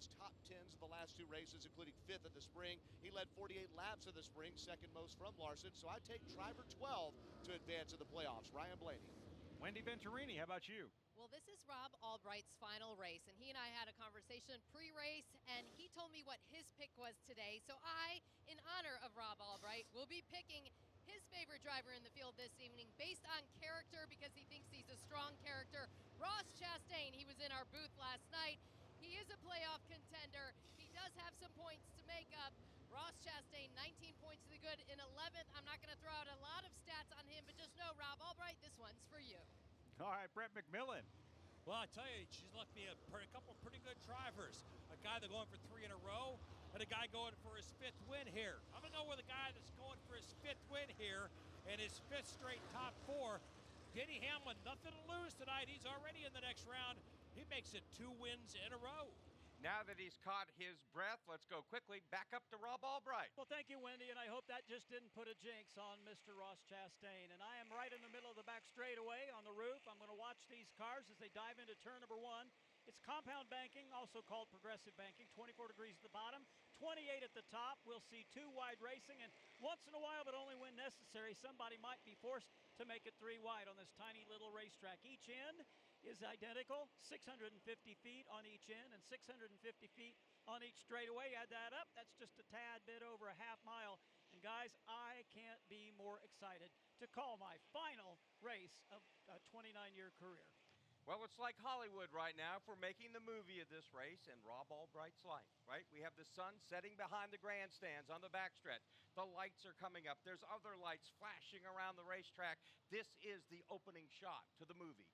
has top tens of the last two races, including fifth at the spring. He led 48 laps of the spring, second most from Larson. So I take Driver 12 to advance in the playoffs. Ryan Blaney. Wendy Venturini, how about you? Well, this is Rob Albright's final race, and he and I had a conversation pre-race, and he told me what his pick was today. So I, in honor of Rob Albright, will be picking his favorite driver in the field this evening based on character, because he thinks he's a strong character. Ross Chastain, he was in our booth last night. He is a playoff contender. He does have some points to make up. Ross Chastain, 19 points to the good in 11th. I'm not going to throw out a lot of stats on him, but just know, Rob Albright, this one's for you. All right, Brett McMillan. Well, I tell you, she's left me a couple pretty good drivers. A guy that's going for three in a row, and a guy going for his fifth win here. I'm going to go with a guy that's going for his fifth win here and his fifth straight top four. Denny Hamlin, nothing to lose tonight. He's already in the next round. He makes it 2 wins in a row. Now that he's caught his breath, let's go quickly back up to Rob Albright. Well, thank you, Wendy, and I hope that just didn't put a jinx on Mr. Ross Chastain. And I am right in the middle of the back straightaway on the roof. I'm going to watch these cars as they dive into turn number 1. It's compound banking, also called progressive banking, 24 degrees at the bottom, 28 at the top. We'll see 2 wide racing, and once in a while, but only when necessary, somebody might be forced to make it 3 wide on this tiny little racetrack. Each end is identical, 650 feet on each end and 650 feet on each straightaway. Add that up, that's just a tad bit over a half mile. And guys, I can't be more excited to call my final race of a 29-year career. Well, it's like Hollywood right now if we're making the movie of this race and Rob Albright's life, right? We have the sun setting behind the grandstands on the backstretch. The lights are coming up. There's other lights flashing around the racetrack. This is the opening shot to the movie,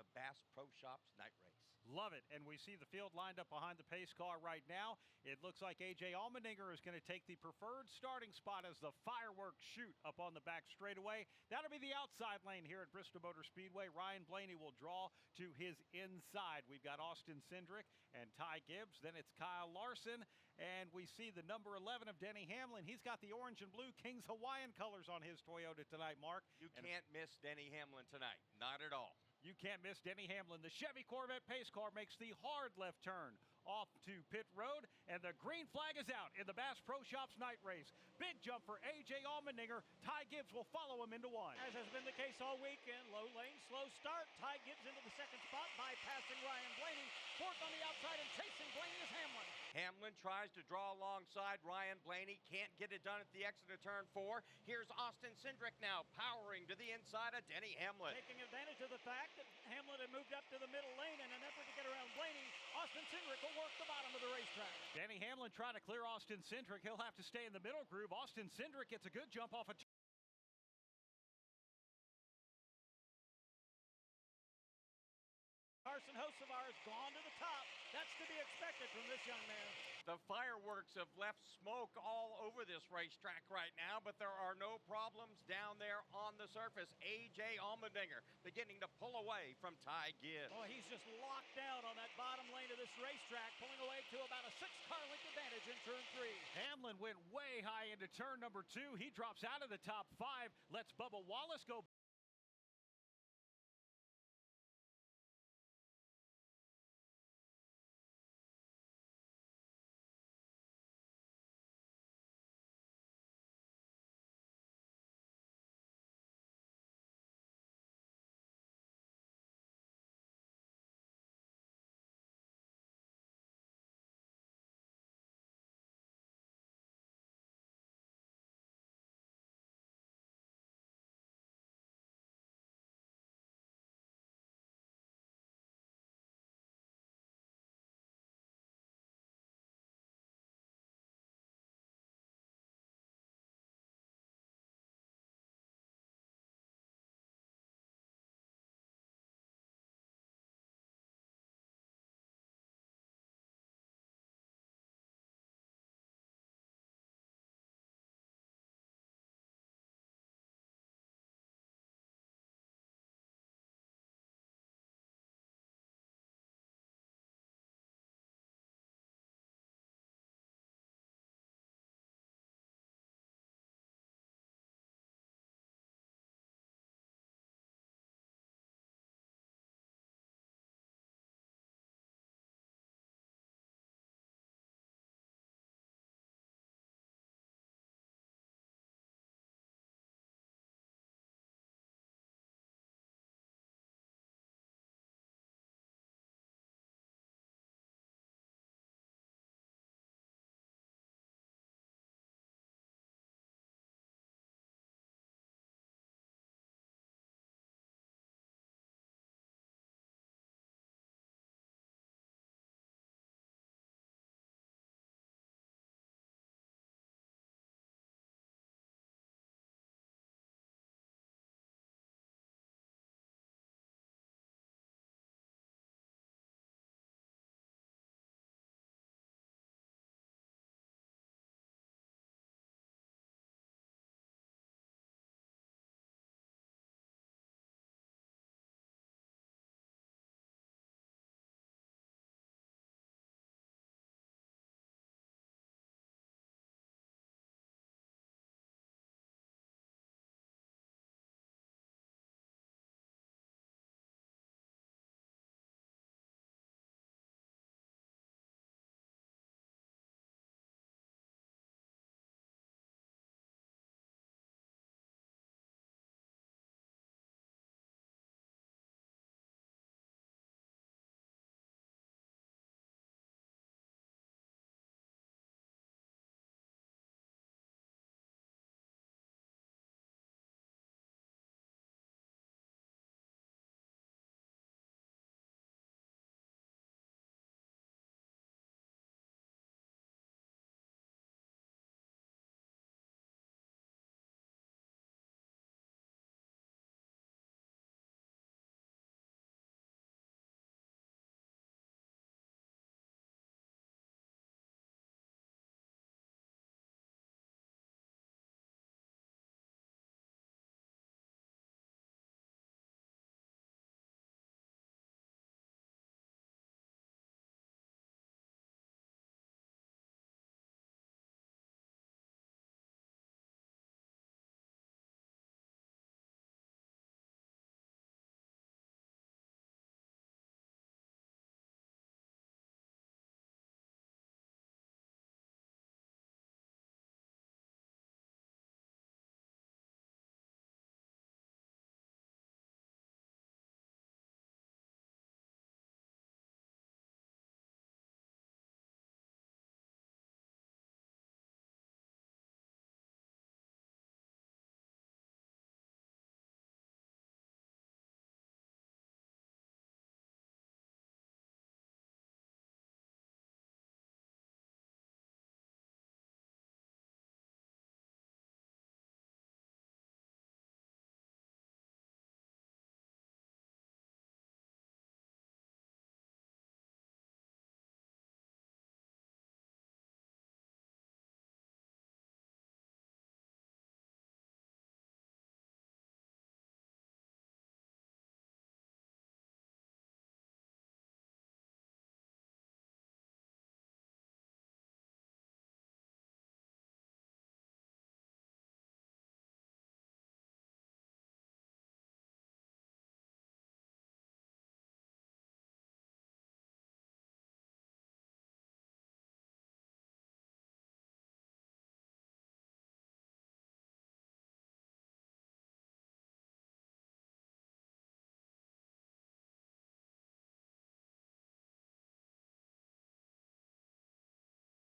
the Bass Pro Shops night race. Love it. And we see the field lined up behind the pace car right now. It looks like A.J. Allmendinger is going to take the preferred starting spot as the fireworks shoot up on the back straightaway. That'll be the outside lane here at Bristol Motor Speedway. Ryan Blaney will draw to his inside. We've got Austin Cindric and Ty Gibbs. Then it's Kyle Larson. And we see the number 11 of Denny Hamlin. He's got the orange and blue Kings Hawaiian colors on his Toyota tonight, Mark. You can't miss Denny Hamlin tonight. Not at all. You can't miss Denny Hamlin. The Chevy Corvette pace car makes the hard left turn off to pit road, and the green flag is out in the Bass Pro Shops night race. Big jump for A.J. Allmendinger. Ty Gibbs will follow him into 1. As has been the case all weekend, low lane, slow start. Ty Gibbs into the second spot, bypassing Ryan Blaney. Fourth on the outside and chasing Blaney is Hamlin. Hamlin tries to draw alongside Ryan Blaney. Can't get it done at the exit of turn 4. Here's Austin Cindric now powering to the inside of Denny Hamlin. Taking advantage of the fact that Hamlin had moved up to the middle lane in an effort to get around Blaney, Austin Cindric will work the bottom of the racetrack. Denny Hamlin trying to clear Austin Cindric. He'll have to stay in the middle groove. Austin Cindric gets a good jump off a Carson Hocevar has gone to the top. That's to be expected from this young man. The fireworks have left smoke all over this racetrack right now, but there are no problems down there on the surface. A.J. Allmendinger beginning to pull away from Ty Gibbs. Oh, he's just locked down on that bottom lane of this racetrack, pulling away to about a 6-car length advantage in turn 3. Hamlin went way high into turn number 2. He drops out of the top 5. Lets Bubba Wallace go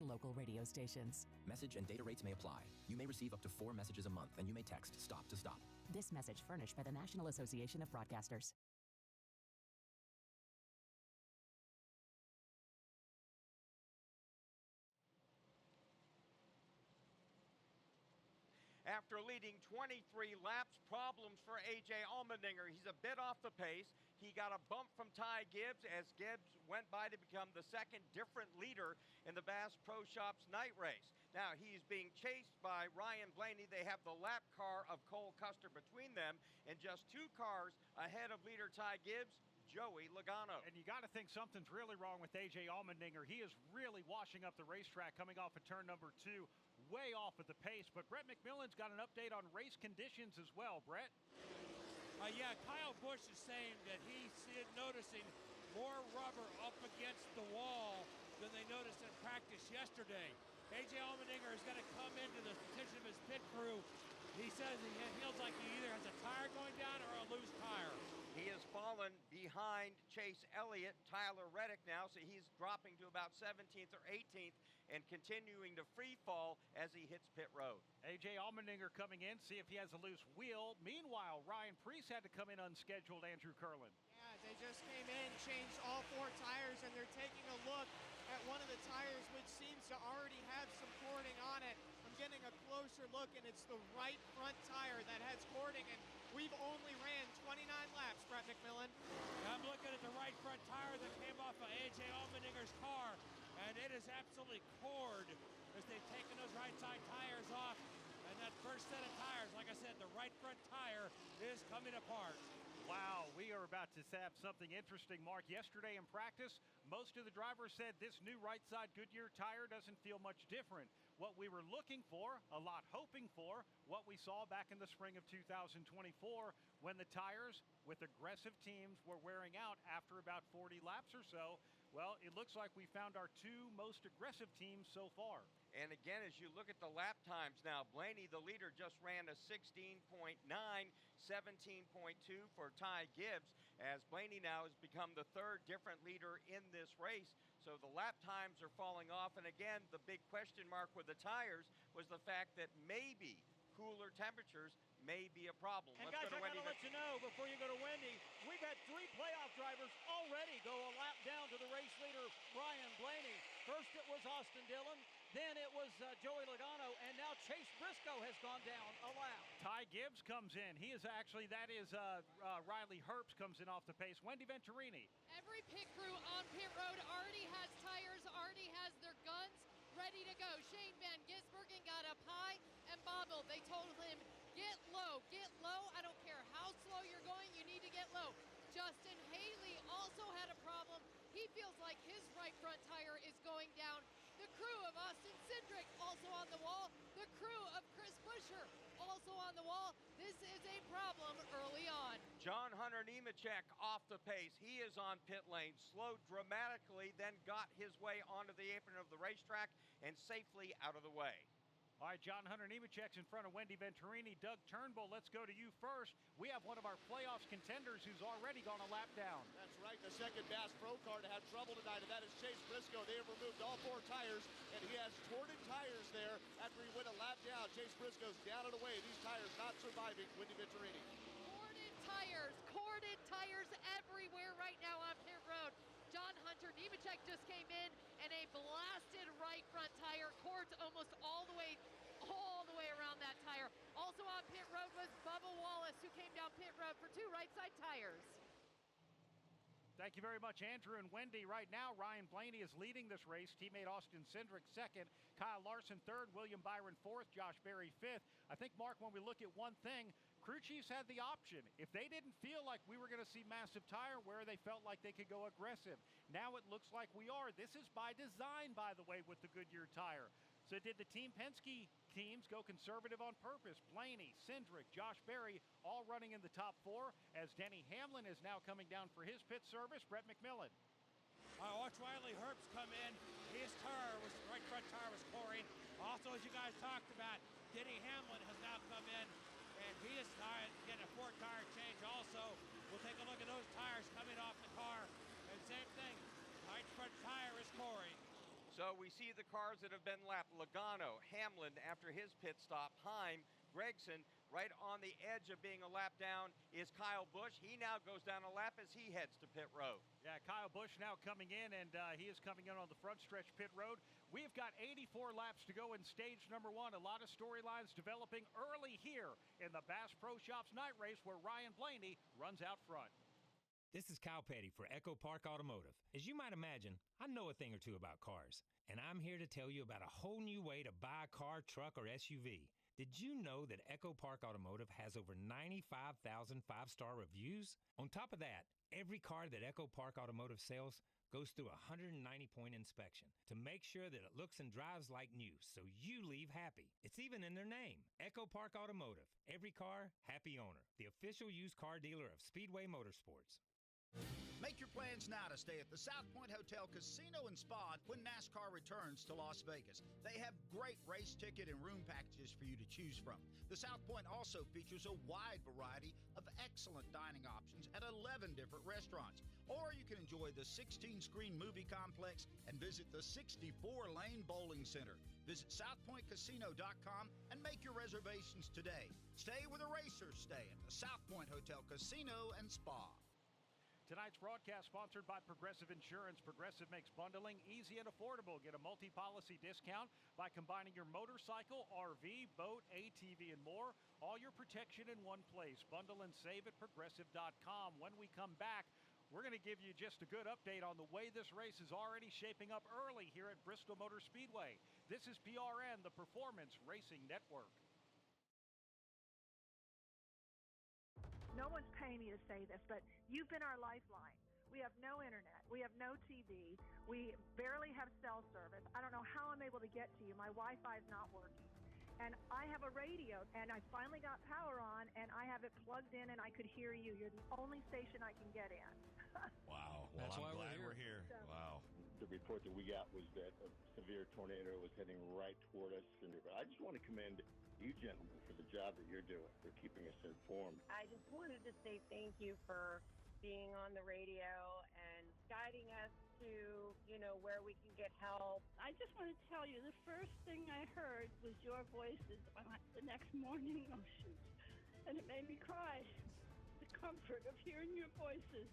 Local radio stations. Message and data rates may apply. You may receive up to 4 messages a month, and you may text STOP to STOP. This message furnished by the National Association of Broadcasters. After leading 23 laps, problems for A.J. Allmendinger. He's a bit off the pace. He got a bump from Ty Gibbs as Gibbs went by to become the second different leader in the Bass Pro Shops night race. Now, he's being chased by Ryan Blaney. They have the lap car of Cole Custer between them, and just 2 cars ahead of leader Ty Gibbs, Joey Logano. And you got to think something's really wrong with A.J. Allmendinger. He is really washing up the racetrack coming off of turn number 2, way off at the pace. But Brett McMillan's got an update on race conditions as well. Brett? Yeah, Kyle Busch is saying that he's noticing more rubber up against the wall than they noticed in practice yesterday. A.J. Allmendinger is going to come into the attention of his pit crew. He says he feels like he either has a tire going down or a loose tire. He has fallen behind Chase Elliott, Tyler Reddick now, so he's dropping to about 17th or 18th and continuing to free fall as he hits pit road. A.J. Allmendinger coming in, see if he has a loose wheel. Meanwhile, Ryan Preece had to come in unscheduled, Andrew Curlin. Yeah, they just came in, changed all 4 tires, and they're taking a look at one of the tires which seems to already have some cording on it. I'm getting a closer look, and it's the right front tire that has cording, and we've only ran 29 laps, Brett McMillan. I'm looking at the right front tire that came off of A.J. Allmendinger's car, and it is absolutely cored as they've taken those right side tires off. And that first set of tires, like I said, the right front tire is coming apart. Wow, we are about to have something interesting, Mark. Yesterday in practice, most of the drivers said this new right side Goodyear tire doesn't feel much different. What we were looking for, a lot hoping for, what we saw back in the spring of 2024 when the tires with aggressive teams were wearing out after about 40 laps or so. Well, it looks like we found our 2 most aggressive teams so far. And again, as you look at the lap times now, Blaney, the leader, just ran a 16.9, 17.2 for Ty Gibbs, as Blaney now has become the 3rd different leader in this race. So the lap times are falling off. And again, the big question mark with the tires was the fact that maybe cooler temperatures may be a problem. And Let's guys, go to I Wendy. gotta let you know before you go to Wendy, we've had 3 playoff drivers already go a lap down to the race leader, Ryan Blaney. First it was Austin Dillon, then it was Joey Logano, and now Chase Briscoe has gone down a lap. Ty Gibbs comes in. He is actually, that is Riley Herbst comes in off the pace. Wendy Venturini. Every pit crew on pit road already has tires, already has their guns ready to go. Shane Van Gisbergen got up high and bobbled. They told him, get low, get low. I don't care how slow you're going, you need to get low. Justin Haley also had a problem. He feels like his right front tire is going down. The crew of Austin Cindric also on the wall. The crew of Chris Buescher also on the wall. This is a problem early on. John Hunter Nemechek off the pace. He is on pit lane, slowed dramatically, then got his way onto the apron of the racetrack and safely out of the way. All right, John Hunter Nemechek's in front of Wendy Venturini. Doug Turnbull, let's go to you first. We have one of our playoffs contenders who's already gone a lap down. That's right, the second Bass Pro car to have trouble tonight, and that is Chase Briscoe. They have removed all 4 tires, and he has torted tires there after he went a lap down. Chase Briscoe's down and away. These tires not surviving Wendy Venturini. Corded tires everywhere right now on pit road. John Hunter Nemechek just came in, and a blasted right front tire cords almost all the way around that tire. Also on pit road was Bubba Wallace, who came down pit road for 2 right side tires. Thank you very much, Andrew and Wendy. Right now, Ryan Blaney is leading this race. Teammate Austin Cindric 2nd, Kyle Larson 3rd, William Byron 4th, Josh Berry 5th. I think, Mark, when we look at one thing, crew chiefs had the option. If they didn't feel like we were going to see massive tire wear, they felt like they could go aggressive. Now it looks like we are. This is by design, by the way, with the Goodyear tire. So did the Team Penske teams go conservative on purpose? Blaney, Cindric, Josh Berry all running in the top 4 as Denny Hamlin is now coming down for his pit service. Brett McMillan. I watched Riley Herbst come in. His tire was, right front tire was chlorine. Also, as you guys talked about, Denny Hamlin has now come in, and he is getting a 4 tire change also. We'll take a look at those tires coming off the car. And same thing, right front tire is chlorine. So we see the cars that have been lapped. Logano, Hamlin after his pit stop, Heim, Gregson. Right on the edge of being a lap down is Kyle Busch. He now goes down a lap as he heads to pit road. Yeah, Kyle Busch now coming in, and he is coming in on the front stretch pit road. We've got 84 laps to go in stage number 1. A lot of storylines developing early here in the Bass Pro Shops night race where Ryan Blaney runs out front. This is Kyle Petty for Echo Park Automotive. As you might imagine, I know a thing or two about cars, and I'm here to tell you about a whole new way to buy a car, truck, or SUV. Did you know that Echo Park Automotive has over 95,000 five-star reviews? On top of that, every car that Echo Park Automotive sells goes through a 190-point inspection to make sure that it looks and drives like new, so you leave happy. It's even in their name, Echo Park Automotive. Every car, happy owner. The official used car dealer of Speedway Motorsports. Make your plans now to stay at the South Point Hotel Casino and Spa when NASCAR returns to Las Vegas. They have great race ticket and room packages for you to choose from. The South Point also features a wide variety of excellent dining options at 11 different restaurants. Or you can enjoy the 16-screen movie complex and visit the 64-lane bowling center. Visit southpointcasino.com and make your reservations today. Stay where the racers stay at the South Point Hotel Casino and Spa. Tonight's broadcast sponsored by Progressive Insurance. Progressive makes bundling easy and affordable. Get a multi-policy discount by combining your motorcycle, RV, boat, ATV, and more. All your protection in one place. Bundle and save at Progressive.com. When we come back, we're going to give you just a good update on the way this race is already shaping up early here at Bristol Motor Speedway. This is PRN, the Performance Racing Network. No one's paying me to say this, but you've been our lifeline. We have no internet. We have no TV. We barely have cell service. I don't know how I'm able to get to you. My Wi-Fi is not working. And I have a radio, and I finally got power on, and I have it plugged in, and I could hear you. You're the only station I can get in. Wow. Well, I'm glad we're here. So, wow. The report that we got was that a severe tornado was heading right toward us. And I just want to commend you gentlemen for the job that you're doing, for keeping us informed. I just wanted to say thank you for being on the radio and guiding us to, where we can get help. I just want to tell you, the first thing I heard was your voices the next morning. Oh, shoot. And it made me cry. The comfort of hearing your voices.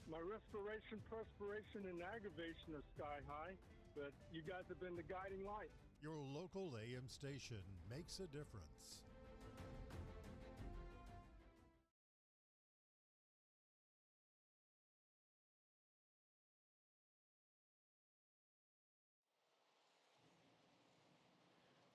My respiration, perspiration, and aggravation are sky high, but you guys have been the guiding light. Your local AM station makes a difference.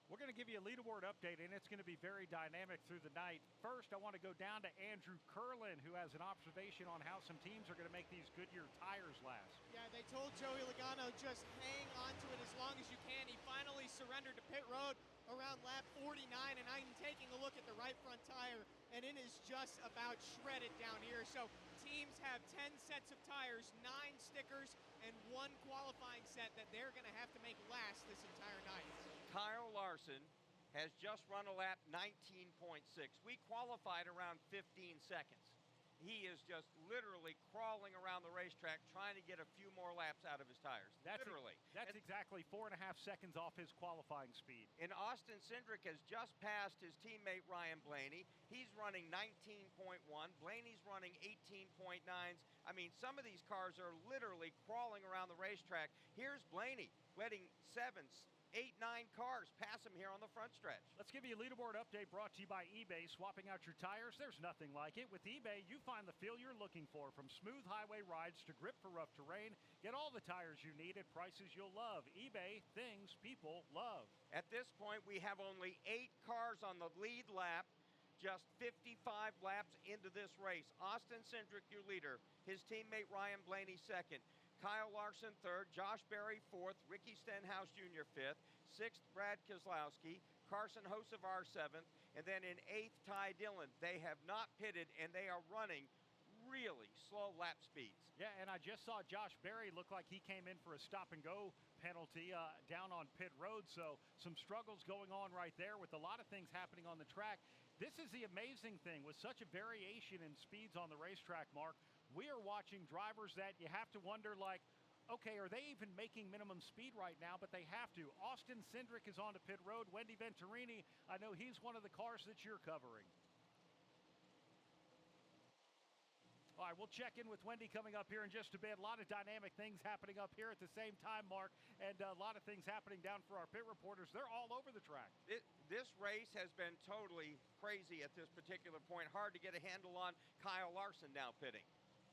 We're going to give you a leaderboard update, and it's going to be very dynamic through the night. First, I want to go down to Andrew Curlin, who has an observation on how some teams are going to make these Goodyear tires last. Yeah, they told Joey Logano just hang on to it as long as you can. He finally surrendered to pit road around lap 49, and I'm taking a look at the right front tire, and it is just about shredded down here. So teams have 10 sets of tires, 9 stickers, and 1 qualifying set that they're going to have to make last this entire night. Kyle Larson has just run a lap 19.6. We qualified around 15 seconds. He is just literally crawling around the racetrack trying to get a few more laps out of his tires. Literally. That's exactly 4.5 seconds off his qualifying speed. And Austin Cindric has just passed his teammate Ryan Blaney. He's running 19.1. Blaney's running 18.9s. I mean, some of these cars are literally crawling around the racetrack. Here's Blaney letting 7s, 8, 9 cars pass him here on the front stretch. Let's give you a leaderboard update brought to you by eBay. Swapping out your tires, there's nothing like it. With eBay, you find the feel you're looking for. From smooth highway rides to grip for rough terrain, get all the tires you need at prices you'll love. eBay, things people love. At this point, we have only 8 cars on the lead lap, just 55 laps into this race. Austin Cindric, your leader. His teammate Ryan Blaney, second. Kyle Larson, third. Josh Berry, fourth. Ricky Stenhouse Jr., fifth. Sixth, Brad Keselowski. Carson Hocevar, seventh. And then in eighth, Ty Dillon. They have not pitted, and they are running really slow lap speeds. Yeah, and I just saw Josh Berry look like he came in for a stop-and-go penalty down on pit road. So some struggles going on right there with a lot of things happening on the track. This is the amazing thing. With such a variation in speeds on the racetrack, Mark, we are watching drivers that you have to wonder, like, okay, are they even making minimum speed right now? But they have to. Austin Cindric is on to pit road. Wendy Venturini, I know he's one of the cars that you're covering. All right, we'll check in with Wendy coming up here in just a bit. A lot of dynamic things happening up here at the same time, Mark, and a lot of things happening down for our pit reporters. They're all over the track. This race has been totally crazy at this particular point. Hard to get a handle on. Kyle Larson now pitting.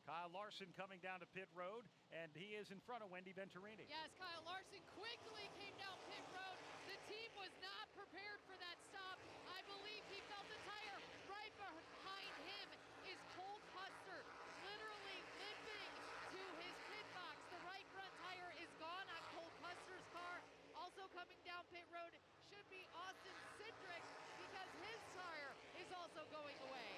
Kyle Larson coming down to pit road, and he is in front of Wendy Venturini. Yes, Kyle Larson quickly came down pit road. The team was not prepared for that stop. I believe he felt the tire. Right behind him is Cole Custer, literally limping to his pit box. The right front tire is gone on Cole Custer's car. Also coming down pit road should be Austin Cindric, because his tire is also going away.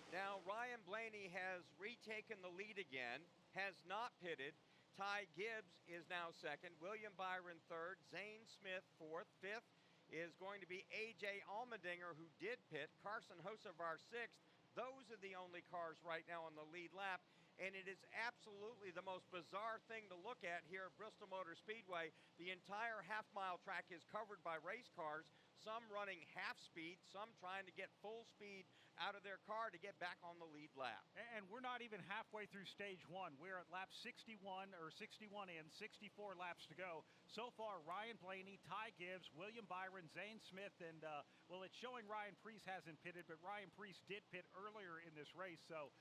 Now, Ryan Blaney has retaken the lead again, has not pitted. Ty Gibbs is now second. William Byron third. Zane Smith fourth. Fifth is going to be A.J. Allmendinger, who did pit. Carson Hocevar sixth. Those are the only cars right now on the lead lap. And it is absolutely the most bizarre thing to look at here at Bristol Motor Speedway. The entire half-mile track is covered by race cars, some running half speed, some trying to get full speed out of their car to get back on the lead lap. And we're not even halfway through stage one. We're at lap 61 in, 64 laps to go. So far, Ryan Blaney, Ty Gibbs, William Byron, Zane Smith, and, well, it's showing Ryan Preece hasn't pitted, but Ryan Preece did pit earlier in this race. So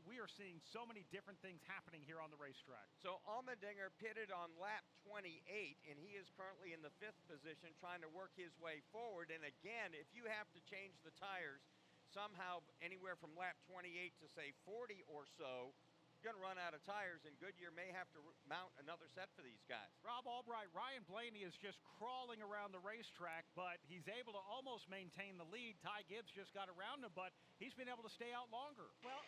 we are seeing so many different things happening here on the racetrack. So Allmendinger pitted on lap 28, and he is currently in the 5th position trying to work his way forward. And again, if you have to change the tires somehow anywhere from lap 28 to say 40 or so, you're going to run out of tires, and Goodyear may have to mount another set for these guys. Rob Albright, Ryan Blaney is just crawling around the racetrack, but he's able to almost maintain the lead. Ty Gibbs just got around him, but he's been able to stay out longer. Well,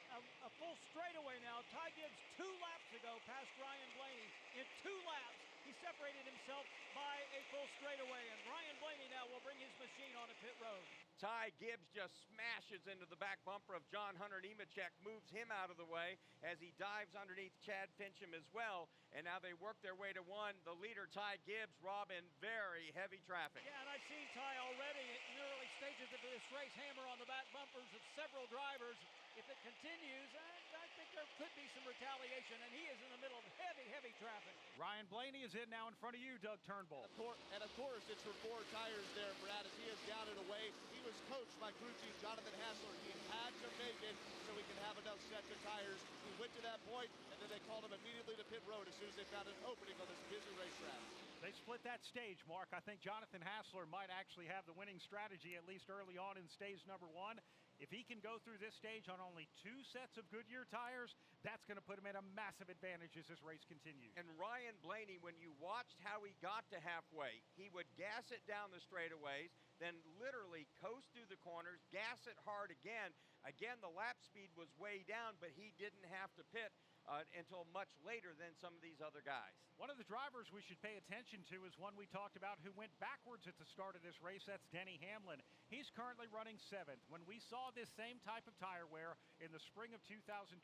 a full straightaway now. Ty Gibbs 2 laps ago passed Ryan Blaney. In 2 laps, he separated himself by a full straightaway, and Ryan Blaney now will bring his machine onto pit road. Ty Gibbs just smashes into the back bumper of John Hunter Nemechek, moves him out of the way as he dives underneath Chad Fincham as well. And now they work their way to one. The leader, Ty Gibbs, Rob, in very heavy traffic. Yeah, and I've seen Ty already in the early stages of this race hammer on the back bumpers of several drivers. If it continues, I think there could be some retaliation, and he is in the middle of heavy, heavy traffic. Ryan Blaney is in now in front of you, Doug Turnbull. And of course, it's for 4 tires there, Brad, as he has down and away. He was coached by crew chief Jonathan Hassler. He had to make it so he could have enough sets of tires. He went to that point, and then they called him immediately to pit road as soon as they found an opening on this busy racetrack. They split that stage, Mark. I think Jonathan Hassler might actually have the winning strategy, at least early on in stage number 1. If he can go through this stage on only 2 sets of Goodyear tires, that's going to put him at a massive advantage as this race continues. And Ryan Blaney, when you watched how he got to halfway, he would gas it down the straightaways, then literally coast through the corners, gas it hard again. Again, the lap speed was way down, but he didn't have to pit until much later than some of these other guys. One of the drivers we should pay attention to is one we talked about who went backwards at the start of this race. That's Denny Hamlin. He's currently running 7th. When we saw this same type of tire wear in the spring of 2024,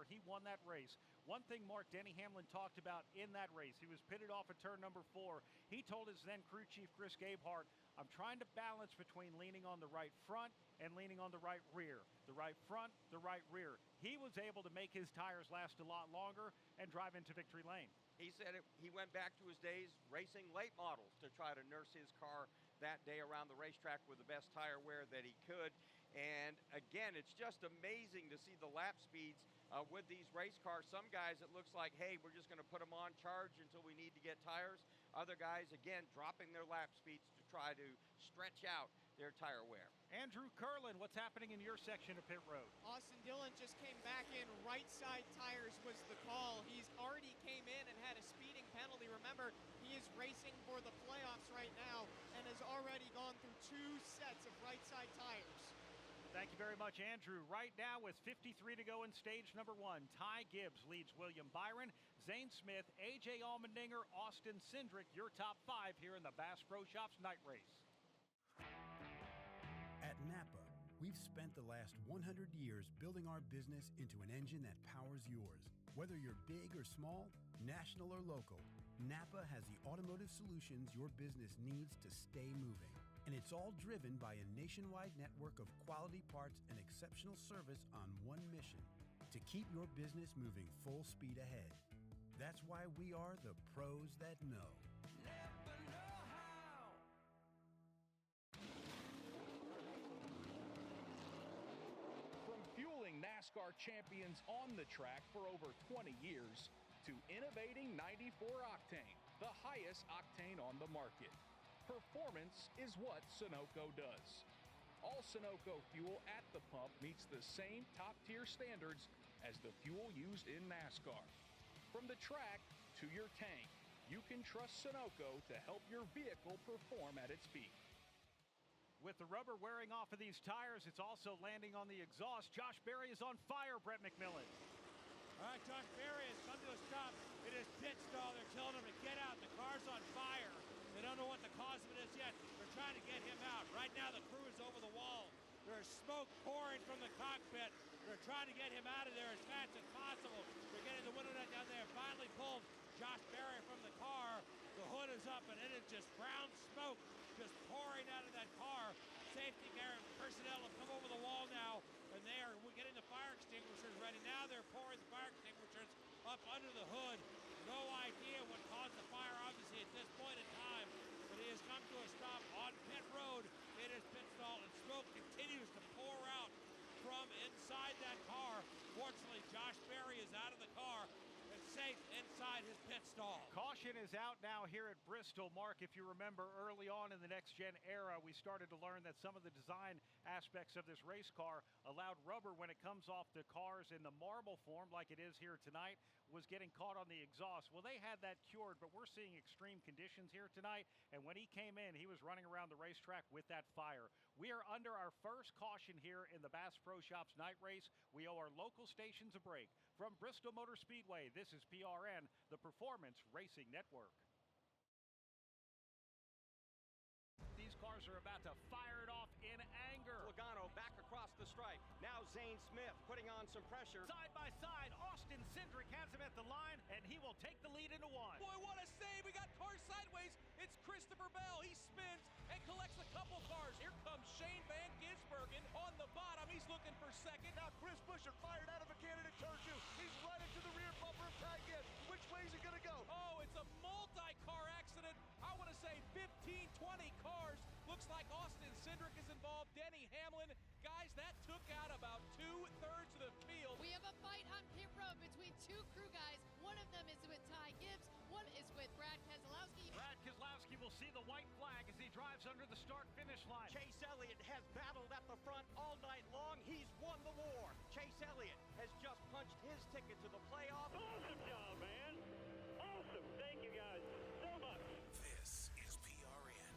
he won that race. One thing Mark Denny Hamlin talked about in that race, he was pitted off at turn number 4. He told his then crew chief Chris Gabehart, I'm trying to balance between leaning on the right front and leaning on the right rear. The right front, the right rear. He was able to make his tires last a lot longer and drive into victory lane. He said he went back to his days racing late models to try to nurse his car that day around the racetrack with the best tire wear that he could. And again, it's just amazing to see the lap speeds with these race cars. Some guys, it looks like, hey, we're just going to put them on charge until we need to get tires. Other guys, again, dropping their lap speeds to try to stretch out their tire wear. Andrew Curlin, what's happening in your section of pit road? Austin Dillon just came back in. Right side tires was the call. He's already came in and had a speeding penalty. Remember, he is racing for the playoffs right now and has already gone through 2 sets of right side tires. Thank you very much, Andrew. Right now, with 53 to go in stage number 1, Ty Gibbs leads William Byron, Zane Smith, A.J. Allmendinger, Austin Cindric, your top 5 here in the Bass Pro Shops night race. At Napa, we've spent the last 100 years building our business into an engine that powers yours. Whether you're big or small, national or local, Napa has the automotive solutions your business needs to stay moving. And it's all driven by a nationwide network of quality parts and exceptional service on one mission: to keep your business moving full speed ahead. That's why we are the pros that know. From fueling NASCAR champions on the track for over 20 years to innovating 94 Octane, the highest octane on the market. Performance is what Sunoco does. All Sunoco fuel at the pump meets the same top-tier standards as the fuel used in NASCAR. From the track to your tank, you can trust Sunoco to help your vehicle perform at its peak. With the rubber wearing off of these tires, it's also landing on the exhaust. Josh Berry is on fire, Brett McMillan. All right, Josh Berry has come to a stop in his pit stall. They're telling him to get out. The car's on fire. They don't know what the cause of it is yet. They're trying to get him out. Right now, the crew is over the wall. There's smoke pouring from the cockpit. They're trying to get him out of there as fast as possible. They're getting the window net down there. Finally pulled Josh Berry from the car. The hood is up, and it is just brown smoke just pouring out of that car. Safety personnel have come over the wall now, and they are getting the fire extinguishers ready. Now they're pouring the fire extinguishers up under the hood. No idea what caused the fire, obviously, at this point in time, but it has come to a stop on pit road in his pit stall, and smoke continues to pour out from inside that car. Fortunately, Josh Berry is out of the car and safe inside his pit stall. Caution is out now here at Bristol. Mark, if you remember early on in the next-gen era, we started to learn that some of the design aspects of this race car allowed rubber, when it comes off the cars in the marble form like it is here tonight, was getting caught on the exhaust. Well, they had that cured, but we're seeing extreme conditions here tonight, and when he came in, he was running around the racetrack with that fire. We are under our first caution here in the Bass Pro Shops night race. We owe our local stations a break. From Bristol Motor Speedway, this is PRN, the Performance Racing Network. These cars are about to fire it off in anger. Logano back across the stripe. Now Zane Smith putting on some pressure. Side by side, Austin Cindric has him at the line, and he will take the lead into one. Boy, what a save. We got cars sideways. It's Christopher Bell. He spins and collects a couple cars. Here comes Shane Van Gisbergen on the bottom. He's looking for second. Now Chris Buescher fired out of a cannon at turn 2. He's right into the rear bumper of Ty Gibbs. Which way is he going to go? Oh, it's a multi-car accident. I want to say 15, 20 cars. Looks like Austin Cindric is involved. Denny Hamlin. Guys, that took out about 2/3 of the field. We have a fight on pit road between two crew guys. One of them is with Ty Gibbs. One is with Brad Keselowski. Brad Keselowski will see the white flag as he drives under the start-finish line. Chase Elliott has battled at the front all night long. He's won the war. Chase Elliott has just punched his ticket to the playoff. Awesome job, man. Awesome. Thank you guys so much. This is PRN.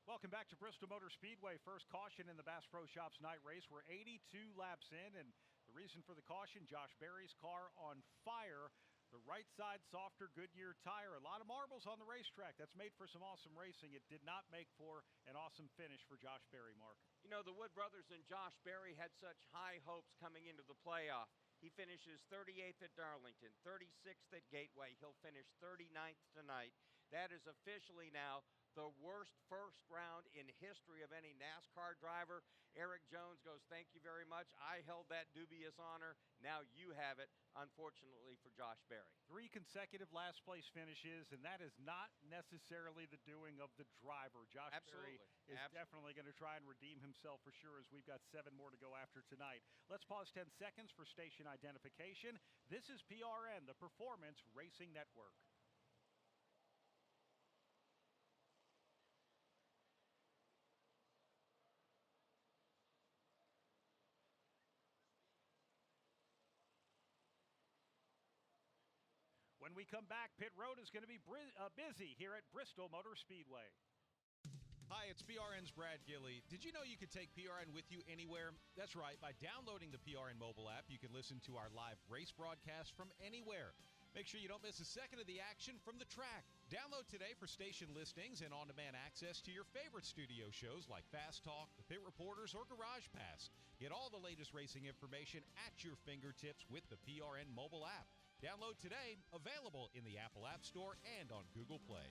Welcome back to Bristol Motor Speedway. First caution in the Bass Pro Shops night race. We're 82 laps in, and the reason for the caution, Josh Berry's car on fire. The right side softer Goodyear tire. A lot of marbles on the racetrack. That's made for some awesome racing. It did not make for an awesome finish for Josh Berry, Mark. You know, the Wood brothers and Josh Berry had such high hopes coming into the playoff. He finishes 38th at Darlington, 36th at Gateway. He'll finish 39th tonight. That is officially now the worst first round in history of any NASCAR driver. Eric Jones goes, thank you very much. I held that dubious honor. Now you have it, unfortunately, for Josh Berry. 3 consecutive last place finishes, and that is not necessarily the doing of the driver. Josh Berry is definitely going to try and redeem himself for sure, as we've got 7 more to go after tonight. Let's pause 10 seconds for station identification. This is PRN, the Performance Racing Network. When we come back, pit road is going to be busy here at Bristol Motor Speedway. Hi, it's PRN's Brad Gilley. Did you know you could take PRN with you anywhere? That's right. By downloading the PRN mobile app, you can listen to our live race broadcast from anywhere. Make sure you don't miss a second of the action from the track. Download today for station listings and on-demand access to your favorite studio shows like Fast Talk, The Pit Reporters, or Garage Pass. Get all the latest racing information at your fingertips with the PRN mobile app. Download today, available in the Apple App Store and on Google Play.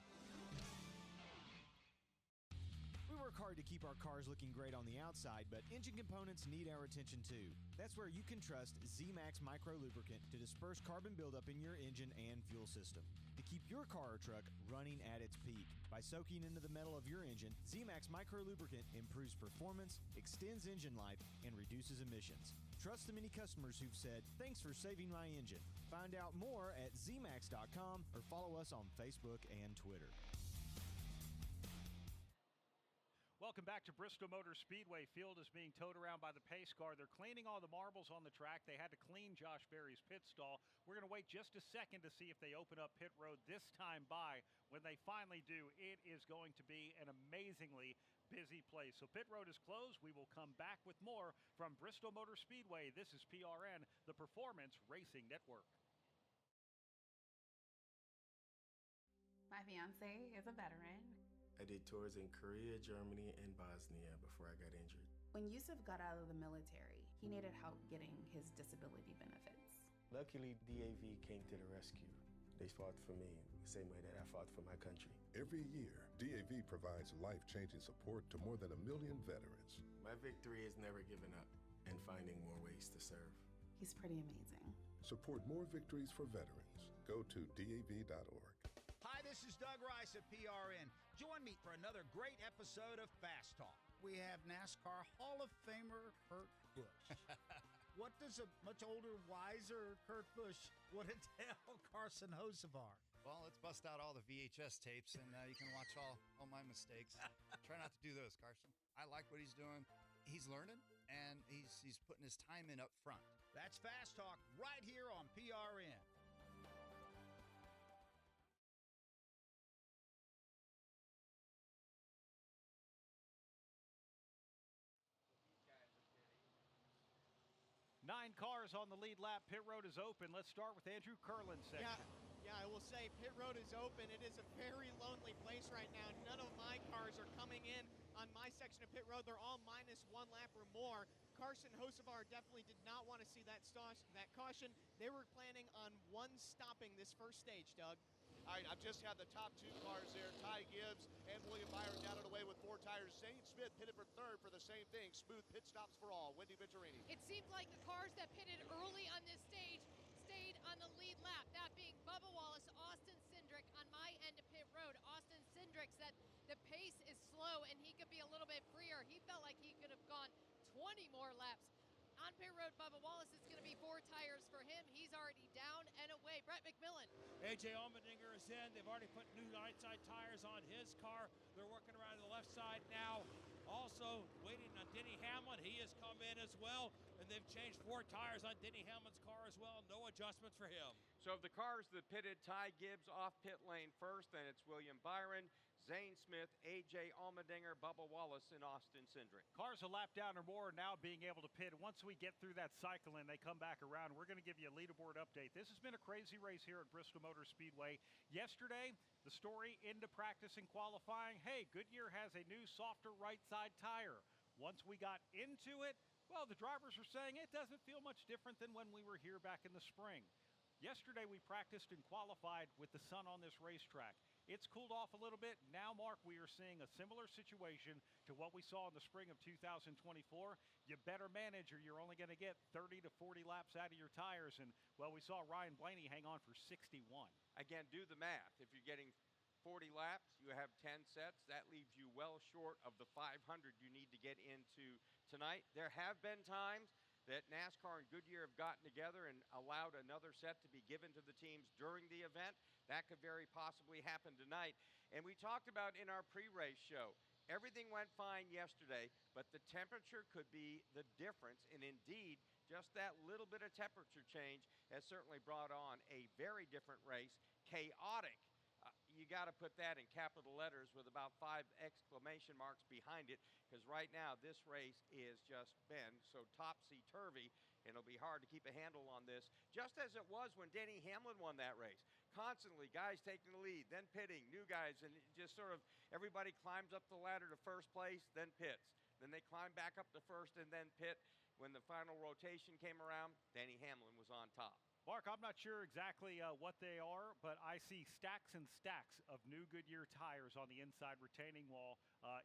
We work hard to keep our cars looking great on the outside, but engine components need our attention too. That's where you can trust Z-Max Micro Lubricant to disperse carbon buildup in your engine and fuel system. To keep your car or truck running at its peak. By soaking into the metal of your engine, Z-Max Micro Lubricant improves performance, extends engine life, and reduces emissions. Trust the many customers who've said, "Thanks for saving my engine." Find out more at zmax.com or follow us on Facebook and Twitter. Welcome back to Bristol Motor Speedway. Field is being towed around by the pace car. They're cleaning all the marbles on the track. They had to clean Josh Berry's pit stall. We're going to wait just a second to see if they open up pit road this time by. When they finally do, it is going to be an amazingly busy place. So pit road is closed. We will come back with more from Bristol Motor Speedway. This is PRN, the Performance Racing Network. My fiance is a veteran. I did tours in Korea, Germany, and Bosnia before I got injured. When Yusuf got out of the military, he needed help getting his disability benefits. Luckily, DAV came to the rescue. They fought for me the same way that I fought for my country. Every year, DAV provides life-changing support to more than 1 million veterans. My victory is never giving up and finding more ways to serve. He's pretty amazing. Support more victories for veterans. Go to DAV.org. Hi, this is Doug Rice at PRN. Join me for another great episode of Fast Talk. We have NASCAR Hall of Famer Kurt Busch. What does a much older, wiser Kurt Busch want to tell Carson Hocevar? Well, let's bust out all the VHS tapes, and you can watch all my mistakes. Try not to do those, Carson. I like what he's doing. He's learning, and he's putting his time in up front. That's Fast Talk right here on PRN. Nine cars on the lead lap. Pit road is open. Let's start with Andrew Curlin's section. Yeah, I will say pit road is open. It is a very lonely place right now. None of my cars are coming in on my section of pit road. They're all -1 lap or more. Carson Hocevar definitely did not want to see that caution. They were planning on one stopping this first stage, Doug. All right, I've just had the top two cars there. Ty Gibbs and William Byron down and away with 4 tires. Zane Smith pitted for third for the same thing. Smooth pit stops for all. Wendy Venturini. It seemed like the cars that pitted early on this stage stayed on the lead lap, that being Bubba Wallace, Austin Cindric on my end of pit road. Austin Cindric said the pace is slow and he could be a little bit freer. He felt like he could have gone 20 more laps. On pit road, Bubba Wallace, is going to be 4 tires for him. He's already down and away. Brett McMillan. A.J. Allmendinger is in. They've already put new outside tires on his car. They're working around to the left side now. Also waiting on Denny Hamlin. He has come in as well. And they've changed 4 tires on Denny Hamlin's car as well. No adjustments for him. So of the cars that pitted, Ty Gibbs off pit lane first, then it's William Byron, Zane Smith, A.J. Allmendinger, Bubba Wallace, and Austin Cindric. Cars a lap down or more now being able to pit. Once we get through that cycle and they come back around, we're going to give you a leaderboard update. This has been a crazy race here at Bristol Motor Speedway. Yesterday, the story into practice and qualifying, hey, Goodyear has a new softer right side tire. Once we got into it, well, the drivers were saying it doesn't feel much different than when we were here back in the spring. Yesterday, we practiced and qualified with the sun on this racetrack. It's cooled off a little bit. Now, Mark, we are seeing a similar situation to what we saw in the spring of 2024. You better manage or you're only going to get 30 to 40 laps out of your tires. And, well, we saw Ryan Blaney hang on for 61. Again, do the math. If you're getting 40 laps, you have 10 sets. That leaves you well short of the 500 you need to get into tonight. There have been times that NASCAR and Goodyear have gotten together and allowed another set to be given to the teams during the event. That could very possibly happen tonight. And we talked about in our pre-race show, everything went fine yesterday, but the temperature could be the difference. And indeed, just that little bit of temperature change has certainly brought on a very different race. Chaotic you got to put that in capital letters with about 5 exclamation marks behind it, because right now this race is just been so topsy-turvy, and it'll be hard to keep a handle on this, just as it was when Denny Hamlin won that race. Constantly, guys taking the lead, then pitting, new guys, and it just sort of everybody climbs up the ladder to first place, then pits. Then they climb back up to first and then pit. When the final rotation came around, Denny Hamlin was on top. Mark, I'm not sure exactly what they are, but I see stacks and stacks of new Goodyear tires on the inside retaining wall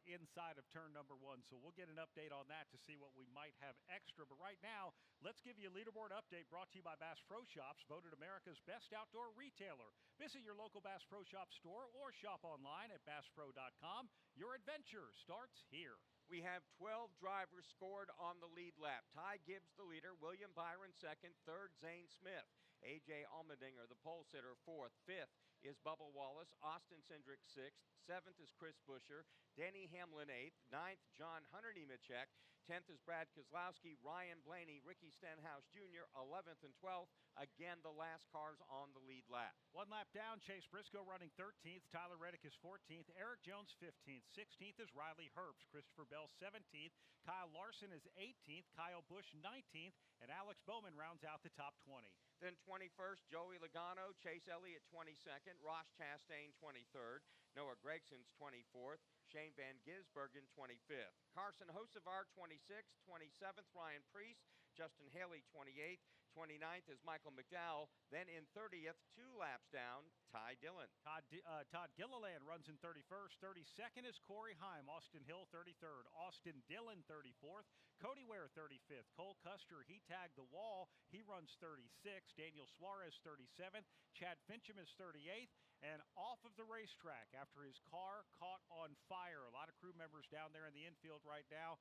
inside of turn number 1. So we'll get an update on that to see what we might have extra. But right now, let's give you a leaderboard update brought to you by Bass Pro Shops, voted America's best outdoor retailer. Visit your local Bass Pro Shop store or shop online at BassPro.com. Your adventure starts here. We have 12 drivers scored on the lead lap. Ty Gibbs, the leader. William Byron, second. Third, Zane Smith. A.J. Allmendinger, the pole sitter, fourth. Fifth is Bubba Wallace. Austin Cindric, sixth. Seventh is Chris Buescher. Denny Hamlin, eighth. Ninth, John Hunter Nemechek. 10th is Brad Keselowski, Ryan Blaney, Ricky Stenhouse Jr., 11th and 12th. Again, the last cars on the lead lap. 1 lap down, Chase Briscoe running 13th. Tyler Reddick is 14th. Eric Jones 15th. 16th is Riley Herbst. Christopher Bell 17th. Kyle Larson is 18th. Kyle Busch 19th. And Alex Bowman rounds out the top 20. Then 21st, Joey Logano, Chase Elliott 22nd, Ross Chastain 23rd, Noah Gregson's 24th, Shane Van Gisbergen 25th, Carson Hocevar 26th, 27th, Ryan Preece, Justin Haley 28th, 29th is Michael McDowell. Then in 30th, 2 laps down, Ty Dillon. Todd Gilliland runs in 31st. 32nd is Corey Heim. Austin Hill 33rd. Austin Dillon 34th. Cody Ware 35th. Cole Custer, he tagged the wall. He runs 36th. Daniel Suarez 37th. Chad Fincham is 38th. And off of the racetrack after his car caught on fire. A lot of crew members down there in the infield right now.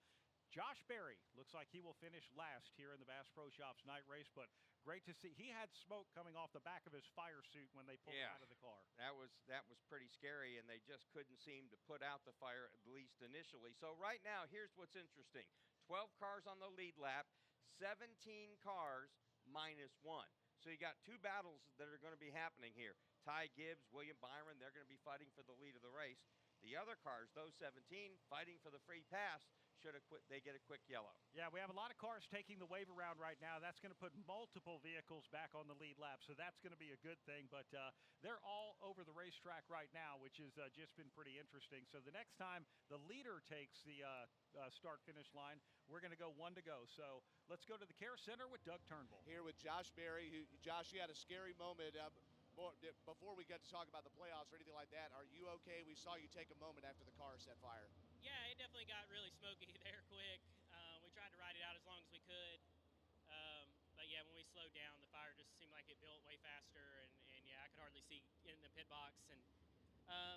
Josh Berry looks like he will finish last here in the Bass Pro Shops night race, but great to see. He had smoke coming off the back of his fire suit when they pulled him out of the car. That was pretty scary, and they just couldn't seem to put out the fire, at least initially. So right now, here's what's interesting. 12 cars on the lead lap, 17 cars minus 1. So you got 2 battles that are going to be happening here. Ty Gibbs, William Byron, they're going to be fighting for the lead of the race. The other cars, those 17, fighting for the free pass, they get a quick yellow. Yeah, we have a lot of cars taking the wave around right now. That's going to put multiple vehicles back on the lead lap, so that's going to be a good thing. But they're all over the racetrack right now, which has just been pretty interesting. So the next time the leader takes the start-finish line, we're going to go 1 to go. So let's go to the Care Center with Doug Turnbull. Here with Josh Berry. Josh, you had a scary moment before we got to talk about the playoffs or anything like that. Are you okay? We saw you take a moment after the car set fire. Yeah, it definitely got really smoky there quick. We tried to ride it out as long as we could. But yeah, when we slowed down, the fire just seemed like it built way faster. And yeah, I could hardly see in the pit box. And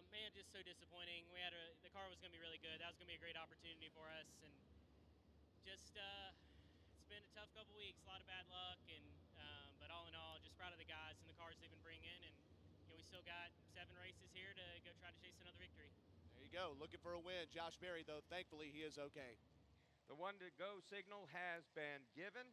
man, just so disappointing. The car was going to be really good. That was going to be a great opportunity for us. And just, it's been a tough couple weeks, a lot of bad luck. But all in all, just proud of the guys and the cars they've been bringing. And we still got 7 races here to go try to chase another victory. There you go, looking for a win. Josh Berry, though, thankfully he is okay. The 1-to-go signal has been given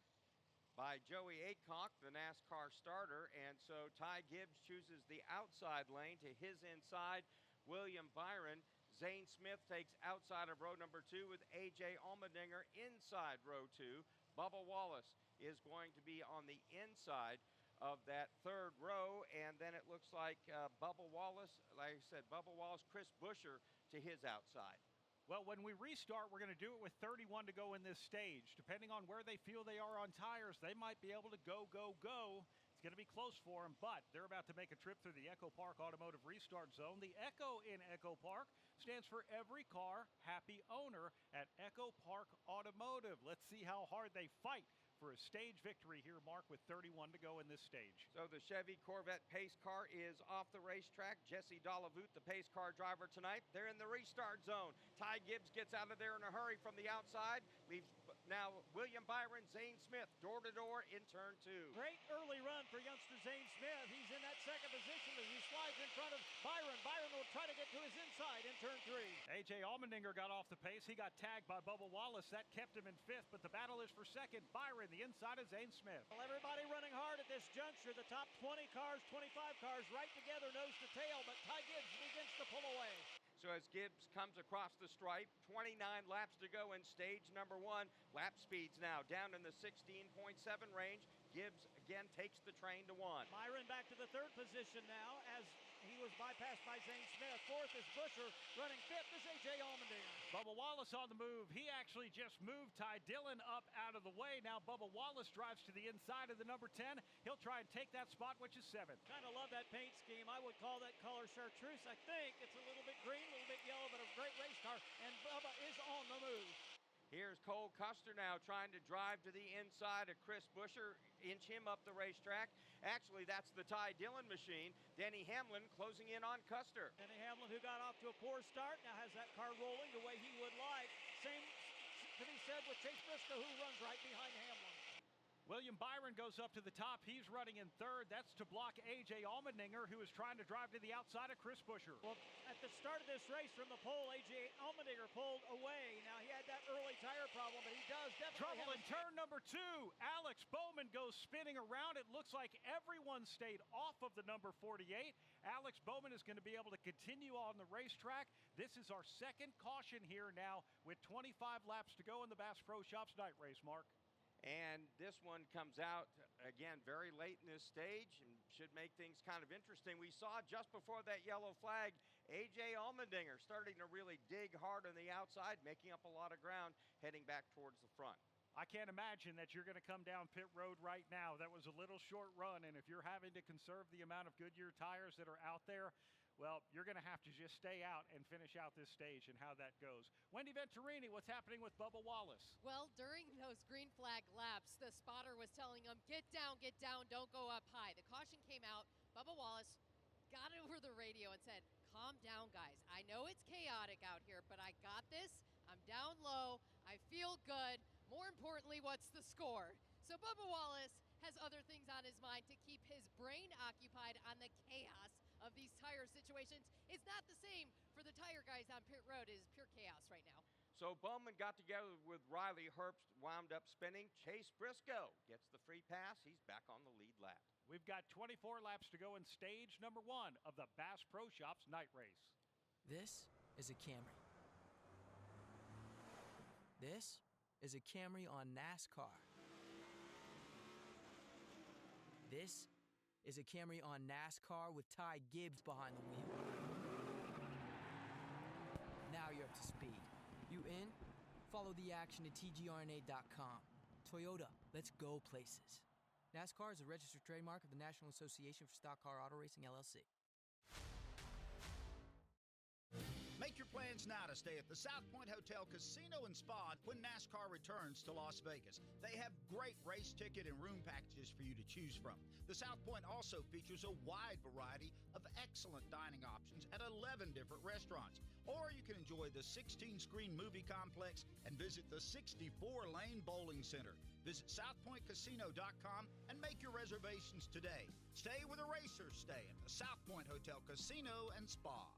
by Joey Aycock, the NASCAR starter, and so Ty Gibbs chooses the outside lane to his inside. William Byron, Zane Smith takes outside of row number 2 with A.J. Allmendinger inside row 2. Bubba Wallace is going to be on the inside of that 3rd row, and then it looks like Bubba Wallace, like I said, Chris Buescher to his outside. Well, when we restart, we're going to do it with 31 to go in this stage. Depending on where they feel they are on tires, they might be able to go. It's going to be close for them, but they're about to make a trip through the Echo Park Automotive Restart Zone. The Echo in Echo Park stands for every car, happy owner at Echo Park Automotive. Let's see how hard they fight for a stage victory here, Mark, with 31 to go in this stage. So the Chevy Corvette pace car is off the racetrack. Jesse Dolavoot, the pace car driver tonight, they're in the restart zone. Ty Gibbs gets out of there in a hurry from the outside, leaves now William Byron, Zane Smith, door-to-door in turn 2. Great early run for youngster Zane Smith. He's in that second position as he slides in front of Byron. Byron will try to get to his inside in turn 3. A.J. Allmendinger got off the pace. He got tagged by Bubba Wallace. That kept him in 5th, but the battle is for 2nd. Byron, the inside of Zane Smith. Well, everybody running hard at this juncture. The top 20 cars, 25 cars right together, nose to tail, but Ty Gibbs begins to pull away. So as Gibbs comes across the stripe, 29 laps to go in stage number 1. Lap speeds now down in the 16.7 range. Gibbs again takes the train to 1. Byron back to the 3rd position now as he was bypassed by Zane Smith. 4th is Busher. Running 5th is A.J. Allmendinger. Bubba Wallace on the move. He actually just moved Ty Dillon up out of the way. Now Bubba Wallace drives to the inside of the number 10. He'll try and take that spot, which is 7th. Kind of love that paint scheme. I would call that color chartreuse. I think it's a little bit green, a little bit yellow, but a great race car. And Bubba is on the move. Here's Cole Custer now trying to drive to the inside of Chris Busher, inch him up the racetrack. Actually, that's the Ty Dillon machine. Denny Hamlin closing in on Custer. Denny Hamlin, who got off to a poor start, now has that car rolling the way he would like. Same to be said with Chase Briscoe, who runs right behind Hamlin. William Byron goes up to the top. He's running in 3rd. That's to block A.J. Allmendinger, who is trying to drive to the outside of Chris Busher. Well, at the start of this race from the pole, A.J. Allmendinger pulled away. Now, he had that early tire problem, but he does definitely trouble in turn number 2. Alex Bowman goes spinning around. It looks like everyone stayed off of the number 48. Alex Bowman is going to be able to continue on the racetrack. This is our 2nd caution here now with 25 laps to go in the Bass Pro Shops night race, Mark. And this one comes out, again, very late in this stage and should make things kind of interesting. We saw just before that yellow flag, A.J. Allmendinger starting to really dig hard on the outside, making up a lot of ground, heading back towards the front. I can't imagine that you're going to come down pit road right now. That was a little short run, and if you're having to conserve the amount of Goodyear tires that are out there, well, you're going to have to just stay out and finish out this stage and how that goes. Wendy Venturini, what's happening with Bubba Wallace? Well, during those green flag laps, the spotter was telling him, get down, don't go up high. The caution came out. Bubba Wallace got over the radio and said, calm down, guys. I know it's chaotic out here, but I got this. I'm down low. I feel good. More importantly, what's the score? So Bubba Wallace has other things on his mind to keep his brain occupied on the chaos of these tire situations. It's not the same for the tire guys on pit road. It is pure chaos right now. So Bowman got together with Riley Herbst, wound up spinning. Chase Briscoe gets the free pass. He's back on the lead lap. We've got 24 laps to go in stage number 1 of the Bass Pro Shops night race. This is a Camry. This is a Camry on NASCAR. This is a Camry on NASCAR with Ty Gibbs behind the wheel. Now you're up to speed. You in? Follow the action at tgrna.com. Toyota, let's go places. NASCAR is a registered trademark of the National Association for Stock Car Auto Racing, LLC. Make your plans now to stay at the South Point Hotel Casino and Spa when NASCAR returns to Las Vegas. They have great race ticket and room packages for you to choose from. The South Point also features a wide variety of excellent dining options at 11 different restaurants. Or you can enjoy the 16-screen movie complex and visit the 64-lane bowling center. Visit SouthPointCasino.com and make your reservations today. Stay where the racers stay at the South Point Hotel Casino and Spa.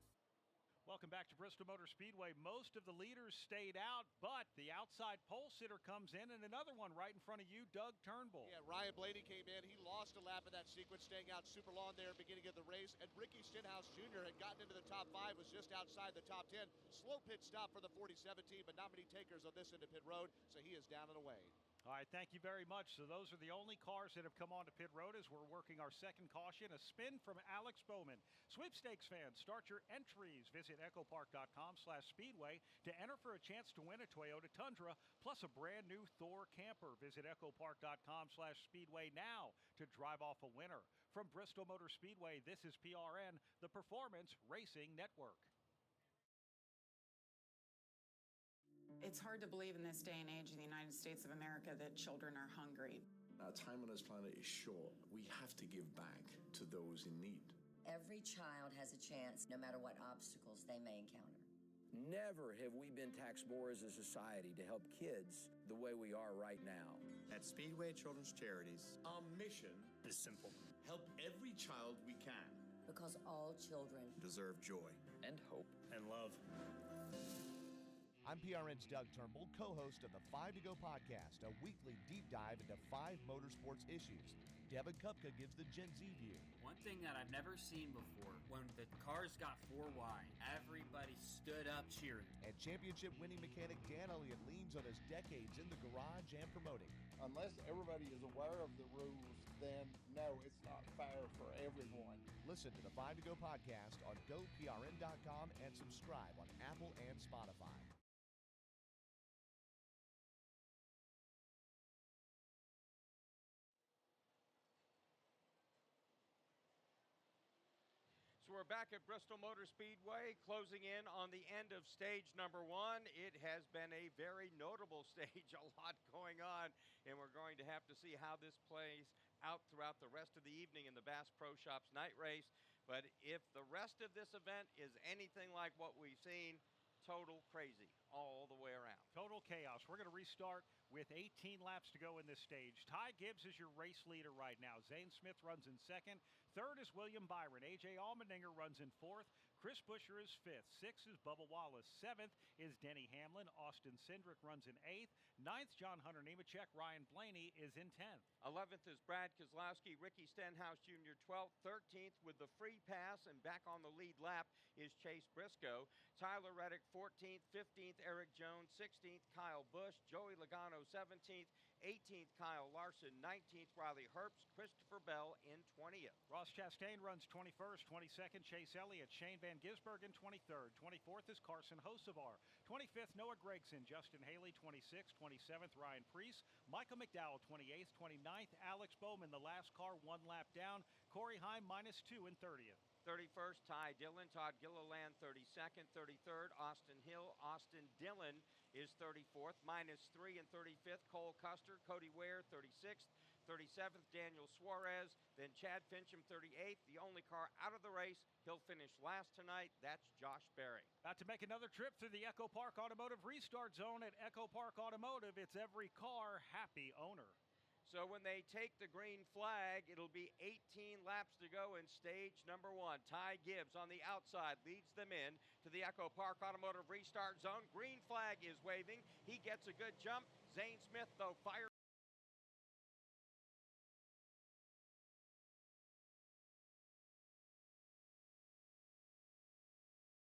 Welcome back to Bristol Motor Speedway. Most of the leaders stayed out, but the outside pole sitter comes in, and another one right in front of you, Doug Turnbull. Yeah, Ryan Blaney came in. He lost a lap in that sequence, staying out super long there, beginning of the race. And Ricky Stenhouse Jr. had gotten into the top 5, was just outside the top 10. Slow pit stop for the 4017, but not many takers on this end of pit road, so he is down and away. All right, thank you very much. So those are the only cars that have come onto pit road as we're working our second caution, a spin from Alex Bowman. Sweepstakes fans, start your entries. Visit echopark.com/speedway to enter for a chance to win a Toyota Tundra plus a brand new Thor camper. Visit echopark.com/speedway now to drive off a winner. From Bristol Motor Speedway, this is PRN, the Performance Racing Network. It's hard to believe in this day and age in the United States of America that children are hungry. Our time on this planet is short. We have to give back to those in need. Every child has a chance, no matter what obstacles they may encounter. Never have we been taxed more as a society to help kids the way we are right now. At Speedway Children's Charities, our mission is simple. Help every child we can. Because all children Deserve joy. And hope. And love. I'm PRN's Doug Turnbull, co-host of the 5 to Go podcast, a weekly deep dive into 5 motorsports issues. Devin Kupka gives the Gen Z view. One thing that I've never seen before, when the cars got 4 wide, everybody stood up cheering. And championship-winning mechanic Dan Elliott leans on his decades in the garage and promoting. Unless everybody is aware of the rules, then no, it's not fair for everyone. Listen to the 5 to Go podcast on GoPRN.com and subscribe on Apple and Spotify. So we're back at Bristol Motor Speedway, closing in on the end of stage number 1. It has been a very notable stage, a lot going on, and we're going to have to see how this plays out throughout the rest of the evening in the Bass Pro Shops night race. But if the rest of this event is anything like what we've seen, total crazy all the way around. Total chaos. We're going to restart with 18 laps to go in this stage. Ty Gibbs is your race leader right now. Zane Smith runs in second. Third is William Byron. A.J. Allmendinger runs in fourth. Chris Buescher is fifth. Sixth is Bubba Wallace. Seventh is Denny Hamlin. Austin Cindric runs in eighth. Ninth, John Hunter Nemechek. Ryan Blaney is in 10th. 11th is Brad Keselowski. Ricky Stenhouse Jr. 12th. 13th with the free pass and back on the lead lap is Chase Briscoe. Tyler Reddick 14th. 15th, Eric Jones. 16th, Kyle Busch. Joey Logano 17th. 18th, Kyle Larson. 19th, Riley Herbst. Christopher Bell in 20th. Ross Chastain runs 21st. 22nd, Chase Elliott. Shane Van Gisbergen in 23rd. 24th is Carson Hocevar. 25th, Noah Gragson. Justin Haley 26th. 27th, Ryan Preece. Michael McDowell 28th. 29th, Alex Bowman, the last car 1 lap down. Corey Heim -2 in 30th. 31st, Ty Dillon. Todd Gilliland 32nd. 33rd, Austin Hill. Austin Dillon is 34th. -3 in 35th, Cole Custer. Cody Ware 36th. 37th, Daniel Suarez. Then Chad Fincham 38th. The only car out of the race. He'll finish last tonight. That's Josh Berry. About to make another trip through the Echo Park Automotive Restart Zone at Echo Park Automotive. It's every car, happy owner. So when they take the green flag, it'll be 18 laps to go in stage number 1. Ty Gibbs on the outside leads them in to the Echo Park Automotive Restart Zone. Green flag is waving. He gets a good jump. Zane Smith, though, fires.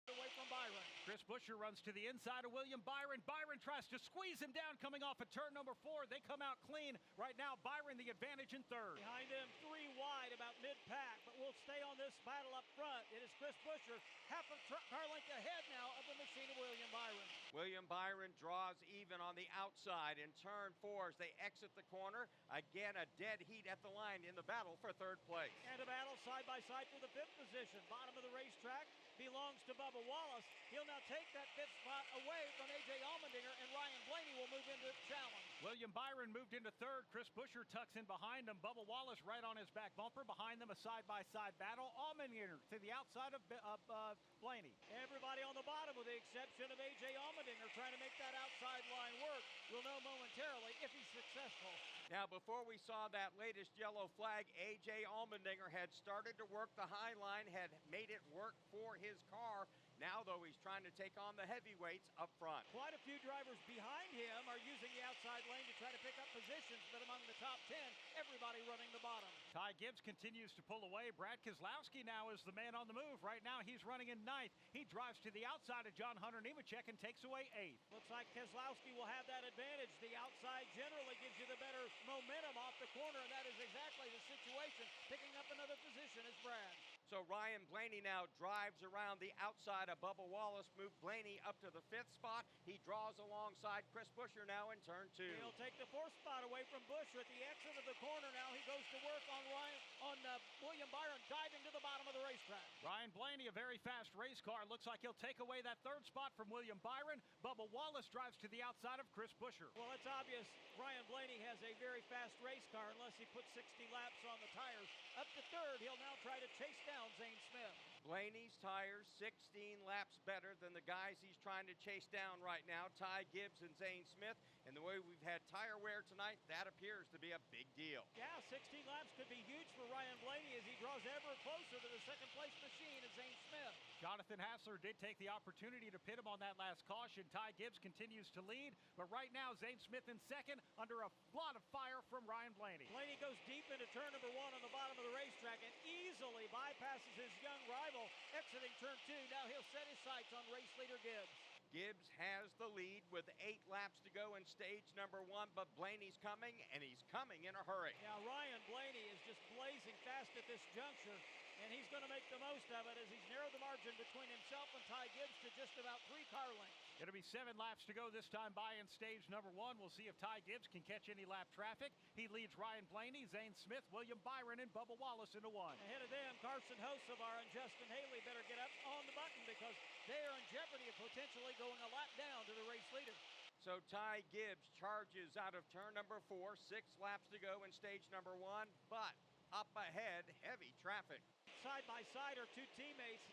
Away from Byron. Chris Buescher runs to the inside of William Byron. Byron tries to squeeze him down coming off at turn number 4. They come out clean. Right now, Byron the advantage in third. Behind him, 3 wide, about mid-pack, but we'll stay on this battle up front. It is Chris Buescher, half a car length ahead now of the machine of William Byron. William Byron draws even on the outside in turn 4 as they exit the corner. Again, a dead heat at the line in the battle for third place. And a battle side by side for the 5th position. Bottom of the racetrack belongs to Bubba Wallace. He'll now take that 5th spot away from A.J. Allmendinger, and Ryan Blaney will move into the challenge. William Byron moved into third. Chris Buescher tucks in behind him. Bubba Wallace right on his back bumper. Behind them, a side-by-side battle. Allmendinger to the outside of Blaney. Everybody on the bottom with the exception of A.J. Allmendinger trying to make that outside line work. We'll know momentarily if he's successful. Now, before we saw that latest yellow flag, A.J. Allmendinger had started to work the high line, had made it work for his car. Now, though, he's trying to take on the heavyweights up front. Quite a few drivers behind him are using the outside lane to try to pick up positions, but among the top 10, everybody running the bottom. Ty Gibbs continues to pull away. Brad Keselowski now is the man on the move. Right now, he's running in 9th. He drives to the outside of John Hunter Nemechek and takes away 8th. Looks like Keselowski will have that advantage. The outside generally gives you the better momentum off the corner, and that is exactly the situation. Picking up another position is Brad. So Ryan Blaney now drives around the outside of Bubba Wallace, moved Blaney up to the 5th spot. He draws alongside Chris Buescher now in turn 2. He'll take the 4th spot away from Buescher at the exit of the corner. Now he goes to work on William Byron, diving to the bottom of the racetrack. Ryan Blaney, a very fast race car. Looks like he'll take away that 3rd spot from William Byron. Bubba Wallace drives to the outside of Chris Buescher. Well, it's obvious Ryan Blaney has a very fast race car unless He put 60 laps on the tires. Up to third, he'll now try to chase down Zane Smith. Blaney's tires 16 laps better than the guys he's trying to chase down right now, Ty Gibbs and Zane Smith. And the way we've had tire wear tonight, that appears to be a big deal. Yeah, 16 laps could be huge for Ryan Blaney as he draws ever closer to the second-place machine of Zane Smith. Jonathan Hassler did take the opportunity to pit him on that last caution. Ty Gibbs continues to lead, but right now Zane Smith in second under a lot of fire from Ryan Blaney. Blaney goes deep into turn number 1 on the bottom of the racetrack and easily bypasses his young rival exiting turn 2. Now he'll set his sights on race leader Gibbs. Gibbs has the lead with 8 laps to go in stage number 1, but Blaney's coming, and he's coming in a hurry. Now Ryan Blaney is just blazing fast at this juncture, and he's going to make the most of it as he's narrowed the margin between himself and Ty Gibbs to just about 3 car lengths. It'll be 7 laps to go this time by in stage number 1. We'll see if Ty Gibbs can catch any lap traffic. He leads Ryan Blaney, Zane Smith, William Byron, and Bubba Wallace into 1. Ahead of them, Carson Hocevar and Justin Haley better get up on the button because they are in jeopardy of potentially going a lap down to the race leader. So Ty Gibbs charges out of turn number 4, 6 laps to go in stage number 1, but up ahead, heavy traffic. Side by side are 2 teammates.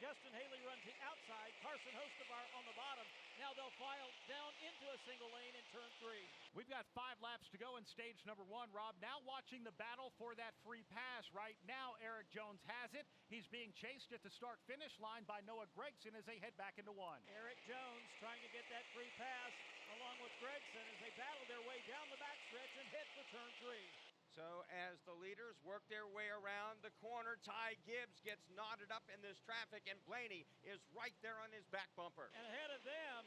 Justin Haley runs the outside, Carson Hocevar on the bottom. Now they'll file down into a single lane in turn 3. We've got 5 laps to go in stage number 1, Rob. Now watching the battle for that free pass. Right now, Eric Jones has it. He's being chased at the start-finish line by Noah Gragson as they head back into 1. Eric Jones trying to get that free pass along with Gragson as they battle their way down the backstretch and head for turn 3. So as the leaders work their way around the corner, Ty Gibbs gets knotted up in this traffic, and Blaney is right there on his back bumper. And ahead of them,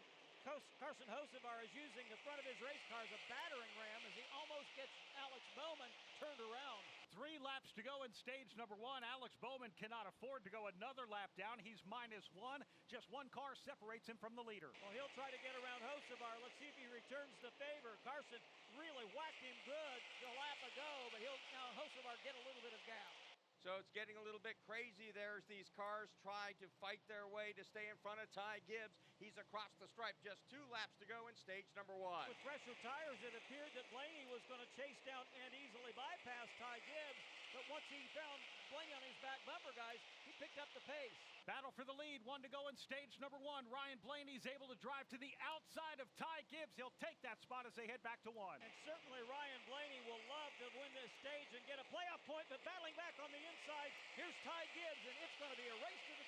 Carson Hocevar is using the front of his race car as a battering ram as he almost gets Alex Bowman turned around. 3 laps to go in stage number 1. Alex Bowman cannot afford to go another lap down. He's -1. Just 1 car separates him from the leader. Well, he'll try to get around Hocevar. Let's see if he returns the favor. Carson really whacked him good a lap ago, but he'll now Hocevar get a little bit of gap. So it's getting a little bit crazy there as these cars try to fight their way to stay in front of Ty Gibbs. He's across the stripe, just 2 laps to go in stage number 1. With fresher tires, it appeared that Blaney was going to chase down and easily bypass Ty Gibbs, but once he found Blaney on his back bumper, guys, he picked up the pace. Battle for the lead, 1 to go in stage number 1. Ryan Blaney's able to drive to the outside of Ty Gibbs. He'll take that spot as they head back to 1. And certainly Ryan Blaney will love to win this stage and get a playoff point, but battling back on the inside, here's Ty Gibbs, and it's going to be a race to the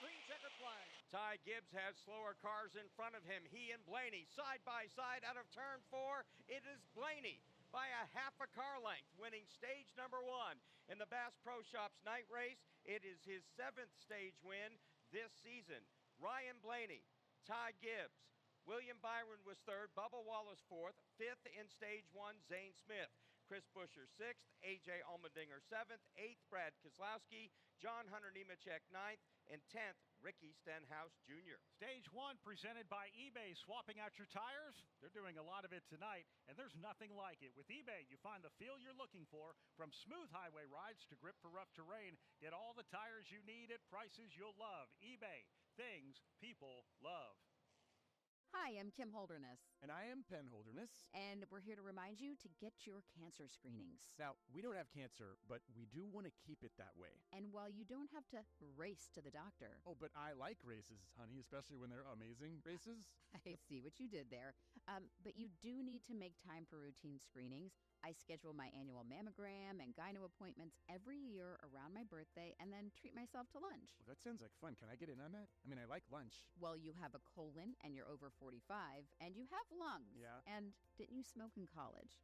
green checkered flag. Ty Gibbs has slower cars in front of him. He and Blaney side by side out of turn 4. It is Blaney by a half a car length, winning stage number 1 in the Bass Pro Shops night race. It is his 7th stage win this season. Ryan Blaney, Ty Gibbs, William Byron was 3rd, Bubba Wallace 4th, 5th in stage 1, Zane Smith, Chris Buescher 6th, A.J. Allmendinger 7th, 8th, Brad Keselowski, John Hunter Nemechek 9th, and 10th, Ricky Stenhouse Jr. Stage 1 presented by eBay. Swapping out your tires? They're doing a lot of it tonight, and there's nothing like it. With eBay, you find the feel you're looking for, from smooth highway rides to grip for rough terrain. Get all the tires you need at prices you'll love. eBay, things people love. Hi, I'm Kim Holderness. And I am Penn Holderness. And we're here to remind you to get your cancer screenings. Now, we don't have cancer, but we do want to keep it that way. And while you don't have to race to the doctor. Oh, but I like races, honey, especially when they're amazing races. I see what you did there. But you do need to make time for routine screenings. I schedule my annual mammogram and gyno appointments every year around my birthday and then treat myself to lunch. Well, that sounds like fun. Can I get in on that? I mean, I like lunch. Well, you have a colon and you're over 45 and you have lungs. Yeah. And didn't you smoke in college?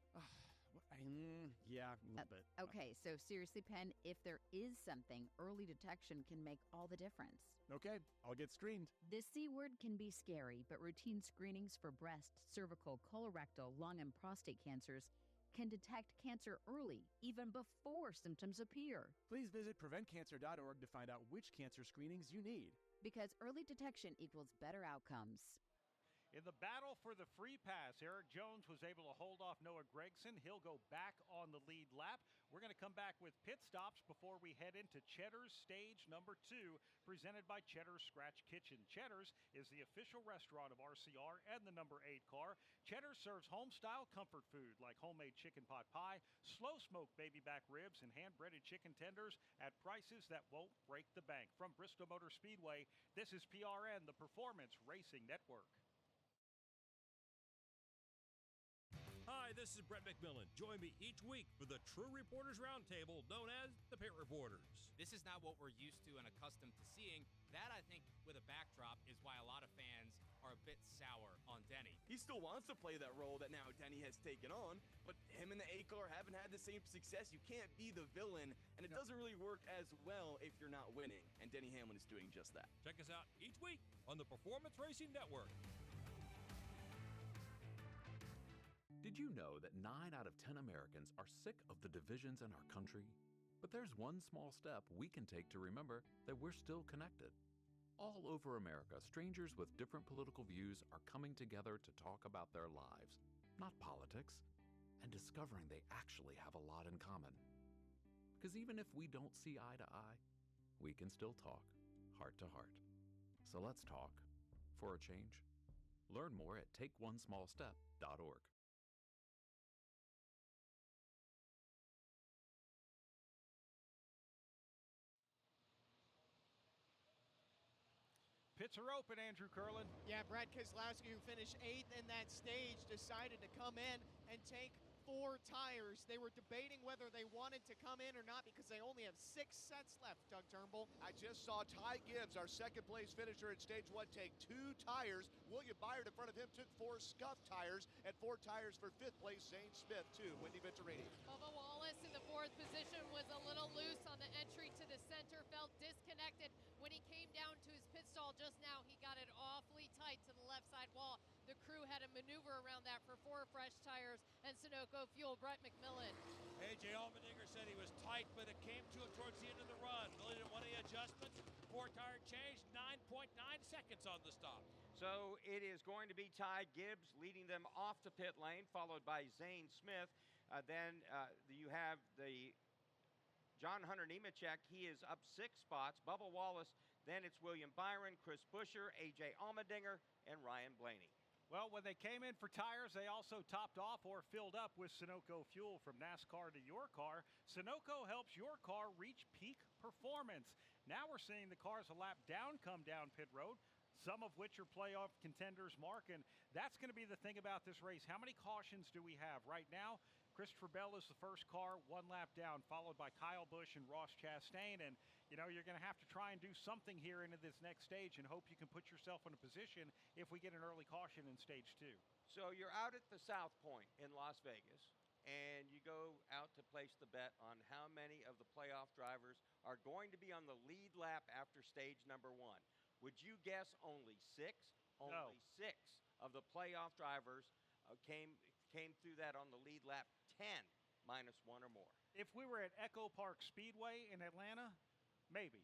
Yeah, a little bit. Okay, so seriously, Penn, if there is something, early detection can make all the difference. Okay, I'll get screened. This C word can be scary, but routine screenings for breast, cervical, colorectal, lung, and prostate cancers can detect cancer early, even before symptoms appear. Please visit preventcancer.org to find out which cancer screenings you need. Because early detection equals better outcomes. In the battle for the free pass, Eric Jones was able to hold off Noah Gragson. He'll go back on the lead lap. We're going to come back with pit stops before we head into Cheddar's stage number 2, presented by Cheddar's Scratch Kitchen. Cheddar's is the official restaurant of RCR and the number 8 car. Cheddar's serves home-style comfort food like homemade chicken pot pie, slow-smoked baby back ribs, and hand-breaded chicken tenders at prices that won't break the bank. From Bristol Motor Speedway, this is PRN, the Performance Racing Network. Hi, this is Brett McMillan. Join me each week for the True Reporters Roundtable, known as the Pit Reporters. This is not what we're used to and accustomed to seeing. That, I think, with a backdrop, is why a lot of fans are a bit sour on Denny. He still wants to play that role that now Denny has taken on, but him and the A-car haven't had the same success. You can't be the villain, and it doesn't really work as well if you're not winning, and Denny Hamlin is doing just that. Check us out each week on the Performance Racing Network. Did you know that 9 out of 10 Americans are sick of the divisions in our country? But there's one small step we can take to remember that we're still connected. All over America, strangers with different political views are coming together to talk about their lives, not politics, and discovering they actually have a lot in common. Because even if we don't see eye to eye, we can still talk heart to heart. So let's talk for a change. Learn more at takeonesmallstep.org. Pits are open, Andrew Curlin. Yeah, Brad Keselowski, who finished 8th in that stage, decided to come in and take 4 tires. They were debating whether they wanted to come in or not because they only have 6 sets left, Doug Turnbull. I just saw Ty Gibbs, our second place finisher in stage 1, take 2 tires. William Byron in front of him took 4 scuffed tires, and 4 tires for 5th place Zane Smith, too. Wendy Venturini. Bubba Wallace in the 4th position was a little loose on the entry to the center, felt disconnected when he came down to his pit stall just now. He got it awfully tight to the left side wall. The crew had to maneuver around that for 4 fresh tires and Sunoco fuel. Brett McMillan. A.J. Allmendinger said he was tight, but it came to him towards the end of the run. Really didn't want any adjustments. 4-tire change, 9.9 seconds on the stop. So it is going to be Ty Gibbs leading them off the pit lane, followed by Zane Smith. Then you have the John Hunter Nemechek. He is up 6 spots. Bubba Wallace. Then it's William Byron, Chris Buescher, A.J. Allmendinger, and Ryan Blaney. Well, when they came in for tires, they also topped off or filled up with Sunoco fuel. From NASCAR to your car, Sunoco helps your car reach peak performance. Now we're seeing the cars a lap down come down pit road, some of which are playoff contenders, Mark, and that's going to be the thing about this race. How many cautions do we have right now? Christopher Bell is the first car, 1 lap down, followed by Kyle Busch and Ross Chastain. And, you know, you're going to have to try and do something here into this next stage and hope you can put yourself in a position if we get an early caution in stage 2. So you're out at the South Point in Las Vegas, and you go out to place the bet on how many of the playoff drivers are going to be on the lead lap after stage number 1. Would you guess only 6? No. Only 6 of the playoff drivers came through that on the lead lap. 10 minus 1 or more. If we were at Echo Park Speedway in Atlanta, maybe.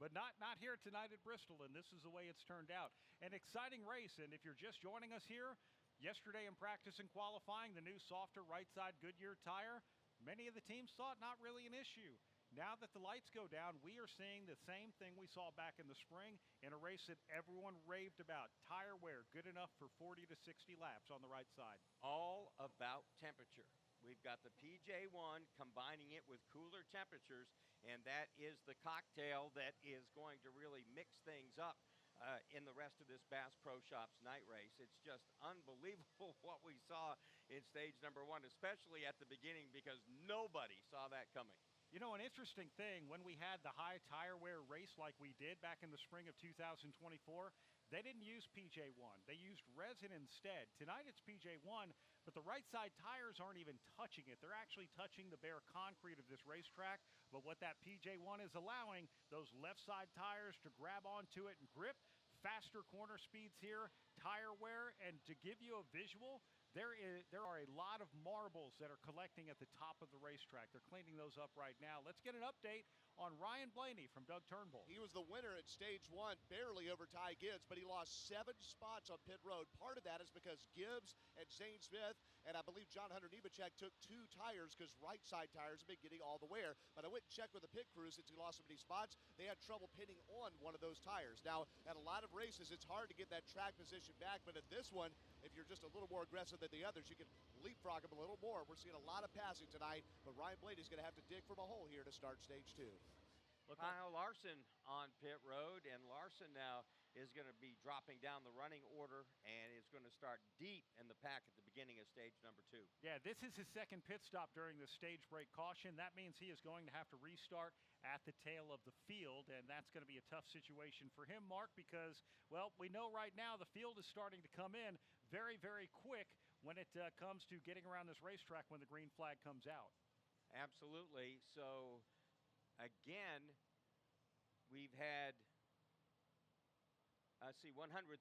But not here tonight at Bristol, and this is the way it's turned out. An exciting race, and if you're just joining us here, yesterday in practice and qualifying, the new softer right side Goodyear tire, many of the teams thought not really an issue. Now that the lights go down, we are seeing the same thing we saw back in the spring in a race that everyone raved about. Tire wear good enough for 40 to 60 laps on the right side. All about temperature. We've got the PJ1 combining it with cooler temperatures, and that is the cocktail that is going to really mix things up in the rest of this Bass Pro Shops night race. It's just unbelievable what we saw in stage number 1, especially at the beginning, because nobody saw that coming. You know, an interesting thing, when we had the high tire wear race like we did back in the spring of 2024, they didn't use PJ1. They used resin instead. Tonight it's PJ1, but the right side tires aren't even touching it. They're actually touching the bare concrete of this racetrack. But what that PJ1 is allowing, those left side tires to grab onto it and grip, faster corner speeds here, tire wear, and to give you a visual, there are a lot of marbles that are collecting at the top of the racetrack. They're cleaning those up right now. Let's get an update on Ryan Blaney from Doug Turnbull. He was the winner at stage 1, barely over Ty Gibbs, but he lost 7 spots on pit road. Part of that is because Gibbs and Zane Smith and I believe John Hunter Nemechek took 2 tires because right side tires have been getting all the wear. But I went and checked with the pit crew since he lost so many spots. They had trouble pitting on one of those tires. Now, at a lot of races, it's hard to get that track position back, but at this one, if you're just a little more aggressive than the others, you can leapfrog them a little more. We're seeing a lot of passing tonight, but Ryan Blaney's going to have to dig from a hole here to start stage 2. Kyle Larson on pit road, and Larson now is going to be dropping down the running order and is going to start deep in the pack at the beginning of stage number 2. Yeah, this is his second pit stop during the stage break caution. That means he is going to have to restart at the tail of the field, and that's going to be a tough situation for him, Mark, because, well, we know right now the field is starting to come in very, very quick when it comes to getting around this racetrack when the green flag comes out. Absolutely. So, again, we've had 134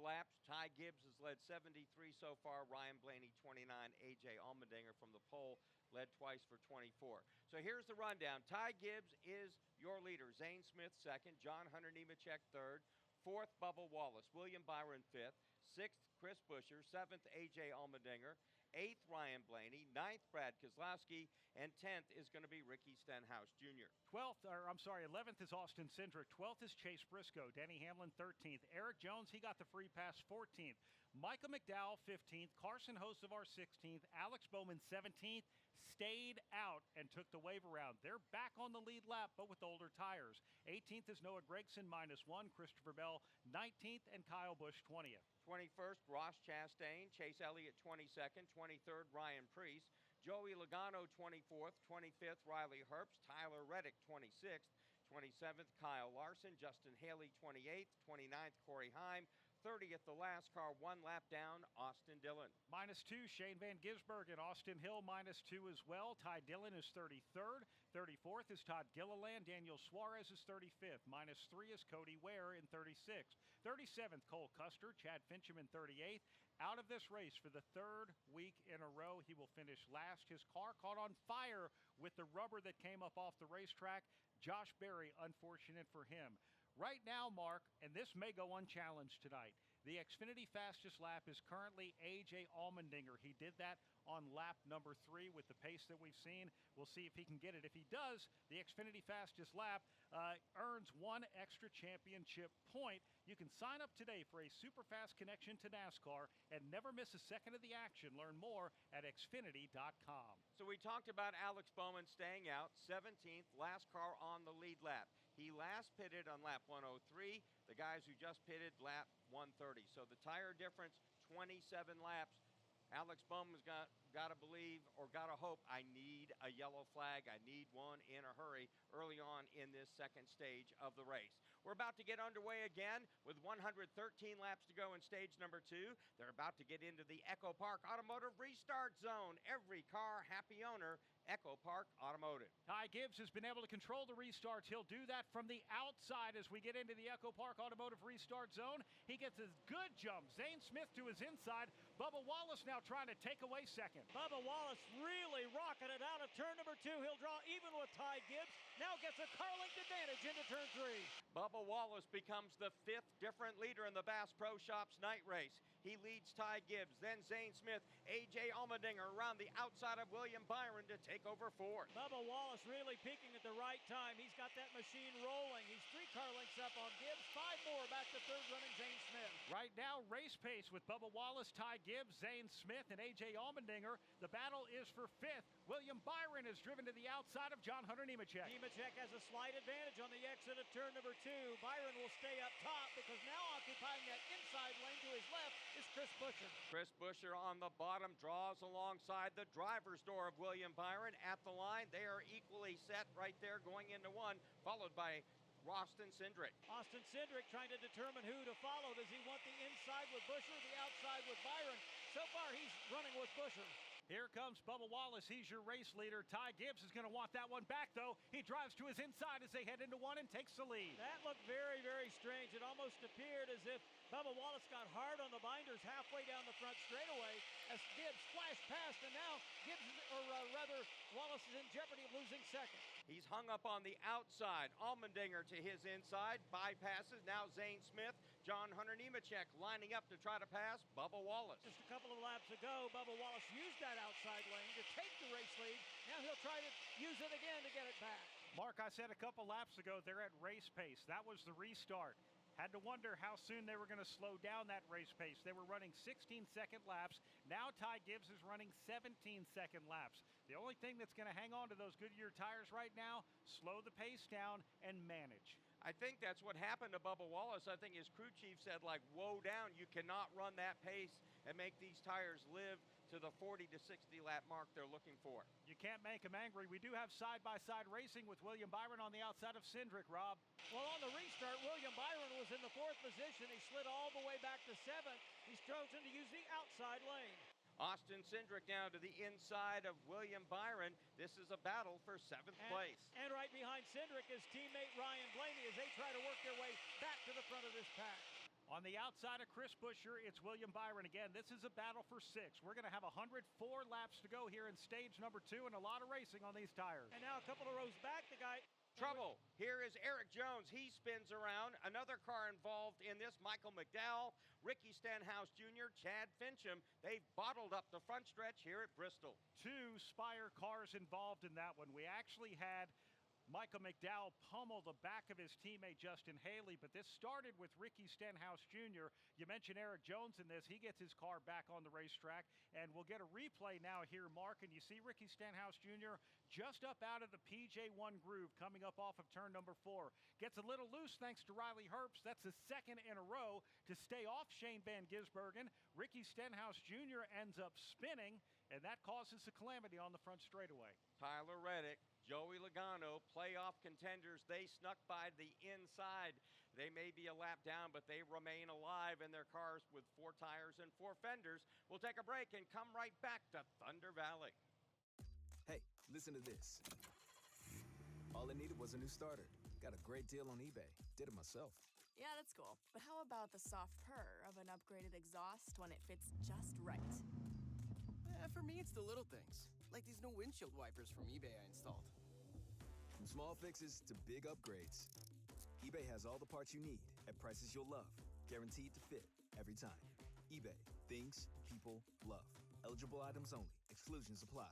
laps. Ty Gibbs has led 73 so far. Ryan Blaney 29. A.J. Allmendinger from the pole led twice for 24. So here's the rundown. Ty Gibbs is your leader. Zane Smith second. John Hunter Nemechek third. Fourth, Bubba Wallace. William Byron fifth. Sixth, Chris Buescher. Seventh, A.J. Allmendinger. 8th, Ryan Blaney. 9th, Brad Keselowski. And 10th is going to be Ricky Stenhouse Jr. 11th is Austin Cindric. 12th is Chase Briscoe. Denny Hamlin 13th. Eric Jones, he got the free pass 14th. Micah McDowell 15th. Carson Hocevar 16th. Alex Bowman 17th. Stayed out and took the wave around. They're back on the lead lap, but with older tires. 18th is Noah Gragson -1. Christopher Bell 19th. And Kyle Busch 20th. 21st, Ross Chastain. Chase Elliott 22nd. 23rd, Ryan Preece. Joey Logano 24th. 25th, Riley Herbst. Tyler Reddick 26th. 27th, Kyle Larson. Justin Haley 28th. 29th, Corey Heim. 30th, the last car, 1 lap down, Austin Dillon. -2, Shane Van Gisbergen and Austin Hill -2 as well. Ty Dillon is 33rd. 34th is Todd Gilliland. Daniel Suarez is 35th. -3 is Cody Ware in 36th. 37th, Cole Custer. Chad Fincham in 38th. Out of this race for the 3rd week in a row, he will finish last. His car caught on fire with the rubber that came up off the racetrack. Josh Berry, unfortunate for him. Right now, Mark, and this may go unchallenged tonight, the Xfinity fastest lap is currently A.J. Allmendinger. He did that on lap number 3 with the pace that we've seen. We'll see if he can get it. If he does, the Xfinity fastest lap earns 1 extra championship point. You can sign up today for a super fast connection to NASCAR and never miss a second of the action. Learn more at Xfinity.com. So we talked about Alex Bowman staying out, 17th, last car on the lead lap. He last pitted on lap 103. The guys who just pitted lap 130. So the tire difference, 27 laps. Alex Bowman's got to believe or got to hope, I need a yellow flag. I need one in a hurry early on in this second stage of the race. We're about to get underway again with 113 laps to go in stage number 2. They're about to get into the Echo Park Automotive Restart Zone. Every car, happy owner. Echo Park Automotive. Ty Gibbs has been able to control the restarts. He'll do that from the outside as we get into the Echo Park Automotive Restart Zone. He gets a good jump. Zane Smith to his inside. Bubba Wallace now trying to take away second. Bubba Wallace really rocking it out of turn number 2. He'll draw even with Ty Gibbs. Now gets a car length advantage into turn 3. Bubba Wallace becomes the 5th different leader in the Bass Pro Shops night race. He leads Ty Gibbs, then Zane Smith, A.J. Allmendinger around the outside of William Byron to take over 4th. Bubba Wallace really peaking at the right time. He's got that machine rolling. He's 3 car lengths up on Gibbs, 5 more back to 3rd running Zane Smith. Right now, race pace with Bubba Wallace, Ty Gibbs, Zane Smith, and A.J. Allmendinger. The battle is for 5th. William Byron is driven to the outside of John Hunter Nemechek. Nemechek has a slight advantage on the exit of turn number 2. Byron will stay up top because now occupying that inside lane to his left is Chris Buescher. Chris Buescher on the bottom draws alongside the driver's door of William Byron at the line. They are equally set right there going into 1, followed by Austin Cindric. Austin Cindric trying to determine who to follow. Does he want the inside with Buescher, the outside with Byron? So far, he's running with Buescher. Here comes Bubba Wallace. He's your race leader. Ty Gibbs is going to want that one back, though. He drives to his inside as they head into one and takes the lead. That looked very, very strange. It almost appeared as if Bubba Wallace got hard on the binders halfway down the front straightaway as Gibbs flashed past, and now Wallace is in jeopardy of losing second. He's hung up on the outside. Allmendinger to his inside, bypasses. Now Zane Smith, John Hunter Nemechek lining up to try to pass Bubba Wallace. Just a couple of laps ago, Bubba Wallace used that outside lane to take the race lead. Now he'll try to use it again to get it back. Mark, I said a couple laps ago, they're at race pace. That was the restart. Had to wonder how soon they were going to slow down that race pace. They were running 16-second laps. Now Ty Gibbs is running 17-second laps. The only thing that's going to hang on to those Goodyear tires right now, slow the pace down and manage. I think that's what happened to Bubba Wallace. I think his crew chief said, like, whoa down. You cannot run that pace and make these tires live to the 40 to 60 lap mark they're looking for. You can't make them angry. We do have side-by-side racing with William Byron on the outside of Cindric, Rob. Well, on the restart, William Byron was in the 4th position. He slid all the way back to 7th. He's chosen to use the outside lane. Austin Cindric now to the inside of William Byron. This is a battle for 7th place. And right behind Cindric is teammate Ryan Blaney as they try to work their way back to the front of this pack. On the outside of Chris Buescher, it's William Byron again. This is a battle for 6. We're going to have 104 laps to go here in stage number 2 and a lot of racing on these tires. And now a couple of rows back, the guy... Trouble. Here is Eric Jones. He spins around. Another car involved in this, Michael McDowell, Ricky Stenhouse Jr., Chad Fincham. They've bottled up the front stretch here at Bristol. 2 Spire cars involved in that one. We actually had Michael McDowell pummel the back of his teammate Justin Haley, but this started with Ricky Stenhouse Jr. You mentioned Eric Jones in this. He gets his car back on the racetrack, and we'll get a replay now here, Mark, and you see Ricky Stenhouse Jr. just up out of the PJ1 groove coming up off of turn number 4. Gets a little loose thanks to Riley Herbst. That's the second in a row to stay off Shane Van Gisbergen. Ricky Stenhouse Jr. ends up spinning, and that causes a calamity on the front straightaway. Tyler Reddick, Joey Logano, playoff contenders. They snuck by the inside. They may be a lap down, but they remain alive in their cars with 4 tires and 4 fenders. We'll take a break and come right back to Thunder Valley. Hey, listen to this. All I needed was a new starter. Got a great deal on eBay. Did it myself. Yeah, that's cool. But how about the soft purr of an upgraded exhaust when it fits just right? For me, it's the little things. Like these new windshield wipers from eBay I installed. From small fixes to big upgrades, eBay has all the parts you need at prices you'll love. Guaranteed to fit every time. eBay. Things people love. Eligible items only. Exclusions apply.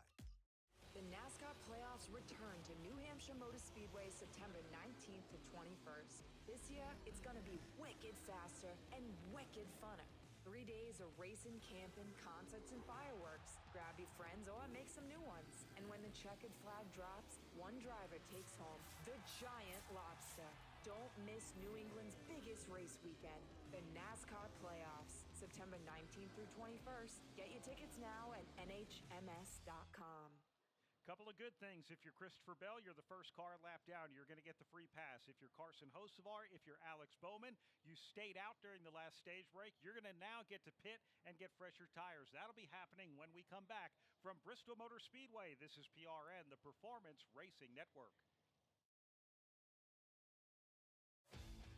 The NASCAR playoffs return to New Hampshire Motor Speedway September 19th to 21st. This year, it's gonna be wicked faster and wicked funner. 3 days of racing, camping, concerts, and fireworks. Grab your friends or make some new ones. And when the checkered flag drops, one driver takes home the giant lobster. Don't miss New England's biggest race weekend, the NASCAR Playoffs, September 19th through 21st. Get your tickets now at nhms.com. Couple of good things. If you're Christopher Bell, you're the first car lap down. You're going to get the free pass. If you're Carson Hocevar, if you're Alex Bowman, you stayed out during the last stage break. You're going to now get to pit and get fresher tires. That'll be happening when we come back from Bristol Motor Speedway. This is PRN, the Performance Racing Network.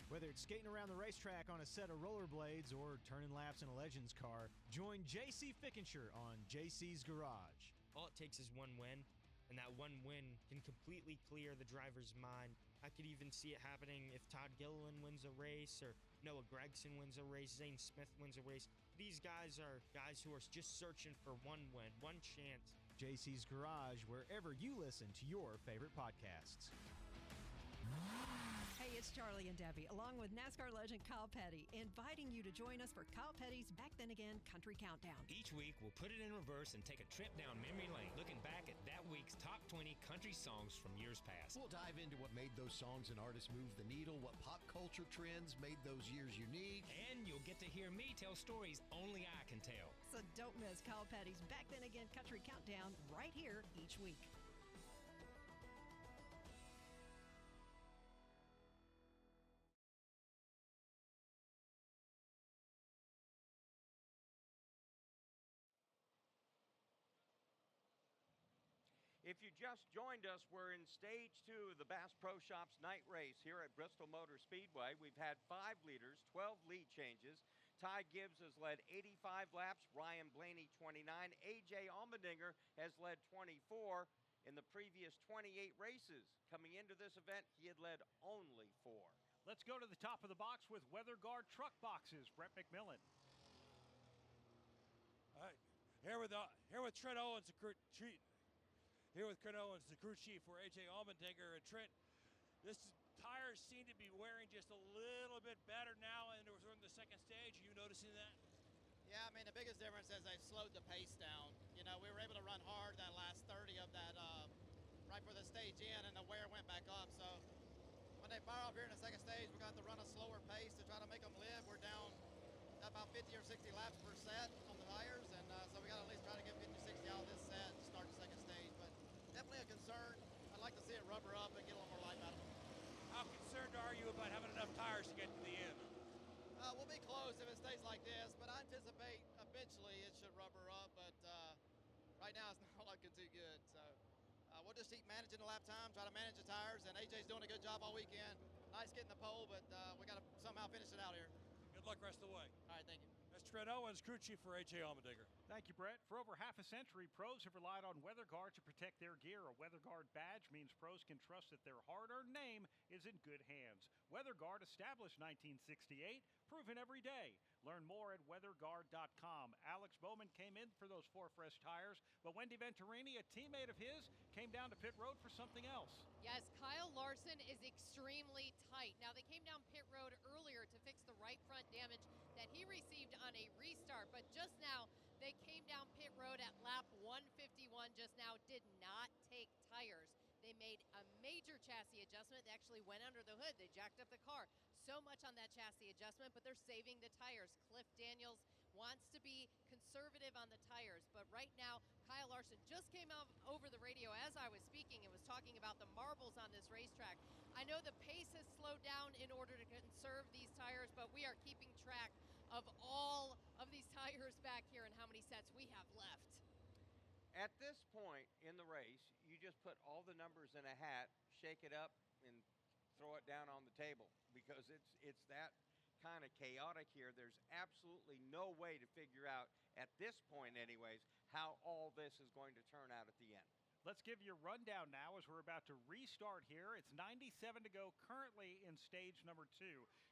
Whether it's skating around the racetrack on a set of rollerblades or turning laps in a Legends car, join JC Fickenshire on JC's Garage. All it takes is one win, and that one win can completely clear the driver's mind. I could even see it happening if Todd Gilliland wins a race or Noah Gragson wins a race, Zane Smith wins a race. These guys are guys who are just searching for one win, one chance. JC's Garage, wherever you listen to your favorite podcasts. Hey, it's Charlie and Debbie, along with NASCAR legend Kyle Petty, inviting you to join us for Kyle Petty's Back Then Again Country Countdown. Each week, we'll put it in reverse and take a trip down memory lane, looking back at that week's top 20 country songs from years past. We'll dive into what made those songs and artists move the needle, what pop culture trends made those years unique. And you'll get to hear me tell stories only I can tell. So don't miss Kyle Petty's Back Then Again Country Countdown right here each week. If you just joined us, we're in stage 2 of the Bass Pro Shops night race here at Bristol Motor Speedway. We've had 5 leaders, 12 lead changes. Ty Gibbs has led 85 laps, Ryan Blaney 29. A.J. Allmendinger has led 24 in the previous 28 races. Coming into this event, he had led only 4. Let's go to the top of the box with WeatherGuard truck boxes. Brett McMillan. All right, here with Trent Owens, the crew chief for A.J. Allmendinger. And Trent, tires seem to be wearing just a little bit better now, and we're in the second stage. Are you noticing that? Yeah, I mean, the biggest difference is they've slowed the pace down. You know, we were able to run hard that last 30 of that right for the stage in, and the wear went back up. So when they fire off here in the second stage, we got to run a slower pace to try to make them live. We're down about 50 or 60 laps per set on the tires, and so we got to at least try to get 50 or 60 out of this set to start the second stage. But definitely a concern. I'd like to see it rubber up and get a little more life out of them. How concerned are you about having enough tires to get to the end? We'll be close if it stays like this, but I anticipate eventually it should rubber up, but right now it's not looking too good. So we'll just keep managing the lap time, try to manage the tires, and AJ's doing a good job all weekend. Nice getting the pole, but we got to somehow finish it out here. Good luck rest of the way. All right, thank you. That's Trent Owens, crew chief for A.J. Allmendinger. Thank you, Brett. For over half a century, pros have relied on WeatherGuard to protect their gear. A WeatherGuard badge means pros can trust that their hard-earned name is in good hands. WeatherGuard, established 1968, proven every day. Learn more at weatherguard.com. Alex Bowman came in for those 4 fresh tires, but Wendy Venturini, a teammate of his, came down to pit road for something else. Yes, Kyle Larson is extremely tight. Now, they came down pit road earlier to fix the right front damage that he received on a restart, but just now they came down pit road at lap 151 just now, did not take tires. They made a major chassis adjustment. They actually went under the hood. They jacked up the car. So much on that chassis adjustment, but they're saving the tires. Cliff Daniels wants to be conservative on the tires, but right now Kyle Larson just came out over the radio as I was speaking and was talking about the marbles on this racetrack. I know the pace has slowed down in order to conserve these tires, but we are keeping track of all of these tires back here and how many sets we have left. At this point in the race, you just put all the numbers in a hat, shake it up, and throw it down on the table because it's that kind of chaotic here. There's absolutely no way to figure out, at this point anyways, how all this is going to turn out at the end. Let's give you a rundown now as we're about to restart here. It's 97 to go currently in stage number 2.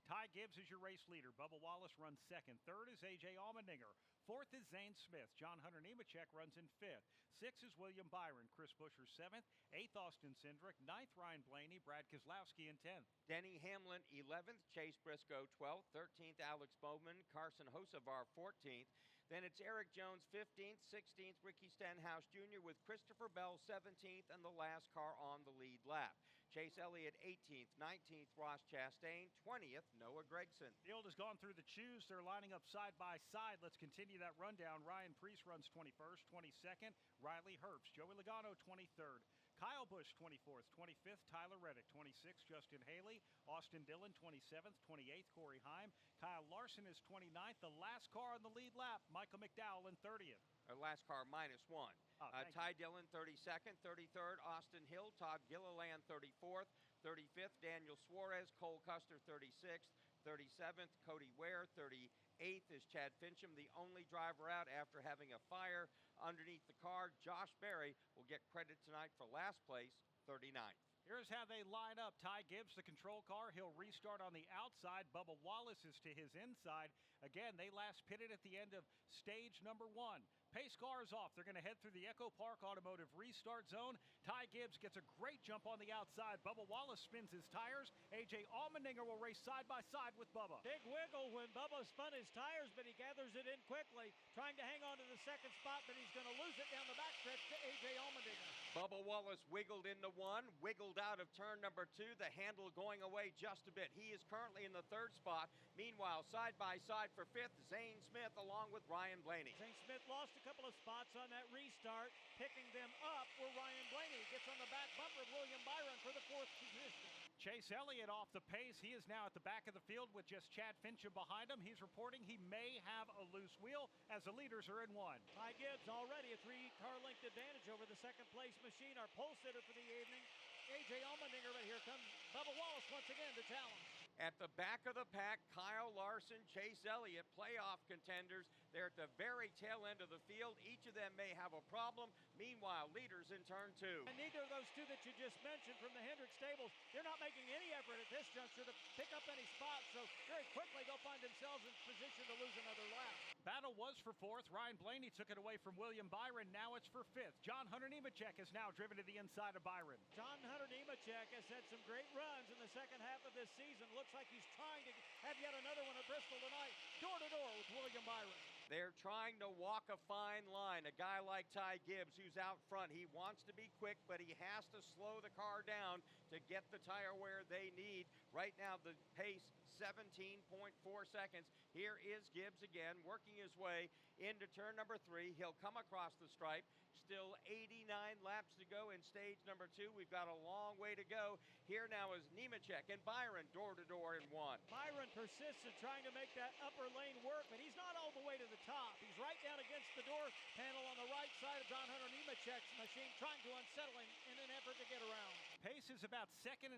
Ty Gibbs is your race leader. Bubba Wallace runs second. Third is A.J. Allmendinger. Fourth is Zane Smith. John Hunter Nemechek runs in fifth. Sixth is William Byron. Chris Buescher seventh. Eighth, Austin Cindric. Ninth, Ryan Blaney. Brad Keselowski in 10th. Denny Hamlin 11th. Chase Briscoe 12th. 13th, Alex Bowman. Carson Hocevar 14th. Then it's Eric Jones 15th, 16th, Ricky Stenhouse Jr. with Christopher Bell 17th and the last car on the lead lap. Chase Elliott 18th, 19th, Ross Chastain, 20th, Noah Gragson. Field has gone through the choose. They're lining up side by side. Let's continue that rundown. Ryan Preece runs 21st, 22nd, Riley Herbst, Joey Logano 23rd. Kyle Busch, 24th, 25th, Tyler Reddick, 26th, Justin Haley, Austin Dillon, 27th, 28th, Corey Heim, Kyle Larson is 29th, the last car on the lead lap, Michael McDowell in 30th. Last car -1. Ty Dillon, 32nd, 33rd, Austin Hill, Todd Gilliland, 34th, 35th, Daniel Suarez, Cole Custer, 36th, 37th, Cody Ware, 38th is Chad Fincham, the only driver out after having a fire underneath the car. Josh Berry will get credit tonight for last place, 39th. Here's how they line up. Ty Gibbs, the control car. He'll restart on the outside. Bubba Wallace is to his inside. Again, they last pitted at the end of stage number 1. Pace car is off. They're going to head through the Echo Park Automotive restart zone. Ty Gibbs gets a great jump on the outside. Bubba Wallace spins his tires. A.J. Allmendinger will race side by side with Bubba. Big wiggle when Bubba spun his tires, but he gathers it in quickly, trying to hang on to the second spot, but he's going to lose it down the backstretch to A.J. Allmendinger. Bubba Wallace wiggled into 1, wiggled out of turn number 2, the handle going away just a bit. He is currently in the 3rd spot. Meanwhile, side by side for 5th, Zane Smith along with Ryan Blaney. Zane Smith lost a couple of spots on that restart. Picking them up where Ryan Blaney gets on the back bumper of William Byron for the 4th position. Chase Elliott off the pace. He is now at the back of the field with just Chad Fincham behind him. He's reporting he may have a loose wheel as the leaders are in one. Ty Gibbs already a 3-car length advantage over the second place machine. Our pole sitter for the evening, A.J. Allmendinger, but here comes Bubba Wallace once again to challenge. At the back of the pack, Kyle Larson, Chase Elliott, playoff contenders. They're at the very tail end of the field. Each of them may have a problem. Meanwhile, leaders in turn 2. And neither of those two that you just mentioned from the Hendrick stables, they're not making any effort at this juncture to pick up any spots, so very quickly they'll find themselves in position to lose another lap. Battle was for 4th. Ryan Blaney took it away from William Byron. Now it's for 5th. John Hunter Nemechek has now driven to the inside of Byron. John Hunter Nemechek has had some great runs in the second half of this season. Looks like he's trying to have yet another one at Bristol tonight. Door to door with William Byron. They're trying to walk a fine line. A guy like Ty Gibbs, who's out front, he wants to be quick, but he has to slow the car down to get the tire wear they need. Right now, the pace, 17.4 seconds. Here is Gibbs again, working his way into turn number 3. He'll come across the stripe. Still 89 laps to go in stage number 2. We've got a long way to go. Here now is Nemechek and Byron door to door in 1. Byron persists in trying to make that upper lane work, but he's not all the way to the top. He's right down against the door panel on the right side of John Hunter Nemechek's machine, trying to unsettle him in an effort to get around. Pace is about 2.5 seconds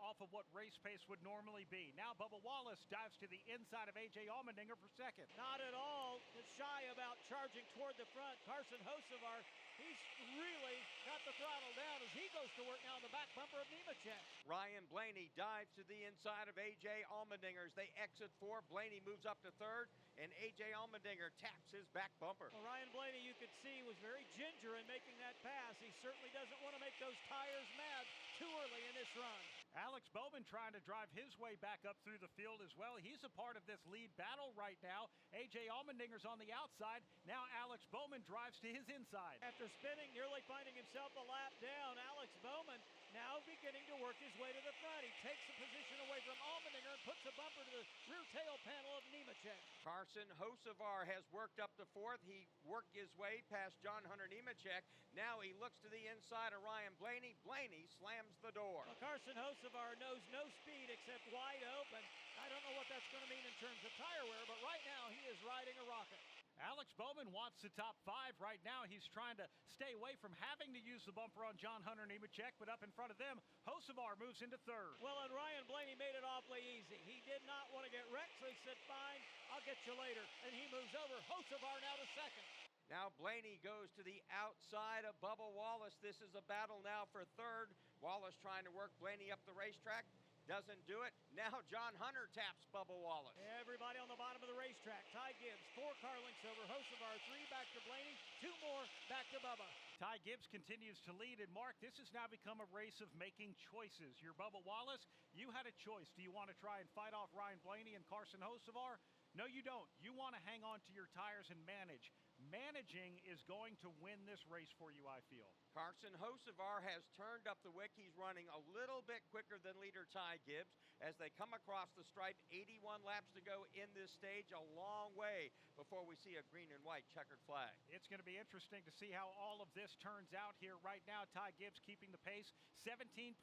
off of what race pace would normally be. Now Bubba Wallace dives to the inside of A.J. Allmendinger for 2nd. Not at all shy about charging toward the front. Carson Hocevar, he's really got the throttle down as he goes to work now on the back bumper of Nemechek. Ryan Blaney dives to the inside of A.J. Allmendinger as they exit 4. Blaney moves up to 3rd, and A.J. Allmendinger taps his back bumper. Well, Ryan Blaney, you could see, was very ginger in making that pass. He certainly doesn't want to make those tires mad too early in this run. Alex Bowman trying to drive his way back up through the field as well. He's a part of this lead battle right now. A.J. Allmendinger's on the outside. Now Alex Bowman drives to his inside. After spinning, nearly finding himself a lap down, Alex Bowman now beginning to work his way to the front. He takes a position away from Allmendinger and puts a bumper to the rear tail panel of Nemechek. Carson Hocevar has worked up to 4th. He worked his way past John Hunter Nemechek. Now he looks to the inside of Ryan Blaney. Blaney slams the door. Well, Carson Hocevar knows no speed except wide open. I don't know what that's going to mean in terms of tire wear, but right now he is riding a rocket. Alex Bowman wants the top 5 right now. He's trying to stay away from having to use the bumper on John Hunter Nemechek, but up in front of them, Hocevar moves into 3rd. Well, and Ryan Blaney made it awfully easy. He did not want to get wrecked, so he said, fine, I'll get you later. And he moves over. Hocevar now to 2nd. Now Blaney goes to the outside of Bubba Wallace. This is a battle now for 3rd. Wallace trying to work Blaney up the racetrack. Doesn't do it. Now John Hunter taps Bubba Wallace. Everybody on the bottom of the racetrack. Ty Gibbs, 4 car lengths over Hocevar, 3 back to Blaney, 2 more back to Bubba. Ty Gibbs continues to lead, and Mark, this has now become a race of making choices. You're Bubba Wallace. You had a choice. Do you want to try and fight off Ryan Blaney and Carson Hocevar? No, you don't. You want to hang on to your tires and manage. Managing is going to win this race for you, I feel. Carson Hocevar has turned up the wick. He's running a little bit quicker than leader Ty Gibbs as they come across the stripe. 81 laps to go in this stage, a long way before we see a green and white checkered flag. It's going to be interesting to see how all of this turns out here. Right now, Ty Gibbs keeping the pace, 17.2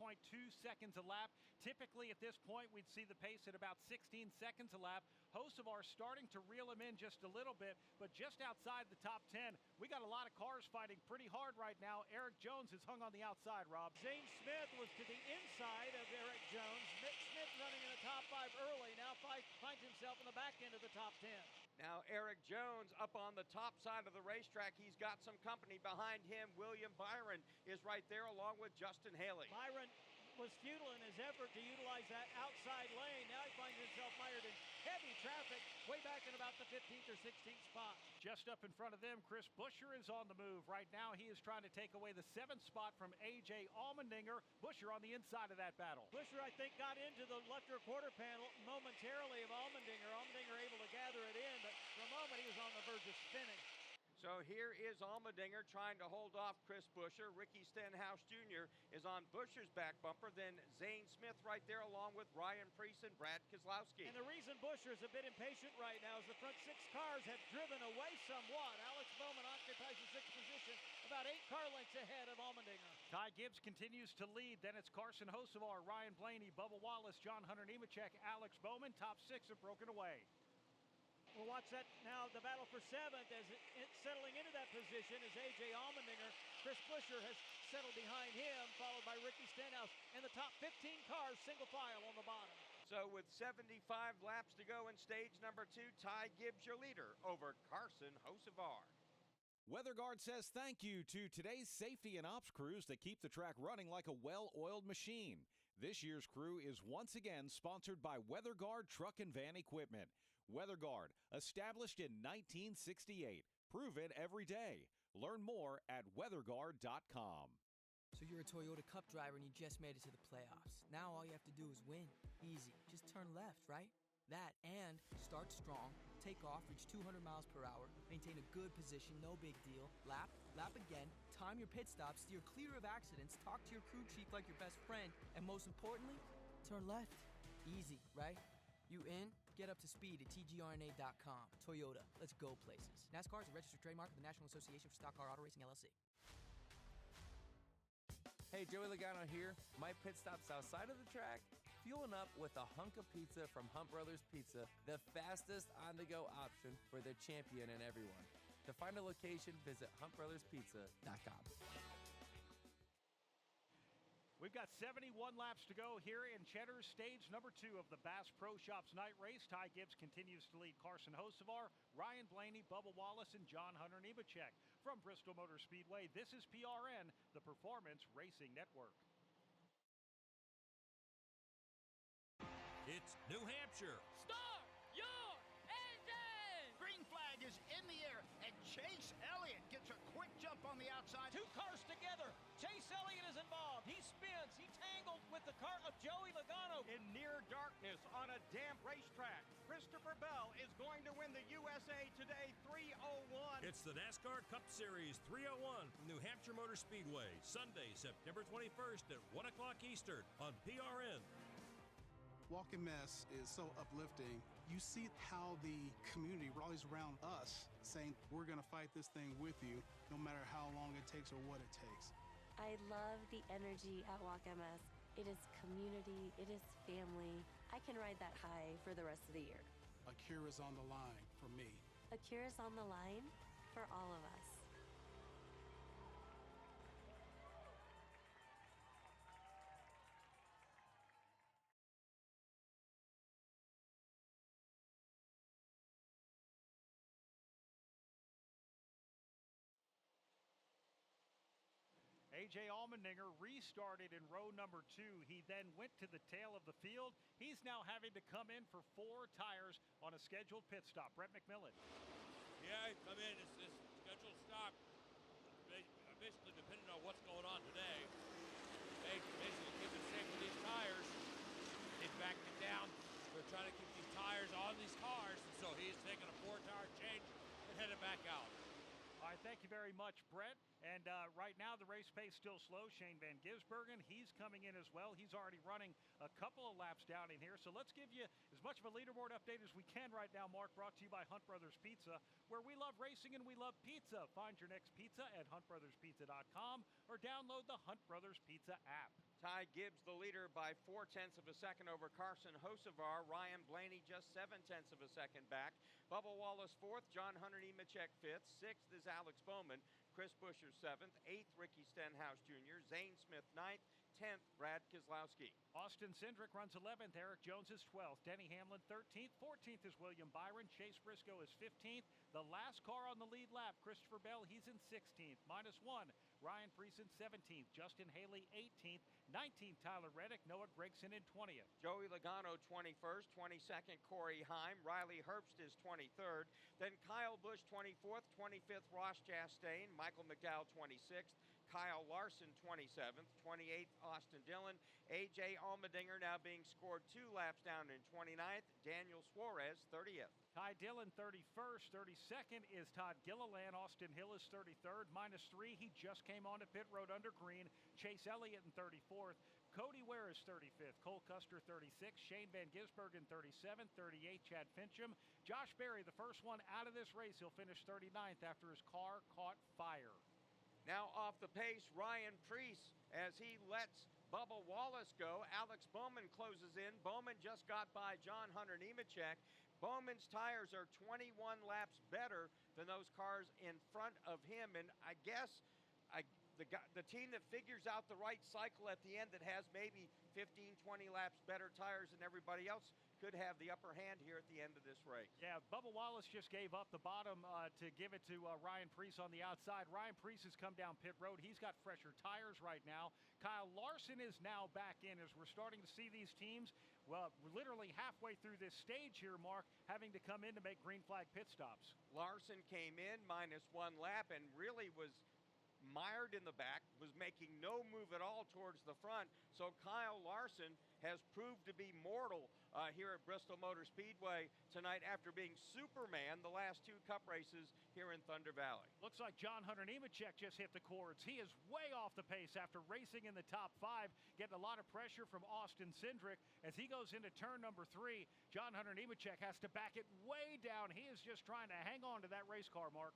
seconds a lap. Typically at this point, we'd see the pace at about 16 seconds a lap. Hocevar starting to reel him in just a little bit, but just outside the top 10, we got a lot of cars fighting pretty hard right now. Eric Jones is hung on the outside, Rob. Zane Smith was to the inside of Eric Jones. Mick Smith running in the top 5 early. Now finds himself in the back end of the top 10. Now Eric Jones up on the top side of the racetrack. He's got some company behind him. William Byron is right there along with Justin Haley. Byron was futile in his effort to utilize that outside lane. Now he finds himself mired in heavy traffic way back in about the 15th or 16th spot. Just up in front of them, Chris Buescher is on the move. Right now, he is trying to take away the 7th spot from A.J. Allmendinger. Buescher on the inside of that battle. Buescher, I think, got into the left rear quarter panel momentarily of Allmendinger. Allmendinger able to gather it in, but for a moment he was on the verge of spinning. So here is Allmendinger trying to hold off Chris Buescher. Ricky Stenhouse Jr. is on Buescher's back bumper. Then Zane Smith right there along with Ryan Preece and Brad Keselowski. And the reason Buescher is a bit impatient right now is the front 6 cars have driven away somewhat. Alex Bowman occupies the 6th position, about 8 car lengths ahead of Allmendinger. Ty Gibbs continues to lead. Then it's Carson Hocevar, Ryan Blaney, Bubba Wallace, John Hunter Nemechek, Alex Bowman. Top 6 have broken away. We'll watch that now, the battle for 7th as it's settling into that position is A.J. Allmendinger. Chris Buescher has settled behind him, followed by Ricky Stenhouse. And the top 15 cars single file on the bottom. So with 75 laps to go in stage number 2, Ty Gibbs your leader over Carson Hocevar. WeatherGuard says thank you to today's safety and ops crews that keep the track running like a well-oiled machine. This year's crew is once again sponsored by WeatherGuard Truck and Van Equipment. WeatherGuard, established in 1968. Proven every day. Learn more at weatherguard.com. So you're a Toyota Cup driver and you just made it to the playoffs. Now all you have to do is win. Easy. Just turn left, right? That and start strong, take off, reach 200 miles per hour, maintain a good position, no big deal. Lap again, time your pit stops, steer clear of accidents, talk to your crew chief like your best friend, and most importantly, turn left. Easy, right? You in? Get up to speed at tgrna.com. Toyota, let's go places. NASCAR is a registered trademark of the National Association for Stock Car Auto Racing, LLC. Hey, Joey Logano here. My pit stop's outside of the track, fueling up with a hunk of pizza from Hunt Brothers Pizza, the fastest on-the-go option for their champion and everyone. To find a location, visit huntbrotherspizza.com. We've got 71 laps to go here in Cheddar's stage number 2 of the Bass Pro Shops night race. Ty Gibbs continues to lead Carson Hocevar, Ryan Blaney, Bubba Wallace, and John Hunter Nemechek. From Bristol Motor Speedway, this is PRN, the Performance Racing Network. It's New Hampshire. Start your engine! Green flag is in the air, and Chase Elliott gets a quick jump on the outside. 2 cars together. Chase Elliott is involved. He spins. He tangled with the car of Joey Logano. In near darkness on a damp racetrack, Christopher Bell is going to win the USA Today 301. It's the NASCAR Cup Series 301 from New Hampshire Motor Speedway, Sunday, September 21st at 1 o'clock Eastern on PRN. Walking Mess is so uplifting. You see how the community rallies around us, saying we're going to fight this thing with you, no matter how long it takes or what it takes. I love the energy at Walk MS. It is community, it is family. I can ride that high for the rest of the year. A cure is on the line for me. A cure is on the line for all of us. A.J. Allmendinger restarted in row number 2. He then went to the tail of the field. He's now having to come in for 4 tires on a scheduled pit stop. Brett McMillan. Yeah, he come in. It's scheduled stop. Basically, depending on what's going on today, basically keep it safe with these tires. They backed it down. They're trying to keep these tires on these cars, and so he's taking a 4-tire change and headed back out. All right, thank you very much, Brett. And right now, the race pace still slow. Shane Van Gisbergen, he's coming in as well. He's already running a couple of laps down in here. So let's give you as much of a leaderboard update as we can right now, Mark, brought to you by Hunt Brothers Pizza, where we love racing and we love pizza. Find your next pizza at huntbrotherspizza.com or download the Hunt Brothers Pizza app. Ty Gibbs, the leader, by 0.4 of a second over Carson Hocevar. Ryan Blaney just 0.7 of a second back. Bubba Wallace 4th. John Hunter Nemechek 5th. 6th is Alex Bowman. Chris Buescher 7th. 8th, Ricky Stenhouse Jr. Zane Smith 9th. 10th, Brad Keselowski. Austin Cindric runs 11th. Eric Jones is 12th. Denny Hamlin 13th. 14th is William Byron. Chase Briscoe is 15th. The last car on the lead lap, Christopher Bell, he's in 16th. -1, Ryan Preece in 17th. Justin Haley 18th. 19th, Tyler Reddick. Noah Gragson in 20th. Joey Logano 21st. 22nd, Corey Heim. Riley Herbst is 23rd. Then Kyle Busch 24th. 25th, Ross Chastain. Michael McDowell 26th. Kyle Larson 27th, 28th Austin Dillon, A.J. Allmendinger now being scored 2 laps down in 29th, Daniel Suarez 30th. Ty Dillon 31st, 32nd is Todd Gilliland. Austin Hill is 33rd, -3. He just came onto pit road under green. Chase Elliott in 34th. Cody Ware is 35th. Cole Custer 36th. Shane Van Gisbergen 37th. 38th Chad Fincham. Josh Berry, the first one out of this race, he'll finish 39th after his car caught fire. Now off the pace, Ryan Preece as he lets Bubba Wallace go. Alex Bowman closes in. Bowman just got by John Hunter Nemechek. Bowman's tires are 21 laps better than those cars in front of him, and I guess the team that figures out the right cycle at the end that has maybe 15, 20 laps better tires than everybody else could have the upper hand here at the end of this race. Yeah, Bubba Wallace just gave up the bottom to give it to Ryan Preece on the outside. Ryan Preece has come down pit road. He's got fresher tires right now. Kyle Larson is now back in as we're starting to see these teams, well, literally halfway through this stage here, Mark, having to come in to make green flag pit stops. Larson came in -1 lap and really was mired in the back, was making no move at all towards the front. So Kyle Larson has proved to be mortal here at Bristol Motor Speedway tonight after being Superman the last 2 Cup races here in Thunder Valley. Looks like John Hunter Nemechek just hit the cords. He is way off the pace after racing in the top 5, getting a lot of pressure from Austin Cindric. As he goes into turn number 3, John Hunter Nemechek has to back it way down. He is just trying to hang on to that race car, Mark.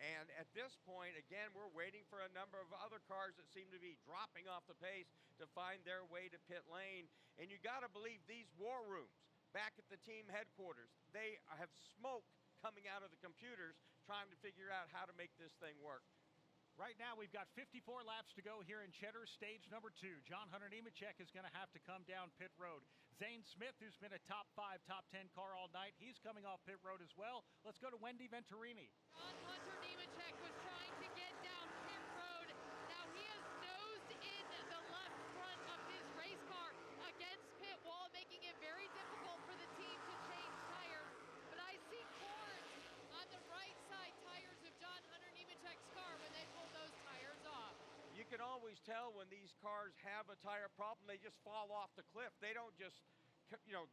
And at this point, again, we're waiting for a number of other cars that seem to be dropping off the pace to find their way to pit lane. And you got to believe these war rooms back at the team headquarters, they have smoke coming out of the computers trying to figure out how to make this thing work. Right now, we've got 54 laps to go here in Cheddar, stage number 2. John Hunter Nemechek is going to have to come down pit road. Zane Smith, who's been a top 5, top 10 car all night, he's coming off pit road as well. Let's go to Wendy Venturini. John Hunter Nemechek was trying to get down pit road. Now he has nosed in the left front of his race car against pit wall, making it very difficult for the team to change tires. But I see cords on the right side tires of John Hunter Nemechek's car when they pull those tires off. You can always tell when these cars have a tire problem, they just fall off the cliff. They don't just,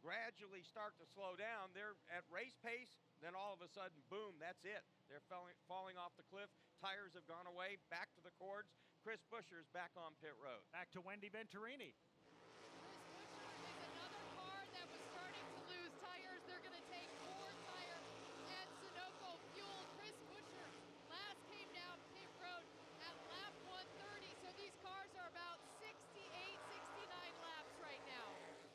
gradually start to slow down. They're at race pace, then all of a sudden, boom, that's it. They're falling off the cliff. Tires have gone away, back to the cords. Chris Buescher's back on pit road. Back to Wendy Venturini. Chris Buescher is another car that was starting to lose tires. They're going to take Ford Tire and Sunoco Fuel. Chris Buescher last came down pit road at lap 130. So these cars are about 68, 69 laps right now.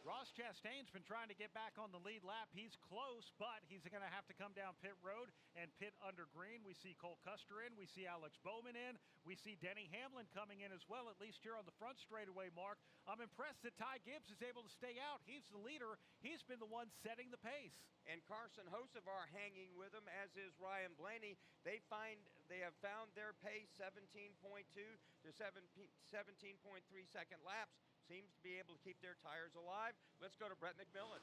Ross Chastain's been trying to get back on the lead lap. He's close, but he's going to have to come down pit road and pit under green. We see Cole Custer in. We see Alex Bowman in. We see Denny Hamlin coming in as well, at least here on the front straightaway, Mark. I'm impressed that Ty Gibbs is able to stay out. He's the leader. He's been the one setting the pace. And Carson Hocevar hanging with him, as is Ryan Blaney. They have found their pace, 17.2 to 17.3 second laps. Seems to be able to keep their tires alive. Let's go to Brett McMillan.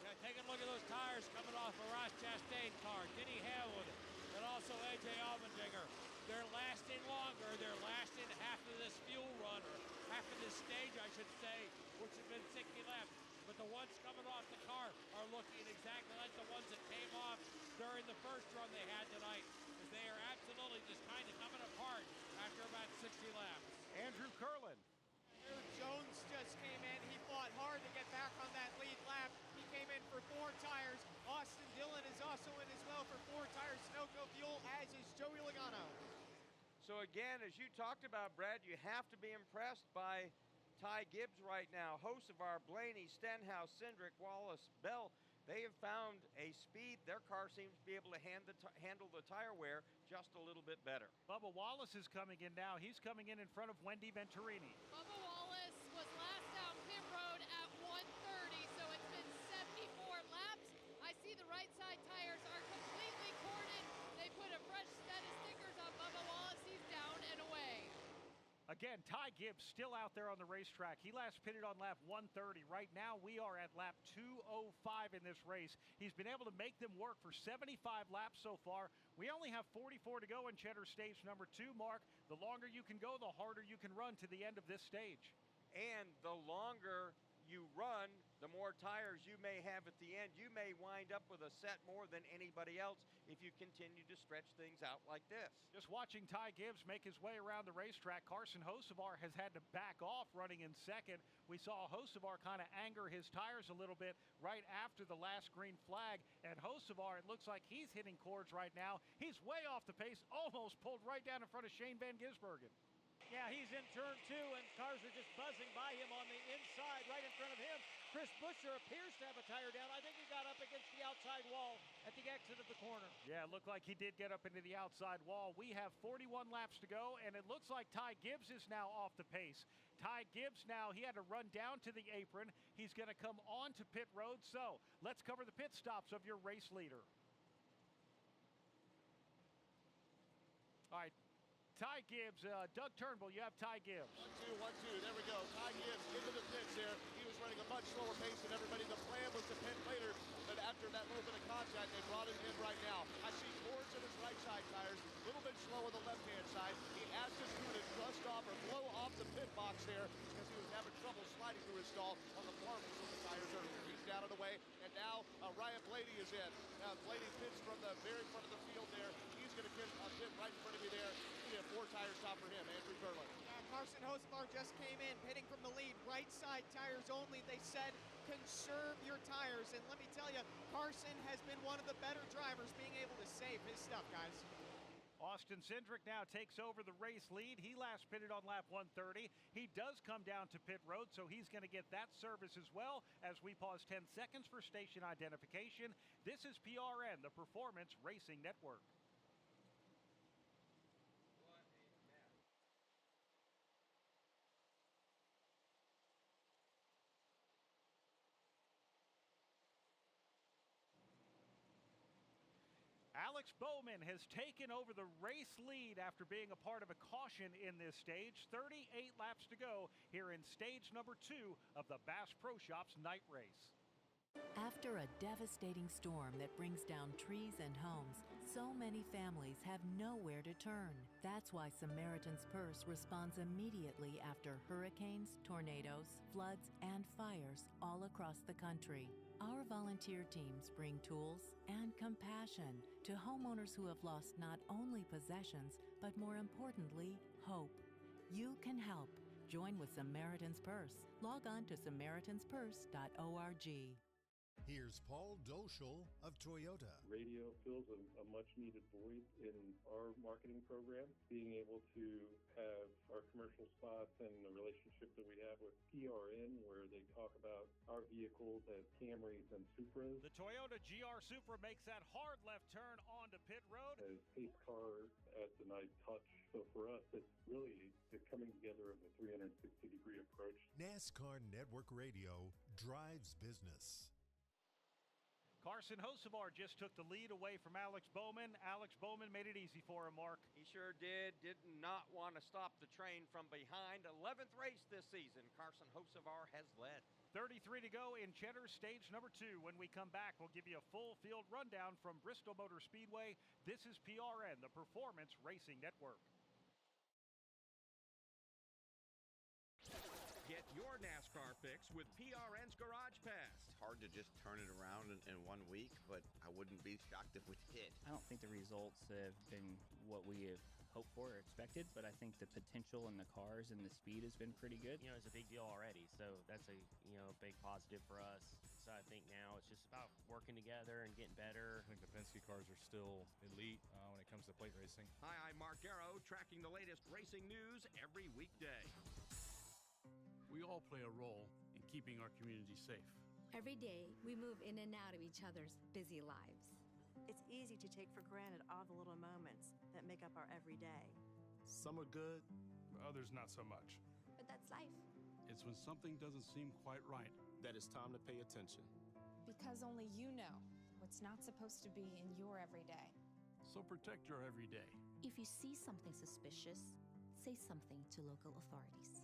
Yeah, take a look at those tires coming off a Ross Chastain car, Denny Hamlin, and also A.J. Allmendinger. They're lasting longer. They're lasting half of this fuel run, or half of this stage, I should say, which has been 60 laps. But the ones coming off the car are looking exactly like the ones that came off during the first run they had tonight, as they are absolutely just kind of coming apart after about 60 laps. Andrew Curlin. Jones just came in. He fought hard to get back on that lead lap. He came in for 4 tires. Austin Dillon is also in as well for 4 tires. Sunoco Fuel, as is Joey Logano. So again, as you talked about, Brad, you have to be impressed by Ty Gibbs right now. Hocevar, Blaney, Stenhouse, Cindric, Wallace, Bell. They have found a speed. Their car seems to be able to handle the tire wear just a little bit better. Bubba Wallace is coming in now. He's coming in front of Wendy Venturini. Bubba Wallace was last down pit road at 130, so it's been 74 laps. I see the right side tires are completely corded. They put a fresh set of stickers on Bubba Wallace. He's down and away. Again, Ty Gibbs still out there on the racetrack. He last pitted on lap 130. Right now, we are at lap 205 in this race. He's been able to make them work for 75 laps so far. We only have 44 to go in Cheddar stage number 2, Mark. The longer you can go, the harder you can run to the end of this stage. And the longer you run, the more tires you may have at the end. You may wind up with a set more than anybody else if you continue to stretch things out like this. Just watching Ty Gibbs make his way around the racetrack, Carson Hocevar has had to back off running in second. We saw Hocevar kind of anger his tires a little bit right after the last green flag. And Hocevar, it looks like he's hitting cords right now. He's way off the pace, almost pulled right down in front of Shane Van Gisbergen. Yeah, he's in turn 2, and cars are just buzzing by him on the inside, right in front of him. Chris Buescher appears to have a tire down. I think he got up against the outside wall at the exit of the corner. Yeah, it looked like he did get up into the outside wall. We have 41 laps to go, and it looks like Ty Gibbs is now off the pace. Ty Gibbs now, he had to run down to the apron. He's going to come on to pit road. So let's cover the pit stops of your race leader. All right. Ty Gibbs, Doug Turnbull, you have Ty Gibbs. 1-2, 1-2, there we go. Ty Gibbs into the pits there. He was running a much slower pace than everybody. The plan was to pit later, but after that little bit of contact, they brought him in right now. I see cords in his right side tires, a little bit slow on the left-hand side. He asked his crew to dust off or blow off the pit box there because he was having trouble sliding through his stall on the farm so the tires are he's down and away. And now Ryan Blaney is in. Now Blaney pits from the very front of the field there. He's going to pit right in front of you there. We have 4 tires top for him, Andrew Berlin. Carson Hocevar just came in, pitting from the lead. Right side tires only. They said conserve your tires. And let me tell you, Carson has been one of the better drivers being able to save his stuff, guys. Austin Cindric now takes over the race lead. He last pitted on lap 130. He does come down to pit road, so he's going to get that service as well as we pause 10 seconds for station identification. This is PRN, the Performance Racing Network. Alex Bowman has taken over the race lead after being a part of a caution in this stage. 38 laps to go here in stage number 2 of the Bass Pro Shops night race. After a devastating storm that brings down trees and homes, so many families have nowhere to turn. That's why Samaritan's Purse responds immediately after hurricanes, tornadoes, floods, and fires all across the country. Our volunteer teams bring tools and compassion to homeowners who have lost not only possessions, but more importantly, hope. You can help. Join with Samaritan's Purse. Log on to SamaritansPurse.org. Here's Paul Doschel of Toyota. Radio fills a much-needed void in our marketing program. Being able to have our commercial spots and the relationship that we have with PRN, where they talk about our vehicles as Camrys and Supras. The Toyota GR Supra makes that hard left turn onto pit road. As pace car adds a nice touch. So for us, it's really the coming together of a 360-degree approach. NASCAR Network Radio drives business. Carson Hocevar just took the lead away from Alex Bowman. Alex Bowman made it easy for him, Mark. He sure did. Did not want to stop the train from behind. 11th race this season. Carson Hocevar has led. 33 to go in Cheddar stage number 2. When we come back, we'll give you a full field rundown from Bristol Motor Speedway. This is PRN, the Performance Racing Network. Get your NASCAR fix with PRN's Garage Pass. It's hard to just turn it around in 1 week, but I wouldn't be shocked if we did. I don't think the results have been what we have hoped for or expected, but I think the potential in the cars and the speed has been pretty good. It's a big deal already, so that's a big positive for us. So I think now it's just about working together and getting better. I think the Penske cars are still elite when it comes to plate racing. Hi, I'm Mark Darrow, tracking the latest racing news every weekday. We all play a role in keeping our community safe. Every day, we move in and out of each other's busy lives. It's easy to take for granted all the little moments that make up our everyday. Some are good, others not so much. But that's life. It's when something doesn't seem quite right that it's time to pay attention. Because only you know what's not supposed to be in your everyday. So protect your everyday. If you see something suspicious, say something to local authorities.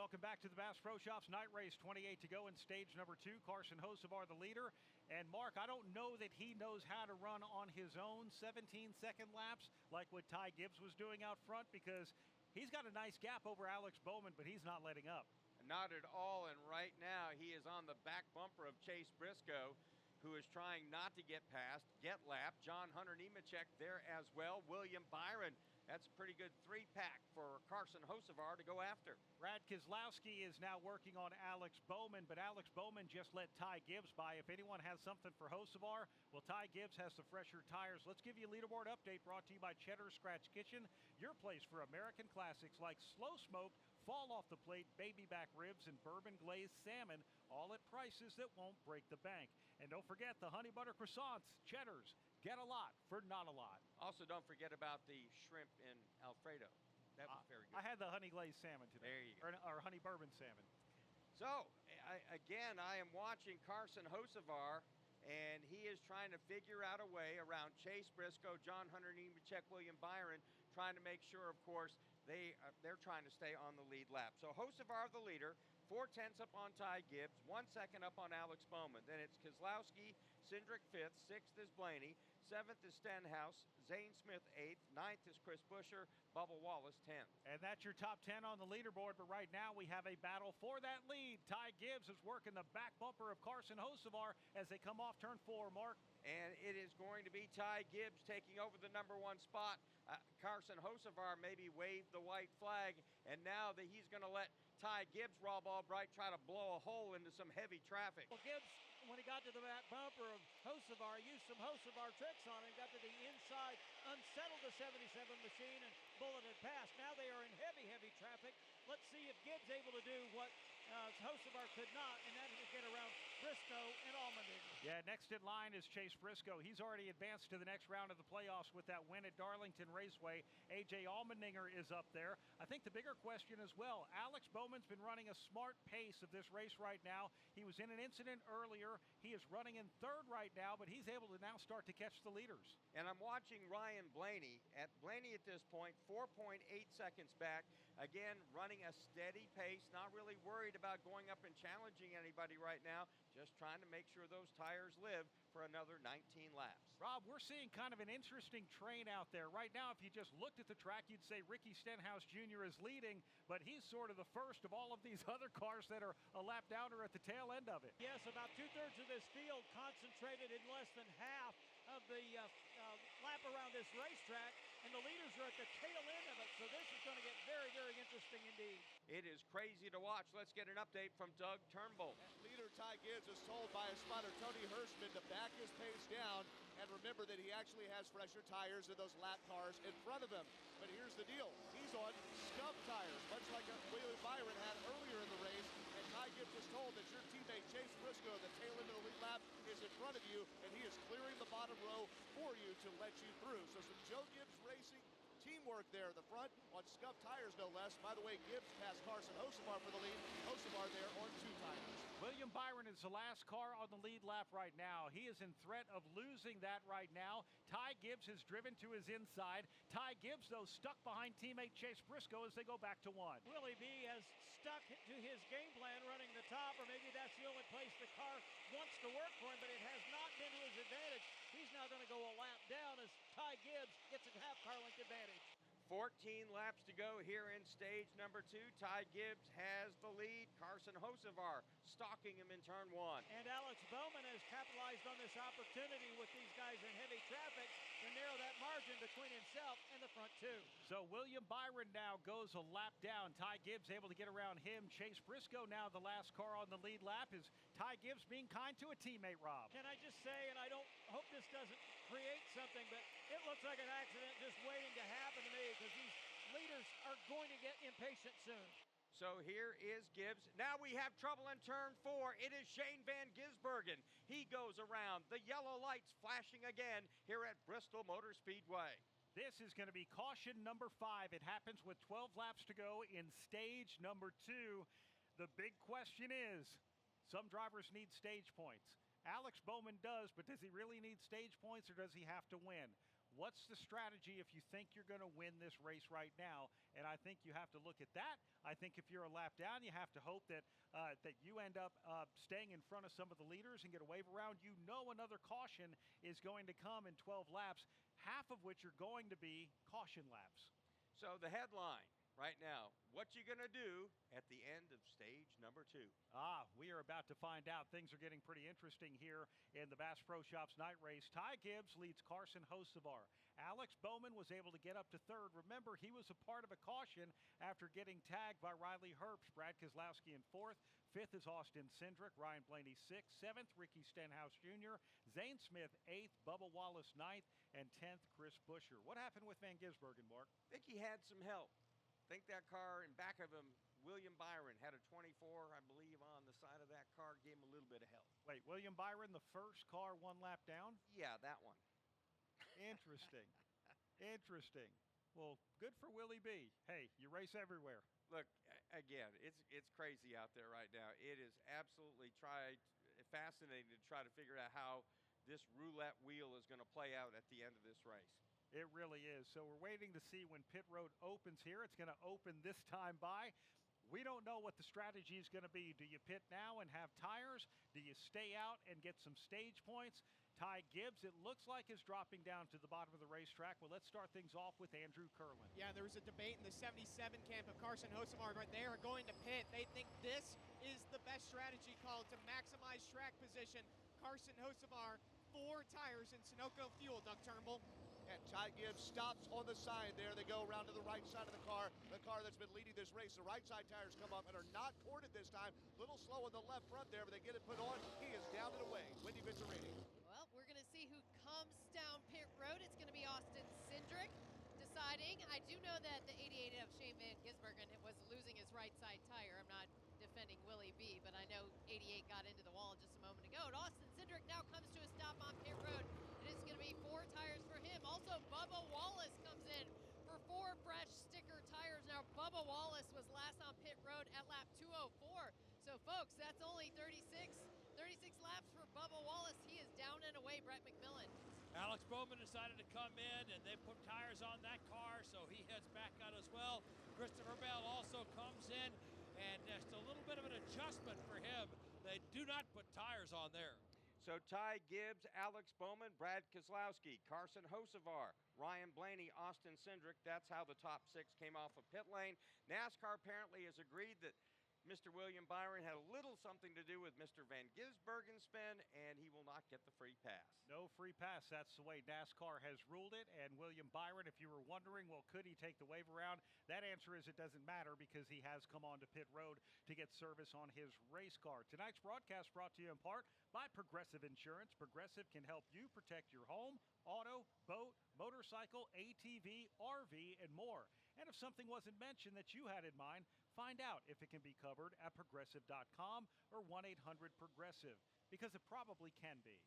Welcome back to the Bass Pro Shops Night Race. 28 to go in stage number 2. Carson Hocevar the leader. And Mark, I don't know that he knows how to run on his own 17-second laps like what Ty Gibbs was doing out front, because he's got a nice gap over Alex Bowman, but he's not letting up. Not at all, and right now he is on the back bumper of Chase Briscoe, who is trying not to get past, get lapped. John Hunter Nemechek there as well. William Byron, that's a pretty good 3-pack for Carson Hocevar to go after. Brad Keselowski is now working on Alex Bowman, but Alex Bowman just let Ty Gibbs by. If anyone has something for Hocevar, well, Ty Gibbs has the fresher tires. Let's give you a leaderboard update brought to you by Cheddar Scratch Kitchen, your place for American classics like slow smoke, fall off the plate, baby back ribs, and bourbon glazed salmon, all at prices that won't break the bank. And don't forget the honey butter croissants, Cheddars. Get a lot for not a lot. Also, don't forget about the shrimp in Alfredo. That was very good. I had the honey glazed salmon today. There you go. Or honey bourbon salmon. So, I am watching Carson Hocevar, and he is trying to figure out a way around Chase Briscoe, John Hunter Nemechek, William Byron, trying to make sure, of course, they're trying to stay on the lead lap. So Hocevar the leader, 4/10 up on Ty Gibbs, 1 second up on Alex Bowman. Then it's Keselowski, Cindric 5th, 6th is Blaney, 7th is Stenhouse, Zane Smith 8th, 9th is Chris Buescher, Bubba Wallace 10th. And that's your top 10 on the leaderboard, but right now we have a battle for that lead. Ty Gibbs is working the back bumper of Carson Hocevar as they come off turn 4, Mark. And it is going to be Ty Gibbs taking over the number 1 spot. Carson Hocevar maybe waved the white flag, and now that he's going to let Ty Gibbs, Rob Albright, try to blow a hole into some heavy traffic. Well, Gibbs, when he got to the back bumper of Hocevar, used some Hocevar tricks on him, got to the inside, unsettled the 77 machine, and bulleted past. Now they are in heavy, heavy traffic. Let's see if Gibbs able to do what Hocevar could not, and that is get around Briscoe and Allmendinger. Yeah, next in line is Chase Briscoe. He's already advanced to the next round of the playoffs with that win at Darlington Raceway. A.J. Allmendinger is up there. I think the bigger question as well, Alex Bowman's been running a smart pace of this race right now. He was in an incident earlier. He is running in 3rd right now, but he's able to now start to catch the leaders. And I'm watching Ryan Blaney. At this point, 4.8 seconds back. Again, running a steady pace, not really worried about going up and challenging anybody right now, just trying to make sure those tires live for another 19 laps. Rob, we're seeing kind of an interesting train out there. Right now, if you just looked at the track, you'd say Ricky Stenhouse Jr. is leading, but he's sort of the first of all of these other cars that are a lap downer at the tail end of it. Yes, about 2/3 of this field concentrated in less than half of the lap around this racetrack, and the leaders are at the tail end of it, so this is going to get very, very interesting indeed. It is crazy to watch. Let's get an update from Doug Turnbull. Leader Ty Gibbs is told by his spotter Tony Hirschman to back his pace down, and remember that he actually has fresher tires than those lap cars in front of him. But here's the deal. He's on scub tires, much like William Byron had earlier in the race, and Ty Gibbs is told that your teammate Chase Briscoe, the tail end of the lead lap, is in front of you, and he is clearing the bottom row for you to let you through. So some Joe Gibbs Racing teamwork there at the front on scub tires, no less. By the way, Gibbs passed Carson Hocevar for the lead. Hocevar there on 2 tires. William Byron is the last car on the lead lap right now. He is in threat of losing that right now. Ty Gibbs has driven to his inside. Ty Gibbs, though, stuck behind teammate Chase Briscoe as they go back to 1. Willie B has stuck to his game plan running the top, or maybe that's the only place the car wants to work for him, but it has not been to his advantage. He's now going to go a lap down as Ty Gibbs gets a half-car length advantage. 14 laps to go here in stage number 2. Ty Gibbs has the lead. Carson Hocevar stalking him in turn 1. And Alex Bowman has capitalized on this opportunity with these guys in heavy traffic to narrow that margin between himself and the front 2. So William Byron now goes a lap down. Ty Gibbs able to get around him. Chase Briscoe now the last car on the lead lap. Is Ty Gibbs being kind to a teammate, Rob? Can I just say, and I don't hope this doesn't create something, but it looks like an accident just waiting to happen to me, because these leaders are going to get impatient soon. So here is Gibbs. Now we have trouble in turn 4. It is Shane Van Gisbergen. He goes around. The yellow lights flashing again here at Bristol Motor Speedway. This is going to be caution number 5. It happens with 12 laps to go in stage number 2. The big question is, some drivers need stage points. Alex Bowman does, but does he really need stage points, or does he have to win? What's the strategy if you think you're going to win this race right now? And I think you have to look at that. I think if you're a lap down, you have to hope that that you end up staying in front of some of the leaders and get a wave around. You know another caution is going to come in 12 laps, half of which are going to be caution laps. So the headline right now, what you going to do at the end of stage number 2? We are about to find out. Things are getting pretty interesting here in the Bass Pro Shops night race. Ty Gibbs leads Carson Hocevar. Alex Bowman was able to get up to third. Remember, he was a part of a caution after getting tagged by Riley Herbst. Brad Keselowski in fourth. Fifth is Austin Cindric. Ryan Blaney sixth. Seventh, Ricky Stenhouse Jr. Zane Smith eighth. Bubba Wallace ninth. And 10th, Chris Buescher. What happened with Van Gisbergen, Mark? I think he had some help. I think that car in back of him, William Byron, had a 24, I believe, on the side of that car, gave him a little bit of help. Wait, William Byron, the first car one lap down? Yeah, that one. Interesting. Interesting. Well, good for Willie B. Hey, you race everywhere. Look, again, it's crazy out there right now. It is absolutely fascinating to try to figure out how this roulette wheel is going to play out at the end of this race. It really is. So we're waiting to see when pit road opens here. It's going to open this time by. We don't know what the strategy is going to be. Do you pit now and have tires? Do you stay out and get some stage points? Ty Gibbs, it looks like, is dropping down to the bottom of the racetrack. Well, let's start things off with Andrew Curlin. Yeah, there was a debate in the 77 camp of Carson Hocevar, but they are going to pit. They think this is the best strategy call to maximize track position. Carson Hocevar, 4 tires in Sunoco fuel, Doug Turnbull. And Ty Gibbs stops on the side there. They go around to the right side of the car that's been leading this race. The right side tires come up and are not corded this time. A little slow on the left front there, but they get it put on. He is down and away. Wendy Vincerini. Well, we're going to see who comes down pit road. It's going to be Austin Cindric deciding. I do know that the 88 of Shane Van Gisbergen was losing his right side tire. I'm not defending Willie B, but I know 88 got into the wall just a moment ago. And Austin Cindric now comes to a stop on pit road. It is going to be 4 tires for him. Also, Bubba Wallace comes in for 4 fresh sticker tires. Now, Bubba Wallace was last on pit road at lap 204. So, folks, that's only 36 laps for Bubba Wallace. He is down and away, Brett McMillan. Alex Bowman decided to come in, and they put tires on that car, so he heads back out as well. Christopher Bell also comes in, and just a little bit of an adjustment for him. They do not put tires on there. So Ty Gibbs, Alex Bowman, Brad Keselowski, Carson Hocevar, Ryan Blaney, Austin Cindric. That's how the top 6 came off of pit lane. NASCAR apparently has agreed that Mr. William Byron had a little something to do with Mr. Van Gisbergen's spin, and he will not get the free pass. No free pass. That's the way NASCAR has ruled it. And William Byron, if you were wondering, well, could he take the wave around? That answer is it doesn't matter because he has come onto pit road to get service on his race car. Tonight's broadcast brought to you in part by Progressive Insurance. Progressive can help you protect your home, auto, boat, motorcycle, ATV, RV, and more. And if something wasn't mentioned that you had in mind, find out if it can be covered at progressive.com or 1-800-PROGRESSIVE, because it probably can be.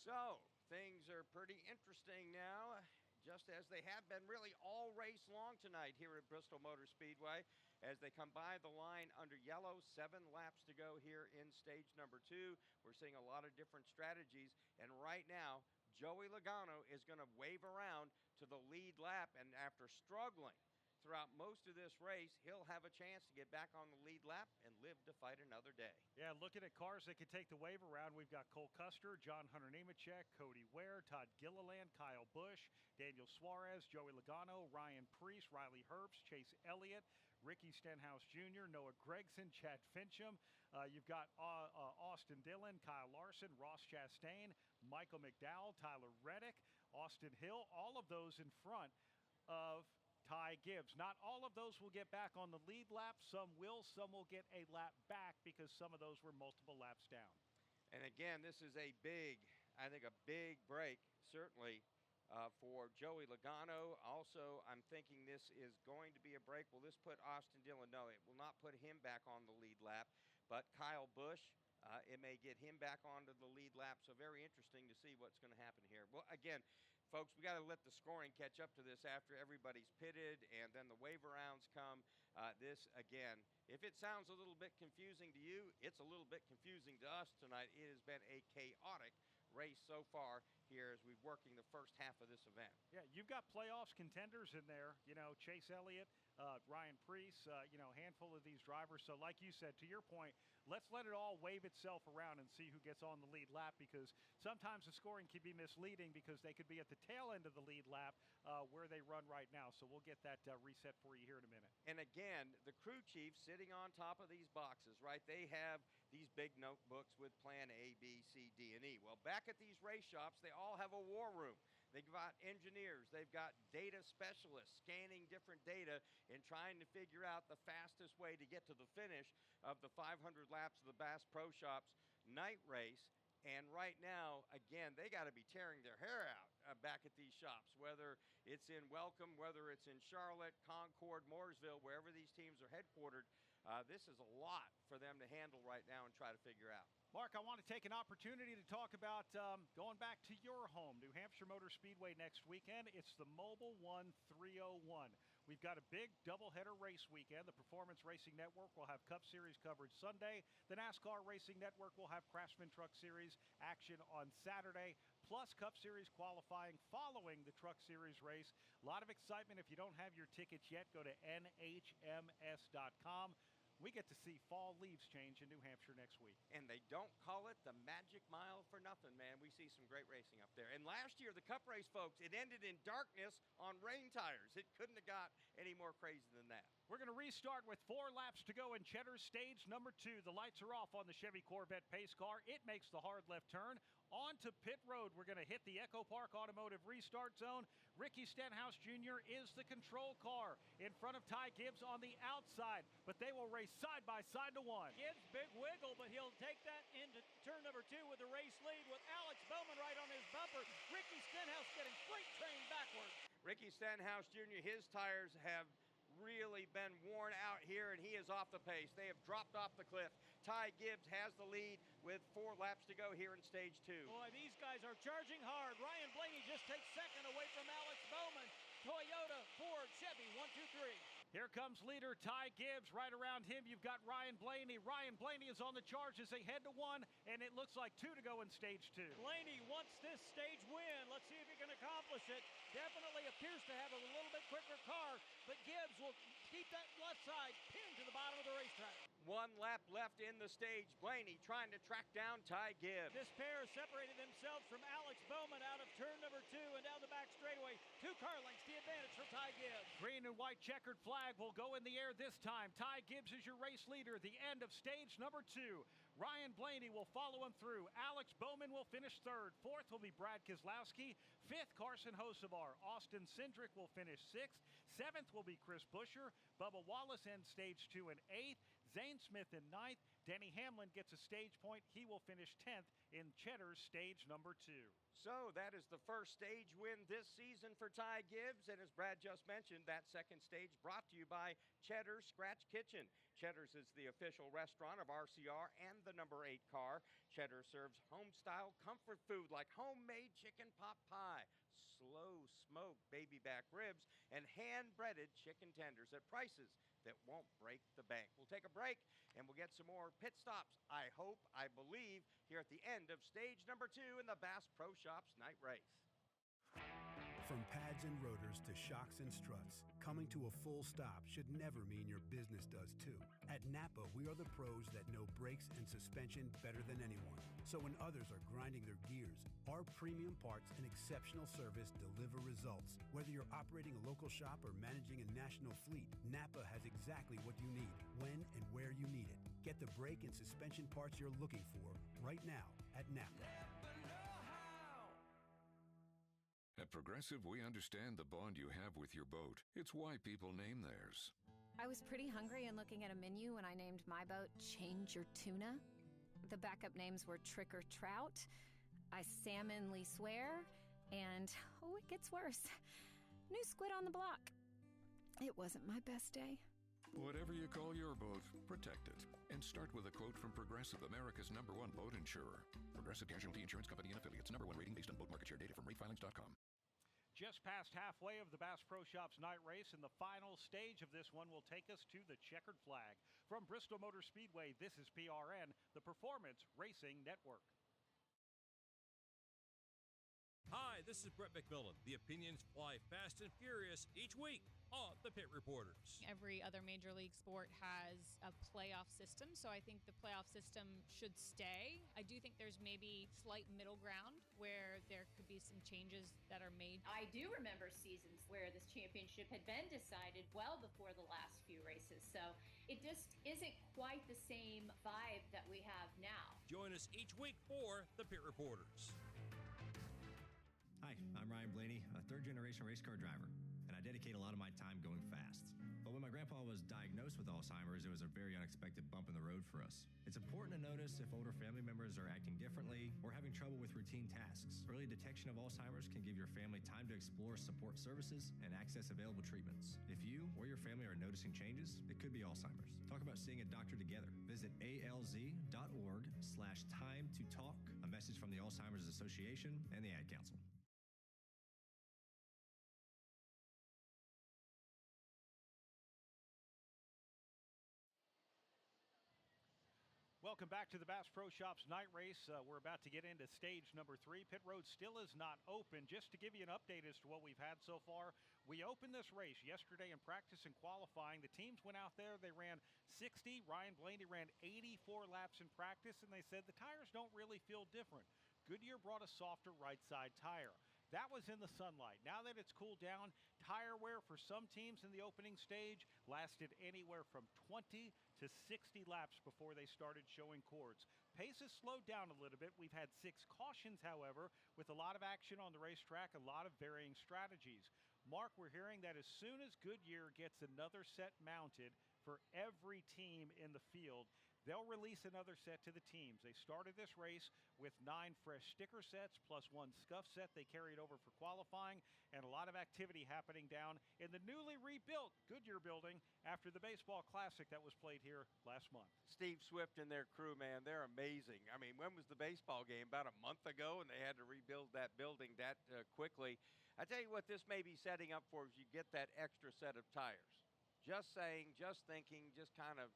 So, things are pretty interesting now, just as they have been really all race long tonight here at Bristol Motor Speedway. As they come by the line under yellow, 7 laps to go here in stage number 2. We're seeing a lot of different strategies, and right now, Joey Logano is going to wave around to the lead lap, and after struggling throughout most of this race, he'll have a chance to get back on the lead lap and live to fight another day. Yeah, looking at cars that can take the wave around, we've got Cole Custer, John Hunter Nemechek, Cody Ware, Todd Gilliland, Kyle Busch, Daniel Suarez, Joey Logano, Ryan Preece, Riley Herbst, Chase Elliott, Ricky Stenhouse Jr., Noah Gragson, Chad Fincham. You've got Austin Dillon, Kyle Larson, Ross Chastain, Michael McDowell, Tyler Reddick, Austin Hill, all of those in front of Ty Gibbs. Not all of those will get back on the lead lap. Some will. Some will get a lap back because some of those were multiple laps down. And again, this is a big, I think a big break, certainly, for Joey Logano. Also, I'm thinking this is going to be a break. Will this put Austin Dillon? No, it will not put him back on the lead lap. But Kyle Busch, it may get him back onto the lead lap. So very interesting to see what's going to happen here. Well, again, folks, we got to let the scoring catch up to this after everybody's pitted and then the wave arounds come. This, again, if it sounds a little bit confusing to you, it's a little bit confusing to us tonight. It has been a chaotic race so far here as we're working the first half of this event. Yeah, you've got playoffs contenders in there. You know, Chase Elliott, Ryan Preece, you know, a handful of these drivers. So like you said, to your point, let's let it all wave itself around and see who gets on the lead lap, because sometimes the scoring can be misleading because they could be at the tail end of the lead lap where they run right now. So we'll get that reset for you here in a minute. And again, the crew chief sitting on top of these boxes, right? They have these big notebooks with plan A, B, C, D, and E. Well, back at these race shops, they all have a war room. They've got engineers, they've got data specialists scanning different data and trying to figure out the fastest way to get to the finish of the 500 laps of the Bass Pro Shops night race. And right now, again, they got to be tearing their hair out back at these shops, whether it's in Welcome, whether it's in Charlotte, Concord, Mooresville, wherever these teams are headquartered. This is a lot for them to handle right now and try to figure out. Mark, I want to take an opportunity to talk about going back to your home, New Hampshire Motor Speedway next weekend. It's the Mobil 1 301. We've got a big doubleheader race weekend. The Performance Racing Network will have Cup Series coverage Sunday. The NASCAR Racing Network will have Craftsman Truck Series action on Saturday, plus Cup Series qualifying following the Truck Series race. A lot of excitement. If you don't have your tickets yet, go to nhms.com. We get to see fall leaves change in New Hampshire next week. And they don't call it the Magic Mile for nothing, man. We see some great racing up there. And last year, the Cup race, folks, it ended in darkness on rain tires. It couldn't have got any more crazy than that. We're going to restart with 4 laps to go in Cheddar's stage number 2. The lights are off on the Chevy Corvette pace car. It makes the hard left turn. On to pit road. We're going to hit the Echo Park Automotive restart zone. Ricky Stenhouse Jr. is the control car in front of Ty Gibbs on the outside, but they will race side by side to 1. Gibbs, big wiggle, but he'll take that into turn number 2 with the race lead with Alex Bowman right on his bumper. Ricky Stenhouse getting freight train backwards. Ricky Stenhouse Jr., his tires have really been worn out here, and he is off the pace. They have dropped off the cliff. Ty Gibbs has the lead with 4 laps to go here in stage 2. Boy, these guys are charging hard. Ryan Blaney just takes second away from Alex Bowman. Toyota, Ford, Chevy, 1, 2, 3. Here comes leader Ty Gibbs. Right around him, you've got Ryan Blaney. Ryan Blaney is on the charge as they head to 1, and it looks like 2 to go in stage 2. Blaney wants this stage win. Let's see if he can accomplish it. Definitely appears to have a little bit quicker car, but Gibbs will keep that left side pinned to the bottom of the racetrack. 1 lap left in the stage. Blaney trying to track down Ty Gibbs. This pair separated themselves from Alex Bowman out of turn number 2 and down the back straightaway. 2 car lengths, the advantage for Ty Gibbs. Green and white checkered flag will go in the air this time. Ty Gibbs is your race leader. The end of stage number 2. Ryan Blaney will follow him through. Alex Bowman will finish 3rd. 4th will be Brad Keselowski. 5th, Carson Hocevar. Austin Cindric will finish 6th. 7th will be Chris Buescher. Bubba Wallace ends stage 2 and 8th. Zane Smith in 9th. Denny Hamlin gets a stage point. He will finish 10th in Cheddar's stage number 2. So that is the first stage win this season for Ty Gibbs. And as Brad just mentioned, that second stage brought to you by Cheddar's Scratch Kitchen. Cheddar's is the official restaurant of RCR and the number 8 car. Cheddar serves home-style comfort food like homemade chicken pot pie, slow-smoked baby back ribs, and hand-breaded chicken tenders at prices that won't break the bank. We'll take a break, and we'll get some more pit stops, I hope, I believe, here at the end of stage number 2 in the Bass Pro Shops night race. From pads and rotors to shocks and struts, coming to a full stop should never mean your business does too. At Napa, we are the pros that know brakes and suspension better than anyone. So when others are grinding their gears, our premium parts and exceptional service deliver results. Whether you're operating a local shop or managing a national fleet, Napa has exactly what you need, when and where you need it. Get the brake and suspension parts you're looking for right now at Napa. At Progressive, we understand the bond you have with your boat. It's why people name theirs. I was pretty hungry and looking at a menu when I named my boat Change Your Tuna. The backup names were Trick or Trout, I Salmonly Swear, and, oh, it gets worse, New Squid on the Block. It wasn't my best day. Whatever you call your boat, protect it. And start with a quote from Progressive, America's #1 boat insurer. Progressive Casualty Insurance Company and Affiliates. #1 rating based on boat market share data from ratefilings.com. Just past halfway of the Bass Pro Shops night race, and the final stage of this one will take us to the checkered flag. From Bristol Motor Speedway, this is PRN, the Performance Racing Network. Hi, this is Brett McMillan. The opinions fly fast and furious each week on the Pit Reporters. Every other major league sport has a playoff system, so I think the playoff system should stay. I do think there's maybe slight middle ground where there could be some changes that are made. I do remember seasons where this championship had been decided well before the last few races, so it just isn't quite the same vibe that we have now. Join us each week for the Pit Reporters. Hi, I'm Ryan Blaney, a third-generation race car driver, and I dedicate a lot of my time going fast. But when my grandpa was diagnosed with Alzheimer's, it was a very unexpected bump in the road for us. It's important to notice if older family members are acting differently or having trouble with routine tasks. Early detection of Alzheimer's can give your family time to explore support services and access available treatments. If you or your family are noticing changes, it could be Alzheimer's. Talk about seeing a doctor together. Visit alz.org/time-to-talk. A message from the Alzheimer's Association and the Ad Council. Welcome back to the Bass Pro Shops night race. We're about to get into stage number 3. Pit road still is not open. Just to give you an update as to what we've had so far, we opened this race yesterday in practice and qualifying. The teams went out there. They ran 60. Ryan Blaney ran 84 laps in practice, and they said the tires don't really feel different. Goodyear brought a softer right side tire. That was in the sunlight. Now that it's cooled down, tire wear for some teams in the opening stage lasted anywhere from 20 to 60 laps before they started showing cords. Pace has slowed down a little bit. We've had 6 cautions, however, with a lot of action on the racetrack, a lot of varying strategies. Mark, we're hearing that as soon as Goodyear gets another set mounted for every team in the field, they'll release another set to the teams. They started this race with 9 fresh sticker sets plus 1 scuff set they carried over for qualifying, and a lot of activity happening down in the newly rebuilt Goodyear building after the baseball classic that was played here last month. Steve Swift and their crew, man, they're amazing. I mean, when was the baseball game? About a month ago, and they had to rebuild that building that quickly. I tell you what this may be setting up for is you get that extra set of tires. Just saying, just thinking, just kind of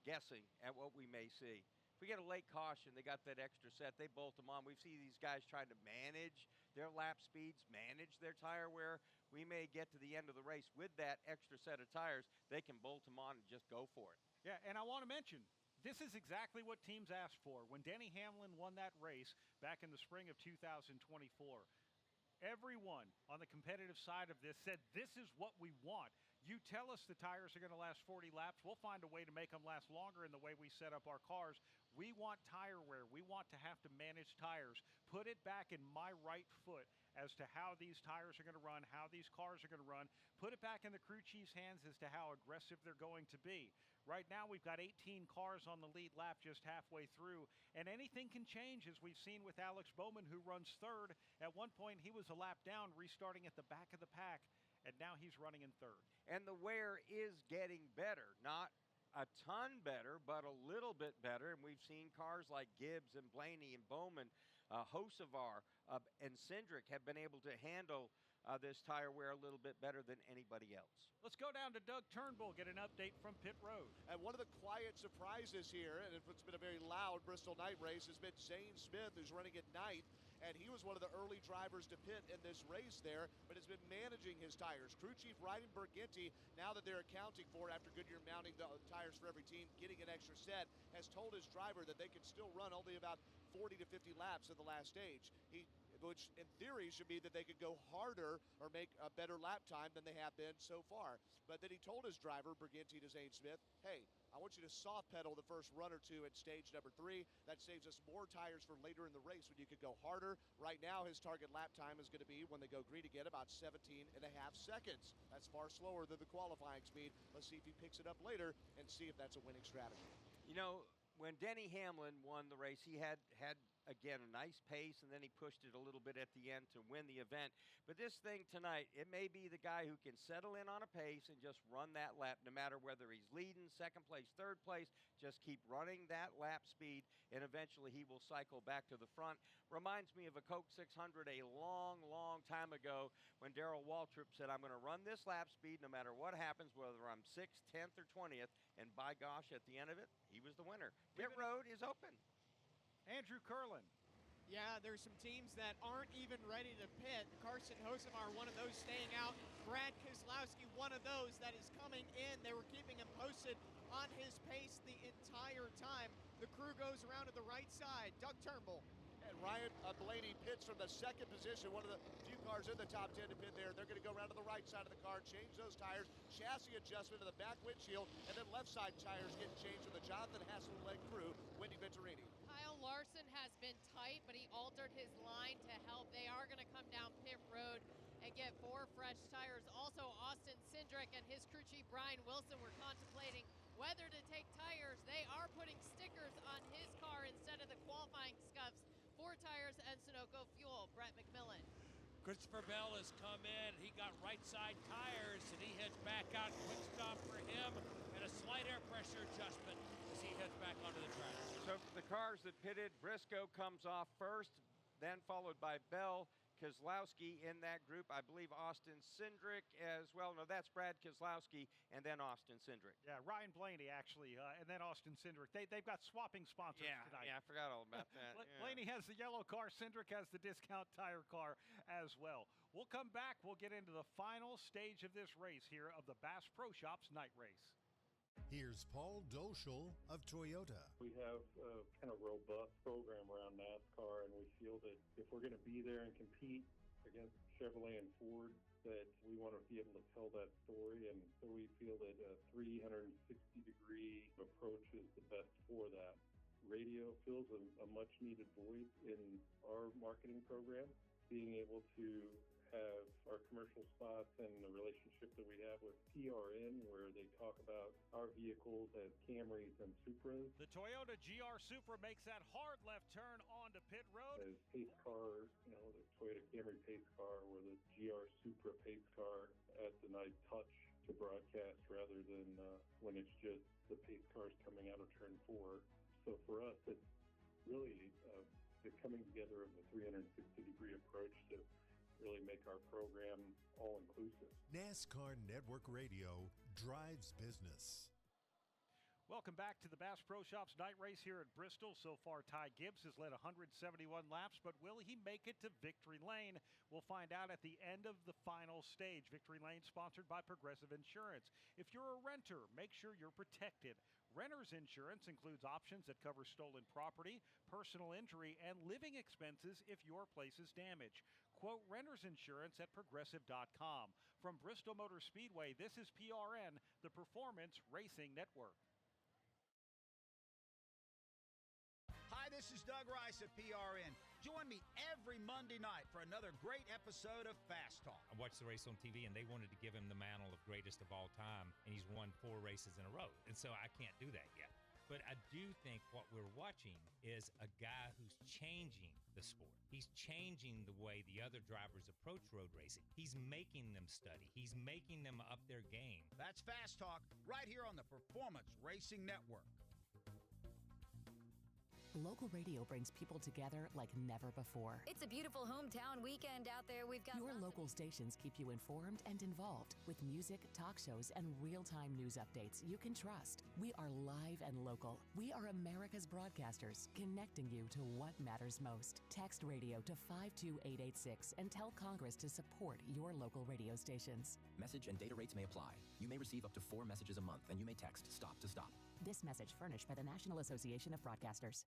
guessing at what we may see. If we get a late caution, they got that extra set, they bolt them on. We see these guys trying to manage their lap speeds, manage their tire wear. We may get to the end of the race with that extra set of tires. They can bolt them on and just go for it. Yeah, and I want to mention, this is exactly what teams asked for. When Denny Hamlin won that race back in the spring of 2024, everyone on the competitive side of this said, this is what we want. You tell us the tires are going to last 40 laps. We'll find a way to make them last longer in the way we set up our cars. We want tire wear. We want to have to manage tires. Put it back in my right foot as to how these tires are going to run, how these cars are going to run. Put it back in the crew chief's hands as to how aggressive they're going to be. Right now, we've got 18 cars on the lead lap just halfway through, and anything can change, as we've seen with Alex Bowman, who runs third. At one point, he was a lap down, restarting at the back of the pack, and now he's running in third. And the wear is getting better. Not a ton better, but a little bit better. And we've seen cars like Gibbs and Blaney and Bowman, Hocevar and Cindric have been able to handle this tire wear a little bit better than anybody else. Let's go down to Doug Turnbull, get an update from pit road. And one of the quiet surprises here, and it's been a very loud Bristol night race, has been Zane Smith, who's running at night. And he was one of the early drivers to pit in this race there, but has been managing his tires. Crew chief Ryan Berginti, now that they're accounting for it after Goodyear mounting the tires for every team, getting an extra set, has told his driver that they can still run only about 40 to 50 laps in the last stage. Which in theory should be that they could go harder or make a better lap time than they have been so far. But then he told his driver, Berginti to Zane Smith, hey, I want you to soft pedal the first run or two at stage number 3. That saves us more tires for later in the race when you could go harder. Right now, his target lap time is going to be, when they go green again, about 17 and a half seconds. That's far slower than the qualifying speed. Let's see if he picks it up later and see if that's a winning strategy. You know, when Denny Hamlin won the race, he had again, a nice pace, and then he pushed it a little bit at the end to win the event. But this thing tonight, it may be the guy who can settle in on a pace and just run that lap, no matter whether he's leading, second place, third place, just keep running that lap speed, and eventually he will cycle back to the front. Reminds me of a Coke 600 a long, long time ago when Darrell Waltrip said, I'm going to run this lap speed no matter what happens, whether I'm 6th, 10th, or 20th, and by gosh, at the end of it, he was the winner. Pit road is open. Andrew Curlin. Yeah, there's some teams that aren't even ready to pit. Carson Hocevar, one of those staying out. Brad Keselowski, one of those that is coming in. They were keeping him posted on his pace the entire time. The crew goes around to the right side. Doug Turnbull. And Ryan Blaney pits from the second position, one of the few cars in the top 10 to pit there. They're going to go around to the right side of the car, change those tires, chassis adjustment to the back windshield, and then left side tires getting changed with the Jonathan Hasselbeck crew, Wendy Venturini. Kyle Larson has been tight, but he altered his line to help. They are going to come down pit road and get 4 fresh tires. Also, Austin Cindric and his crew chief Brian Wilson were contemplating whether to take tires. They are putting stickers on his car instead of the qualifying scuffs. 4 tires and Sunoco fuel. Brett McMillan. Christopher Bell has come in. He got right side tires, and he heads back out. Quick stop for him, and a slight air pressure adjustment as he heads back onto the track. So for the cars that pitted, Briscoe comes off first, then followed by Bell, Keselowski in that group. I believe Austin Cindric as well. No, that's Brad Keselowski and then Austin Cindric. Yeah, Ryan Blaney actually, and then Austin Cindric. They've got swapping sponsors tonight. Yeah, I forgot all about that. Blaney has the yellow car. Cindric has the discount tire car as well. We'll come back. We'll get into the final stage of this race here of the Bass Pro Shops night race. Here's Paul Doschel of Toyota. We have a kind of robust program around NASCAR, and we feel that if we're going to be there and compete against Chevrolet and Ford, that we want to be able to tell that story. And so we feel that a 360-degree approach is the best for that. Radio fills a much-needed void in our marketing program. Being able to have our commercial spots and the relationship that we have with PRN, where they talk about our vehicles as Camrys and Supras. The Toyota GR Supra makes that hard left turn onto pit road. As pace cars, the Toyota Camry pace car, or the GR Supra pace car adds a nice touch to broadcast rather than when it's just the pace cars coming out of turn 4. So for us, it's really the coming together of the 360-degree approach to really make our program all-inclusive. NASCAR Network Radio drives business. Welcome back to the Bass Pro Shops night race here at Bristol. So far, Ty Gibbs has led 171 laps, but will he make it to Victory Lane? We'll find out at the end of the final stage. Victory Lane sponsored by Progressive Insurance. If you're a renter, make sure you're protected. Renter's insurance includes options that cover stolen property, personal injury, and living expenses if your place is damaged. Quote renter's insurance at progressive.com. From Bristol Motor Speedway, this is PRN, the Performance Racing Network. Hi, this is Doug Rice at PRN. Join me every Monday night for another great episode of Fast Talk. I watched the race on TV, and they wanted to give him the mantle of greatest of all time, and he's won 4 races in a row. And so I can't do that yet. But I do think what we're watching is a guy who's changing the sport. He's changing the way the other drivers approach road racing. He's making them study. He's making them up their game. That's Fast Talk right here on the Performance Racing Network. Local radio brings people together like never before. It's a beautiful hometown weekend out there. We've got your local stations keep you informed and involved with music, talk shows, and real-time news updates you can trust. We are live and local. We are America's broadcasters, connecting you to what matters most. Text radio to 52886 and tell Congress to support your local radio stations. Message and data rates may apply. You may receive up to 4 messages a month, and you may text STOP to STOP. This message furnished by the National Association of Broadcasters.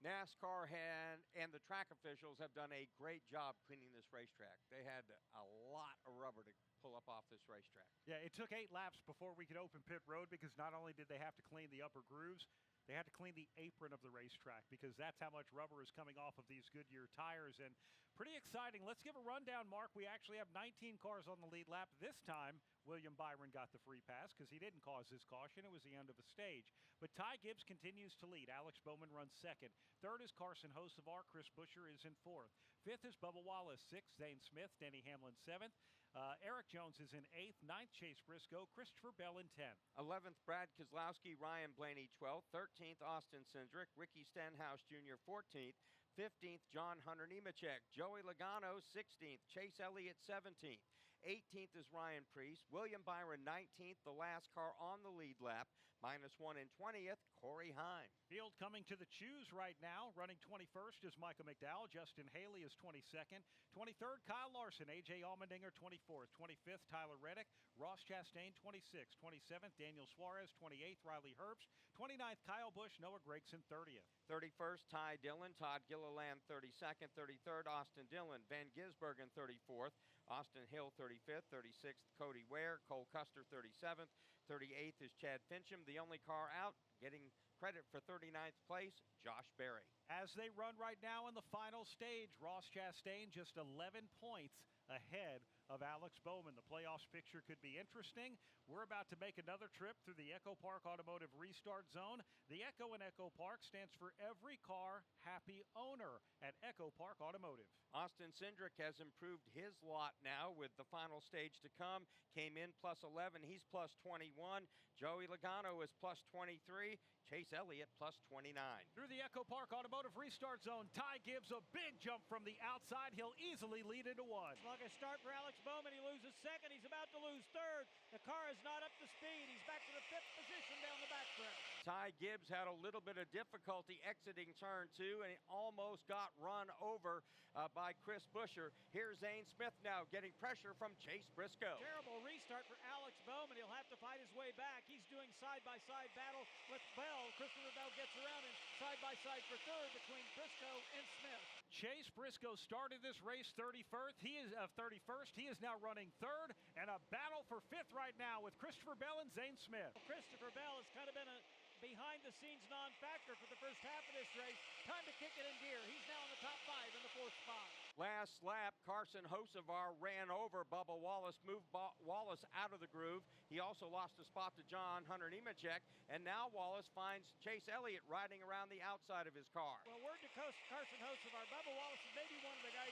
NASCAR and the track officials have done a great job cleaning this racetrack. They had a lot of rubber to pull up off this racetrack. Yeah, it took 8 laps before we could open pit road because not only did they have to clean the upper grooves, they had to clean the apron of the racetrack because that's how much rubber is coming off of these Goodyear tires. And pretty exciting. Let's give a rundown, Mark. We actually have 19 cars on the lead lap. This time, William Byron got the free pass because he didn't cause his caution. It was the end of the stage. But Ty Gibbs continues to lead. Alex Bowman runs second. Third is Carson Hocevar. Chris Buescher is in fourth. Fifth is Bubba Wallace. Sixth, Zane Smith. Denny Hamlin, seventh. Eric Jones is in 8th, 9th, Chase Briscoe, Christopher Bell in 10th. 11th, Brad Keselowski, Ryan Blaney 12th, 13th, Austin Cindric, Ricky Stenhouse Jr. 14th, 15th, John Hunter Nemechek, Joey Logano 16th, Chase Elliott 17th, 18th is Ryan Priest. William Byron 19th, the last car on the lead lap. -1 in 20th, Corey Heim. Field coming to the choose right now. Running 21st is Michael McDowell. Justin Haley is 22nd. 23rd, Kyle Larson. A.J. Allmendinger, 24th. 25th, Tyler Reddick. Ross Chastain, 26th. 27th, Daniel Suarez. 28th, Riley Herbst. 29th, Kyle Busch. Noah Gragson, 30th. 31st, Ty Dillon. Todd Gilliland, 32nd. 33rd, Austin Dillon. Van Gisbergen, 34th. Austin Hill, 35th. 36th, Cody Ware. Cole Custer, 37th. 38th is Chad Fincham. The only car out getting credit for 39th place, Josh Berry. As they run right now in the final stage, Ross Chastain just 11 points ahead of Alex Bowman. The playoffs picture could be interesting. We're about to make another trip through the Echo Park Automotive Restart Zone. The Echo in Echo Park stands for every car, happy owner at Echo Park Automotive. Austin Cindric has improved his lot now with the final stage to come. Came in +11. He's +21. Joey Logano is +23. Chase Elliott +29. Through the Echo Park Automotive Restart Zone, Ty Gibbs a big jump from the outside. He'll easily lead into one. Sluggish start for Alex Bowman. He loses second. He's about to lose third. The car is not up to speed. He's back to the 5th position down the backstretch. Ty Gibbs had a little bit of difficulty exiting turn 2, and he almost got run over by Chris Buescher. Here's Zane Smith now getting pressure from Chase Briscoe. Terrible restart for Alex Bowman. He'll have to fight his way back. He's doing side-by-side battle with Bell. Christopher Bell gets around him side-by-side for third between Briscoe and Smith. Chase Briscoe started this race 31st. He is now running third, and a battle for 5th right now with Christopher Bell and Zane Smith. Christopher Bell has kind of been a behind-the-scenes non-factor for the first half of this race. Time to kick it in gear. He's now in the top 5 in the 4th spot. Last lap, Carson Hocevar ran over Bubba Wallace, moved Wallace out of the groove. He also lost a spot to John Hunter Nemechek, and now Wallace finds Chase Elliott riding around the outside of his car. Well, word to Carson Hocevar, Bubba Wallace is maybe one of the guys.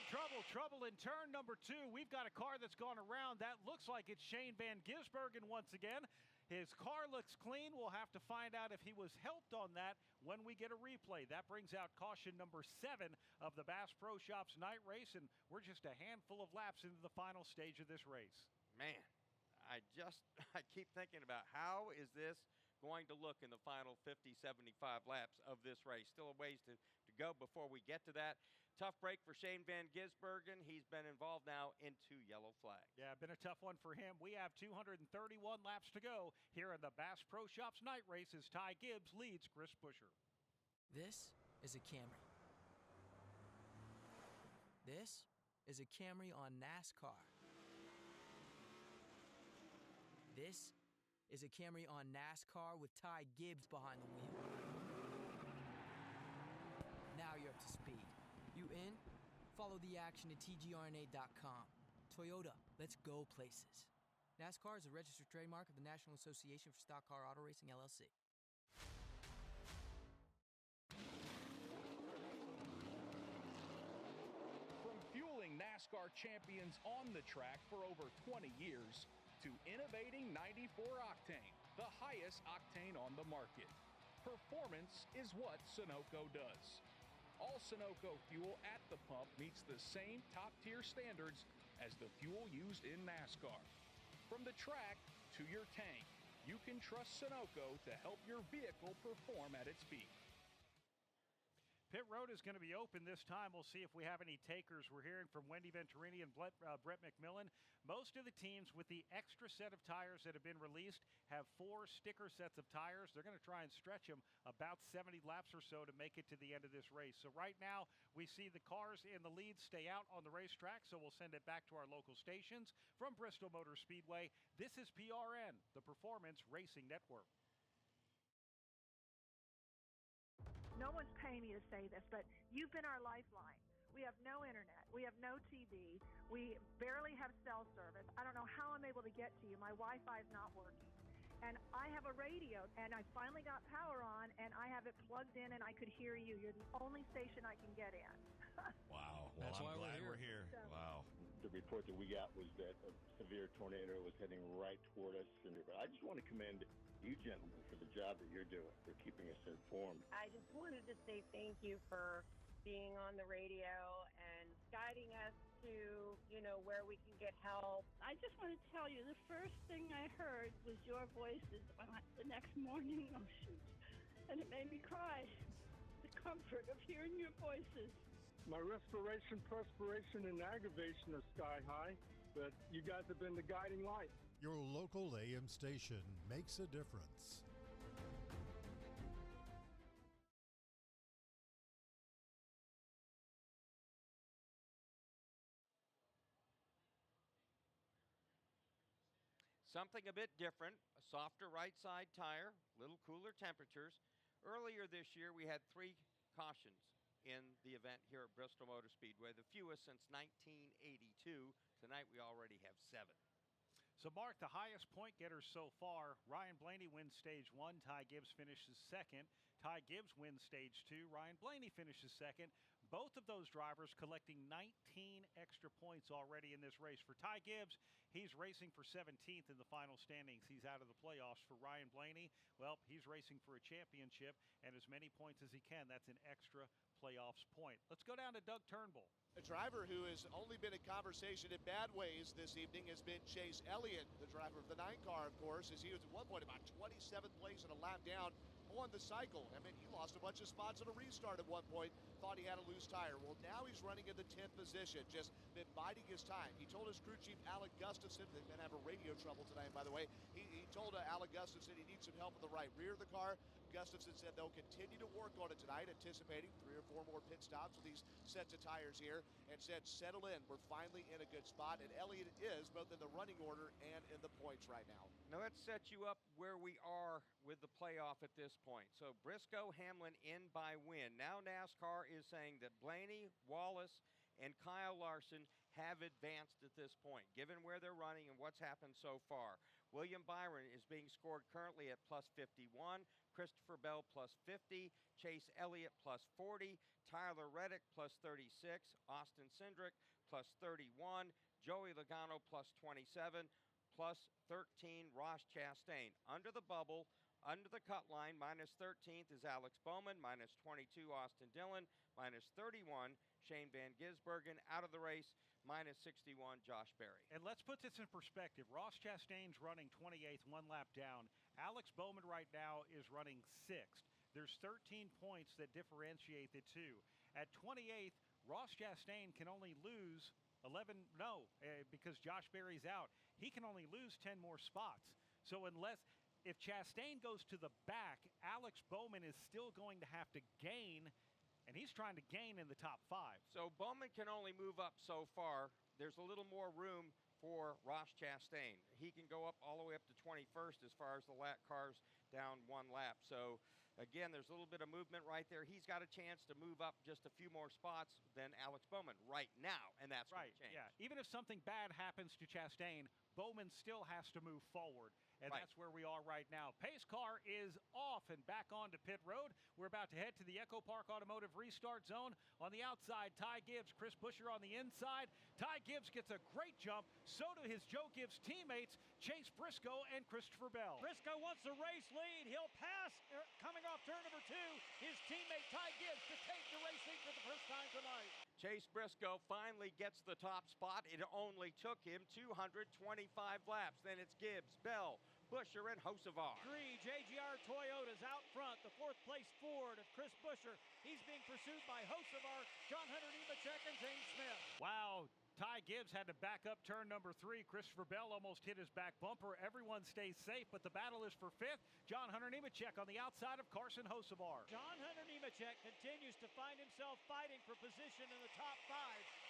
Trouble in turn number 2. We've got a car that's gone around. That looks like it's Shane Van Gisbergen once again. His car looks clean. We'll have to find out if he was helped on that when we get a replay. That brings out caution number 7 of the Bass Pro Shops night race, and we're just a handful of laps into the final stage of this race. Man, I keep thinking about how is this going to look in the final 50, 75 laps of this race. Still a ways to go before we get to that. Tough break for Shane Van Gisbergen. He's been involved now in 2 yellow flags. Yeah, been a tough one for him. We have 231 laps to go here in the Bass Pro Shops night race as Ty Gibbs leads Chris Buescher. This is a Camry. This is a Camry on NASCAR. This is a Camry on NASCAR with Ty Gibbs behind the wheel. Now you're up to speed. You in? Follow the action at tgrna.com. Toyota, let's go places. NASCAR is a registered trademark of the National Association for Stock Car Auto Racing, LLC. From fueling NASCAR champions on the track for over 20 years to innovating 94 Octane, the highest octane on the market. Performance is what Sunoco does. All Sunoco fuel at the pump meets the same top-tier standards as the fuel used in NASCAR. From the track to your tank, you can trust Sunoco to help your vehicle perform at its peak. Pit road is going to be open this time. We'll see if we have any takers. We're hearing from Wendy Venturini and Brett McMillan. Most of the teams with the extra set of tires that have been released have 4 sticker sets of tires. They're going to try and stretch them about 70 laps or so to make it to the end of this race. So right now, we see the cars in the lead stay out on the racetrack, so we'll send it back to our local stations. From Bristol Motor Speedway, this is PRN, the Performance Racing Network. No one's paying me to say this, but you've been our lifeline. We have no internet. We have no TV. We barely have cell service. I don't know how I'm able to get to you. My Wi-Fi is not working. And I have a radio, and I finally got power on, and I have it plugged in, and I could hear you. You're the only station I can get in. Wow. Well, That's why I'm glad we're we're here. So, Wow. The report that we got was that a severe tornado was heading right toward us. And I just want to commend you gentlemen for the job that you're doing, for keeping us informed. I just wanted to say thank you for being on the radio and guiding us to, where we can get help. I just want to tell you, the first thing I heard was your voices the next morning. Oh, shoot. And it made me cry. The comfort of hearing your voices. My respiration, perspiration, and aggravation are sky high, but you guys have been the guiding light. Your local AM station makes a difference. Something a bit different, a softer right side tire, little cooler temperatures. Earlier this year, we had 3 cautions in the event here at Bristol Motor Speedway, the fewest since 1982. Tonight, we already have 7. So, Mark, the highest point getters so far, Ryan Blaney wins stage 1, Ty Gibbs finishes second. Ty Gibbs wins stage 2, Ryan Blaney finishes second. Both of those drivers collecting 19 extra points already in this race. For Ty Gibbs, he's racing for 17th in the final standings. He's out of the playoffs. For Ryan Blaney, well, he's racing for a championship and as many points as he can. That's an extra playoffs point. Let's go down to Doug Turnbull. A driver who has only been in conversation in bad ways this evening has been Chase Elliott, the driver of the 9 car, of course, as he was at one point about 27th place and a lap down on the cycle. I mean, he lost a bunch of spots on a restart at one point, thought he had a loose tire. Well, now he's running in the 10th position, just been biding his time. He told his crew chief, Alec Gustafson, they're going to have a radio trouble tonight, by the way. He told Alec Gustafson he needs some help in the right rear of the car. Gustafson said they'll continue to work on it tonight, anticipating 3 or 4 more pit stops with these sets of tires here, and said, settle in. We're finally in a good spot, and Elliott is both in the running order and in the points right now. Now let's set you up where we are with the playoff at this point. So Briscoe, Hamlin in by win. Now NASCAR is saying that Blaney, Wallace, and Kyle Larson have advanced at this point, given where they're running and what's happened so far. William Byron is being scored currently at plus 51, Christopher Bell plus 50, Chase Elliott plus 40, Tyler Reddick plus 36, Austin Cindric plus 31, Joey Logano plus 27, plus 13, Ross Chastain. Under the bubble, under the cut line, minus 13th is Alex Bowman, minus 22, Austin Dillon, minus 31, Shane Van Gisbergen. Out of the race, minus 61, Josh Berry. And let's put this in perspective. Ross Chastain's running 28th, 1 lap down. Alex Bowman right now is running 6th. There's 13 points that differentiate the two. At 28th, Ross Chastain can only lose because Josh Berry's out. He can only lose 10 more spots. So if Chastain goes to the back, Alex Bowman is still going to have to gain, and he's trying to gain in the top 5. So Bowman can only move up so far. There's a little more room for Ross Chastain. He can go up all the way up to 21st as far as the lap cars down 1 lap. So again, there's a little bit of movement right there. He's got a chance to move up just a few more spots than Alex Bowman right now, and that's right. Change. Yeah, even if something bad happens to Chastain, Bowman still has to move forward, and that's where we are right now. Pace car is off and back onto pit road. We're about to head to the Echo Park Automotive restart zone. On the outside, Ty Gibbs, Chris Buescher on the inside. Ty Gibbs gets a great jump. So do his Joe Gibbs teammates, Chase Briscoe and Christopher Bell. Briscoe wants a race lead. He'll pass, coming off turn number 2, his teammate Ty Gibbs to take the race lead for the first time tonight. Chase Briscoe finally gets the top spot. It only took him 225 laps. Then it's Gibbs, Bell, Buescher, and Hocevar. 3 JGR Toyotas out front. The 4th place Ford of Chris Buescher. He's being pursued by Hocevar, John Hunter Nemechek, and Zane Smith. Wow. Ty Gibbs had to back up turn number 3. Christopher Bell almost hit his back bumper. Everyone stays safe, but the battle is for 5th. John Hunter Nemechek on the outside of Carson Hocevar. John Hunter Nemechek continues to find himself fighting for position in the top 5.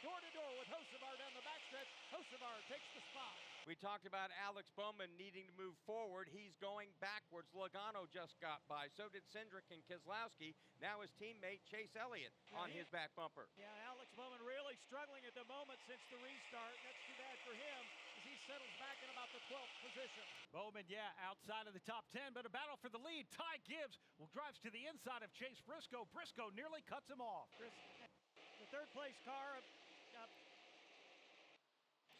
Door to door with Hocevar down the backstretch. Hocevar takes the spot. We talked about Alex Bowman needing to move forward. He's going backwards. Logano just got by. So did Cindric and Keselowski. Now his teammate Chase Elliott on his back bumper. Yeah, Alex Bowman really struggling at the moment since the restart. That's too bad for him as he settles back in about the 12th position. Bowman, outside of the top 10, but a battle for the lead. Ty Gibbs drives to the inside of Chase Briscoe. Briscoe nearly cuts him off. The 3rd place car.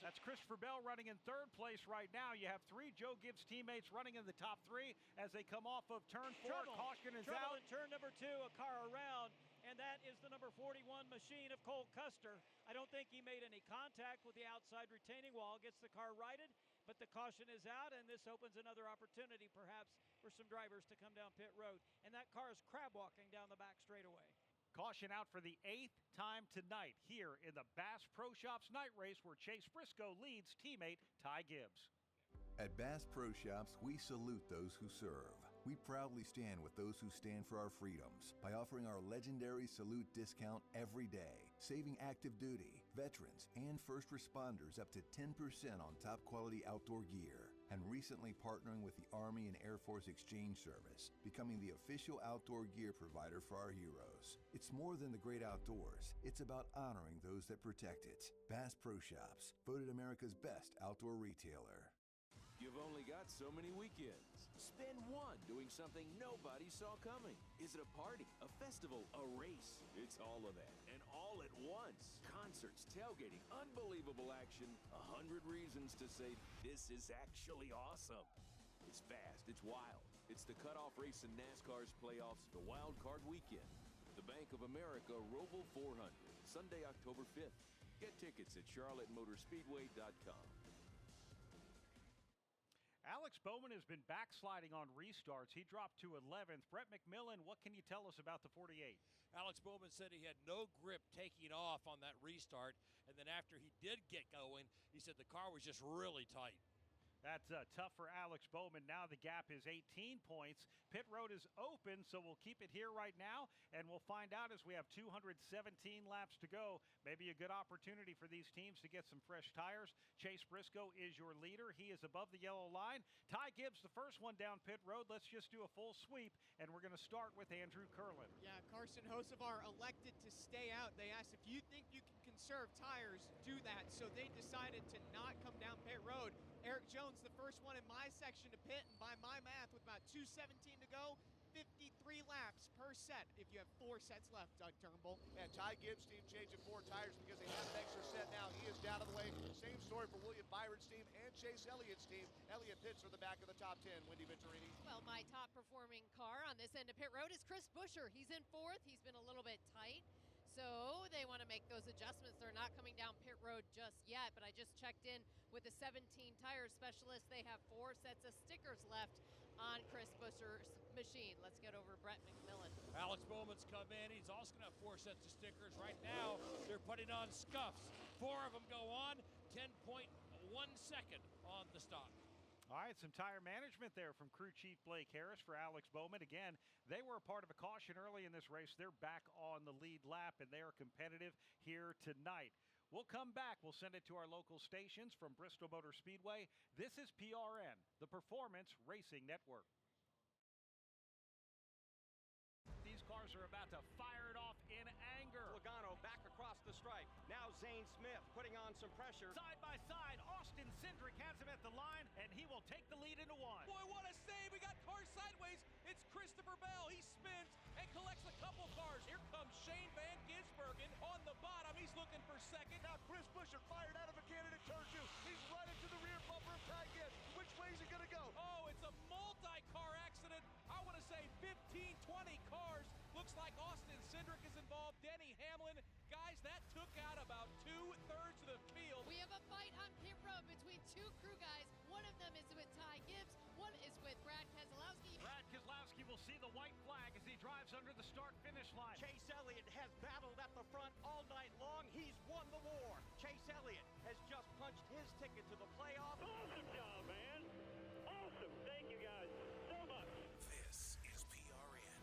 That's Christopher Bell running in 3rd place right now. You have 3 Joe Gibbs teammates running in the top 3 as they come off of turn 4. Caution is out. In turn number 2, a car around and that is the number 41 machine of Cole Custer. I don't think he made any contact with the outside retaining wall, gets the car righted, but the caution is out, and this opens another opportunity perhaps for some drivers to come down pit road. And that car is crab walking down the back straightaway. Caution out for the 8th time tonight here in the Bass Pro Shops night race, where Chase Briscoe leads teammate Ty Gibbs. At Bass Pro Shops, we salute those who serve. We proudly stand with those who stand for our freedoms by offering our legendary Salute discount every day, saving active duty, veterans, and first responders up to 10% on top quality outdoor gear, and recently partnering with the Army and Air Force Exchange Service, becoming the official outdoor gear provider for our heroes. It's more than the great outdoors. It's about honoring those that protect it. Bass Pro Shops, voted America's best outdoor retailer. You've only got so many weekends. Spend one doing something nobody saw coming. Is it a party, a festival, a race? It's all of that, and all at once. Concerts, tailgating, unbelievable action, 100 reasons to say this is actually awesome. It's fast, it's wild. It's the cutoff race in NASCAR's playoffs, the Wild Card Weekend. The Bank of America Roval 400, Sunday, October 5th. Get tickets at charlottemotorspeedway.com. Alex Bowman has been backsliding on restarts. He dropped to 11th. Brett McMillan, what can you tell us about the 48? Alex Bowman said he had no grip taking off on that restart, and then after he did get going, he said the car was just really tight. That's tough for Alex Bowman. Now the gap is 18 points. Pit road is open, so we'll keep it here right now, and we'll find out as we have 217 laps to go. Maybe a good opportunity for these teams to get some fresh tires. Chase Briscoe is your leader. He is above the yellow line. Ty Gibbs, the first one down pit road. Let's just do a full sweep, and we're going to start with Andrew Curlin. Yeah, Carson Hocevar elected to stay out. They asked, if you think you can conserve tires, do that. So they decided to not come down pit road. Eric Jones, the first one in my section to pit, and by my math, with about 2:17 to go, 53 laps per set if you have 4 sets left, Doug Turnbull. And Ty Gibbs' team changing 4 tires because they have an extra set now. He is down of the way. Same story for William Byron's team and Chase Elliott's team. Elliott pits for the back of the top 10. Wendy Venturini. Well, my top performing car on this end of pit road is Chris Buescher. He's in 4th. He's been a little bit tight. So they want to make those adjustments. They're not coming down pit road just yet, but I just checked in with the 17 tire specialist. They have 4 sets of stickers left on Chris Buescher's machine. Let's get over Brett McMillan. Alex Bowman's come in. He's also going to have 4 sets of stickers. Right now, they're putting on scuffs. 4 of them go on, 10.1 second on the stop. All right, some tire management there from crew chief Blake Harris for Alex Bowman. Again, they were a part of a caution early in this race. They're back on the lead lap, and they are competitive here tonight. We'll come back. We'll send it to our local stations from Bristol Motor Speedway. This is PRN, the Performance Racing Network. These cars are about to fire it off in anger. Logano back across the stripe. Now Zane Smith putting on some pressure. Side by side, Austin Cindric has him at the line, and he will take the lead into 1. Boy, what a save. We got cars sideways. It's Christopher Bell. He spins and collects a couple cars. Here comes Shane Van Gisbergen on the bottom. He's looking for second. Now Chris Buescher fired out of a cannon at turn 2. He's right into the rear bumper of Ty Gibbs. Which way is he going to go? Oh, it's a multi-car accident. I want to say 15, 20 cars. Looks like Austin Cindric is involved. Denny Hamlin. Guys, that took out about 2/3 of the field. We have a fight on pit road between 2 crew guys. One of them is with Ty Gibbs. One is with Brad Keselowski. Brad Keselowski will see the white flag as he drives under the start-finish line. Chase Elliott has battled at the front all night long. He's won the war. Chase Elliott has just punched his ticket to the playoff. Awesome job, man. Awesome. Thank you guys so much. This is PRN.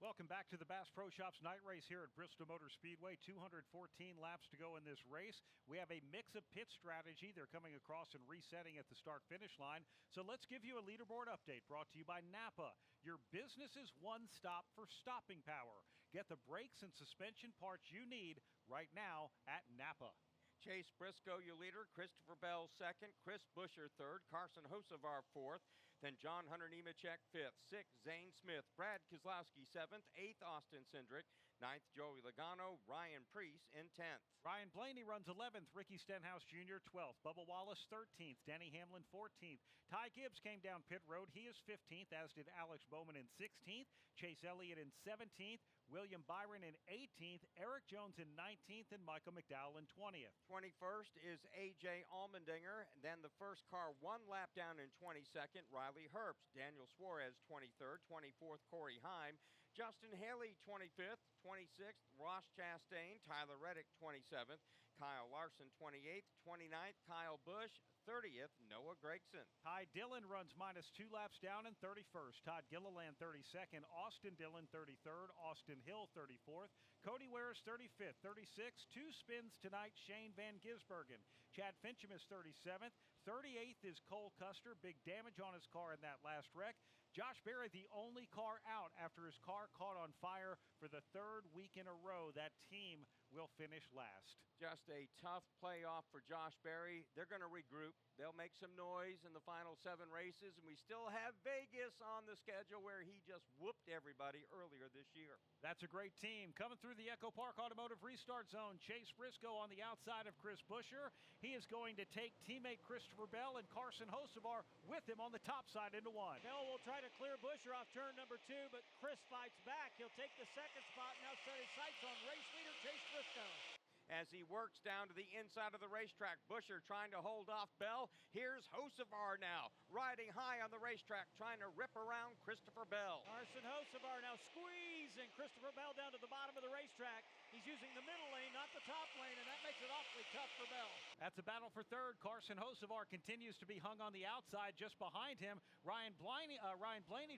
Welcome back to the Bass Pro Shops night race here at Bristol Motor Speedway. 214 laps to go in this race. We have a mix of pit strategy. They're coming across and resetting at the start-finish line. So let's give you a leaderboard update brought to you by Napa. Your business's one stop for stopping power. Get the brakes and suspension parts you need right now at Napa. Chase Briscoe, your leader. Christopher Bell, 2nd. Chris Buescher, 3rd. Carson Hocevar, 4th. Then John Hunter Nemechek, 5th. 6th, Zane Smith. Brad Keselowski, 7th. 8th, Austin Cindric. 9th, Joey Logano. Ryan Preece in 10th. Ryan Blaney runs 11th. Ricky Stenhouse Jr. 12th. Bubba Wallace 13th. Denny Hamlin 14th. Ty Gibbs came down pit road. He is 15th, as did Alex Bowman in 16th. Chase Elliott in 17th. William Byron in 18th. Eric Jones in 19th. And Michael McDowell in 20th. 21st is A.J. Allmendinger. Then the first car 1 lap down in 22nd, Riley Herbst. Daniel Suarez 23rd. 24th, Corey Heim. Justin Haley 25th. 26th, Ross Chastain. Tyler Reddick 27th. Kyle Larson 28th. 29th, Kyle Busch. 30th, Noah Gragson. Ty Dillon runs -2 laps down in 31st. Todd Gilliland 32nd. Austin Dillon 33rd. Austin Hill 34th. Cody Ware's 35th. 36th, 2 spins tonight, Shane Van Gisbergen. Chad Fincham is 37th. 38th is Cole Custer. Big damage on his car in that last wreck. Josh Berry, the only car out after his car caught on fire for the 3rd week in a row. That team will finish last. Just a tough playoff for Josh Berry. They're going to regroup. They'll make some noise in the final 7 races, and we still have Vegas on the schedule where he just whooped everybody earlier this year. That's a great team. Coming through the Echo Park Automotive Restart Zone, Chase Briscoe on the outside of Chris Buescher. He is going to take teammate Christopher Bell and Carson Hocevar with him on the top side into 1. Bell will try to clear Buescher off turn number 2, but Chris fights back. He'll take the 2nd spot, now set his sights on race leader Chase Briscoe. As he works down to the inside of the racetrack, Buescher trying to hold off Bell. Here's Hocevar now, riding high on the racetrack, trying to rip around Christopher Bell. Carson Hocevar now squeezing Christopher Bell down to the bottom of the racetrack. He's using the middle lane, not the top lane, and that makes it awfully tough for Bell. That's a battle for 3rd. Carson Hocevar continues to be hung on the outside. Just behind him, Ryan Blaney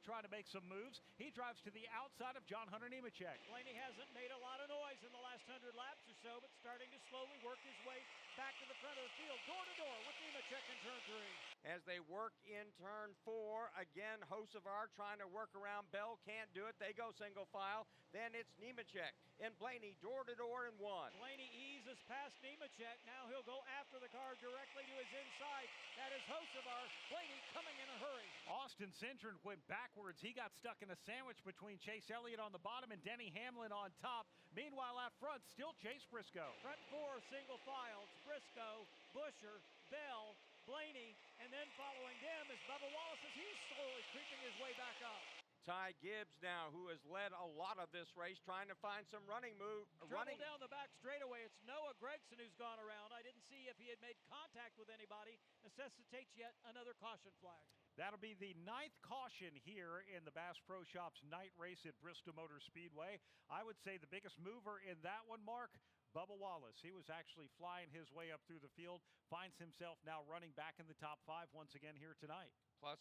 trying to make some moves. He drives to the outside of John Hunter Nemechek. Blaney hasn't made a lot of noise in the last 100 laps or so, but starting to slowly work his way back to the front of the field, door to door with Nemechek in turn 3. As they work in turn 4, again, Hocevar trying to work around Bell, can't do it. They go single file. Then it's Nemechek and Blaney door to door in 1. Blaney eases past Nemechek. Now he'll go after the car directly to his inside. That is Hocevar. Blaney coming in a hurry. Austin Cindron went backwards. He got stuck in a sandwich between Chase Elliott on the bottom and Denny Hamlin on top. Meanwhile, out front, still Chase Briscoe. Front 4 single file. It's Briscoe, Buescher, Bell, Blaney, and then following them is Bubba Wallace as he's slowly creeping his way back up. Ty Gibbs now, who has led a lot of this race, trying to find some running move. Trouble down the back straightaway. It's Noah Gragson who's gone around. I didn't see if he had made contact with anybody. Necessitates yet another caution flag. That'll be the 9th caution here in the Bass Pro Shops night race at Bristol Motor Speedway. I would say the biggest mover in that one, Mark, Bubba Wallace. He was actually flying his way up through the field, finds himself now running back in the top 5 once again here tonight. +5,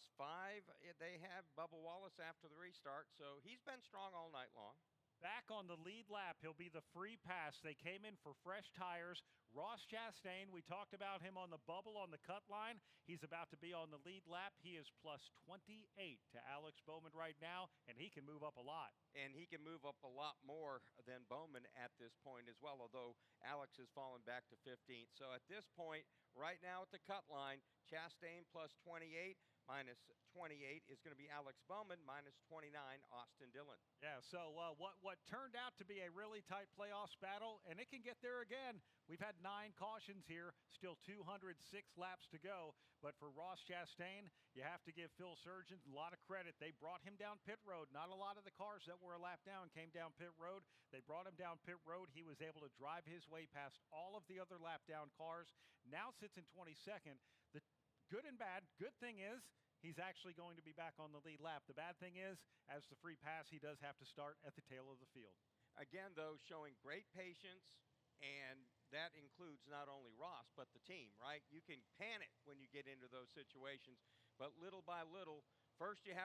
they have Bubba Wallace after the restart, so he's been strong all night long. Back on the lead lap, he'll be the free pass. They came in for fresh tires. Ross Chastain, we talked about him on the bubble on the cut line. He's about to be on the lead lap. He is +28 to Alex Bowman right now, and he can move up a lot. And he can move up a lot more than Bowman at this point as well, although Alex has fallen back to 15th. So at this point, right now at the cut line, Chastain +28. -28 is going to be Alex Bowman, -29 Austin Dillon. Yeah, so what turned out to be a really tight playoffs battle, and it can get there again. We've had 9 cautions here, still 206 laps to go. But for Ross Chastain, you have to give Phil Surgeon a lot of credit. They brought him down pit road. Not a lot of the cars that were a lap down came down pit road. They brought him down pit road. He was able to drive his way past all of the other lap down cars. Now sits in 22nd. The good and bad. Good thing is, he's actually going to be back on the lead lap. The bad thing is, as the free pass, he does have to start at the tail of the field. Again, though, showing great patience, and that includes not only Ross, but the team, right? You can panic when you get into those situations, but little by little, first you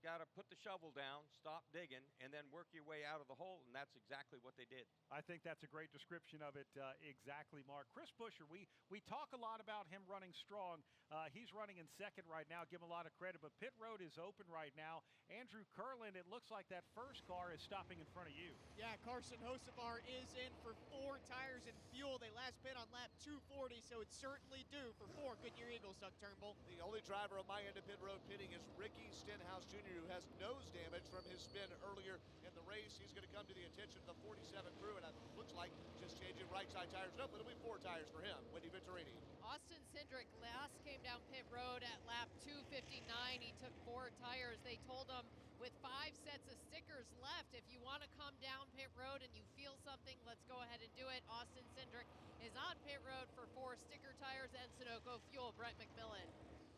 got to put the shovel down, stop digging, and then work your way out of the hole, and that's exactly what they did. I think that's a great description of it, exactly, Mark. Chris Buescher, we talk a lot about him running strong. He's running in second right now, give him a lot of credit, but pit road is open right now. Andrew Kurland, it looks like that first car is stopping in front of you. Yeah, Carson Hocevar is in for 4 tires and fuel. They last pit on lap 240, so it's certainly due for 4 Goodyear Eagles, Doug Turnbull. The only driver on my end of pit road pitting is Ricky Ricky Stenhouse Jr., who has nose damage from his spin earlier in the race. He's going to come to the attention of the 47 crew, and it looks like just changing right side tires. Nope, it'll be 4 tires for him. Wendy Venturini. Austin Cindric last came down pit road at lap 259. He took 4 tires. They told him with 5 sets of stickers left, if you want to come down pit road and you feel something, let's go ahead and do it. Austin Cindric is on pit road for 4 sticker tires and Sunoco fuel. Brett McMillan.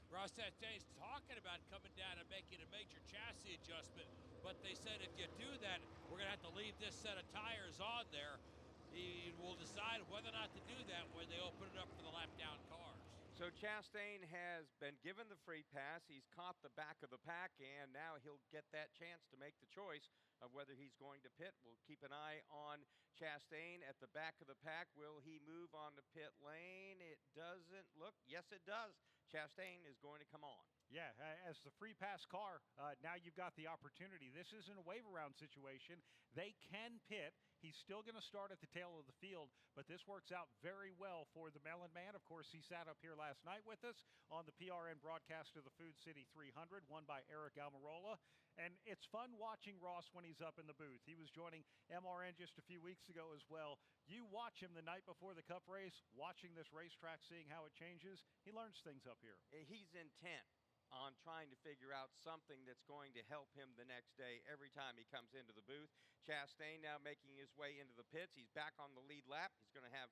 Ross Chastain's talking about coming down and making a major chassis adjustment, but they said if you do that, we're going to have to leave this set of tires on there. He will decide whether or not to do that when they open it up for the lap down cars. So Chastain has been given the free pass. He's caught the back of the pack, and now he'll get that chance to make the choice of whether he's going to pit. We'll keep an eye on Chastain at the back of the pack. Will he move on the pit lane? It doesn't look. Yes, it does. Chastain is going to come on. Yeah, as the free pass car, now you've got the opportunity. This isn't a wave around situation. They can pit. He's still going to start at the tail of the field, but this works out very well for the Melon Man. Of course, he sat up here last night with us on the PRN broadcast of the Food City 300, won by Eric Almirola. And it's fun watching Ross when he's up in the booth. He was joining MRN just a few weeks ago as well. You watch him the night before the Cup race, watching this racetrack, seeing how it changes. He learns things up here. He's intent on trying to figure out something that's going to help him the next day every time he comes into the booth. Chastain now making his way into the pits. He's back on the lead lap. He's going to have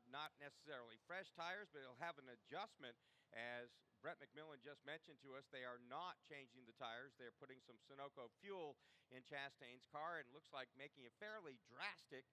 not necessarily fresh tires, but he'll have an adjustment. As Brett McMillan just mentioned to us, they are not changing the tires. They're putting some Sunoco fuel in Chastain's car, and looks like making a fairly drastic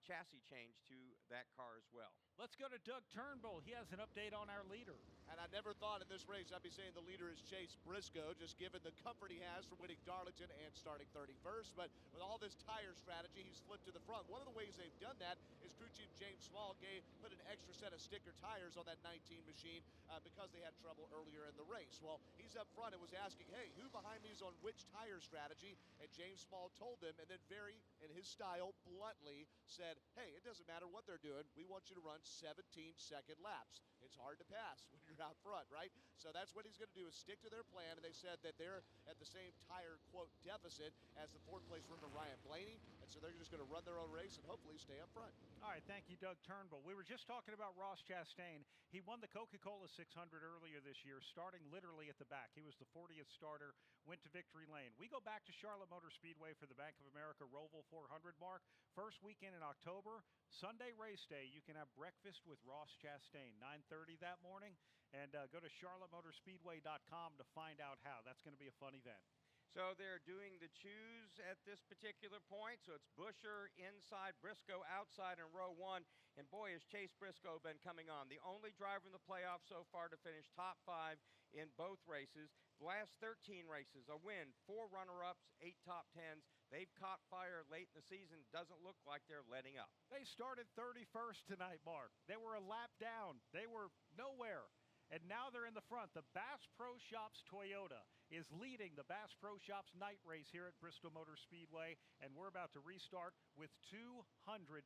chassis change to that car as well. Let's go to Doug Turnbull. He has an update on our leader. And I never thought in this race I'd be saying the leader is Chase Briscoe, just given the comfort he has from winning Darlington and starting 31st. But with all this tire strategy, he's flipped to the front. One of the ways they've done that is crew chief James Small put an extra set of sticker tires on that 19 machine because they had trouble earlier in the race. Well, he's up front and was asking, hey, who behind me is on which tire strategy? And James Small told them, and then very, in his style, bluntly said, hey, it doesn't matter what they're doing. We want you to run 17-second laps. It's hard to pass when you're out front, right? So that's what he's going to do, is stick to their plan. And they said that they're at the same tire, quote, deficit as the 4th place runner Ryan Blaney. And so they're just going to run their own race and hopefully stay up front. All right, thank you, Doug Turnbull. We were just talking about Ross Chastain. He won the Coca-Cola 600 earlier this year, starting literally at the back. He was the 40th starter, went to victory lane. We go back to Charlotte Motor Speedway for the Bank of America Roval 400 mark. First weekend in October, Sunday race day. You can have breakfast with Ross Chastain, 9:30 that morning. And go to charlottemotorspeedway.com to find out how. That's going to be a fun event. So they're doing the choose at this particular point. So it's Buescher inside, Briscoe outside in row 1. And boy, has Chase Briscoe been coming on. The only driver in the playoffs so far to finish top 5 in both races. The last 13 races, a win, 4 runner-ups, 8 top 10s. They've caught fire late in the season. Doesn't look like they're letting up. They started 31st tonight, Mark. They were a lap down. They were nowhere. And now they're in the front. The Bass Pro Shops Toyota is leading the Bass Pro Shops night race here at Bristol Motor Speedway, and we're about to restart with 200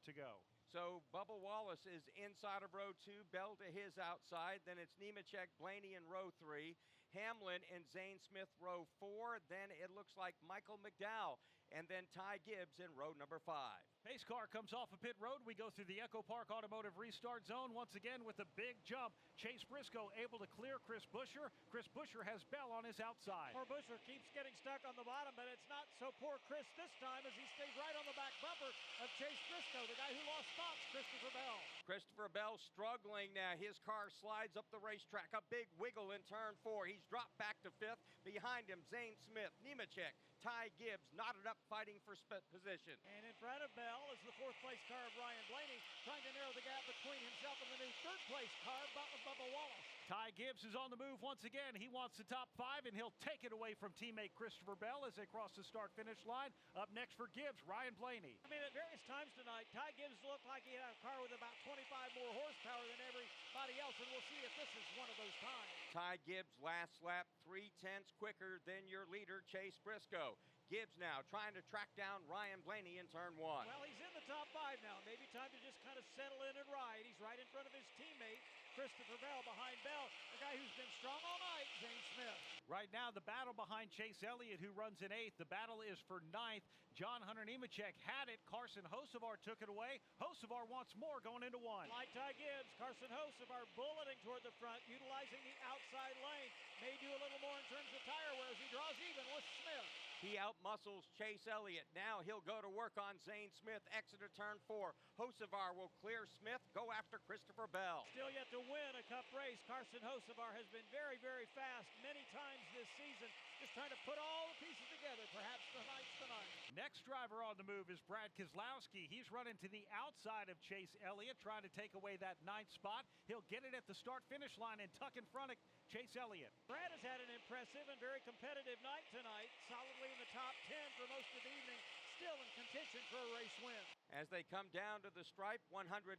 to go. So Bubba Wallace is inside of row 2, Bell to his outside. Then it's Nemechek, Blaney in row 3, Hamlin and Zane Smith row 4. Then it looks like Michael McDowell, and then Ty Gibbs in row number 5. Pace car comes off of pit road. We go through the Echo Park Automotive restart zone once again with a big jump. Chase Briscoe able to clear Chris Buescher. Chris Buescher has Bell on his outside. Poor Buescher keeps getting stuck on the bottom, but it's not so poor Chris this time as he stays right on the back bumper of Chase Briscoe, the guy who lost spots, Christopher Bell. Christopher Bell struggling now. His car slides up the racetrack. A big wiggle in turn 4. He's dropped back to 5th. Behind him, Zane Smith, Nemechek, Ty Gibbs knotted up fighting for position. And in front of Bell is the 4th place car of Ryan Blaney, trying to narrow the gap between himself and the new 3rd place car of Bubba Wallace. Ty Gibbs is on the move once again. He wants the top 5, and he'll take it away from teammate Christopher Bell as they cross the start-finish line. Up next for Gibbs, Ryan Blaney. I mean, at various times tonight, Ty Gibbs looked like he had a car with about 25 more horsepower than everybody else, and we'll see if this is one of those times. Ty Gibbs last lap 3/10 quicker than your leader, Chase Briscoe. Gibbs now trying to track down Ryan Blaney in turn 1. Well, he's in the top 5 now. Maybe time to just kind of settle in and ride. He's right in front of his teammate, Christopher Bell, behind Bell, the guy who's been strong all night, Zane Smith. Right now, the battle behind Chase Elliott, who runs in 8th. The battle is for 9th. John Hunter Nemechek had it. Carson Hocevar took it away. Hocevar wants more going into 1. Like Ty Gibbs, Carson Hocevar bulleting toward the front, utilizing the outside lane. May do a little more in terms of tire wear as he draws even with Smith. He outmuscles Chase Elliott. Now he'll go to work on Zane Smith. Exit of turn 4. Hocevar will clear Smith, go after Christopher Bell. Still yet to win a cup race. Carson Hocevar has been very, very fast many times this season. Just trying to put all the pieces together. Perhaps tonight's the night. Next driver on the move is Brad Keselowski. He's running to the outside of Chase Elliott, trying to take away that 9th spot. He'll get it at the start-finish line and tuck in front of Chase Elliott. Brad has had an impressive and very competitive night tonight. Solidly in the top 10 for most of the evening. Still in contention for a race win. As they come down to the stripe, 193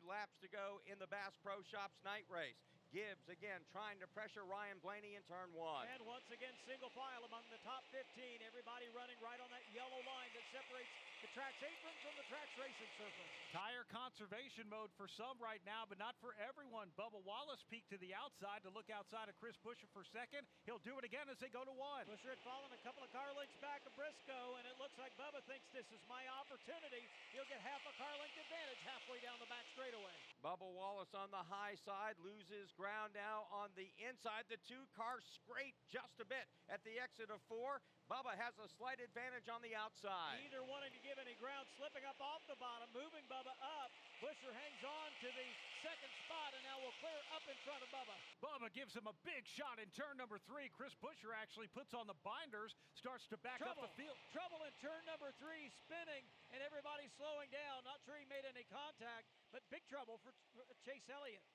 laps to go in the Bass Pro Shops night race. Gibbs again trying to pressure Ryan Blaney in turn 1. And once again, single file among the top 15. Everybody running right on that yellow line that separates the track's apron from the track's racing surface. Tire conservation mode for some right now, but not for everyone. Bubba Wallace peeked to the outside to look outside of Chris Buescher for second. He'll do it again as they go to 1. Buescher had fallen a couple of car lengths back of Briscoe, and it looks like Bubba thinks this is my opportunity. He'll get half a car length advantage halfway down the back straightaway. Bubba Wallace on the high side loses ground now on the inside. The 2 cars scrape just a bit at the exit of 4. Bubba has a slight advantage on the outside. Neither wanting to give any ground, slipping up off the bottom, moving Bubba up. Buescher hangs on to the second spot and now will clear up in front of Bubba. Bubba gives him a big shot in turn number 3. Chris Buescher actually puts on the binders, starts to back up the field. Trouble in turn number 3, spinning, and everybody slowing down. Not sure he made any contact, but big trouble for Chase Elliott.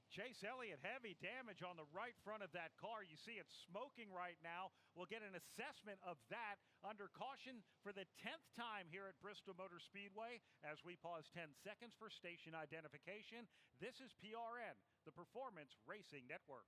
Chase Elliott, heavy damage on the right front of that car. You see it smoking right now. We'll get an assessment of that under caution for the 10th time here at Bristol Motor Speedway as we pause 10 seconds for station identification. This is PRN, the Performance Racing Network.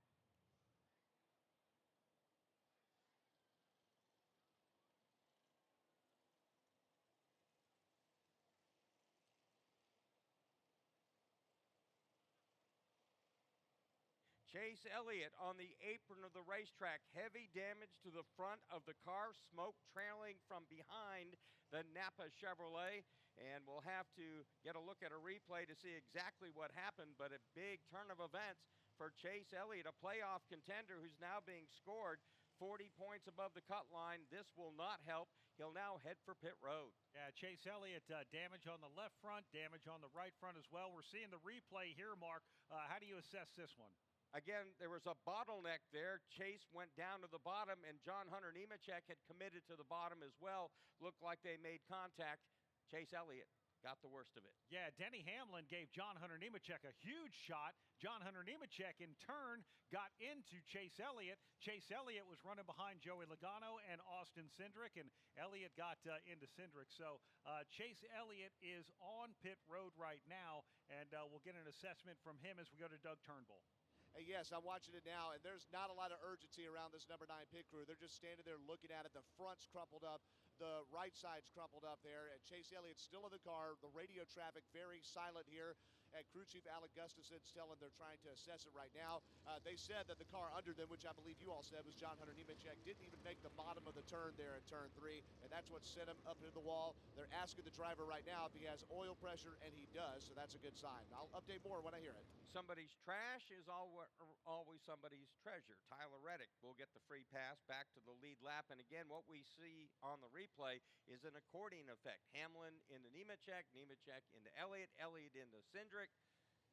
Chase Elliott on the apron of the racetrack. Heavy damage to the front of the car. Smoke trailing from behind the Napa Chevrolet. And we'll have to get a look at a replay to see exactly what happened. But a big turn of events for Chase Elliott, a playoff contender who's now being scored 40 points above the cut line. This will not help. He'll now head for pit road. Yeah, Chase Elliott, damage on the left front, damage on the right front as well. We're seeing the replay here, Mark. How do you assess this one? Again, there was a bottleneck there. Chase went down to the bottom, and John Hunter Nemechek had committed to the bottom as well. Looked like they made contact. Chase Elliott got the worst of it. Yeah, Denny Hamlin gave John Hunter Nemechek a huge shot. John Hunter Nemechek, in turn, got into Chase Elliott. Chase Elliott was running behind Joey Logano and Austin Cindric, and Elliott got into Cindric. So Chase Elliott is on pit road right now, and we'll get an assessment from him as we go to Doug Turnbull. And yes, I'm watching it now, and there's not a lot of urgency around this number 9 pit crew. They're just standing there looking at it. The front's crumpled up. The right side's crumpled up there. And Chase Elliott's still in the car. The radio traffic very silent here. And crew chief Alec Gustafson's telling they're trying to assess it right now. They said that the car under them, which I believe you all said was John Hunter Nemechek, didn't even make the bottom of the turn there in turn 3, and that's what sent him up into the wall. They're asking the driver right now if he has oil pressure, and he does, so that's a good sign. I'll update more when I hear it. Somebody's trash is always somebody's treasure. Tyler Reddick will get the free pass back to the lead lap, and again, what we see on the replay is an accordion effect. Hamlin into Nemechek, Nemechek into Elliott, Elliott into Cindric,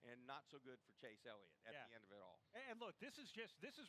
and not so good for Chase Elliott at the end of it all. And look, this is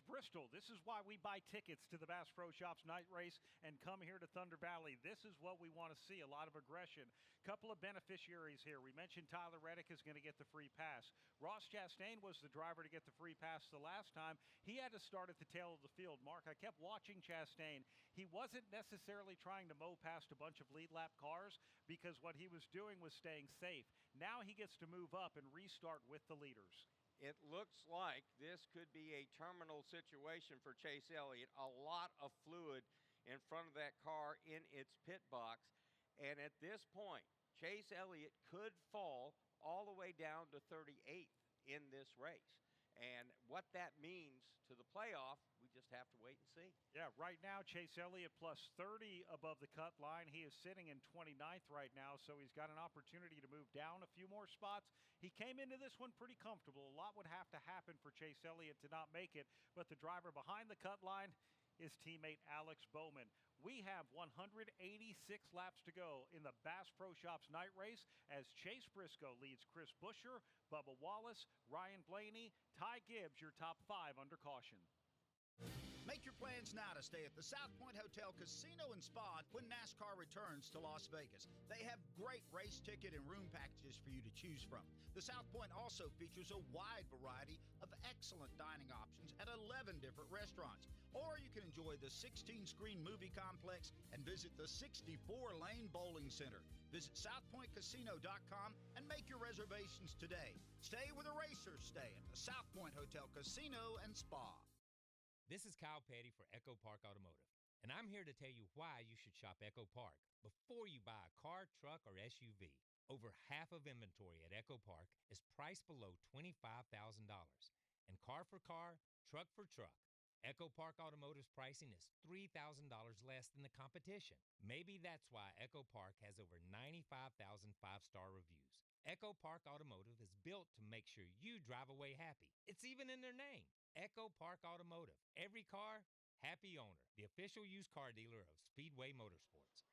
Bristol. This is why we buy tickets to the Bass Pro Shops night race and come here to Thunder Valley. This is what we want to see, a lot of aggression. Couple of beneficiaries here. We mentioned Tyler Reddick is going to get the free pass. Ross Chastain was the driver to get the free pass the last time. He had to start at the tail of the field. Mark, I kept watching Chastain. He wasn't necessarily trying to mow past a bunch of lead lap cars because what he was doing was staying safe. Now he gets to move up and restart with the leaders. It looks like this could be a terminal situation for Chase Elliott. A lot of fluid in front of that car in its pit box. And at this point, Chase Elliott could fall all the way down to 38th in this race. And what that means to the playoff, we just have to wait and see. Yeah, right now, Chase Elliott plus 30 above the cut line. He is sitting in 29th right now, so he's got an opportunity to move down a few more spots. He came into this one pretty comfortable. A lot would have to happen for Chase Elliott to not make it, but the driver behind the cut line is teammate Alex Bowman. We have 186 laps to go in the Bass Pro Shops night race as Chase Briscoe leads Chris Buescher, Bubba Wallace, Ryan Blaney, Ty Gibbs, your top 5 under caution. Make your plans now to stay at the South Point Hotel Casino and Spa when NASCAR returns to Las Vegas. They have great race ticket and room packages for you to choose from. The South Point also features a wide variety of excellent dining options at 11 different restaurants. Or you can enjoy the 16-screen movie complex and visit the 64-lane bowling center. Visit SouthPointCasino.com and make your reservations today. Stay where the racers stay at the South Point Hotel Casino and Spa. This is Kyle Petty for Echo Park Automotive, and I'm here to tell you why you should shop Echo Park before you buy a car, truck, or SUV. Over half of inventory at Echo Park is priced below $25,000, and car for car, truck for truck. Echo Park Automotive's pricing is $3,000 less than the competition. Maybe that's why Echo Park has over 95,000 five-star reviews. Echo Park Automotive is built to make sure you drive away happy. It's even in their name. Echo Park Automotive. Every car, happy owner. The official used car dealer of Speedway Motorsports.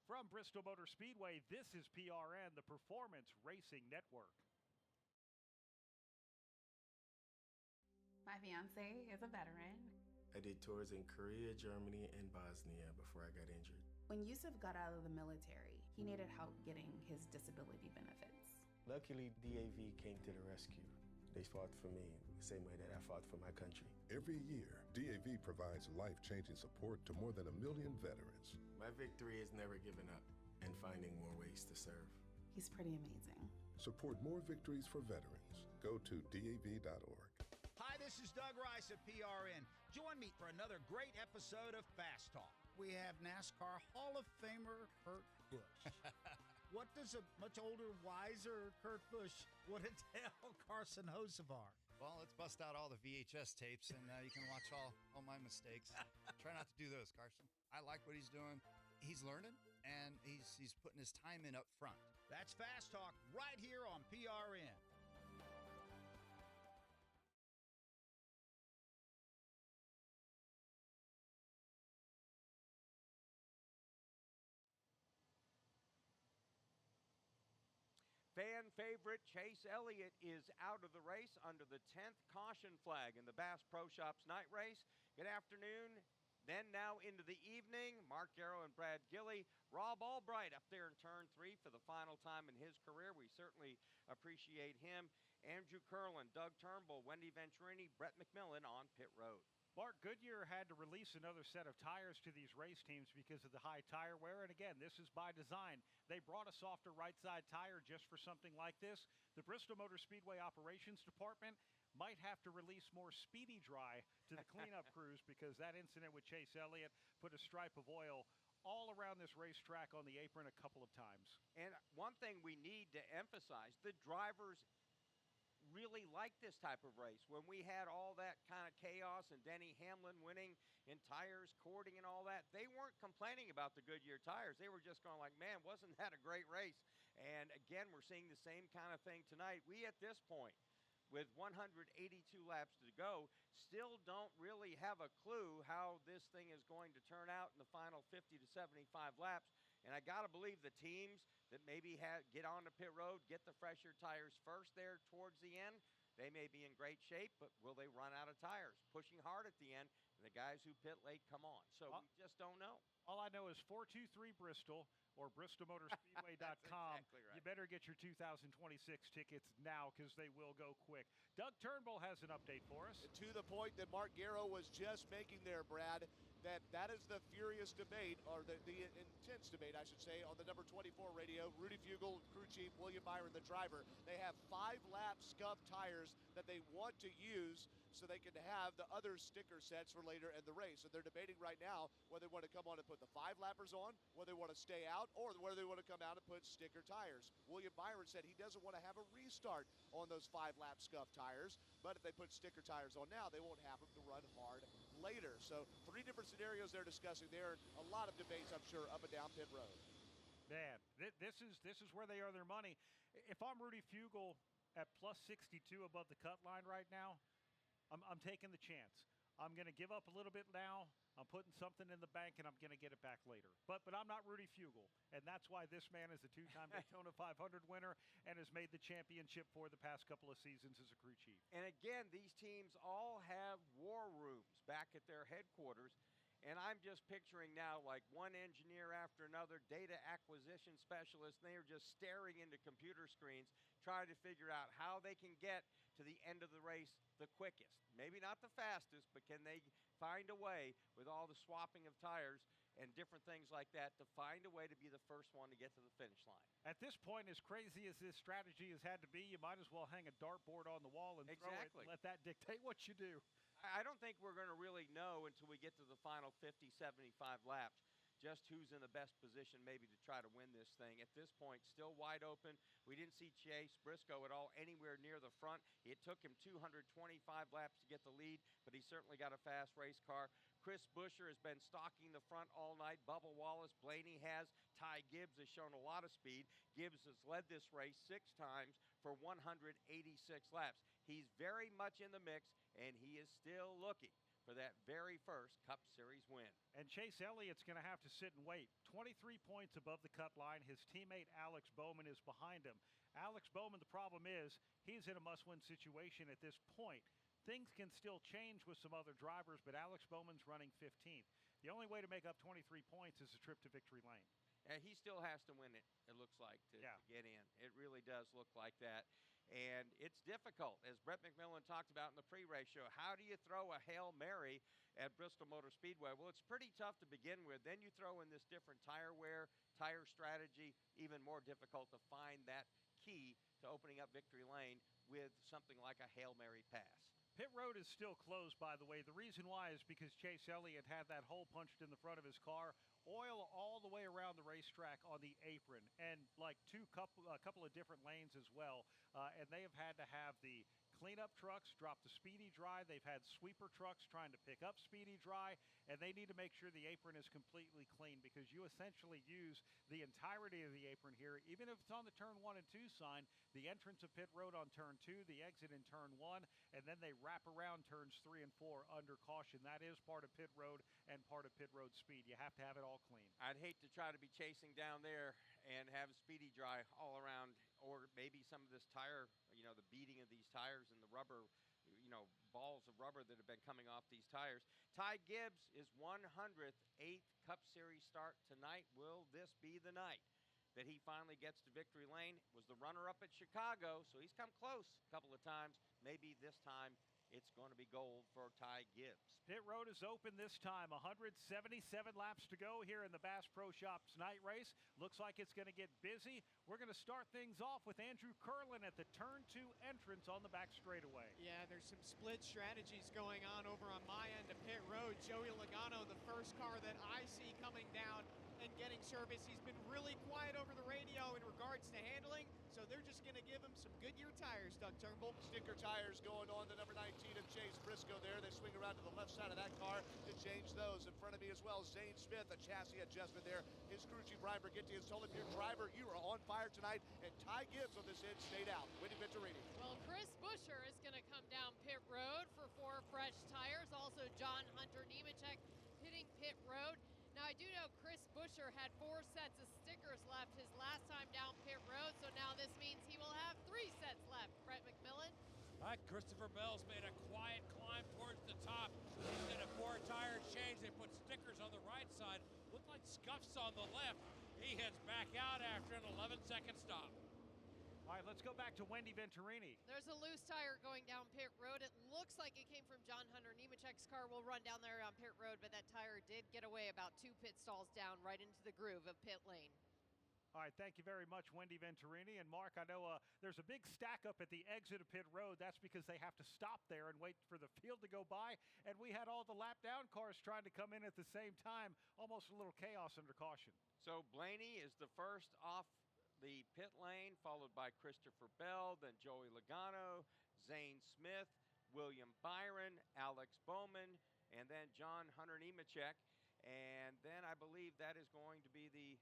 From Bristol Motor Speedway, this is PRN, the Performance Racing Network. My fiance is a veteran. I did tours in Korea, Germany, and Bosnia before I got injured. When Yusuf got out of the military, he needed help getting his disability benefits. Luckily, DAV came to the rescue. They fought for me the same way that I fought for my country. Every year, DAV provides life-changing support to more than 1 million veterans. My victory is never giving up and finding more ways to serve. He's pretty amazing. Support more victories for veterans. Go to DAV.org. Hi, this is Doug Rice at PRN. Join me for another great episode of Fast Talk. We have NASCAR Hall of Famer Kurt Busch. What does a much older, wiser Kurt Busch want to tell Carson Hocevar? Well, let's bust out all the VHS tapes, and you can watch all my mistakes. Try not to do those, Carson. I like what he's doing. He's learning, and he's putting his time in up front. That's Fast Talk right here on PRN. Fan favorite Chase Elliott is out of the race under the 10th caution flag in the Bass Pro Shops night race. Good afternoon. Then now into the evening, Mark Garrow and Brad Gilley. Rob Albright up there in turn 3 for the final time in his career. We certainly appreciate him. Andrew Curlin, Doug Turnbull, Wendy Venturini, Brett McMillan on pit road. Mark, Goodyear had to release another set of tires to these race teams because of the high tire wear. And again, this is by design. They brought a softer right side tire just for something like this. The Bristol Motor Speedway Operations Department might have to release more Speedy Dry to the cleanup crews because that incident with Chase Elliott put a stripe of oil all around this racetrack on the apron a couple of times. And one thing we need to emphasize, the drivers really like this type of race. When we had all that kind of chaos and Denny Hamlin winning in tires, cording and all that, they weren't complaining about the Goodyear tires. They were just going like, man, wasn't that a great race? And again, we're seeing the same kind of thing tonight. We, at this point, with 182 laps to go, still don't really have a clue how this thing is going to turn out in the final 50 to 75 laps. And I got to believe the teams that maybe get on the pit road, get the fresher tires first there towards the end, they may be in great shape, but will they run out of tires? Pushing hard at the end, and the guys who pit late come on. So we just don't know. All I know is 423 Bristol or BristolMotorspeedway.com. Exactly right. You better get your 2026 tickets now because they will go quick. Doug Turnbull has an update for us. To the point that Mark Garrow was just making there, Brad, that is the furious debate, or the intense debate, I should say, on the number 24 radio. Rudy Fugle, crew chief, William Byron, the driver. They have 5-lap scuff tires that they want to use so they can have the other sticker sets for later in the race. And they're debating right now whether they want to come on and put the 5-lappers on, whether they want to stay out, or whether they want to come out and put sticker tires. William Byron said he doesn't want to have a restart on those 5-lap scuff tires, but if they put sticker tires on now, they won't have them to run hard later. So 3 different scenarios they're discussing there, and a lot of debates, I'm sure, up and down pit road. Man, this is where they earn their money. If I'm Rudy Fugle at plus 62 above the cut line right now, I'm taking the chance. I'm going to give up a little bit now. I'm putting something in the bank, and I'm going to get it back later. But I'm not Rudy Fugle, and that's why this man is a 2-time Daytona 500 winner and has made the championship for the past couple of seasons as a crew chief. And again, these teams all have war rooms back at their headquarters. And I'm just picturing now like one engineer after another, data acquisition specialist, and they are just staring into computer screens trying to figure out how they can get to the end of the race the quickest. Maybe not the fastest, but can they find a way with all the swapping of tires and different things like that to find a way to be the first one to get to the finish line? At this point, as crazy as this strategy has had to be, you might as well hang a dartboard on the wall and throw it and let that dictate what you do. I don't think we're going to really know until we get to the final 50, 75 laps just who's in the best position maybe to try to win this thing. At this point, still wide open. We didn't see Chase Briscoe at all anywhere near the front. It took him 225 laps to get the lead, but he certainly got a fast race car. Chris Buescher has been stalking the front all night. Bubba Wallace, Blaney has. Ty Gibbs has shown a lot of speed. Gibbs has led this race 6 times for 186 laps. He's very much in the mix, and he is still looking for that very first Cup Series win. And Chase Elliott's going to have to sit and wait. 23 points above the cut line. His teammate Alex Bowman is behind him. Alex Bowman, the problem is he's in a must-win situation at this point. Things can still change with some other drivers, but Alex Bowman's running 15th. The only way to make up 23 points is a trip to victory lane. And he still has to win it looks like, to get in. It really does look like that. And it's difficult, as Brett McMillan talked about in the pre-race show. How do you throw a Hail Mary at Bristol Motor Speedway? Well, it's pretty tough to begin with. Then you throw in this different tire wear, tire strategy, even more difficult to find that key to opening up victory lane with something like a Hail Mary pass. Pit road is still closed, by the way. The reason why is because Chase Elliott had that hole punched in the front of his car, oil all the way around the racetrack on the apron, and like a couple of different lanes as well. And they have had to have the cleanup trucks drop the Speedy Dry. They've had sweeper trucks trying to pick up Speedy Dry, and they need to make sure the apron is completely clean, because you essentially use the entirety of the apron here, even if it's on the turn 1 and 2 sign, the entrance of pit road on turn 2, the exit in turn 1, and then they wrap around turns 3 and 4 under caution. That is part of pit road and part of pit road speed. You have to have it all clean. I'd hate to try to be chasing down there and have Speedy Dry all around, or maybe some of this tire, the beating of these tires and the rubber, balls of rubber that have been coming off these tires. Ty Gibbs is 108th Cup Series start tonight. Will this be the night that he finally gets to victory lane? Was the runner-up at Chicago, so he's come close a couple of times. Maybe this time it's going to be gold for Ty Gibbs. Pit road is open this time. 177 laps to go here in the Bass Pro Shops night race. Looks like it's going to get busy. We're going to start things off with Andrew Curlin at the turn 2 entrance on the back straightaway. Yeah, there's some split strategies going on over on my end of pit road. Joey Logano, the first car that I see coming down and getting service. He's been really quiet over the radio in regards to handling, so they're just going to give him some Goodyear tires, Doug Turnbull. Sticker tires going on the number 19 of Chase Briscoe there. They swing around to the left side of that car to change those. In front of me as well, Zane Smith, a chassis adjustment there. His crew chief, Brian Brigitte, has told him, your driver, you are on fire tonight, and Ty Gibbs on this end stayed out. Winnie Venturini. Well, Chris Buescher is going to come down pit road for 4 fresh tires. Also, John Hunter Nemechek hitting pit road. Now, I do know Chris Buescher had 4 sets of stickers left his last time down pit road, so now this means he will have 3 sets left. Brett McMillan. All right, Christopher Bell's made a quiet climb towards the top. He's did a 4-tire change. They put stickers on the right side. Looked like scuffs on the left. He heads back out after an 11-second stop. All right, let's go back to Wendy Venturini. There's a loose tire going down pit road. It looks like it came from John Hunter Nemechek's car. Will run down there on pit road, but that tire did get away about 2 pit stalls down right into the groove of pit lane. All right, thank you very much, Wendy Venturini. And Mark, I know there's a big stack up at the exit of pit road. That's because they have to stop there and wait for the field to go by. And we had all the lap down cars trying to come in at the same time. Almost a little chaos under caution. So Blaney is the first off the pit lane, followed by Christopher Bell, then Joey Logano, Zane Smith, William Byron, Alex Bowman, and then John Hunter Nemechek. And then I believe that is going to be the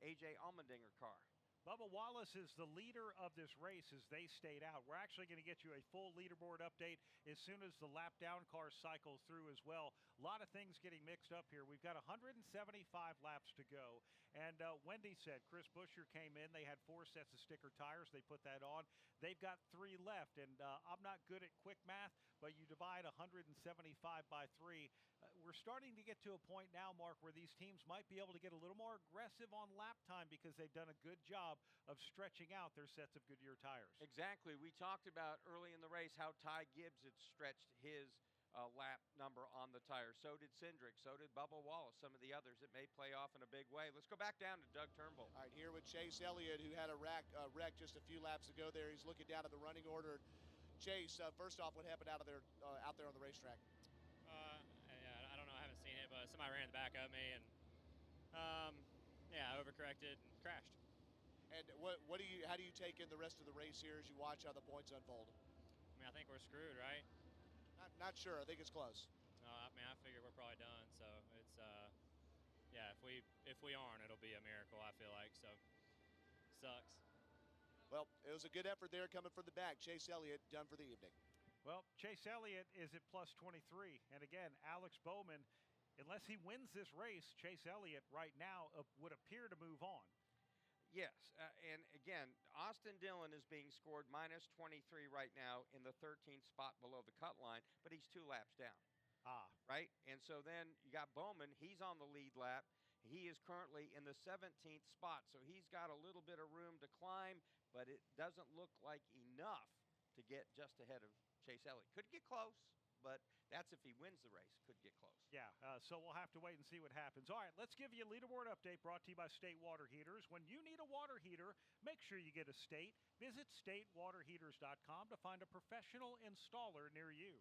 A.J. Allmendinger car. Bubba Wallace is the leader of this race as they stayed out. We're actually going to get you a full leaderboard update as soon as the lap down cars cycle through as well. A lot of things getting mixed up here. We've got 175 laps to go. And Wendy said Chris Buescher came in. They had 4 sets of sticker tires. They put that on. They've got 3 left. And I'm not good at quick math, but you divide 175 by 3. We're starting to get to a point now, Mark, where these teams might be able to get a little more aggressive on lap time because they've done a good job of stretching out their sets of Goodyear tires. Exactly. We talked about early in the race how Ty Gibbs had stretched his lap number on the tire. So did Cindric. So did Bubba Wallace. Some of the others that may play off in a big way. Let's go back down to Doug Turnbull. All right, here with Chase Elliott, who had a wreck just a few laps ago there. He's looking down at the running order. Chase, first off, what happened out there on the racetrack? I don't know. I haven't seen it, but somebody ran in the back of me, and I overcorrected and crashed. And how do you take in the rest of the race here as you watch how the points unfold? I mean, I think we're screwed, right? Not sure. I think it's close. No, I mean, I figure we're probably done. So it's if we aren't, it'll be a miracle. I feel like so. Sucks. Well, it was a good effort there coming from the back. Chase Elliott done for the evening. Well, Chase Elliott is at plus 23. And again, Alex Bowman, unless he wins this race, Chase Elliott right now would appear to move on. Yes, and again, Austin Dillon is being scored minus 23 right now in the 13th spot below the cut line, but he's 2 laps down. Right? And so then you got Bowman. He's on the lead lap. He is currently in the 17th spot, so he's got a little bit of room to climb, but it doesn't look like enough to get just ahead of Chase Elliott. Could get close, but that's if he wins the race. Could get close. Yeah, so we'll have to wait and see what happens. All right, let's give you a leaderboard update brought to you by State Water Heaters. When you need a water heater, make sure you get a State. Visit statewaterheaters.com to find a professional installer near you.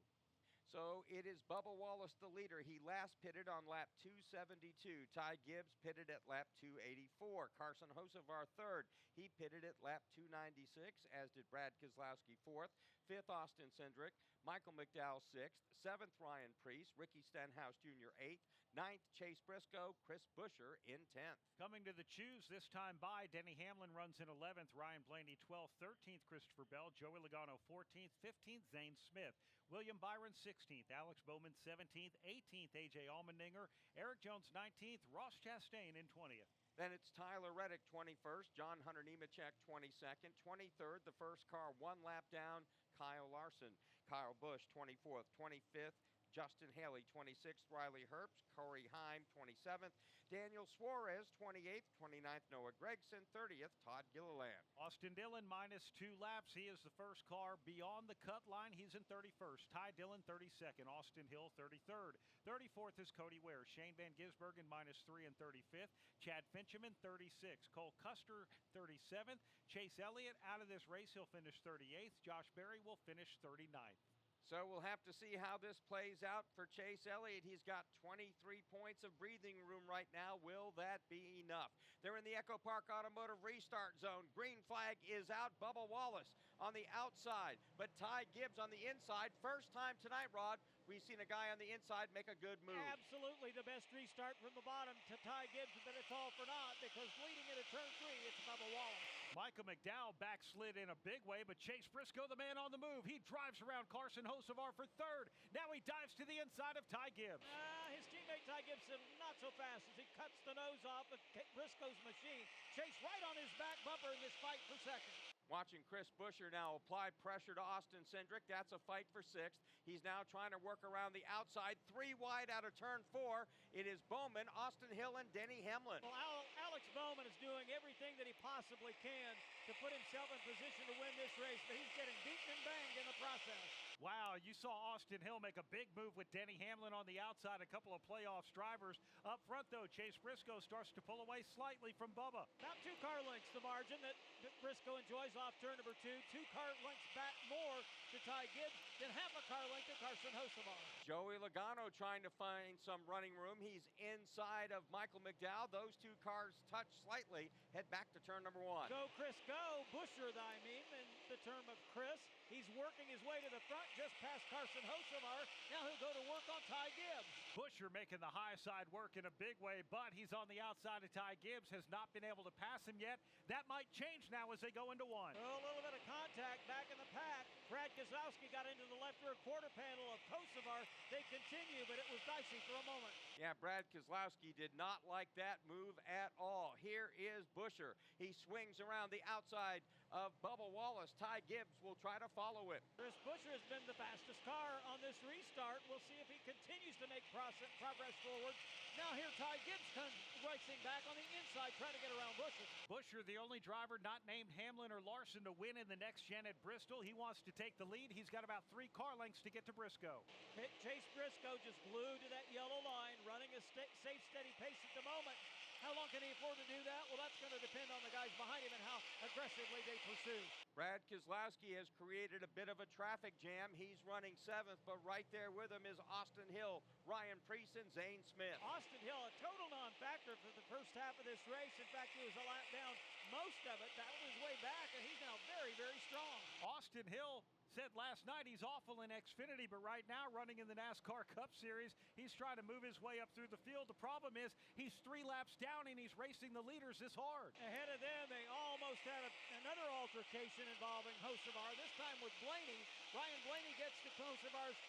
So it is Bubba Wallace the leader. He last pitted on lap 272. Ty Gibbs pitted at lap 284. Carson Hocevar third. He pitted at lap 296, as did Brad Keselowski fourth. Fifth, Austin Cindric. Michael McDowell sixth. Seventh, Ryan Preece. Ricky Stenhouse Jr. eighth. Ninth, Chase Briscoe. Chris Buescher in 10th. Coming to the choose this time by, Denny Hamlin runs in 11th. Ryan Blaney 12th. 13th, Christopher Bell. Joey Logano 14th. 15th, Zane Smith. William Byron 16th. Alex Bowman 17th. 18th, A.J. Allmendinger. Eric Jones 19th. Ross Chastain in 20th. Then it's Tyler Reddick 21st. John Hunter Nemechek 22nd. 23rd, the first car 1 lap down, Kyle Larson. Kyle Busch 24th. 25th, Justin Haley 26th. Riley Herbst. Corey Heim 27th. Daniel Suarez 28th. 29th, Noah Gragson. 30th, Todd Gilliland. Austin Dillon minus 2 laps. He is the first car beyond the cut line. He's in 31st. Ty Dillon 32nd. Austin Hill 33rd. 34th is Cody Ware. Shane Van Gisbergen minus 3 and 35th. Chad Finchman 36th. Cole Custer 37th. Chase Elliott out of this race. He'll finish 38th. Josh Berry will finish 39th. So we'll have to see how this plays out for Chase Elliott. He's got 23 points of breathing room right now. Will that be enough? They're in the Echo Park Automotive restart zone. Green flag is out. Bubba Wallace on the outside, but Ty Gibbs on the inside. First time tonight, Rod, we've seen a guy on the inside make a good move. Absolutely the best restart from the bottom to Ty Gibbs, but it's all for naught because leading into turn 3, it's Bubba Wallace. Michael McDowell backslid in a big way, but Chase Briscoe, the man on the move. He drives around Carson Hocevar for third. Now he dives to the inside of Ty Gibbs. His teammate Ty Gibson not so fast as he cuts the nose off of Briscoe's machine. Chase right on his back bumper in this fight for second. Watching Chris Buescher now apply pressure to Austin Cindric. That's a fight for 6th. He's now trying to work around the outside. 3 wide out of turn 4. It is Bowman, Austin Hill, and Denny Hamlin. Well, Alex Bowman is doing doing everything that he possibly can to put himself in position to win this race, but he's getting beaten and banged in the process. Wow, you saw Austin Hill make a big move with Denny Hamlin on the outside, a couple of playoffs drivers. Up front, though, Chase Briscoe starts to pull away slightly from Bubba. About 2 car lengths, the margin that Briscoe enjoys off turn number 2. 2 car lengths back more to Ty Gibbs than half a car length to Carson Hocevar. Joey Logano trying to find some running room. He's inside of Michael McDowell. Those 2 cars touch slightly. Head back to turn number 1. Go, Chris, go. Busher, I mean, in the term of Chris. He's working his way to the front, just past Carson Hocevar. Now he'll go to work on Ty Gibbs. Busher making the high side work in a big way, but he's on the outside of Ty Gibbs, has not been able to pass him yet. That might change now as they go into 1. Oh, a little bit of contact back in the pack. Brad Keselowski got into the left rear quarter panel of Hocevar. They continue, but it was dicey for a moment. Yeah, Brad Keselowski did not like that move at all. Here is Busher. He swings around the outside of Bubba Wallace. Ty Gibbs will try to follow it. Chris Busher has been the fastest car on this restart. We'll see if he continues to make progress forward. Now here Ty Gibbs comes racing back on the inside, trying to get around Busher. Busher, the only driver not named Hamlin or Larson to win in the next gen at Bristol. He wants to take the lead. He's got about 3 car lengths to get to Briscoe. Chase Briscoe just glued to that yellow line, running a safe, steady pace at the moment. How long can he afford to do that? Well, that's going to depend on the guys behind him and how aggressively they pursue. Brad Keselowski has created a bit of a traffic jam. He's running 7th, but right there with him is Austin Hill, Ryan Preece, and Zane Smith. Austin Hill, a total non-factor for the first half of this race. In fact, he was a lap down most of it, battled his way back, and he's now very, very strong. Austin Hill said last night he's awful in Xfinity, but right now running in the NASCAR Cup Series, he's trying to move his way up through the field. The problem is he's 3 laps down and he's racing the leaders this hard. Ahead of them, they almost had another altercation involving Hocevar, this time with Blaney. Ryan Blaney gets to Hocevar's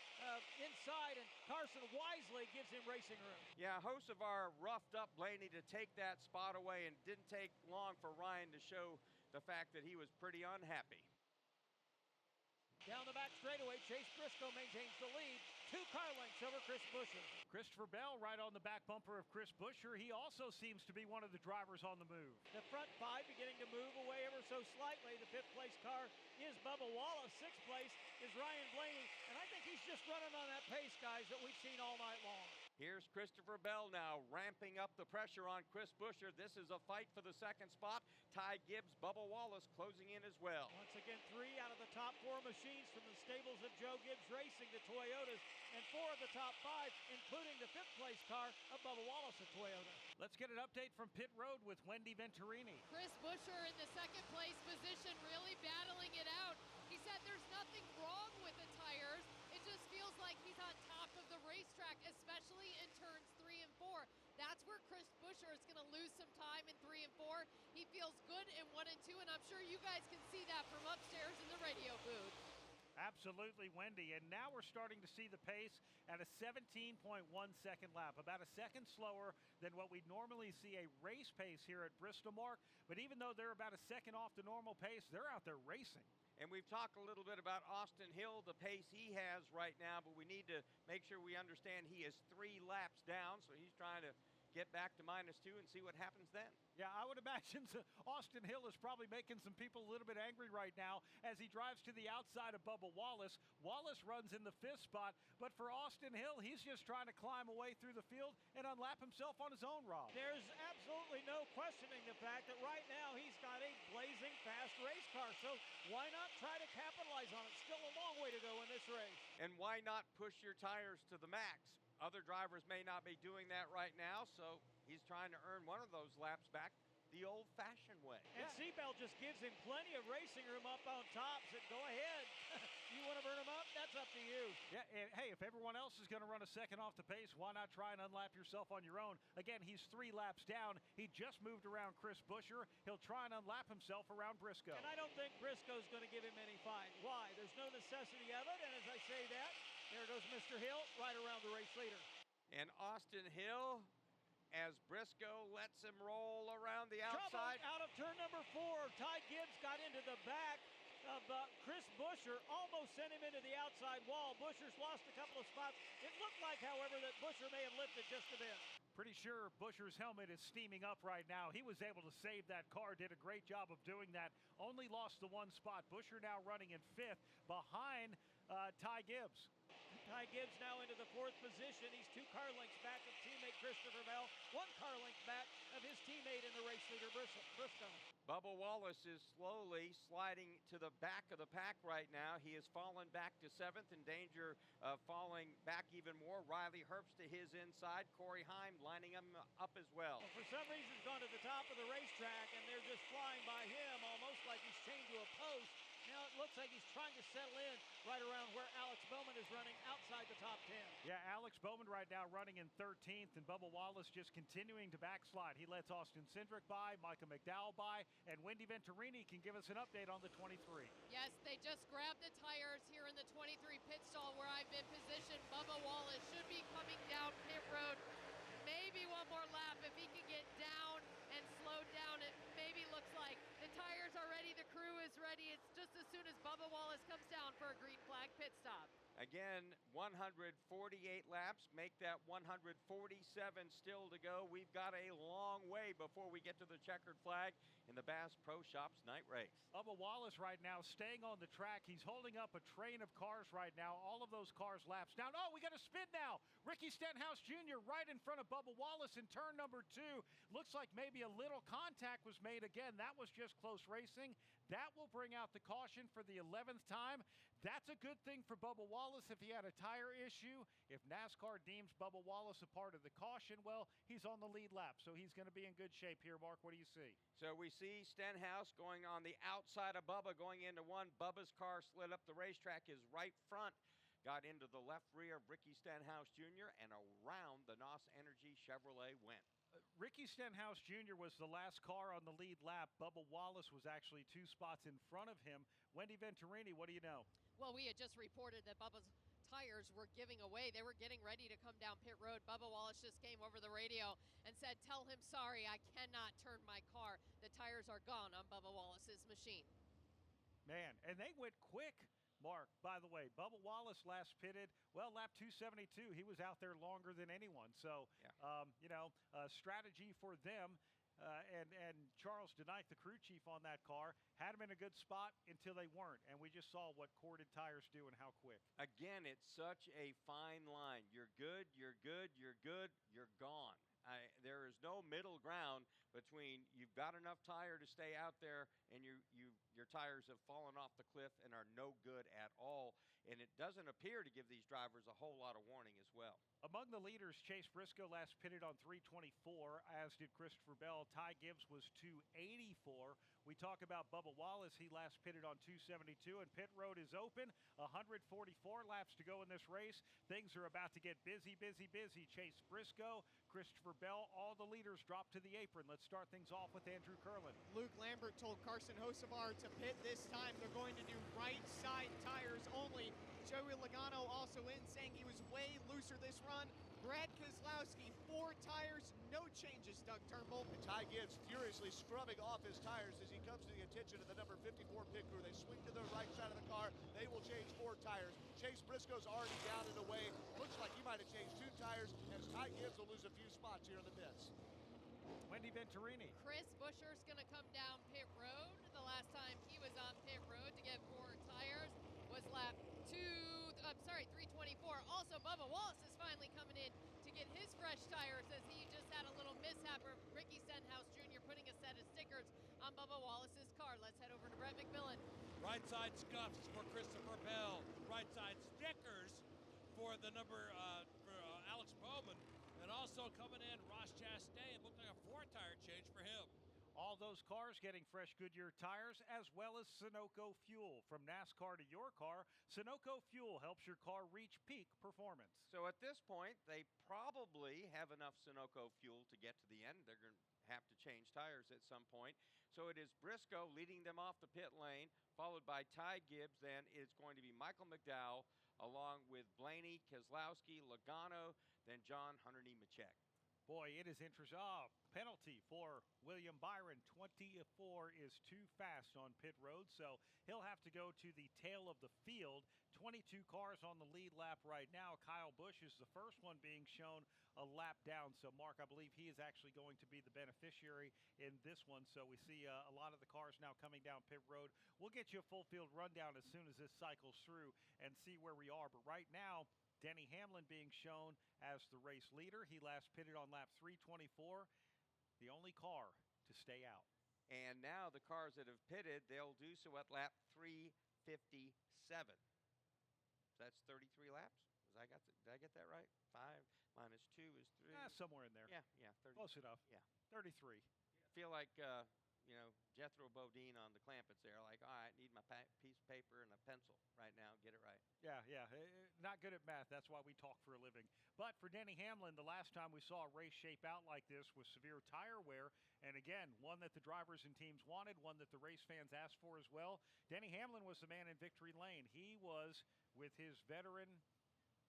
inside, and Carson wisely gives him racing room. Yeah, Hocevar roughed up Blaney to take that spot away, and didn't take long for Ryan to show the fact that he was pretty unhappy. Down the back straightaway, Chase Briscoe maintains the lead. 2 car lengths over Chris Busher. Christopher Bell right on the back bumper of Chris Busher. He also seems to be one of the drivers on the move. The front 5 beginning to move away ever so slightly. The 5th place car is Bubba Wallace. 6th place is Ryan Blaney. And I think he's just running on that pace, guys, that we've seen all night long. Here's Christopher Bell now ramping up the pressure on Chris Busher. This is a fight for the 2nd spot. Ty Gibbs, Bubba Wallace closing in as well. Once again, 3 out of the top 4 machines from the stables of Joe Gibbs Racing, the Toyotas, and 4 of the top 5, including the 5th place car of Bubba Wallace at Toyota. Let's get an update from pit road with Wendy Venturini. Chris Busher in the 2nd place position, really battling it out. He said there's nothing wrong with the tires. It just feels like he's on top of the racetrack, especially in turns 3 and 4. That's where Chris Busher is going to lose some time in 3 and 4. He feels good in 1 and 2, and I'm sure you guys can see that from upstairs in the radio booth. Absolutely, Wendy. And now we're starting to see the pace at a 17.1 second lap, about a second slower than what we normally see a race pace here at Bristol, Mark. But even though they're about a second off the normal pace, they're out there racing. And we've talked a little bit about Austin Hill, the pace he has right now, but we need to make sure we understand he is 3 laps down, so he's trying to get back to -2 and see what happens then. Yeah, I would imagine Austin Hill is probably making some people a little bit angry right now as he drives to the outside of Bubba Wallace. Wallace runs in the 5th spot, but for Austin Hill, he's just trying to climb away through the field and unlap himself on his own, Rob. There's absolutely no questioning the fact that right now he's got a blazing fast race car, so why not try to capitalize on it? Still a long way to go in this race. And why not push your tires to the max? Other drivers may not be doing that right now, so he's trying to earn one of those laps back the old-fashioned way. And Seatbelt just gives him plenty of racing room up on top. Said, go ahead. You want to burn him up? That's up to you. Yeah, and hey, if everyone else is going to run a second off the pace, why not try and unlap yourself on your own? Again, he's 3 laps down. He just moved around Chris Busher. He'll try and unlap himself around Briscoe. And I don't think Briscoe's going to give him any fight. Why? There's no necessity of it, and as I say that, there goes Mr. Hill right around the race leader. And Austin Hill, as Briscoe lets him roll around the outside. Trouble out of turn number 4. Ty Gibbs got into the back of Chris Buescher almost sent him into the outside wall. Buescher's lost a couple of spots. It looked like, however, that Buescher may have lifted just a bit. Pretty sure Buescher's helmet is steaming up right now. He was able to save that car, did a great job of doing that. Only lost the one spot. Buescher now running in 5th behind Ty Gibbs. Ty Gibbs now into the 4th position. He's 2 car lengths back of teammate Christopher Bell, 1 car length back of his teammate in the race leader, Briscoe. Bubba Wallace is slowly sliding to the back of the pack right now. He has fallen back to 7th, in danger of falling back even more. Riley Herbst to his inside. Corey Heim lining him up as well. For some reason, he's gone to the top of the racetrack, and they're just flying by him, almost like he's chained to a post. Now it looks like he's trying to settle in right around where Alex Bowman is running outside the top 10. Yeah, Alex Bowman right now running in 13th, and Bubba Wallace just continuing to backslide. He lets Austin Cindric by, Micah McDowell by, and Wendy Venturini can give us an update on the 23. Yes, they just grabbed the tires here in the 23 pit stall where I've been positioned. Bubba Wallace should be coming down pit road. Maybe one more lap if he can get down and slow down. It maybe looks like the tires are ready, the crew is ready. It's just as soon as Bubba Wallace comes down for a green flag pit stop. Again, 148 laps, make that 147 still to go. We've got a long way before we get to the checkered flag in the Bass Pro Shops night race. Bubba Wallace right now staying on the track. He's holding up a train of cars right now. All of those cars laps down. Oh, we got a spin now. Ricky Stenhouse Jr. right in front of Bubba Wallace in turn number 2. Looks like maybe a little contact was made again. That was just close racing. That will bring out the caution for the 11th time. That's a good thing for Bubba Wallace if he had a tire issue. If NASCAR deems Bubba Wallace a part of the caution, well, he's on the lead lap, so he's going to be in good shape here. Mark, what do you see? So we see Stenhouse going on the outside of Bubba, going into 1. Bubba's car slid up the racetrack. His right front got into the left rear of Ricky Stenhouse Jr., and around the NOS Energy Chevrolet went. Ricky Stenhouse Jr. was the last car on the lead lap. Bubba Wallace was actually 2 spots in front of him. Wendy Venturini, what do you know? Well, we had just reported that Bubba's tires were giving away. They were getting ready to come down pit road. Bubba Wallace just came over the radio and said, "Tell him sorry, I cannot turn my car." The tires are gone on Bubba Wallace's machine. Man, and they went quick. Mark, by the way, Bubba Wallace last pitted, well, lap 272. He was out there longer than anyone. So, strategy for them. And Charles Denick, the crew chief on that car, had him in a good spot until they weren't. And we just saw what corded tires do and how quick. Again, it's such a fine line. You're good, you're good, you're good, you're gone. There is no middle ground between you've got enough tire to stay out there and your tires have fallen off the cliff and are no good at all. And it doesn't appear to give these drivers a whole lot of warning as well. Among the leaders, Chase Briscoe last pitted on 324, as did Christopher Bell. Ty Gibbs was 284. We talk about Bubba Wallace. He last pitted on 272, and pit road is open. 144 laps to go in this race. Things are about to get busy, busy, busy. Chase Briscoe, Christopher Bell, all the leaders drop to the apron. Let's start things off with Andrew Curlin. Luke Lambert told Carson Hocevar to pit this time. They're going to do right side tires only. Joey Logano also in, saying he was way looser this run. Brad Keselowski, 4 tires, no changes, Doug Turnbull. And Ty Gibbs furiously scrubbing off his tires as he comes to the attention of the number 54 pit crew. They swing to the right side of the car. They will change 4 tires. Chase Briscoe's already down and away. Looks like he might have changed 2 tires, as Ty Gibbs will lose a few spots here in the pits. Wendy Venturini. Chris Buescher's going to come down pit road. The last time he was on pit road to get 4 tires was lap 324. Also, Bubba Wallace is finally coming in to get his fresh tires as he just had a little mishap of Ricky Stenhouse Jr. putting a set of stickers on Bubba Wallace's car. Let's head over to Brett McMillan. Right side scuffs for Christopher Bell. Right side stickers for the number for Alex Bowman. And also coming in, Ross Chastain. It looked like a 4-tire change for him. All those cars getting fresh Goodyear tires, as well as Sunoco fuel. From NASCAR to your car, Sunoco fuel helps your car reach peak performance. So at this point, they probably have enough Sunoco fuel to get to the end. They're going to have to change tires at some point. So it is Briscoe leading them off the pit lane, followed by Ty Gibbs. Then it's going to be Michael McDowell, along with Blaney, Keselowski, Logano, then John Hunter Nemechek. Boy, it is interesting. Oh, penalty for William Byron. 24 is too fast on pit road, so he'll have to go to the tail of the field. 22 cars on the lead lap right now. Kyle Busch is the first one being shown a lap down. So, Mark, I believe he is actually going to be the beneficiary in this one. So we see a lot of the cars now coming down pit road. We'll get you a full field rundown as soon as this cycles through and see where we are. But right now, Denny Hamlin being shown as the race leader. He last pitted on lap 324, the only car to stay out. And now the cars that have pitted, they'll do so at lap 357. So that's 33 laps. Did I get that right? 5 minus 2 is 3. Somewhere in there. Yeah, 30. Close enough. Yeah. 33. I feel like, Jethro Bodine on the Clampets there. Like, all right, need my piece of paper and a pencil right now. Get it right. Yeah. Not good at math. That's why we talk for a living. But for Denny Hamlin, the last time we saw a race shape out like this was severe tire wear. And again, one that the drivers and teams wanted, one that the race fans asked for as well. Denny Hamlin was the man in victory lane. He was, with his veteran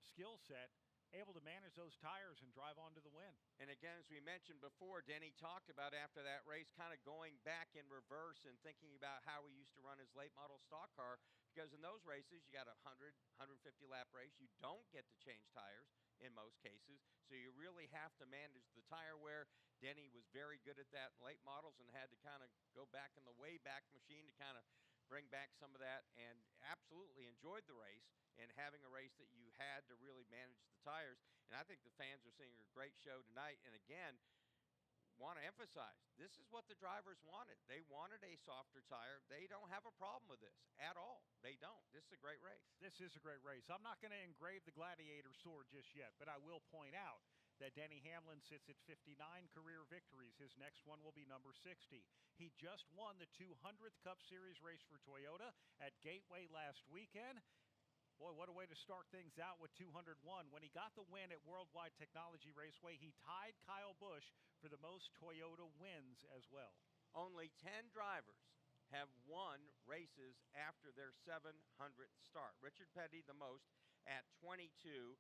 skill set, able to manage those tires and drive on to the win. And again, as we mentioned before, Denny talked about after that race kind of going back in reverse and thinking about how he used to run his late model stock car, because in those races, you got a 100, 150 lap race. You don't get to change tires in most cases, so you really have to manage the tire wear. Denny was very good at that in late models and had to kind of go back in the way back machine to kind of bring back some of that, and absolutely enjoyed the race and having a race that you had to really manage the tires. And I think the fans are seeing a great show tonight. And again, want to emphasize, this is what the drivers wanted. They wanted a softer tire. They don't have a problem with this at all. They don't. This is a great race. This is a great race. I'm not going to engrave the Gladiator sword just yet, but I will point out that Denny Hamlin sits at 59 career victories. His next one will be number 60. He just won the 200th Cup Series race for Toyota at Gateway last weekend. Boy, what a way to start things out with 201. When he got the win at Worldwide Technology Raceway, he tied Kyle Busch for the most Toyota wins as well. Only 10 drivers have won races after their 700th start. Richard Petty the most at 22.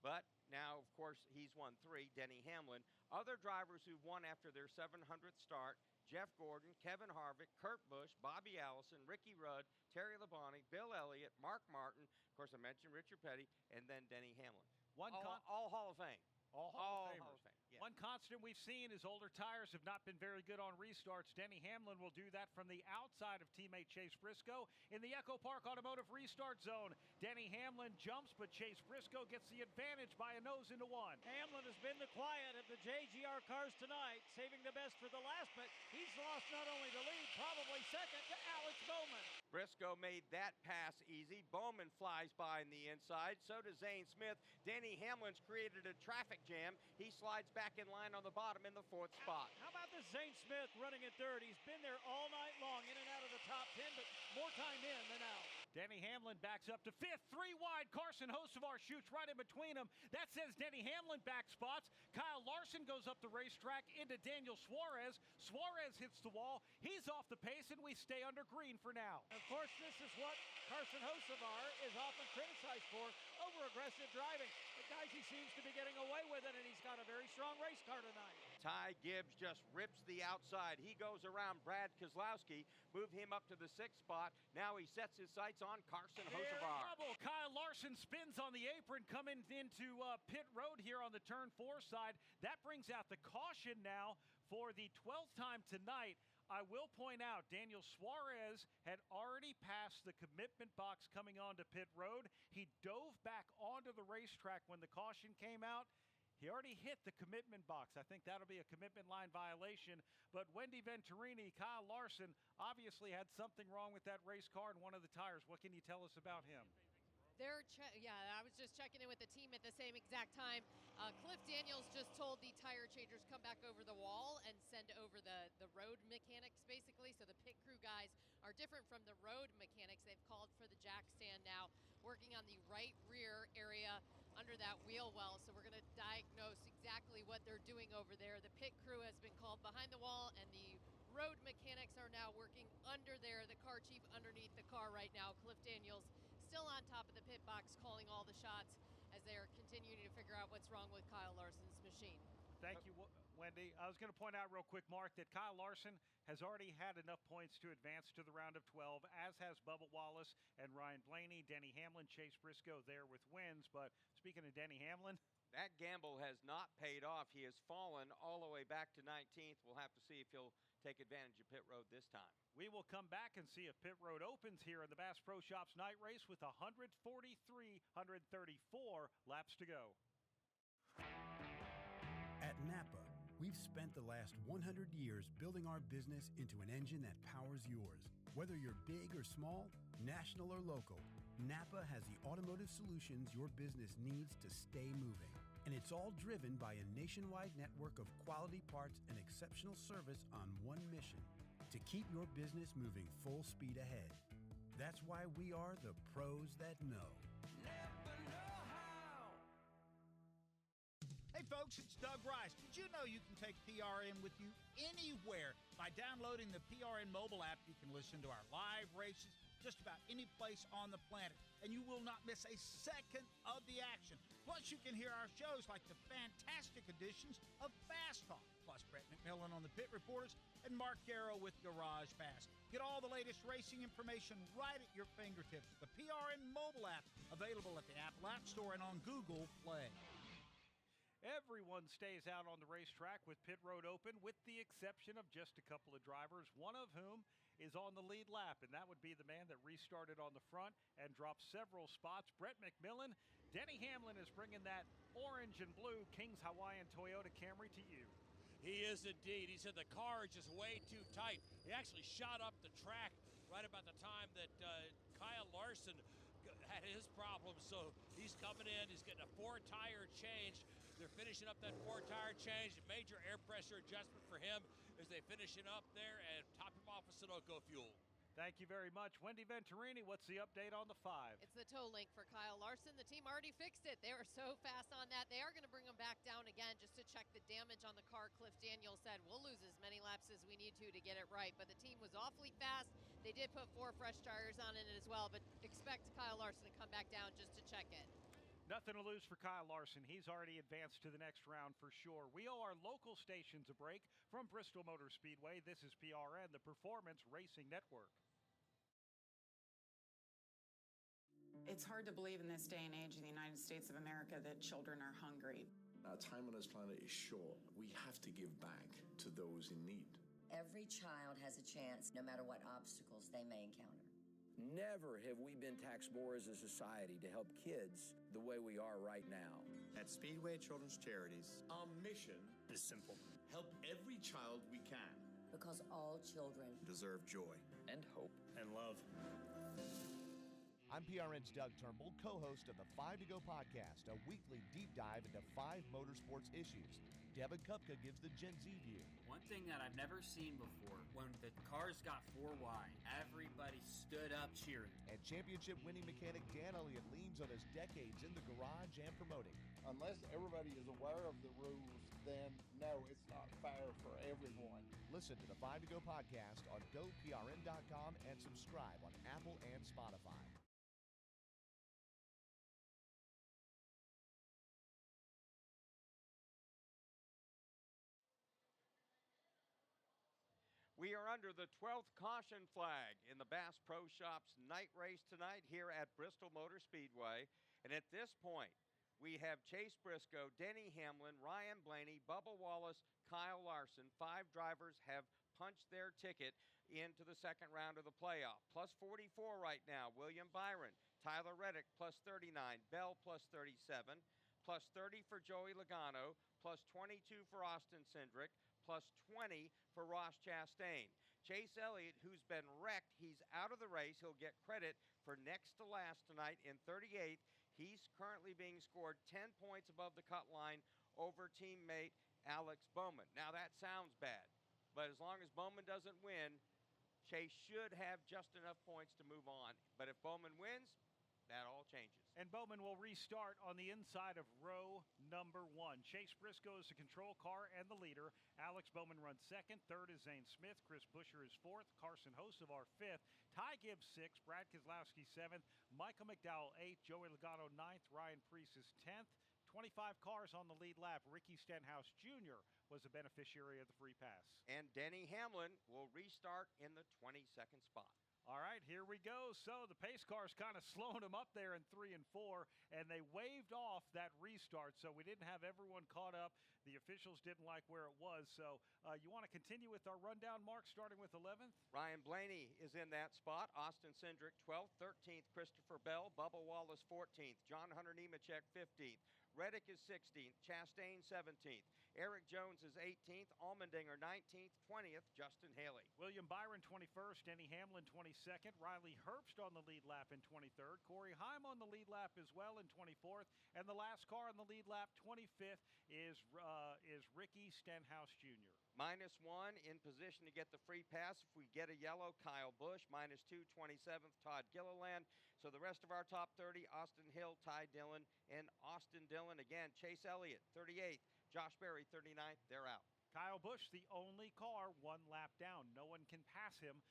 But now, of course, he's won 3, Denny Hamlin. Other drivers who've won after their 700th start, Jeff Gordon, Kevin Harvick, Kurt Busch, Bobby Allison, Ricky Rudd, Terry Labonte, Bill Elliott, Mark Martin. Of course, I mentioned Richard Petty, and then Denny Hamlin. All Hall of Fame. All Hall of Famers. Fame. Yeah. One constant we've seen is older tires have not been very good on restarts. Denny Hamlin will do that from the outside of teammate Chase Briscoe in the Echo Park Automotive restart zone. Denny Hamlin jumps, but Chase Briscoe gets the advantage by a nose into one. Hamlin has been the quiet of the JGR cars tonight, saving the best for the last, but he's lost not only the lead, probably second to Alex Bowman. Briscoe made that pass easy. Bowman flies by in the inside. So does Zane Smith. Denny Hamlin's created a traffic jam. He slides back in line on the bottom in the 4th spot. How about this Zane Smith running in 3rd? He's been there all night long, in and out of the top 10, but more time in than out. Denny Hamlin backs up to 5th, 3 wide. Carson Hocevar shoots right in between them. That says Denny Hamlin back spots. Kyle Larson goes up the racetrack into Daniel Suarez. Suarez hits the wall. He's off the pace, and we stay under green for now. Of course, this is what Carson Hocevar is often criticized for, over-aggressive driving. But guys, he seems to be getting away with it, and he's got a very strong race car tonight. Ty Gibbs just rips the outside. He goes around Brad Keselowski, move him up to the 6th spot. Now he sets his sights on Carson Hocevar. Trouble. Kyle Larson spins on the apron coming into pit road here on the turn 4 side. That brings out the caution now for the 12th time tonight. I will point out, Daniel Suarez had already passed the commitment box coming onto pit road. He dove back onto the racetrack when the caution came out. He already hit the commitment box. I think that'll be a commitment line violation. But Wendy Venturini, Kyle Larson, obviously had something wrong with that race car and one of the tires. What can you tell us about him? I was just checking in with the team at the same exact time. Cliff Daniels just told the tire changers come back over the wall and send over the road mechanics, basically. So the pit crew guys are different from the road mechanics. They've called for the jack stand now, working on the right rear area under that wheel well. So we're going to diagnose exactly what they're doing over there. The pit crew has been called behind the wall, and the road mechanics are now working under there. The car chief underneath the car right now. Cliff Daniels still on top of the pit box, calling all the shots as they are continuing to figure out what's wrong with Kyle Larson's machine. Thank you, Wendy. I was going to point out real quick, Mark, that Kyle Larson has already had enough points to advance to the round of 12, as has Bubba Wallace and Ryan Blaney. Denny Hamlin, Chase Briscoe there with wins. But speaking of Denny Hamlin, that gamble has not paid off. He has fallen all the way back to 19th. We'll have to see if he'll take advantage of pit road this time. We will come back and see if pit road opens here in the Bass Pro Shops night race with 134 laps to go. At Napa, we've spent the last 100 years building our business into an engine that powers yours. Whether you're big or small, national or local, Napa has the automotive solutions your business needs to stay moving. And it's all driven by a nationwide network of quality parts and exceptional service on one mission: to keep your business moving full speed ahead. That's why we are the pros that know. Hey folks, it's Doug Rice. Did you know you can take PRN with you anywhere? By downloading the PRN mobile app, you can listen to our live races just about any place on the planet, and you will not miss a second of the action. Plus, you can hear our shows like the fantastic editions of Fast Talk, plus Brett McMillan on the Pit Reporters, and Mark Garrow with Garage Pass. Get all the latest racing information right at your fingertips. The PRN mobile app, available at the Apple App Store and on Google Play. Everyone stays out on the racetrack with pit road open, with the exception of just a couple of drivers, one of whom is on the lead lap, and that would be the man that restarted on the front and dropped several spots. Brett McMillan. Denny Hamlin is bringing that orange and blue Kings Hawaiian Toyota Camry to you. He is indeed. He said the car is just way too tight. He actually shot up the track right about the time that Kyle Larson had his problems, so he's coming in. He's getting a 4-tire change. They're finishing up that 4-tire change. A major air pressure adjustment for him as they finish it up there and top him off with Sunoco fuel. Thank you very much. Wendy Venturini, what's the update on the 5? It's the toe link for Kyle Larson. The team already fixed it. They were so fast on that. They are going to bring him back down again just to check the damage on the car. Cliff Daniels said, we'll lose as many laps as we need to get it right. But the team was awfully fast. They did put 4 fresh tires on it as well, but expect Kyle Larson to come back down just to check it. Nothing to lose for Kyle Larson. He's already advanced to the next round for sure. We owe our local stations a break. From Bristol Motor Speedway, this is PRN, the Performance Racing Network. It's hard to believe in this day and age in the United States of America that children are hungry. Our time on this planet is short. We have to give back to those in need. Every child has a chance, no matter what obstacles they may encounter. Never have we been taxed more as a society to help kids the way we are right now. At Speedway Children's Charities, our mission is simple. Help every child we can. Because all children deserve joy and hope and love. I'm PRN's Doug Turnbull, co-host of the 5 to Go podcast, a weekly deep dive into 5 motorsports issues. Devin Kupka gives the Gen Z view. One thing that I've never seen before, when the cars got 4 wide, everybody stood up cheering. And championship-winning mechanic Dan Elliott leans on his decades in the garage and promoting. Unless everybody is aware of the rules, then no, it's not fair for everyone. Listen to the 5 to Go podcast on GoPRN.com and subscribe on Apple and Spotify. We are under the 12th caution flag in the Bass Pro Shops night race tonight here at Bristol Motor Speedway. And at this point, we have Chase Briscoe, Denny Hamlin, Ryan Blaney, Bubba Wallace, Kyle Larson. 5 drivers have punched their ticket into the second round of the playoff. Plus 44 right now, William Byron, Tyler Reddick plus 39, Bell plus 37, plus 30 for Joey Logano, plus 22 for Austin Cindric, plus 20 for Ross Chastain. Chase Elliott, who's been wrecked, he's out of the race. He'll get credit for next to last tonight in 38th. He's currently being scored 10 points above the cut line over teammate Alex Bowman. Now, that sounds bad, but as long as Bowman doesn't win, Chase should have just enough points to move on. But if Bowman wins, that all changes. And Bowman will restart on the inside of row number 1. Chase Briscoe is the control car and the leader. Alex Bowman runs second. Third is Zane Smith. Chris Buescher is fourth. Carson Hocevar fifth. Ty Gibbs sixth. Brad Keselowski seventh. Michael McDowell eighth. Joey Logano ninth. Ryan Preece is 10th. 25 cars on the lead lap. Ricky Stenhouse Jr. was a beneficiary of the free pass. And Denny Hamlin will restart in the 22nd spot. All right, here we go. So the pace car's kind of slowing them up there in 3 and 4, and they waved off that restart, so we didn't have everyone caught up. The officials didn't like where it was, so you want to continue with our rundown, Mark, starting with 11th? Ryan Blaney is in that spot. Austin Cindric, 12th. 13th, Christopher Bell. Bubba Wallace, 14th. John Hunter Nemechek, 15th. Reddick is 16th. Chastain, 17th. Eric Jones is 18th. Allmendinger, 19th. 20th, Justin Haley. William Byron, 21st. Denny Hamlin, 22nd. Riley Herbst on the lead lap in 23rd. Corey Heim on the lead lap as well in 24th. And the last car on the lead lap, 25th, is Ricky Stenhouse Jr. -1 in position to get the free pass. If we get a yellow, Kyle Busch. -2, 27th, Todd Gilliland. So the rest of our top 30, Austin Hill, Ty Dillon, and Austin Dillon. Again, Chase Elliott, 38th. Josh Berry, 39th. They're out. Kyle Busch, the only car 1 lap down. No one can pass him,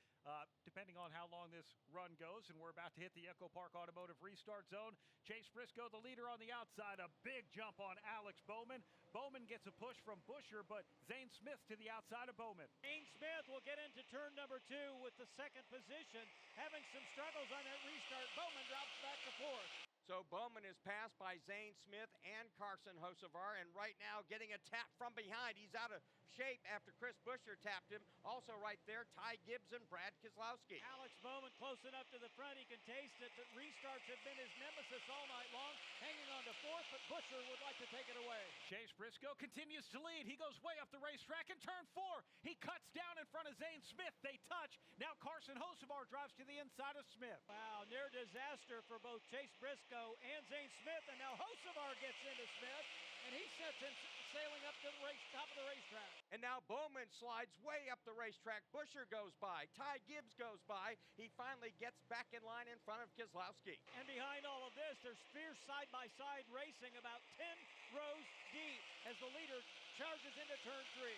depending on how long this run goes. And we're about to hit the Echo Park Automotive restart zone. Chase Briscoe, the leader on the outside. A big jump on Alex Bowman. Bowman gets a push from Buescher, but Zane Smith to the outside of Bowman. Zane Smith will get into turn number 2 with the second position. Having some struggles on that restart, Bowman drops back to 4th. So Bowman is passed by Zane Smith and Carson Hocevar, and right now getting a tap from behind. He's out of shape after Chris Buescher tapped him. Also right there, Ty Gibbs and Brad Keselowski. Alex Bowman close enough to the front. He can taste it. The restarts have been his nemesis all night long. Hanging on to 4th, but Buescher would like to take it away. Chase Briscoe continues to lead. He goes way up the racetrack in turn 4. He cuts down in front of Zane Smith. They touch. Now Carson Hocevar drives to the inside of Smith. Wow, near disaster for both Chase Briscoe and Zane Smith, and now Hocevar gets into Smith, and he sets him sailing up to the top of the racetrack. And now Bowman slides way up the racetrack. Buescher goes by. Ty Gibbs goes by. He finally gets back in line in front of Keselowski. And behind all of this, there's fierce side-by-side racing about 10 rows deep as the leader charges into turn 3.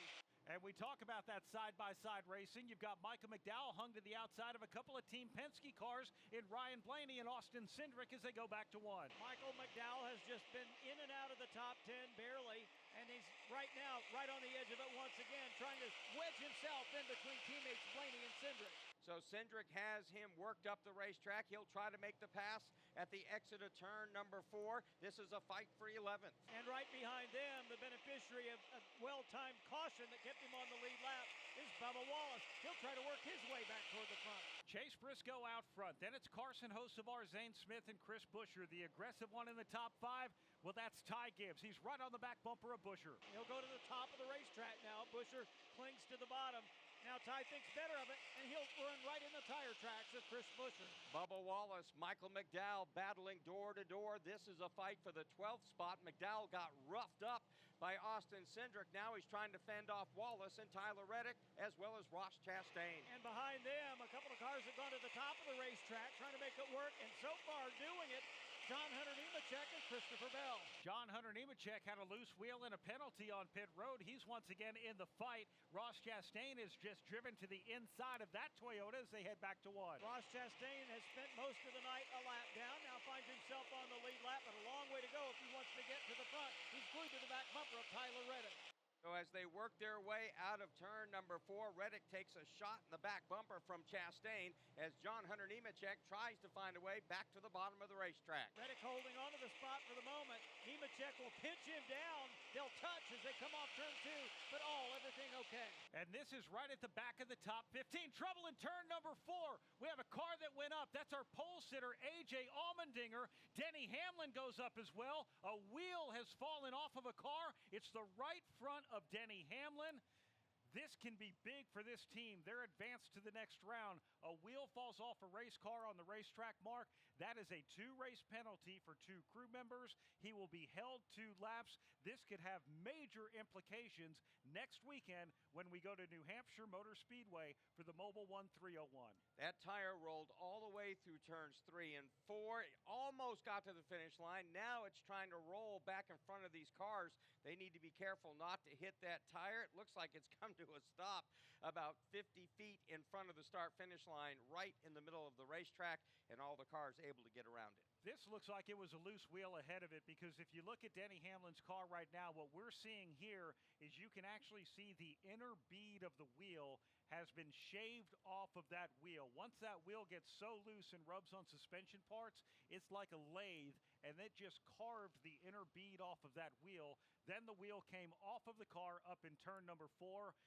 And we talk about that side-by-side racing. You've got Michael McDowell hung to the outside of a couple of Team Penske cars in Ryan Blaney and Austin Cindric as they go back to 1. Michael McDowell has just been in and out of the top 10 barely, and he's right now right on the edge of it once again, trying to wedge himself in between teammates Blaney and Cindric. So Cindric has him worked up the racetrack. He'll try to make the pass at the exit of turn number 4. This is a fight for 11th. And right behind them, the beneficiary of a well-timed caution that kept him on the lead lap is Bubba Wallace. He'll try to work his way back toward the front. Chase Briscoe out front. Then it's Carson Hocevar, Zane Smith, and Chris Buescher. The aggressive one in the top 5, well, that's Ty Gibbs. He's right on the back bumper of Buescher. He'll go to the top of the racetrack now. Buescher clings to the bottom. Now Ty thinks better of it, and he'll run right in the tire tracks of Chris Buescher. Bubba Wallace, Michael McDowell battling door to door. This is a fight for the 12th spot. McDowell got roughed up by Austin Cindric. Now he's trying to fend off Wallace and Tyler Reddick, as well as Ross Chastain. And behind them, a couple of cars have gone to the top of the racetrack, trying to make it work, and so far doing it, John Hunter Nemechek and Christopher Bell. John Hunter Nemechek had a loose wheel and a penalty on pit road. He's once again in the fight. Ross Chastain is just driven to the inside of that Toyota as they head back to 1. Ross Chastain has spent most of the night a lap down, now finds himself on the lead lap, but a long way to go if he wants to get to the front. He's glued to the back bumper of Tyler Reddick. So as they work their way out of turn number 4, Reddick takes a shot in the back bumper from Chastain as John Hunter Nemechek tries to find a way back to the bottom of the racetrack. Reddick holding on to the spot for the moment. Nemechek will pinch him down. They'll touch as they come off turn 2, but everything okay. And this is right at the back of the top 15. Trouble in turn number 4. We have a car that went up. That's our pole sitter, A.J. Allmendinger. Denny Hamlin goes up as well. A wheel has fallen off of a car. It's the right front of Denny Hamlin. This can be big for this team. They're advanced to the next round. A wheel falls off a race car on the racetrack, Mark. That is a 2-race penalty for 2 crew members. He will be held 2 laps. This could have major implications next weekend when we go to New Hampshire Motor Speedway for the Mobil 1 301. That tire rolled all the way through turns 3 and 4. It almost got to the finish line. Now it's trying to roll back in front of these cars. They need to be careful not to hit that tire. It looks like it's come to a stop about 50 feet in front of the start-finish line, right in the middle of the racetrack, and all the cars able to get around it. This looks like it was a loose wheel ahead of it, because if you look at Denny Hamlin's car right now, what we're seeing here is you can actually see the inner bead of the wheel has been shaved off of that wheel. Once that wheel gets so loose and rubs on suspension parts, it's like a lathe, and it just carved the inner bead off of that wheel. Then the wheel came off of the car up in turn number 4.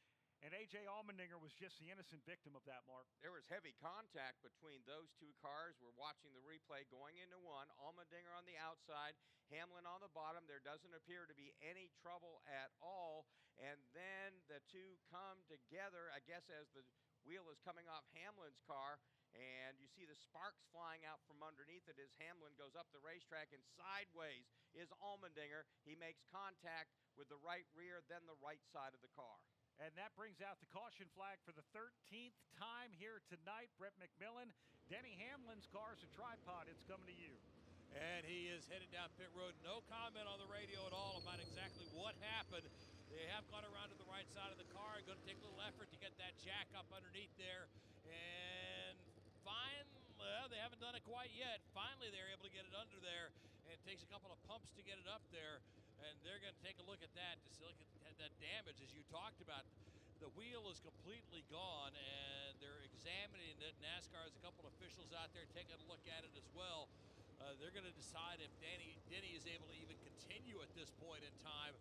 And A.J. Allmendinger was just the innocent victim of that, Mark. There was heavy contact between those two cars. We're watching the replay going into one. Allmendinger on the outside, Hamlin on the bottom. There doesn't appear to be any trouble at all. And then the two come together, I guess, as the wheel is coming off Hamlin's car. And you see the sparks flying out from underneath it as Hamlin goes up the racetrack, and sideways is Allmendinger. He makes contact with the right rear, then the right side of the car. And that brings out the caution flag for the 13th time here tonight. Brett McMillan, Denny Hamlin's car is a tripod. It's coming to you. And he is headed down pit road. No comment on the radio at all about exactly what happened. They have gone around to the right side of the car. Going to take a little effort to get that jack up underneath there. And well, they haven't done it quite yet. Finally, they're able to get it under there. And it takes a couple of pumps to get it up there. And they're going to take a look at that to see, look at that damage, as you talked about. The wheel is completely gone, and they're examining it. NASCAR has a couple of officials out there taking a look at it as well. They're going to decide if Denny is able to even continue at this point in time.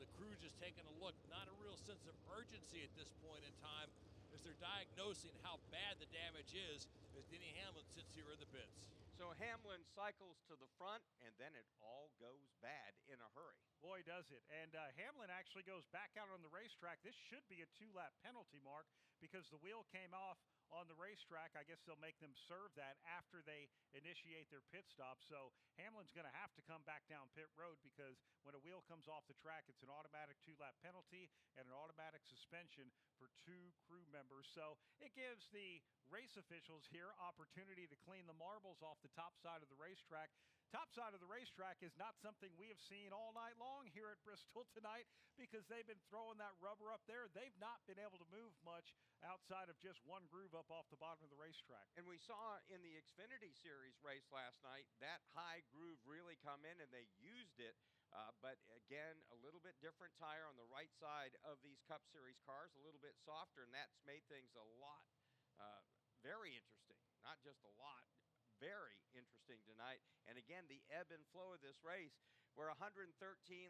The crew just taking a look, not a real sense of urgency at this point in time, as they're diagnosing how bad the damage is as Denny Hamlin sits here in the pits. So Hamlin cycles to the front, and then it all goes bad in a hurry. Boy, does it. And Hamlin actually goes back out on the racetrack. This should be a 2-lap penalty, Mark, because the wheel came off on the racetrack. I guess they'll make them serve that after they initiate their pit stop. So Hamlin's going to have to come back down pit road, because when a wheel comes off the track, it's an automatic 2-lap penalty and an automatic suspension for 2 crew members. So it gives the race officials here opportunity to clean the marbles off the top side of the racetrack. Top side of the racetrack is not something we have seen all night long here at Bristol tonight, because they've been throwing that rubber up there. They've not been able to move much outside of just one groove up off the bottom of the racetrack. And we saw in the Xfinity Series race last night that high groove really come in, and they used it. But again, a little bit different tire on the right side of these Cup Series cars, a little bit softer, and that's made things a lot very interesting. Not just a lot, very interesting tonight. And again, the ebb and flow of this race. We're 113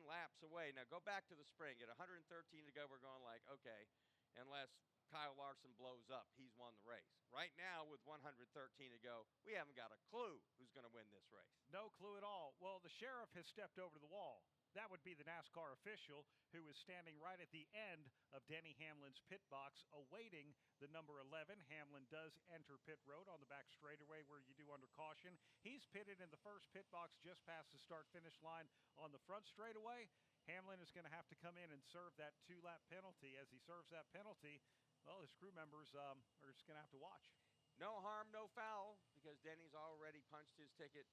laps away. Now go back to the spring. At 113 to go, we're going like, okay, unless Kyle Larson blows up, he's won the race. Right now, with 113 to go, we haven't got a clue who's going to win this race. No clue at all. Well, the sheriff has stepped over the wall. That would be the NASCAR official who is standing right at the end of Denny Hamlin's pit box awaiting the number 11. Hamlin does enter pit road on the back straightaway where you do under caution. He's pitted in the first pit box just past the start-finish line on the front straightaway. Hamlin is going to have to come in and serve that 2-lap penalty. As he serves that penalty, well, his crew members are just going to have to watch. No harm, no foul, because Denny's already punched his ticket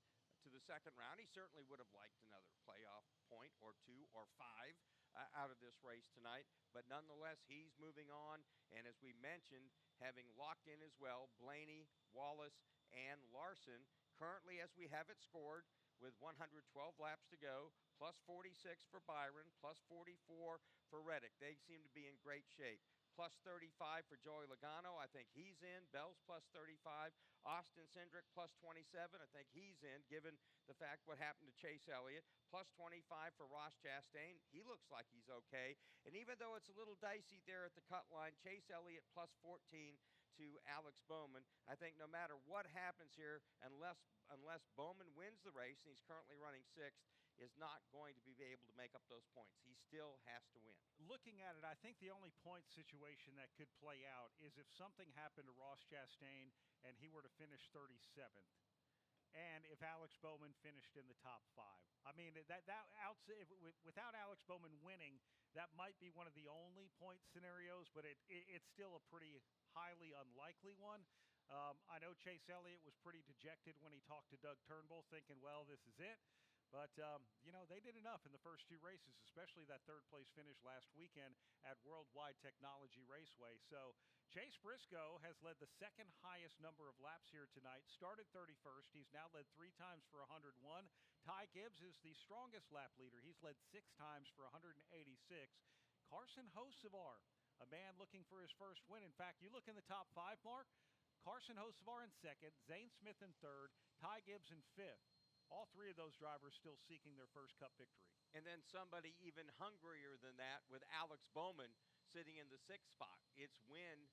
to the second round. He certainly would have liked another playoff point or 2 or 5 out of this race tonight. But nonetheless, he's moving on. And as we mentioned, having locked in as well, Blaney, Wallace, and Larson, currently as we have it scored with 112 laps to go, plus 46 for Byron, plus 44 for Reddick. They seem to be in great shape. Plus 35 for Joey Logano. I think he's in. Bell's plus 35. Austin Cindric plus 27. I think he's in, given the fact what happened to Chase Elliott. Plus 25 for Ross Chastain. He looks like he's okay. And even though it's a little dicey there at the cut line, Chase Elliott plus 14 to Alex Bowman. I think no matter what happens here, unless Bowman wins the race, and he's currently running 6th, is not going to be able to make up those points. He still has to win. Looking at it, I think the only point situation that could play out is if something happened to Ross Chastain and he were to finish 37th, and if Alex Bowman finished in the top 5. I mean, without Alex Bowman winning, that might be one of the only point scenarios, but it's still a pretty highly unlikely one. I know Chase Elliott was pretty dejected when he talked to Doug Turnbull, thinking, well, this is it. But, they did enough in the first two races, especially that third-place finish last weekend at Worldwide Technology Raceway. So Chase Briscoe has led the second highest number of laps here tonight, started 31st. He's now led 3 times for 101. Ty Gibbs is the strongest lap leader. He's led 6 times for 186. Carson Hocevar, a man looking for his first win. In fact, you look in the top 5, Mark, Carson Hocevar in second, Zane Smith in third, Ty Gibbs in fifth. All 3 of those drivers still seeking their first Cup victory. And then somebody even hungrier than that with Alex Bowman sitting in the 6th spot. It's win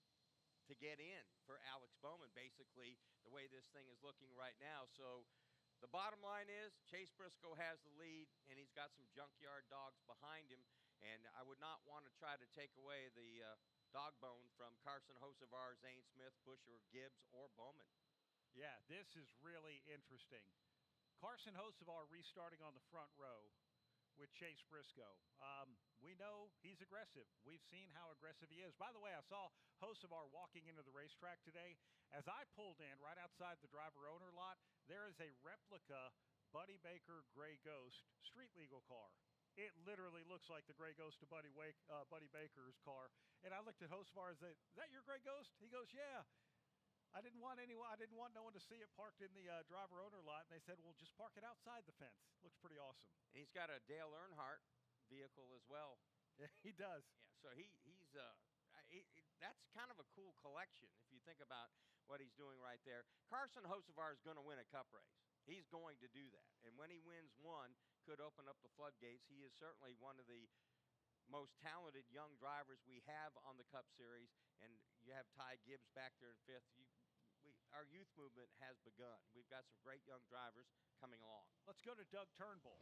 to get in for Alex Bowman, basically, the way this thing is looking right now. So the bottom line is Chase Briscoe has the lead, and he's got some junkyard dogs behind him. And I would not want to try to take away the dog bone from Carson Hocevar, Zane Smith, Buescher, Gibbs, or Bowman. Yeah, this is really interesting. Carson Hocevar restarting on the front row with Chase Briscoe. We know he's aggressive. We've seen how aggressive he is. By the way, I saw Hocevar walking into the racetrack today. As I pulled in right outside the driver-owner lot, there is a replica Buddy Baker Gray Ghost street legal car. It literally looks like the Gray Ghost of Buddy Baker's car. And I looked at Hocevar and said, "Is that your Gray Ghost?" He goes, "Yeah." I didn't want no one to see it parked in the driver-owner lot. And they said, "Well, just park it outside the fence." Looks pretty awesome. And he's got a Dale Earnhardt vehicle as well. Yeah, he does. Yeah, so that's kind of a cool collection if you think about what he's doing right there. Carson Hocevar is going to win a Cup race. He's going to do that. And when he wins one, could open up the floodgates. He is certainly one of the most talented young drivers we have on the Cup Series. And you have Ty Gibbs back there in 5th. Our youth movement has begun. We've got some great young drivers coming along. Let's go to Doug Turnbull.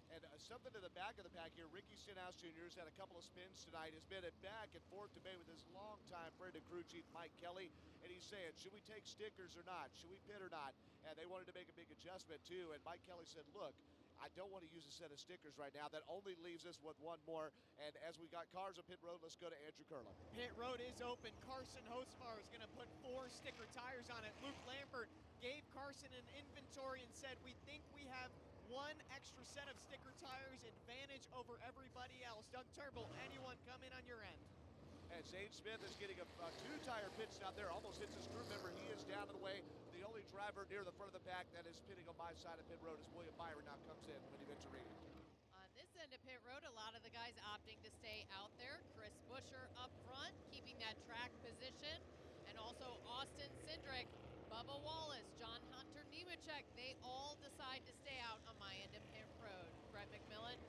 And something to the back of the pack here, Ricky Stenhouse Jr. has had a couple of spins tonight, has been at back and forth debate with his longtime friend and crew chief, Mike Kelly, and he's saying, should we take stickers or not? Should we pit or not? And they wanted to make a big adjustment, too, and Mike Kelly said, look, I don't want to use a set of stickers right now. That only leaves us with one more. And as we got cars on pit road, let's go to Andrew Curlin. Pit road is open. Carson Hocevar is going to put 4 sticker tires on it. Luke Lampert gave Carson an inventory and said, we think we have 1 extra set of sticker tires advantage over everybody else. Doug Turnbull, anyone come in on your end? And Zane Smith is getting a 2-tire pit stop there. Almost hits his crew member. He is down and away. The only driver near the front of the pack that is pitting on my side of pit road is William Byron. Now comes in when he Venturini. On this end of pit road, a lot of the guys opting to stay out there. Chris Buescher up front, keeping that track position. And also Austin Cindric, Bubba Wallace, John Hunter Nemechek. They all decide to stay out on my end of pit road. Brett McMillan.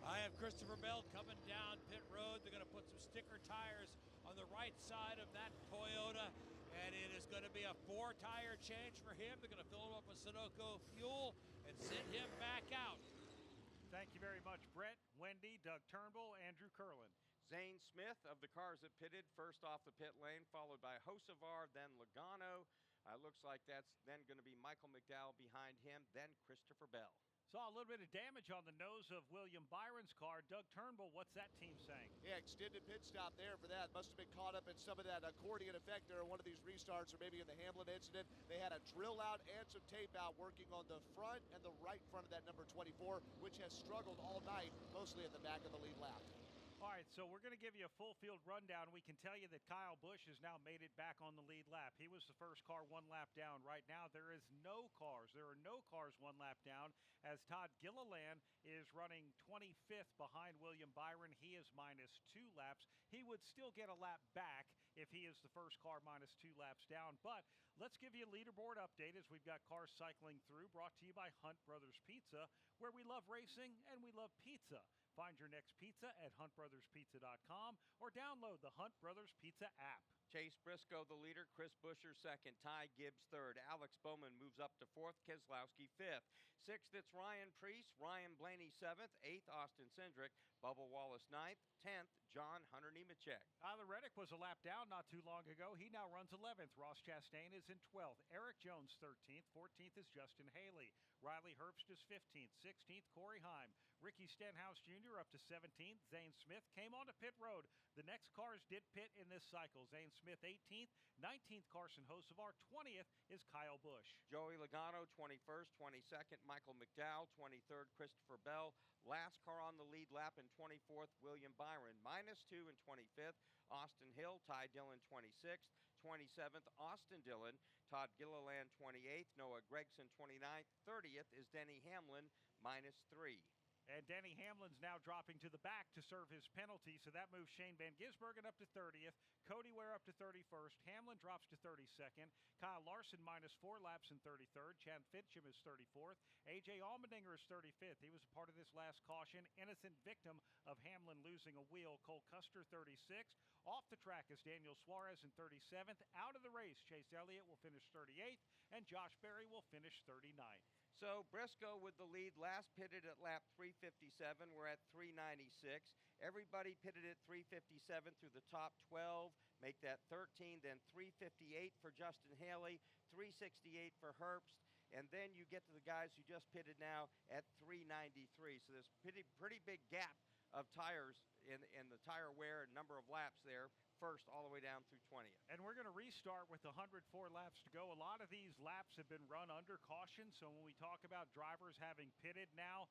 I have Christopher Bell coming down pit road. They're going to put some sticker tires on the right side of that Toyota, and it is going to be a 4-tire change for him. They're going to fill him up with Sunoco fuel and send him back out. Thank you very much, Brett, Wendy, Doug Turnbull, Andrew Curlin. Zane Smith of the cars that pitted first off the pit lane, followed by Hocevar, then Logano. Looks like that's then going to be Michael McDowell behind him, then Christopher Bell. Saw a little bit of damage on the nose of William Byron's car. Doug Turnbull, what's that team saying? Yeah, extended pit stop there for that. Must have been caught up in some of that accordion effect there on one of these restarts, or maybe in the Hamlin incident. They had a drill out and some tape out working on the front and the right front of that number 24, which has struggled all night, mostly at the back of the lead lap. All right, so we're going to give you a full field rundown. We can tell you that Kyle Busch has now made it back on the lead lap. He was the first car 1 lap down. Right now, there are no cars 1 lap down, as Todd Gilliland is running 25th behind William Byron. He is -2 laps. He would still get a lap back if he is the first car -2 laps down. But let's give you a leaderboard update as we've got cars cycling through, brought to you by Hunt Brothers Pizza, where we love racing and we love pizza. Find your next pizza at huntbrotherspizza.com or download the Hunt Brothers Pizza app. Chase Briscoe, the leader. Chris Buescher, second. Ty Gibbs, third. Alex Bowman moves up to fourth. Keselowski, fifth. Sixth, it's Ryan Preece. Ryan Blaney, seventh. Eighth, Austin Cindric. Bubba Wallace, ninth. 10th, John Hunter Nemechek. Tyler Reddick was a lap down not too long ago. He now runs 11th. Ross Chastain is in 12th. Eric Jones, 13th. 14th is Justin Haley. Riley Herbst is 15th. 16th, Corey Heim. Ricky Stenhouse Jr. up to 17th. Zane Smith came onto pit road. The next cars did pit in this cycle. Zane Smith, 18th. 19th, Carson Hocevar. 20th is Kyle Busch. Joey Logano, 21st. 22nd, Michael McDowell. 23rd, Christopher Bell. Last car on the lead lap in 24th, William Byron. -2 in 25th, Austin Hill. Ty Dillon, 26th. 27th, Austin Dillon. Todd Gilliland, 28th. Noah Gregson, 29th. 30th is Denny Hamlin, -3. And Denny Hamlin's now dropping to the back to serve his penalty, so that moves Shane Van Gisbergen up to 30th, Cody Ware up to 31st, Hamlin drops to 32nd, Kyle Larson -4 laps in 33rd, Chad Fitcham is 34th, AJ Allmendinger is 35th. He was a part of this last caution, innocent victim of Hamlin losing a wheel. Cole Custer 36th. Off the track is Daniel Suarez in 37th. Out of the race, Chase Elliott will finish 38th, and Josh Berry will finish 39th. So Briscoe with the lead, last pitted at lap 357. We're at 396. Everybody pitted at 357 through the top 12. Make that 13, then 358 for Justin Haley, 368 for Herbst, and then you get to the guys who just pitted now at 393. So there's pretty big gap of tires in the tire wear and number of laps there. First all the way down through 20th. And we're going to restart with 104 laps to go. A lot of these laps have been run under caution, so when we talk about drivers having pitted now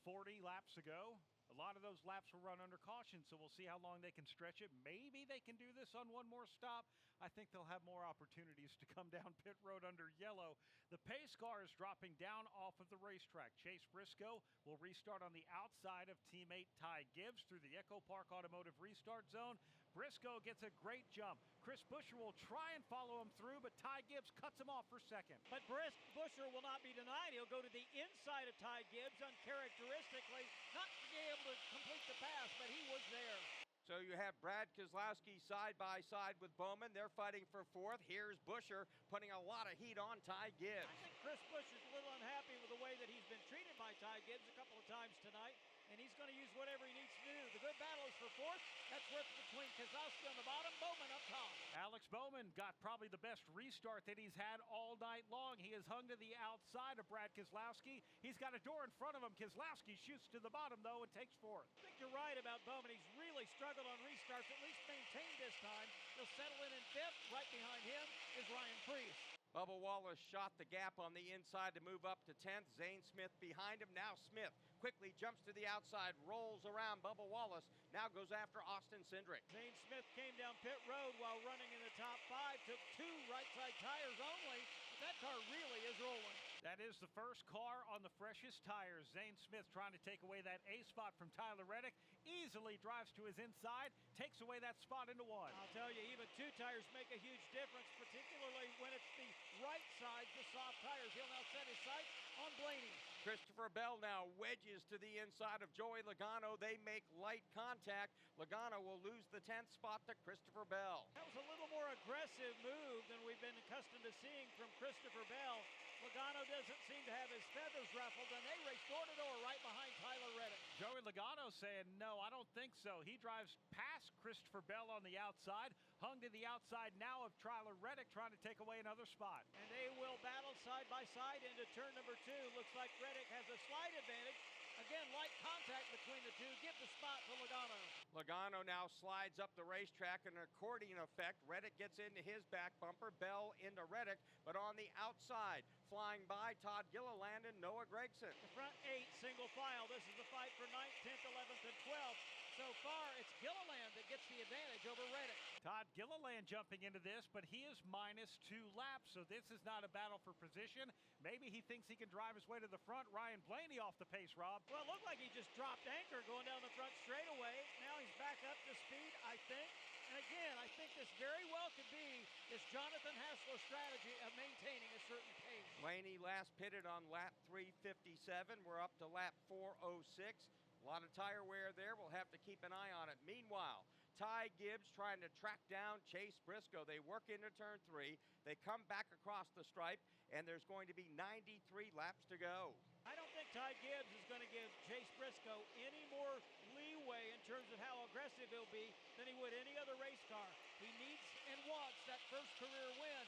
40 laps ago, a lot of those laps were run under caution, so we'll see how long they can stretch it. Maybe they can do this on one more stop. I think they'll have more opportunities to come down pit road under yellow. The pace car is dropping down off of the racetrack. Chase Briscoe will restart on the outside of teammate Ty Gibbs through the Echo Park Automotive restart zone. Briscoe gets a great jump. Chris Buescher will try and follow him through, but Ty Gibbs cuts him off for second. But Buescher will not be denied. He'll go to the inside of Ty Gibbs, uncharacteristically, not be able to complete the pass, but he was there. So you have Brad Keselowski side by side with Bowman. They're fighting for fourth. Here's Buescher putting a lot of heat on Ty Gibbs. I think Chris Buescher's a little unhappy with the way that he's been treated by Ty Gibbs a couple of times tonight, and he's going to use whatever he needs to do. The good battle is for fourth. That's worth between Keselowski on the bottom, Bowman up top. Alex Bowman got probably the best restart that he's had all night long. He is hung to the outside of Brad Keselowski. He's got a door in front of him. Keselowski shoots to the bottom, though, and takes fourth. I think you're right about Bowman. He's really struggled on restarts, at least maintained this time. He'll settle in fifth. Right behind him is Ryan Preece. Bubba Wallace shot the gap on the inside to move up to 10th. Zane Smith behind him. Now Smith quickly jumps to the outside, rolls around Bubba Wallace, now goes after Austin Cindric. Zane Smith came down pit road while running in the top 5, took 2 right side tires only, but that car really is rolling. That is the first car on the freshest tires. Zane Smith trying to take away that A spot from Tyler Reddick, easily drives to his inside, takes away that spot into 1. I'll tell you, even 2 tires make a huge difference, particularly when it's the right side, the soft tires. He'll now set his sights on Blaney. Christopher Bell now wedges to the inside of Joey Logano. They make light contact. Logano will lose the 10th spot to Christopher Bell. That was a little more aggressive move than we've been accustomed to seeing from Christopher Bell. Logano doesn't seem to have his feathers ruffled, and they race door to door right behind Tyler Reddick. Joey Logano saying, no, I don't think so. He drives past Christopher Bell on the outside, hung to the outside now of Tyler Reddick, trying to take away another spot. And they will battle side by side into turn number 2. Looks like Reddick has a slight advantage. Again, light contact between the two. Give the spot to Logano. Logano now slides up the racetrack in an accordion effect. Reddick gets into his back bumper. Bell into Reddick, but on the outside, flying by Todd Gilliland and Noah Gragson. The front 8 single file. This is the fight for 9th, 10th, 11th, and 12th. So far, it's Gilliland that gets the advantage over Reddick. Todd Gilliland jumping into this, but he is -2 laps, so this is not a battle for position. Maybe he thinks he can drive his way to the front. Ryan Blaney off the pace, Rob. Well, it looked like he just dropped anchor going down the front straightaway. Now he's back up to speed, I think. And again, I think this very well could be this Jonathan Hassler strategy of maintaining a certain pace. Blaney last pitted on lap 357. We're up to lap 406. A lot of tire wear there. We'll have to keep an eye on it. Meanwhile, Ty Gibbs trying to track down Chase Briscoe. They work into turn 3. They come back across the stripe, and there's going to be 93 laps to go. I don't think Ty Gibbs is going to give Chase Briscoe any more leeway in terms of how aggressive he'll be than he would any other race car. He needs and wants that first career win.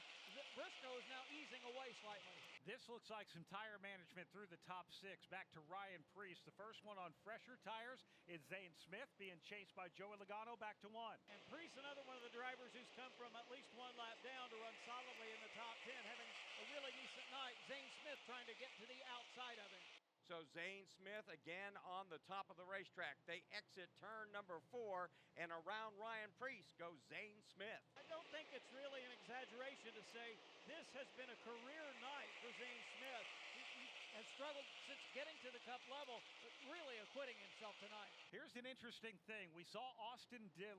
Briscoe is now easing away slightly. This looks like some tire management through the top 6. Back to Ryan Preece. The first one on fresher tires is Zane Smith being chased by Joey Logano back to 1. And Preece, another one of the drivers who's come from at least 1 lap down to run solidly in the top 10, having a really decent night. Zane Smith trying to get to the outside of him. So Zane Smith again on the top of the racetrack. They exit turn number 4, and around Ryan Preece goes Zane Smith. I don't think it's really an exaggeration to say this has been a career night for Zane Smith. He has struggled since getting to the Cup level, but really acquitting himself tonight. Here's an interesting thing. We saw Austin Hill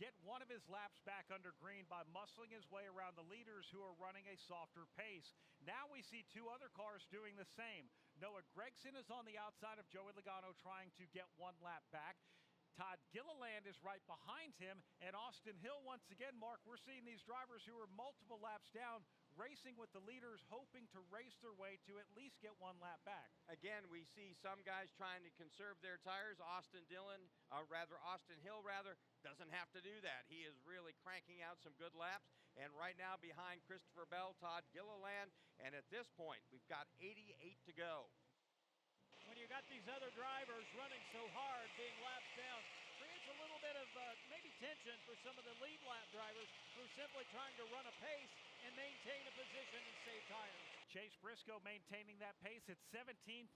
get one of his laps back under green by muscling his way around the leaders who are running a softer pace. Now we see 2 other cars doing the same. Noah Gragson is on the outside of Joey Logano trying to get 1 lap back. Todd Gilliland is right behind him, and Austin Hill once again. Mark, we're seeing these drivers who are multiple laps down racing with the leaders, hoping to race their way to at least get 1 lap back. Again, we see some guys trying to conserve their tires. Austin Hill doesn't have to do that. He is really cranking out some good laps. And right now behind Christopher Bell, Todd Gilliland, and at this point, we've got 88 to go. When you got these other drivers running so hard, being laps down, creates a little bit of maybe tension for some of the lead lap drivers who are simply trying to run a pace and maintain a position and save tires. Chase Briscoe maintaining that pace at 17.1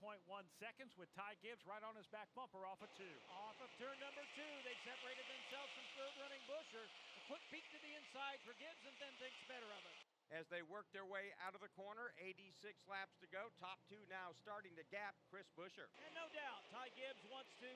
seconds with Ty Gibbs right on his back bumper off of 2. Off of turn number 2, they've separated themselves from third-running Buescher. A quick peek to the inside for Gibbs, and then thinks better of it. As they work their way out of the corner, 86 laps to go. Top 2 now starting to gap Chris Buescher. And no doubt, Ty Gibbs wants to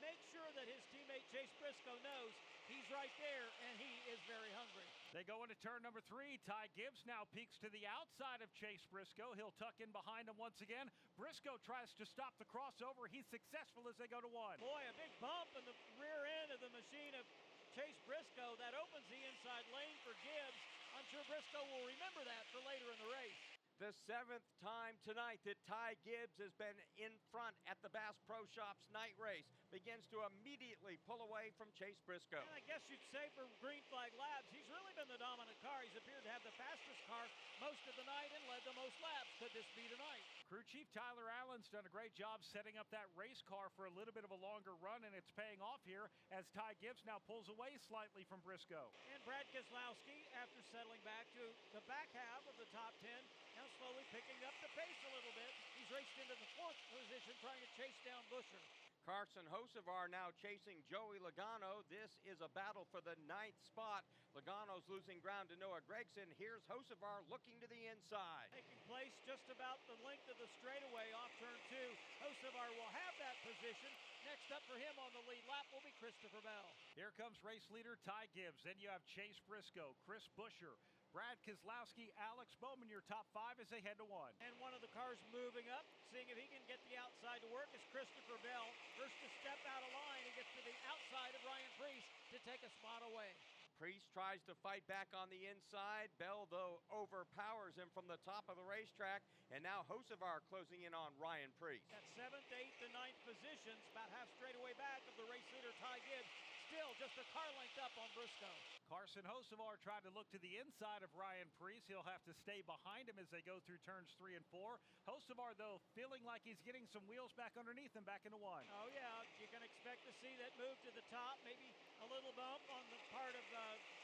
make sure that his teammate Chase Briscoe knows he's right there, and he is very hungry. They go into turn number 3. Ty Gibbs now peeks to the outside of Chase Briscoe. He'll tuck in behind him once again. Briscoe tries to stop the crossover. He's successful as they go to 1. Boy, a big bump in the rear end of the machine of Chase Briscoe. That opens the inside lane for Gibbs. I'm sure Briscoe will remember that for later in the race. The 7th time tonight that Ty Gibbs has been in front at the Bass Pro Shops night race. Begins to immediately pull away from Chase Briscoe. And I guess you'd say for Green Flag Labs, he's really been the dominant car. He's appeared to have the fastest car most of the night and led the most laps. Could this be tonight? Crew Chief Tyler Allen's done a great job setting up that race car for a little bit of a longer run, and it's paying off here as Ty Gibbs now pulls away slightly from Briscoe. And Brad Keselowski, after settling back to the back half of the top 10, now slowly picking up the pace a little bit. He's raced into the 4th position trying to chase down Buescher. Carson Hocevar now chasing Joey Logano. This is a battle for the 9th spot. Logano's losing ground to Noah Gragson. Here's Hocevar looking to the inside. Taking place just about the length of the straightaway off turn 2. Hocevar will have that position. Next up for him on the lead lap will be Christopher Bell. Here comes race leader Ty Gibbs. Then you have Chase Briscoe, Chris Buescher, Brad Keselowski, Alex Bowman, your top 5 as they head to 1. And one of the cars moving up, seeing if he can get the outside to work, is Christopher Bell. First to step out of line, he gets to the outside of Ryan Preece to take a spot away. Preece tries to fight back on the inside. Bell, though, overpowers him from the top of the racetrack. And now Hocevar closing in on Ryan Preece. At 7th, 8th, and 9th positions, about half straightaway back of the race leader, Ty Gibbs. Still just a car length up on Briscoe. Carson Hocevar tried to look to the inside of Ryan Preece. He'll have to stay behind him as they go through turns 3 and 4. Hocevar, though, feeling like he's getting some wheels back underneath him back into 1. Oh, yeah. You can expect to see that move to the top. Maybe a little bump on the part of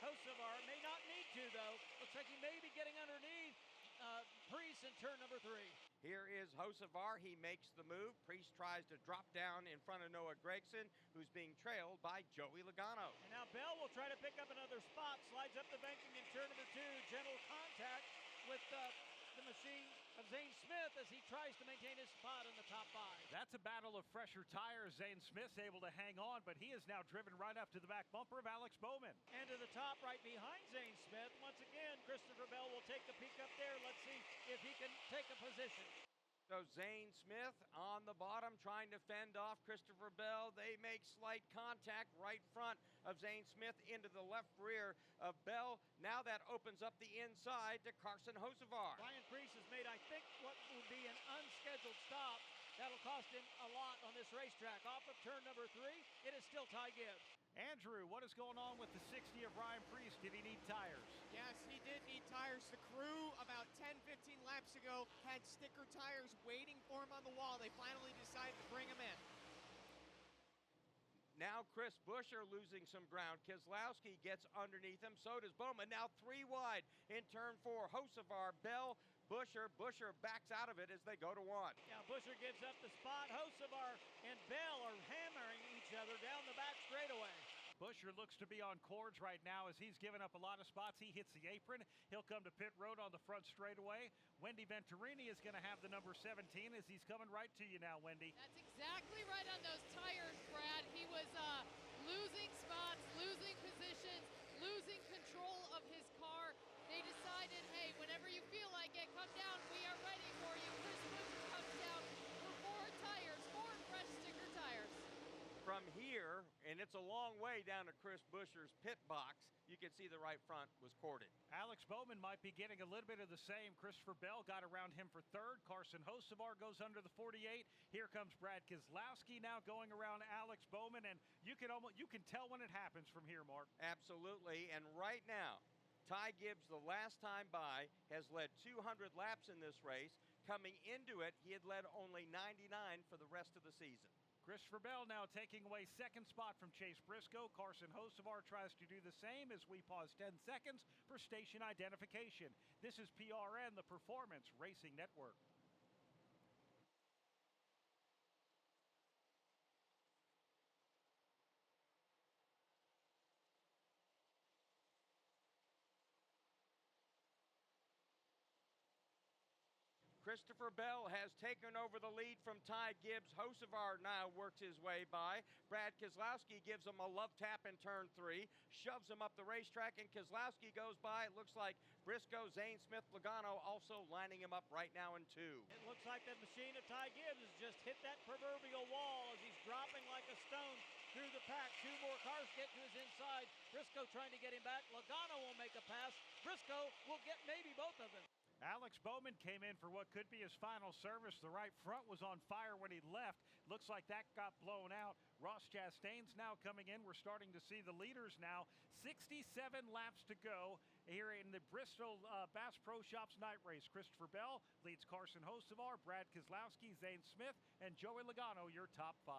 Hocevar. May not need to, though. Looks like he may be getting underneath Preece in turn number 3. Here is Hocevar. He makes the move. Preece tries to drop down in front of Noah Gragson, who's being trailed by Joey Logano. And now Bell will try to pick up another spot. Slides up the banking in turn number 2. Gentle contact with the machine of Zane Smith as he tries to maintain his spot in the top 5. That's a battle of fresher tires. Zane Smith's able to hang on, but he is now driven right up to the back bumper of Alex Bowman. And to the top right behind Zane Smith. Once again, Christopher Bell will take the peek up there. Let's see if he can take a position. So Zane Smith on the bottom trying to fend off Christopher Bell. They make slight contact right front of Zane Smith into the left rear of Bell. Now that opens up the inside to Carson Hocevar. Ryan Preece has made, I think, what would be an unscheduled stop. That'll cost him a lot on this racetrack. Off of turn number 3, it is still Ty Gibbs. Andrew, what is going on with the 60 of Ryan Preece? Did he need tires? Yes, he did need tires. The crew about 10-15 laps ago had sticker tires waiting for him on the wall. They finally decided to bring him in. Now Chris Buescher losing some ground. Keselowski gets underneath him. So does Bowman. Now 3 wide in turn 4. Hocevar, Bell, Buescher. Buescher backs out of it as they go to 1. Now Buescher gives up the spot. Hocevar and Bell are hammering each other down the back straightaway. Buescher looks to be on cords right now as he's given up a lot of spots. He hits the apron. He'll come to pit road on the front straightaway. Wendy Venturini is going to have the number 17 as he's coming right to you now, Wendy. That's exactly right on those tires, Brad. He was losing spots, losing positions, losing control of his car. They decided, hey, whenever you feel like it, come down. We are ready for you. Chris Buescher comes down for 4 tires, 4 fresh sticker tires. From here, and it's a long way down to Chris Buescher's pit box, you can see the right front was corded. Alex Bowman might be getting a little bit of the same. Christopher Bell got around him for 3rd. Carson Hocevar goes under the 48. Here comes Brad Keselowski now going around Alex Bowman, and you can tell when it happens from here, Mark. Absolutely, and right now, Ty Gibbs, the last time by, has led 200 laps in this race. Coming into it, he had led only 99 for the rest of the season. Christopher Bell now taking away 2nd spot from Chase Briscoe. Carson Hocevar tries to do the same as we pause 10 seconds for station identification. This is PRN, the Performance Racing Network. Christopher Bell has taken over the lead from Ty Gibbs. Hocevar now works his way by. Brad Keselowski gives him a love tap in turn 3, shoves him up the racetrack, and Keselowski goes by. It looks like Briscoe, Zane Smith, Logano also lining him up right now in 2. It looks like the machine of Ty Gibbs has just hit that proverbial wall as he's dropping like a stone through the pack. 2 more cars get to his inside. Briscoe trying to get him back. Logano will make a pass. Briscoe will get maybe both of them. Alex Bowman came in for what could be his final service. The right front was on fire when he left. Looks like that got blown out. Ross Chastain's now coming in. We're starting to see the leaders now. 67 laps to go here in the Bristol Bass Pro Shops night race. Christopher Bell leads Carson Hocevar, Brad Keselowski, Zane Smith, and Joey Logano, your top 5.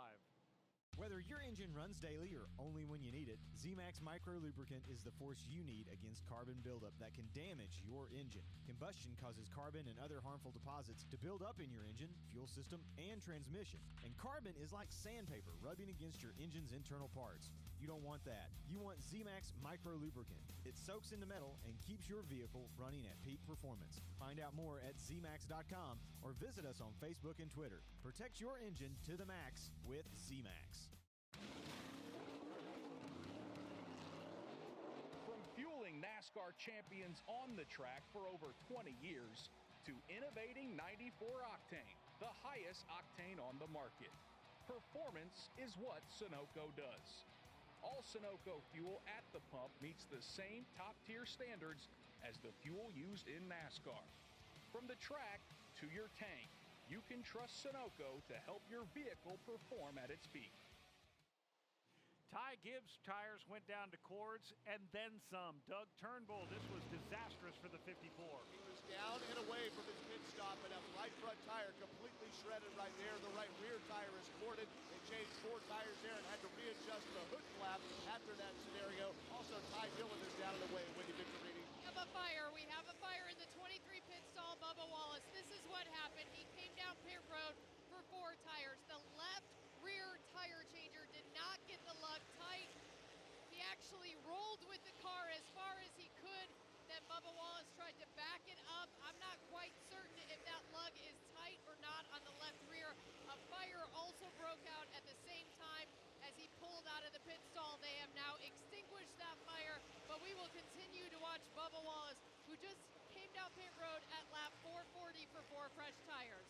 Whether your engine runs daily or only when you need it, Z-Max Micro Lubricant is the force you need against carbon buildup that can damage your engine. Combustion causes carbon and other harmful deposits to build up in your engine, fuel system, and transmission. And carbon is like sandpaper rubbing against your engine's internal parts. You don't want that. You want Z-Max Micro Lubricant. It soaks into metal and keeps your vehicle running at peak performance. Find out more at zmax.com or visit us on Facebook and Twitter. Protect your engine to the max with Z-Max. From fueling NASCAR champions on the track for over 20 years to innovating 94 octane, the highest octane on the market, performance is what Sunoco does. All Sunoco fuel at the pump meets the same top-tier standards as the fuel used in NASCAR. From the track to your tank, you can trust Sunoco to help your vehicle perform at its peak. Ty Gibbs' tires went down to cords and then some. Doug Turnbull, this was disastrous for the 54. He was down and away from his pit stop, and that right front tire completely shredded right there. The right rear tire is corded. They changed 4 tires there and had to readjust the hood flap after that scenario. Also, Ty Dillon is down and away. Wendy Venturini. We have a fire. We have a fire in the 23 pit stall. Bubba Wallace. This is what happened. He came down pit road for 4 tires. The left rear tire changer did not get the lug tight. He actually rolled with the car as far as he could. Then Bubba Wallace tried to back it up. I'm not quite certain if that lug is tight or not on the left rear. A fire also broke out at the same time as he pulled out of the pit stall. They have now extinguished that fire, but we will continue to watch Bubba Wallace, who just came down pit road at lap 440 for 4 fresh tires.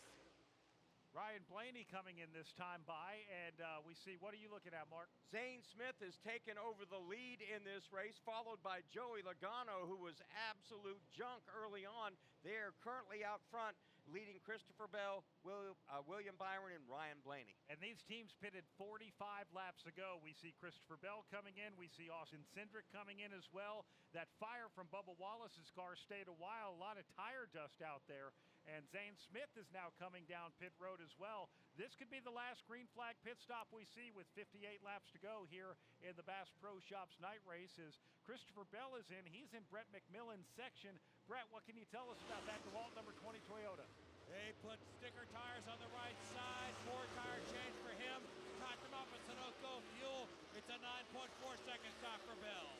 Ryan Blaney coming in this time by, and we see, what are you looking at, Mark? Zane Smith has taken over the lead in this race, followed by Joey Logano, who was absolute junk early on. They are currently out front, leading Christopher Bell, William Byron, and Ryan Blaney. And these teams pitted 45 laps ago. We see Christopher Bell coming in. We see Austin Cindric coming in as well. That fire from Bubba Wallace's car stayed a while. A lot of tire dust out there. And Zane Smith is now coming down pit road as well. This could be the last green flag pit stop we see with 58 laps to go here in the Bass Pro Shops night race. As Christopher Bell is in, he's in Brett McMillan's section. Brett, what can you tell us about that DeWalt number 20 Toyota? They put sticker tires on the right side, 4-tire change for him, topped them up with Sunoco fuel. It's a 9.4-second stop for Bell.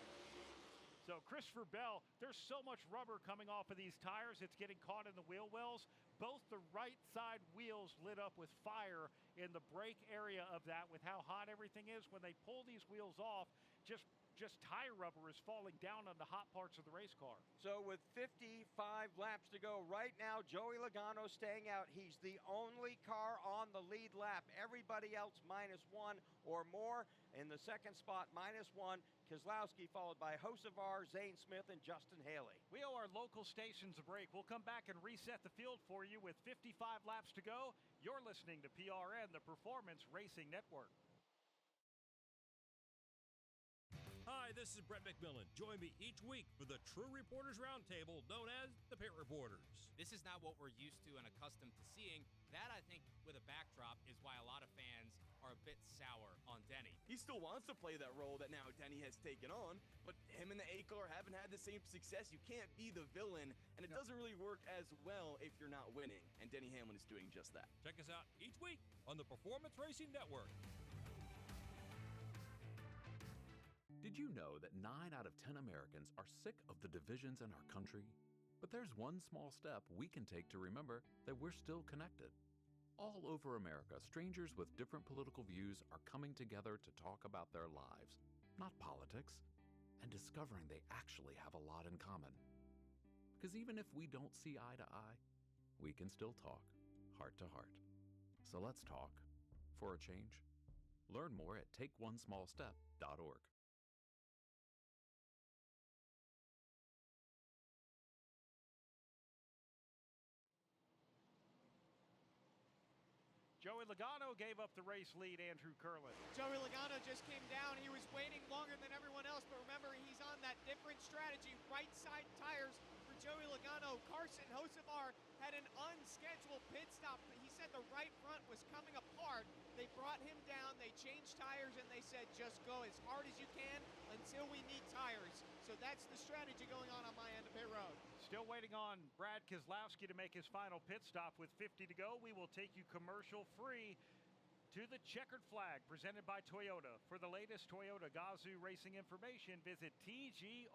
So Christopher Bell, there's so much rubber coming off of these tires, it's getting caught in the wheel wells. Both the right side wheels lit up with fire in the brake area of that with how hot everything is. When they pull these wheels off, just tire rubber is falling down on the hot parts of the race car. So with 55 laps to go right now, Joey Logano staying out. He's the only car on the lead lap. Everybody else -1 or more. In the second spot, -1, Keselowski, followed by Hocevar, Zane Smith, and Justin Haley. We owe our local stations a break. We'll come back and reset the field for you with 55 laps to go. You're listening to PRN, the Performance Racing Network. Hi, this is Brett McMillan. Join me each week for the True Reporters Roundtable, known as the Pit Reporters. This is not what we're used to and accustomed to seeing. That, I think, with a backdrop, is why a lot of fans are a bit sour on Denny. He still wants to play that role that now Denny has taken on, but him and the A-car haven't had the same success. You can't be the villain, and it doesn't really work as well if you're not winning, and Denny Hamlin is doing just that. Check us out each week on the Performance Racing Network. Did you know that 9 out of 10 Americans are sick of the divisions in our country? But there's one small step we can take to remember that we're still connected. All over America, strangers with different political views are coming together to talk about their lives, not politics, and discovering they actually have a lot in common. Because even if we don't see eye to eye, we can still talk heart to heart. So let's talk for a change. Learn more at takeonesmallstep.org. Joey Logano gave up the race lead, Andrew Curlin. Joey Logano just came down. He was waiting longer than everyone else, but remember, he's on that different strategy. Right side tires for Joey Logano. Carson Hocevar had an unscheduled pit stop. He said the right front was coming apart. They brought him down, they changed tires, and they said, just go as hard as you can until we need tires. So that's the strategy going on my end of pit road. Still waiting on Brad Keselowski to make his final pit stop with 50 to go. We will take you commercial free to the checkered flag presented by Toyota. For the latest Toyota Gazoo racing information, visit tgrna.com.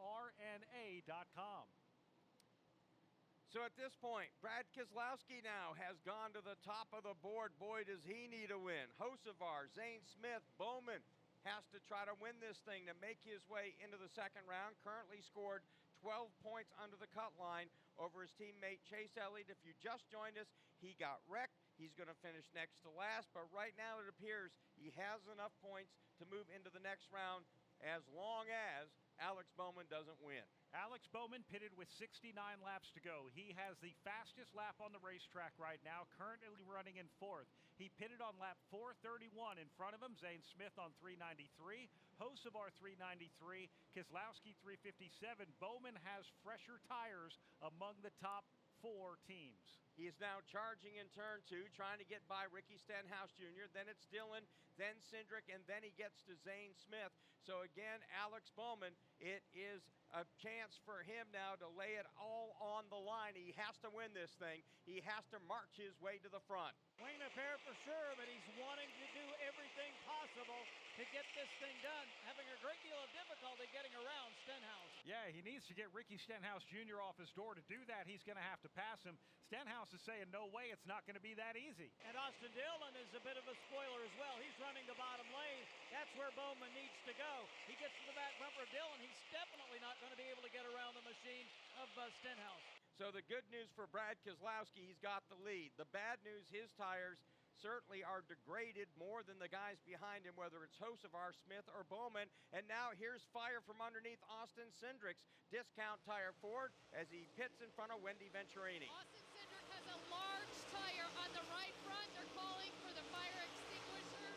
So at this point, Brad Keselowski now has gone to the top of the board. Boy, does he need a win. Hocevar, Zane Smith, Bowman has to try to win this thing to make his way into the second round. Currently scored 12 points under the cut line over his teammate Chase Elliott. If you just joined us, he got wrecked. He's going to finish next to last, but right now it appears he has enough points to move into the next round as long as Alex Bowman doesn't win. Alex Bowman pitted with 69 laps to go. He has the fastest lap on the racetrack right now, currently running in fourth. He pitted on lap 431. In front of him, Zane Smith on 393, Hocevar 393, Keselowski 357. Bowman has fresher tires among the top 4 teams. He is now charging in turn 2, trying to get by Ricky Stenhouse Jr. Then it's Dillon, then Cindric, and then he gets to Zane Smith. So again, Alex Bowman, it is a chance for him now to lay it all on the line. He has to win this thing. He has to march his way to the front. Winging a pair for sure, but he's wanting to do everything possible to get this thing done, having a great deal of difficulty getting around Stenhouse. Yeah, he needs to get Ricky Stenhouse Jr. off his door. To do that, he's going to have to pass him. Stenhouse is saying, no way, it's not going to be that easy. And Austin Dillon is a bit of a spoiler as well. He's running the bottom lane. That's where Bowman needs to go. He gets to the back bumper of Dillon. He's definitely not going to be able to get around the machine of Stenhouse. So the good news for Brad Keselowski, he's got the lead. The bad news, his tires certainly are degraded more than the guys behind him, whether it's Hocevar, Smith, or Bowman. And now here's fire from underneath Austin Cindric's Discount Tire Ford as he pits in front of Wendy Venturini. Austin Cindric has a large tire on the right front. They're calling for the fire extinguisher.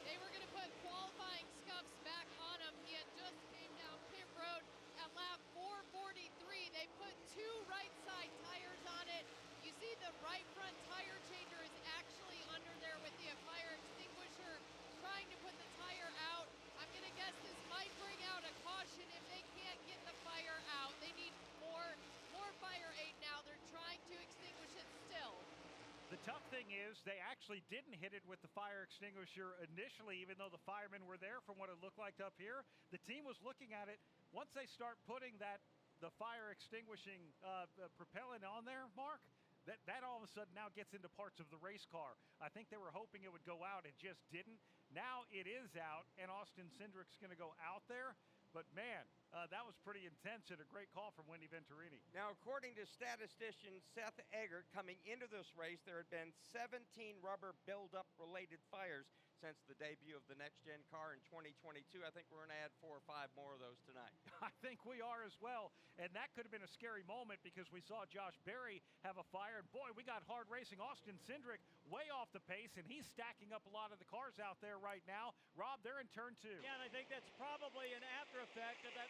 They were going to put qualifying scuffs back on him. He had just came down pit road at lap 443. They put two right side tires on it. You see the right front tire changer is actually under there with the fire extinguisher trying to put the tire out. I'm going to guess this might bring out a caution if they can't get the fire out. They need more fire aid now. They're trying to extinguish it still. The tough thing is they actually didn't hit it with the fire extinguisher initially, even though the firemen were there from what it looked like up here. The team was looking at it. Once they start putting the fire extinguishing propellant on there, Mark, that all of a sudden now gets into parts of the race car. I think they were hoping it would go out. It just didn't. Now it is out, and Austin Cindric's going to go out there. But, man, that was pretty intense and a great call from Wendy Venturini. Now, according to statistician Seth Eggert, coming into this race, there had been 17 rubber buildup related fires since the debut of the next-gen car in 2022. I think we're going to add 4 or 5 more of those tonight. I think we are as well. And that could have been a scary moment because we saw Josh Berry have a fire. And, boy, we got hard racing. Austin Cindric way off the pace, and he's stacking up a lot of the cars out there right now. Rob, they're in turn 2. Yeah, and I think that's probably an after effect of that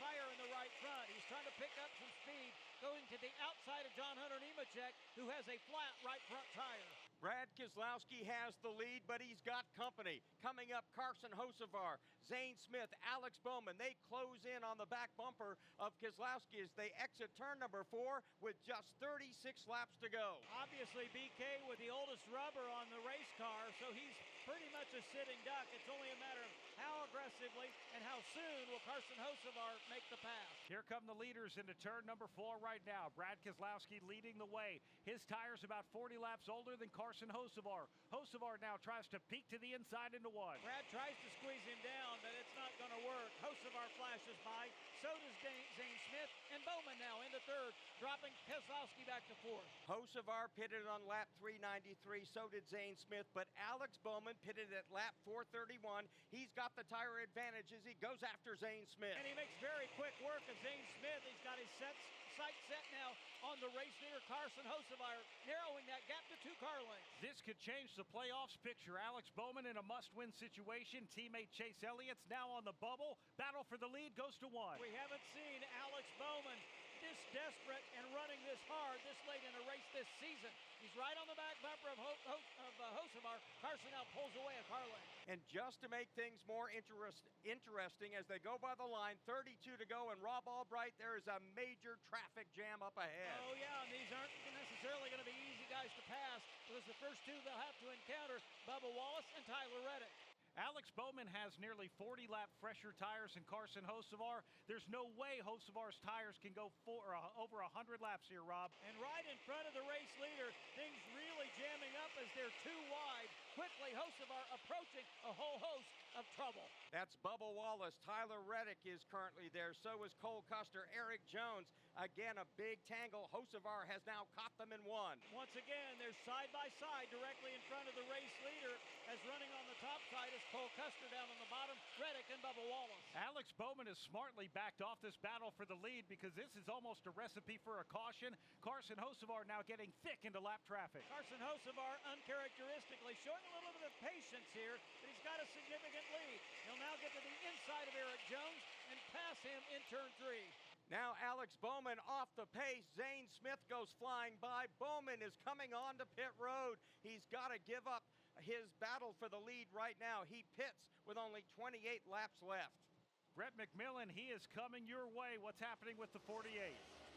fire in the right front. He's trying to pick up some speed going to the outside of John Hunter Nemechek, who has a flat right front tire. Brad Keselowski has the lead, but he's got company. Coming up, Carson Hocevar, Zane Smith, Alex Bowman. They close in on the back bumper of Keselowski as they exit turn number 4 with just 36 laps to go. Obviously, BK with the oldest rubber on the race car, so he's pretty much a sitting duck. It's only a matter of how aggressively and how soon will Carson Hocevar make the pass. Here come the leaders into turn number 4 right now. Brad Keselowski leading the way. His tire's about 40 laps older than Carson Hocevar. Hocevar now tries to peek to the inside into 1. Brad tries to squeeze him down, but it's not going to work. Hocevar flashes by. So does Zane Smith. And Bowman now into 3rd, dropping Keselowski back to 4th. Hocevar pitted on lap 393. So did Zane Smith. But Alex Bowman pitted at lap 431. He's got the tire advantage as he goes after Zane Smith. And he makes very quick work of Zane Smith. He's got his sight set now on the race leader, Carson Hocevar, narrowing that gap to 2 car lengths. This could change the playoffs picture. Alex Bowman in a must-win situation. Teammate Chase Elliott's now on the bubble. Battle for the lead goes to 1. We haven't seen Alex Bowman this desperate and running this hard this late in a race this season. He's right on the back bumper of Hocevar. Carson now pulls away a car length. And just to make things more interesting as they go by the line, 32 to go, and Rob Albright, there is a major traffic jam up ahead. Oh, yeah, and these aren't necessarily going to be easy guys to pass because the first 2 they'll have to encounter, Bubba Wallace and Tyler Reddick. Alex Bowman has nearly 40-lap fresher tires than Carson Hocevar. There's no way Hocevar's tires can go over 100 laps here, Rob. And right in front of the race leader, things really jamming up as they're too wide. Quickly, Hocevar approaching a whole host of trouble. That's Bubba Wallace. Tyler Reddick is currently there. So is Cole Custer. Eric Jones. Again, a big tangle. Hocevar has now caught them in 1. Once again, they're side by side directly in front of the race leader as running on the top side is Cole Custer down on the bottom, Reddick and Bubba Wallace. Alex Bowman has smartly backed off this battle for the lead because this is almost a recipe for a caution. Carson Hocevar now getting thick into lap traffic. Carson Hocevar uncharacteristically showing a little bit of patience here, but he's got a significant lead. He'll now get to the inside of Eric Jones and pass him in turn 3. Now Alex Bowman off the pace. Zane Smith goes flying by. Bowman is coming on to pit road. He's got to give up his battle for the lead right now. He pits with only 28 laps left. Brett McMillan, he is coming your way. What's happening with the 48?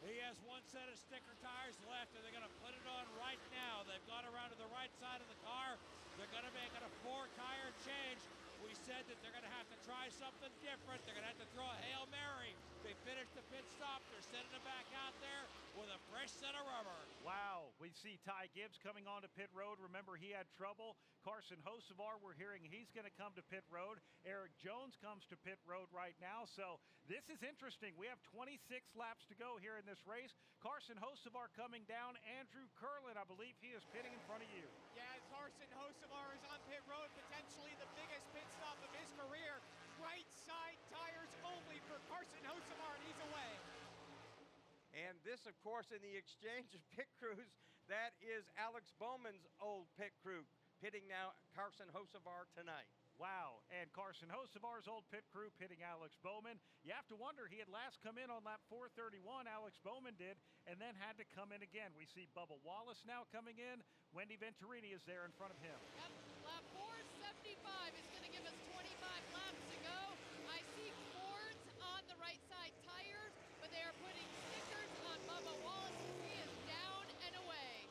He has 1 set of sticker tires left, and they're going to put it on right now. They've gone around to the right side of the car. They're going to make it a 4-tire change. We said that they're going to have to try something different. They're going to have to throw a Hail Mary. They finished the pit stop. They're sending it back out there with a fresh fresh set of rubber. Wow, we see Ty Gibbs coming onto pit road. Remember, he had trouble. Carson Hocevar, we're hearing he's going to come to pit road. Eric Jones comes to pit road right now. So this is interesting. We have 26 laps to go here in this race. Carson Hocevar coming down. Andrew Curlin, I believe he is pitting in front of you. Yeah, Carson Hocevar is on pit road, potentially the biggest pit stop of his career. Right side tires only for Carson Hocevar, and he's away. And this, of course, in the exchange of pit crews, that is Alex Bowman's old pit crew, pitting now Carson Hocevar tonight. Wow, and Carson Hocevar's old pit crew pitting Alex Bowman. You have to wonder, he had last come in on lap 431, Alex Bowman did, and then had to come in again. We see Bubba Wallace now coming in. Wendy Venturini is there in front of him. Yep, lap 475 is going to give us 25 laps to go. I see Fords on the right side tires, but they are putting stickers on Bubba Wallace. He is down and away.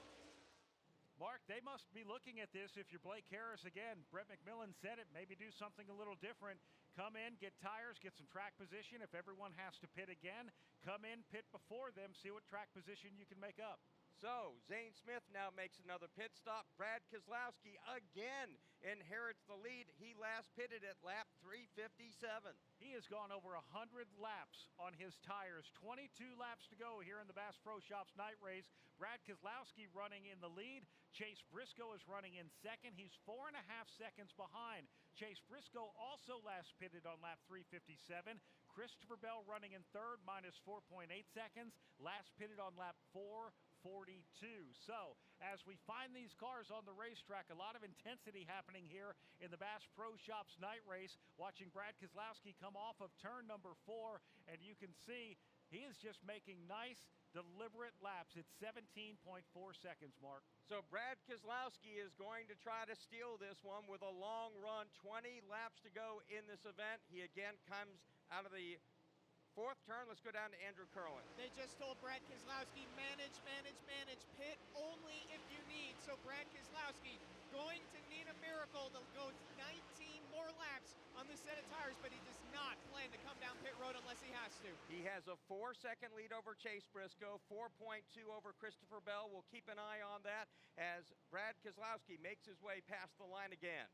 Mark, they must be looking at this. If you're Blake Harris again, Brett McMillan said it, maybe do something a little different. Come in, get tires, get some track position. If everyone has to pit again, come in, pit before them, see what track position you can make up. So, Zane Smith now makes another pit stop. Brad Keselowski again inherits the lead. He last pitted at lap 357. He has gone over 100 laps on his tires. 22 laps to go here in the Bass Pro Shops night race. Brad Keselowski running in the lead. Chase Briscoe is running in second. He's 4.5 seconds behind. Chase Briscoe also last pitted on lap 357. Christopher Bell running in third, minus 4.8 seconds. Last pitted on lap 4:42. So, as we find these cars on the racetrack, a lot of intensity happening here in the Bass Pro Shops night race. Watching Brad Keselowski come off of turn number 4, and you can see he is just making nice, deliberate laps. It's 17.4 seconds, Mark. So Brad Keselowski is going to try to steal this one with a long run. 20 laps to go in this event. He again comes out of the fourth turn. Let's go down to Andrew Curlin. They just told Brad Keselowski, manage, pit only if you need. So Brad Keselowski going to need a miracle to go 19 more laps on this set of tires, but he does not plan to come down pit road unless he has to. He has a 4-second lead over Chase Briscoe, 4.2 over Christopher Bell. We'll keep an eye on that as Brad Keselowski makes his way past the line again.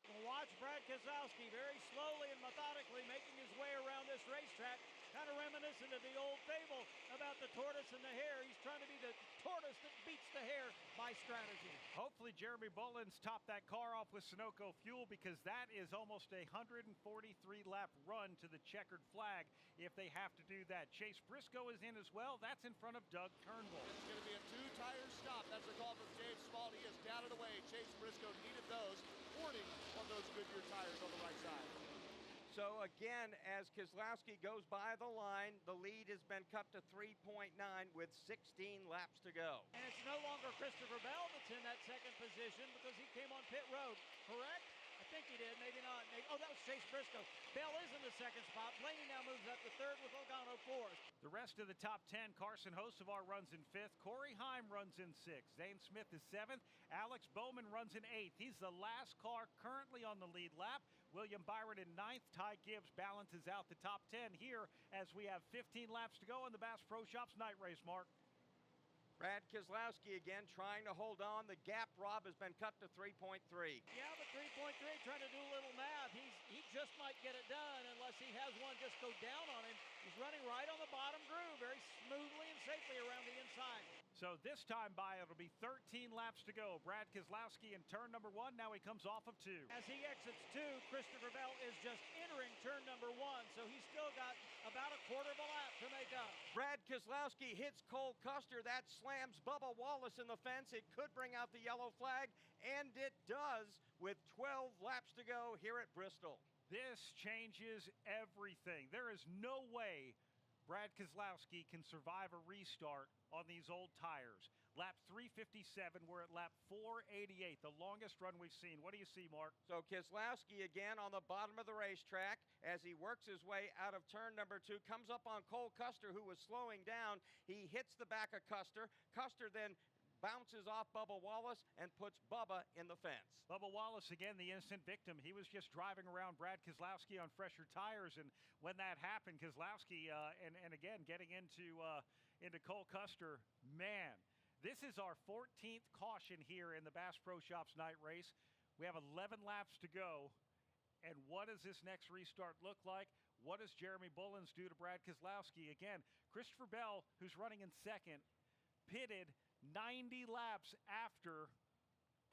We'll watch Brad Keselowski very slowly and methodically making his way around this racetrack, kind of reminiscent of the old fable about the tortoise and the hare. He's trying to be the tortoise that beats the hare by strategy. Hopefully Jeremy Bullins topped that car off with Sunoco fuel, because that is almost a 143-lap run to the checkered flag if they have to do that. Chase Briscoe is in as well. That's in front of Doug Turnbull. It's going to be a 2-tire stop. That's a call from James Small. He is down and away. Chase Briscoe needed those. 40 on those Goodyear tires on the right side. So again, as Keselowski goes by the line, the lead has been cut to 3.9 with 16 laps to go. And it's no longer Christopher Bell that's in that second position because he came on pit road, correct? I think he did, maybe not. Oh, that was Chase Briscoe. Bell is in the second spot. Blaney now moves up to third with Logano fourth. The rest of the top 10, Carson Hocevar runs in fifth. Corey Heim runs in sixth. Zane Smith is seventh. Alex Bowman runs in eighth. He's the last car currently on the lead lap. William Byron in ninth. Ty Gibbs balances out the top 10 here as we have 15 laps to go in the Bass Pro Shops night race, Mark. Brad Keselowski again trying to hold on. The gap, Rob, has been cut to 3.3. Yeah, but 3.3, trying to do a little math. He just might get it done unless he has one just go down on him. He's running right on the bottom groove very smoothly and safely around the inside. So this time by, it'll be 13 laps to go. Brad Keselowski in turn number 1. Now he comes off of 2. As he exits 2, Christopher Bell is just entering turn number 1, so he's still got about a quarter of a lap to make up. Brad Keselowski hits Cole Custer. That slams Bubba Wallace in the fence. It could bring out the yellow flag, and it does with 12 laps to go here at Bristol. This changes everything. There is no way Brad Keselowski can survive a restart on these old tires. Lap 357, we're at lap 488, the longest run we've seen. What do you see, Mark? So Keselowski again on the bottom of the racetrack as he works his way out of turn number 2, comes up on Cole Custer, who was slowing down. He hits the back of Custer. Custer then bounces off Bubba Wallace and puts Bubba in the fence. Bubba Wallace, again, the innocent victim. He was just driving around Brad Keselowski on fresher tires, and when that happened, Keselowski, and again, getting into into Cole Custer. Man, this is our 14th caution here in the Bass Pro Shops night race. We have 11 laps to go. And what does this next restart look like? What does Jeremy Bullins do to Brad Keselowski? Again, Christopher Bell, who's running in second, pitted 90 laps after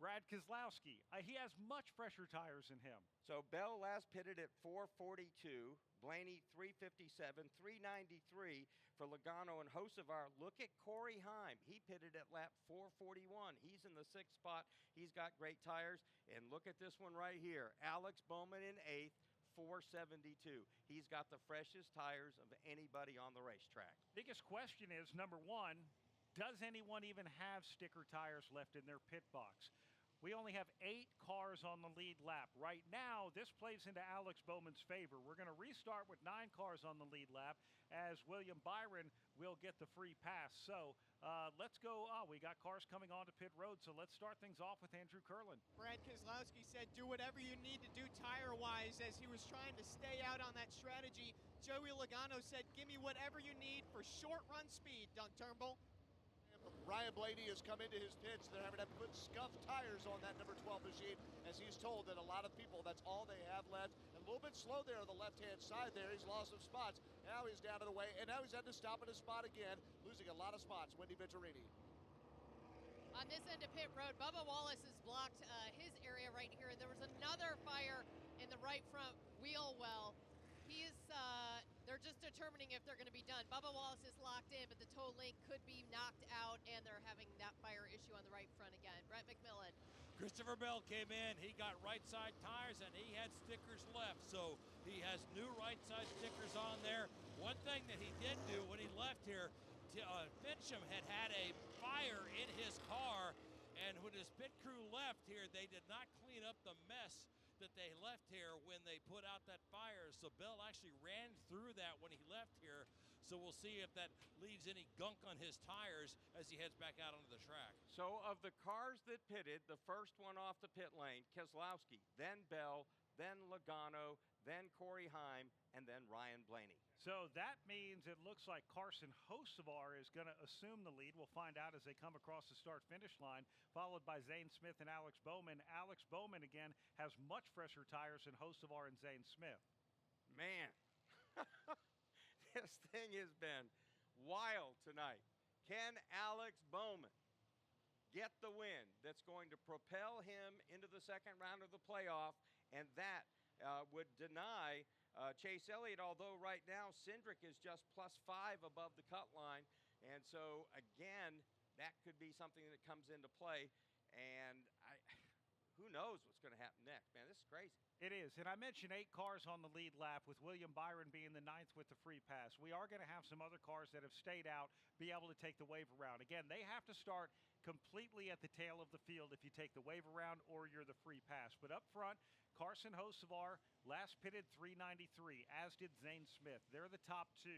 Brad Keselowski. He has much fresher tires than him. So Bell last pitted at 442, Blaney 357, 393 for Logano and Hocevar. Look at Corey Heim. He pitted at lap 441. He's in the 6th spot. He's got great tires. And look at this one right here. Alex Bowman in 8th. 472. He's got the freshest tires of anybody on the racetrack. Biggest question is, number one, does anyone even have sticker tires left in their pit box? We only have 8 cars on the lead lap. Right now, this plays into Alex Bowman's favor. We're going to restart with 9 cars on the lead lap as William Byron will get the free pass. So let's go. We got cars coming onto pit road, so let's start things off with Andrew Curlin. Brad Keselowski said do whatever you need to do tire-wise as he was trying to stay out on that strategy. Joey Logano said, give me whatever you need for short run speed, Doug Turnbull. Ryan Blaney has come into his pits. They're having to put scuffed tires on that number 12 machine, as he's told that a lot of people, that's all they have left. A little bit slow there on the left-hand side there. He's lost some spots. Now he's down to the way, and now he's had to stop at a spot again, losing a lot of spots. Wendy Venturini. On this end of pit road, Bubba Wallace has blocked his area right here. There was another fire in the right front wheel well. They're just determining if they're going to be done. Bubba Wallace is locked in, but the tow link could be knocked out, and they're having that fire issue on the right front again. Brett McMillan. Christopher Bell came in. He got right side tires, and he had stickers left. So he has new right side stickers on there. One thing that he did do when he left here, Fincham had a fire in his car, and when his pit crew left here, they did not clean up the mess that they left here when they put out that fire. So Bell actually ran through that when he left here. So we'll see if that leaves any gunk on his tires as he heads back out onto the track. So of the cars that pitted, the first one off the pit lane, Keselowski, then Bell, then Logano, then Corey Heim, and then Ryan Blaney. So that means it looks like Carson Hocevar is going to assume the lead. We'll find out as they come across the start-finish line, followed by Zane Smith and Alex Bowman. Alex Bowman, again, has much fresher tires than Hocevar and Zane Smith. Man, this thing has been wild tonight. Can Alex Bowman get the win that's going to propel him into the second round of the playoff, and that would deny Chase Elliott, although right now Cindric is just +5 above the cut line. And so, again, that could be something that comes into play. And who knows what's going to happen next, man. This is crazy. It is. And I mentioned 8 cars on the lead lap, with William Byron being the 9th with the free pass. We are going to have some other cars that have stayed out be able to take the wave around. Again, they have to start completely at the tail of the field if you take the wave around or you're the free pass. But up front, Carson Hocevar last pitted 393, as did Zane Smith. They're the top 2.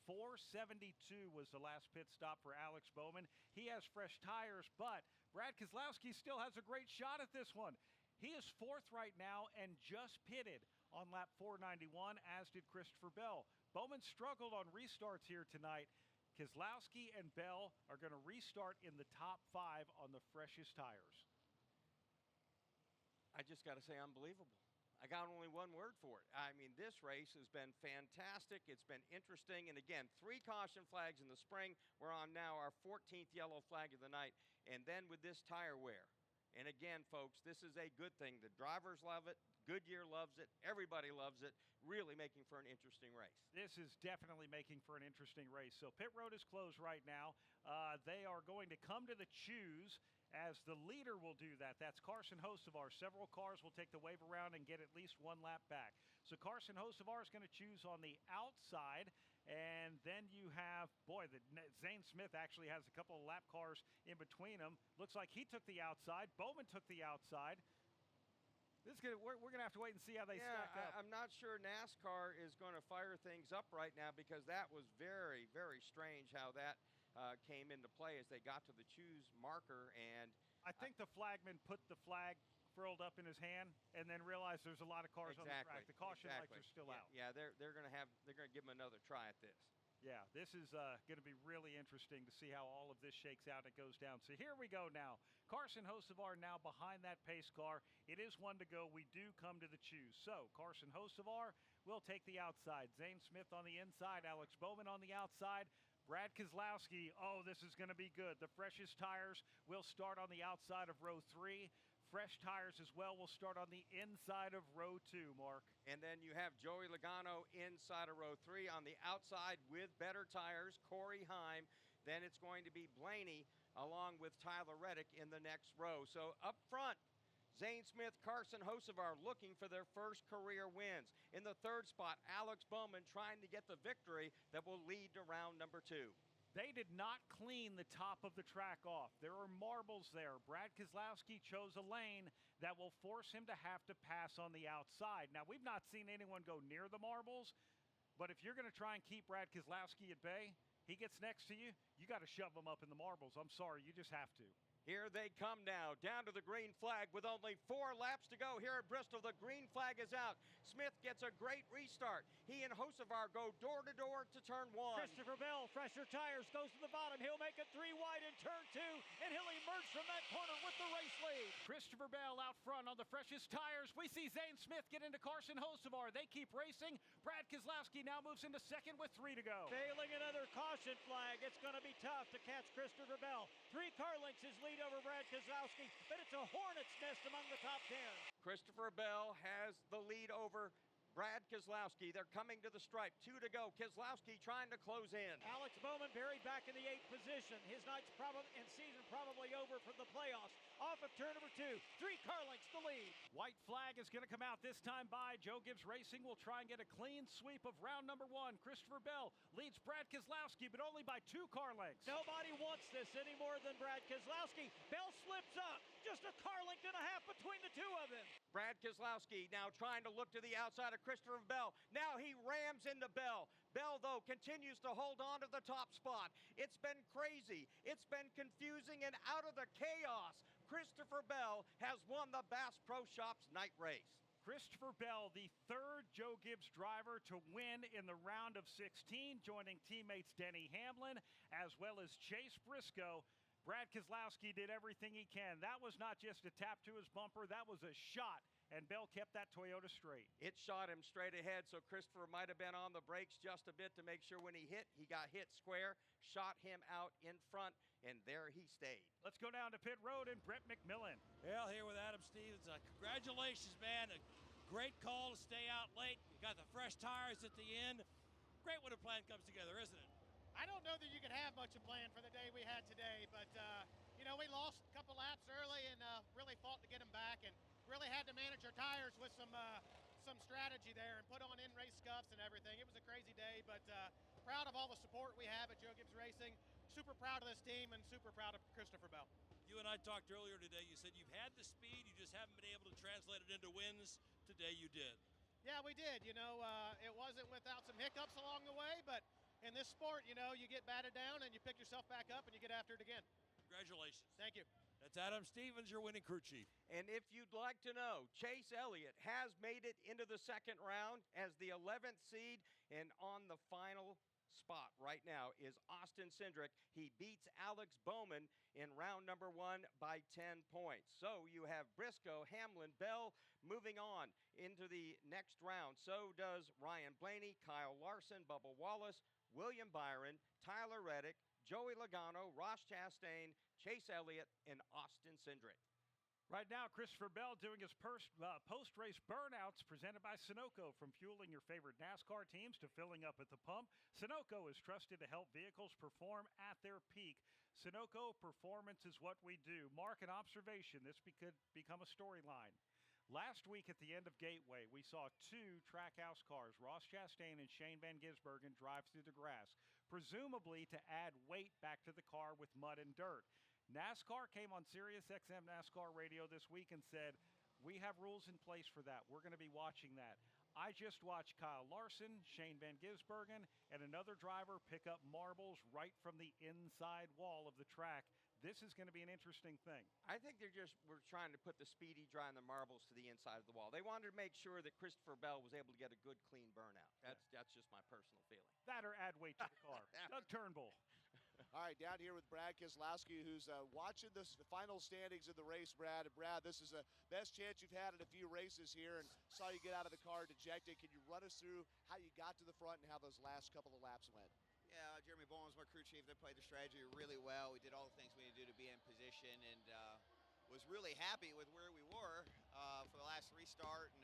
472 was the last pit stop for Alex Bowman. He has fresh tires, but Brad Keselowski still has a great shot at this one. He is 4th right now and just pitted on lap 491, as did Christopher Bell. Bowman struggled on restarts here tonight. Keselowski and Bell are going to restart in the top 5 on the freshest tires. I just got to say, unbelievable. I got only one word for it. I mean, this race has been fantastic. It's been interesting. And again, 3 caution flags in the spring. We're on now our 14th yellow flag of the night. And then with this tire wear. And again, folks, this is a good thing. The drivers love it. Goodyear loves it. Everybody loves it. Really making for an interesting race. This is definitely making for an interesting race. So pit road is closed right now. They are going to come to the choose, as the leader will do that. That's Carson Hocevar. Several cars will take the wave around and get at least 1 lap back. So Carson Hocevar is going to choose on the outside. And then you have, Zane Smith actually has a couple of lap cars in between them. Looks like he took the outside. Bowman took the outside. We're going to have to wait and see how they stack up. I'm not sure NASCAR is going to fire things up right now, because that was very, very strange how that came into play as they got to the choose marker. And I think the flagman put the flag furled up in his hand and then realized there's a lot of cars on the track. The caution lights are still out. Yeah, they're going to give him another try at this. Yeah, this is going to be really interesting to see how all of this shakes out and goes down. So here we go now. Carson Hocevar now behind that pace car. It is one to go. We do come to the choose. So Carson Hocevar will take the outside. Zane Smith on the inside. Alex Bowman on the outside. Brad Keselowski, oh, this is going to be good. The freshest tires will start on the outside of row 3. Fresh tires as well will start on the inside of row 2, Mark. And then you have Joey Logano inside of row 3 on the outside with better tires, Corey Heim. Then it's going to be Blaney along with Tyler Reddick in the next row. So up front, Zane Smith, Carson Hocevar looking for their first career wins. In the third spot, Alex Bowman trying to get the victory that will lead to round number 2. They did not clean the top of the track off. There are marbles there. Brad Keselowski chose a lane that will force him to have to pass on the outside. Now, we've not seen anyone go near the marbles, but if you're going to try and keep Brad Keselowski at bay, he gets next to you, you got to shove him up in the marbles. I'm sorry, you just have to. Here they come now, down to the green flag with only 4 laps to go here at Bristol. The green flag is out. Smith gets a great restart. He and Hocevar go door to door to turn 1. Christopher Bell, fresher tires, goes to the bottom. He'll make it 3 wide in turn 2, and he'll emerge from that corner with the race lead. Christopher Bell out front on the freshest tires. We see Zane Smith get into Carson Hocevar. They keep racing. Brad Keselowski now moves into second with 3 to go. Failing another caution flag. It's going to be tough to catch Christopher Bell. 3 car lengths his lead over Brad Keselowski, but it's a hornet's nest among the top 10. Christopher Bell has the lead over Brad Keselowski. They're coming to the stripe. 2 to go. Keselowski trying to close in. Alex Bowman buried back in the 8th position. His night's and season probably over for the playoffs. Off of turn number 2. 3 car lengths to lead. White flag is going to come out this time by Joe Gibbs Racing. Will try and get a clean sweep of round number 1. Christopher Bell leads Brad Keselowski, but only by 2 car lengths. Nobody wants this any more than Brad Keselowski. Bell slips up. Just a car length and a half between the 2 of them. Brad Keselowski now trying to look to the outside of Christopher Bell. Now he rams into Bell. Bell, though, continues to hold on to the top spot. It's been crazy. It's been confusing, and out of the chaos, Christopher Bell has won the Bass Pro Shops night race. Christopher Bell, the 3rd Joe Gibbs driver to win in the round of 16, joining teammates Denny Hamlin as well as Chase Briscoe. Brad Keselowski did everything he can. That was not just a tap to his bumper. That was a shot, and Bell kept that Toyota straight. It shot him straight ahead, so Christopher might have been on the brakes just a bit to make sure when he hit, he got hit square, shot him out in front, and there he stayed. Let's go down to pit road and Brett McMillan. Well, here with Adam Stevens. Congratulations, man. A great call to stay out late. You got the fresh tires at the end. Great when a plan comes together, isn't it? I don't know that you could have much of a plan for the day we had today, but, you know, we lost a couple laps early and really fought to get them back and really had to manage our tires with some strategy there and put on in-race scuffs and everything. It was a crazy day, but proud of all the support we have at Joe Gibbs Racing. Super proud of this team and super proud of Christopher Bell. You and I talked earlier today. You said you've had the speed, you just haven't been able to translate it into wins. Today you did. Yeah, we did. You know, it wasn't without some hiccups along the way, but in this sport, you know, you get batted down and you pick yourself back up and you get after it again. Congratulations. Thank you. That's Adam Stevens, your winning crew chief. And if you'd like to know, Chase Elliott has made it into the second round as the 11th seed, and on the final spot right now is Austin Cindric. He beats Alex Bowman in round number 1 by 10 points. So you have Briscoe, Hamlin, Bell moving on into the next round. So does Ryan Blaney, Kyle Larson, Bubba Wallace, William Byron, Tyler Reddick, Joey Logano, Ross Chastain, Chase Elliott, and Austin Cindric. Right now, Christopher Bell doing his post-race burnouts presented by Sunoco. From fueling your favorite NASCAR teams to filling up at the pump, Sunoco is trusted to help vehicles perform at their peak. Sunoco, performance is what we do. Mark, an observation. This could become a storyline. Last week at the end of Gateway, we saw 2 Trackhouse cars, Ross Chastain and Shane Van Gisbergen, drive through the grass, presumably to add weight back to the car with mud and dirt. NASCAR came on SiriusXM NASCAR radio this week and said, we have rules in place for that. We're going to be watching that. I just watched Kyle Larson, Shane Van Gisbergen, and another driver pick up marbles right from the inside wall of the track. This is going to be an interesting thing. I think we're trying to put the Speedy driving the marbles to the inside of the wall. They wanted to make sure that Christopher Bell was able to get a good, clean burnout. That's just my personal feeling. That or add weight to the car. Doug Turnbull. All right, down here with Brad Keselowski, who's watching the final standings of the race, Brad. And Brad, this is the best chance you've had in a few races here, and saw you get out of the car dejected. Can you run us through how you got to the front and how those last couple of laps went? Yeah, Jeremy Bowman's my crew chief. They played the strategy really well. We did all the things we needed to do to be in position, and was really happy with where we were for the last restart. And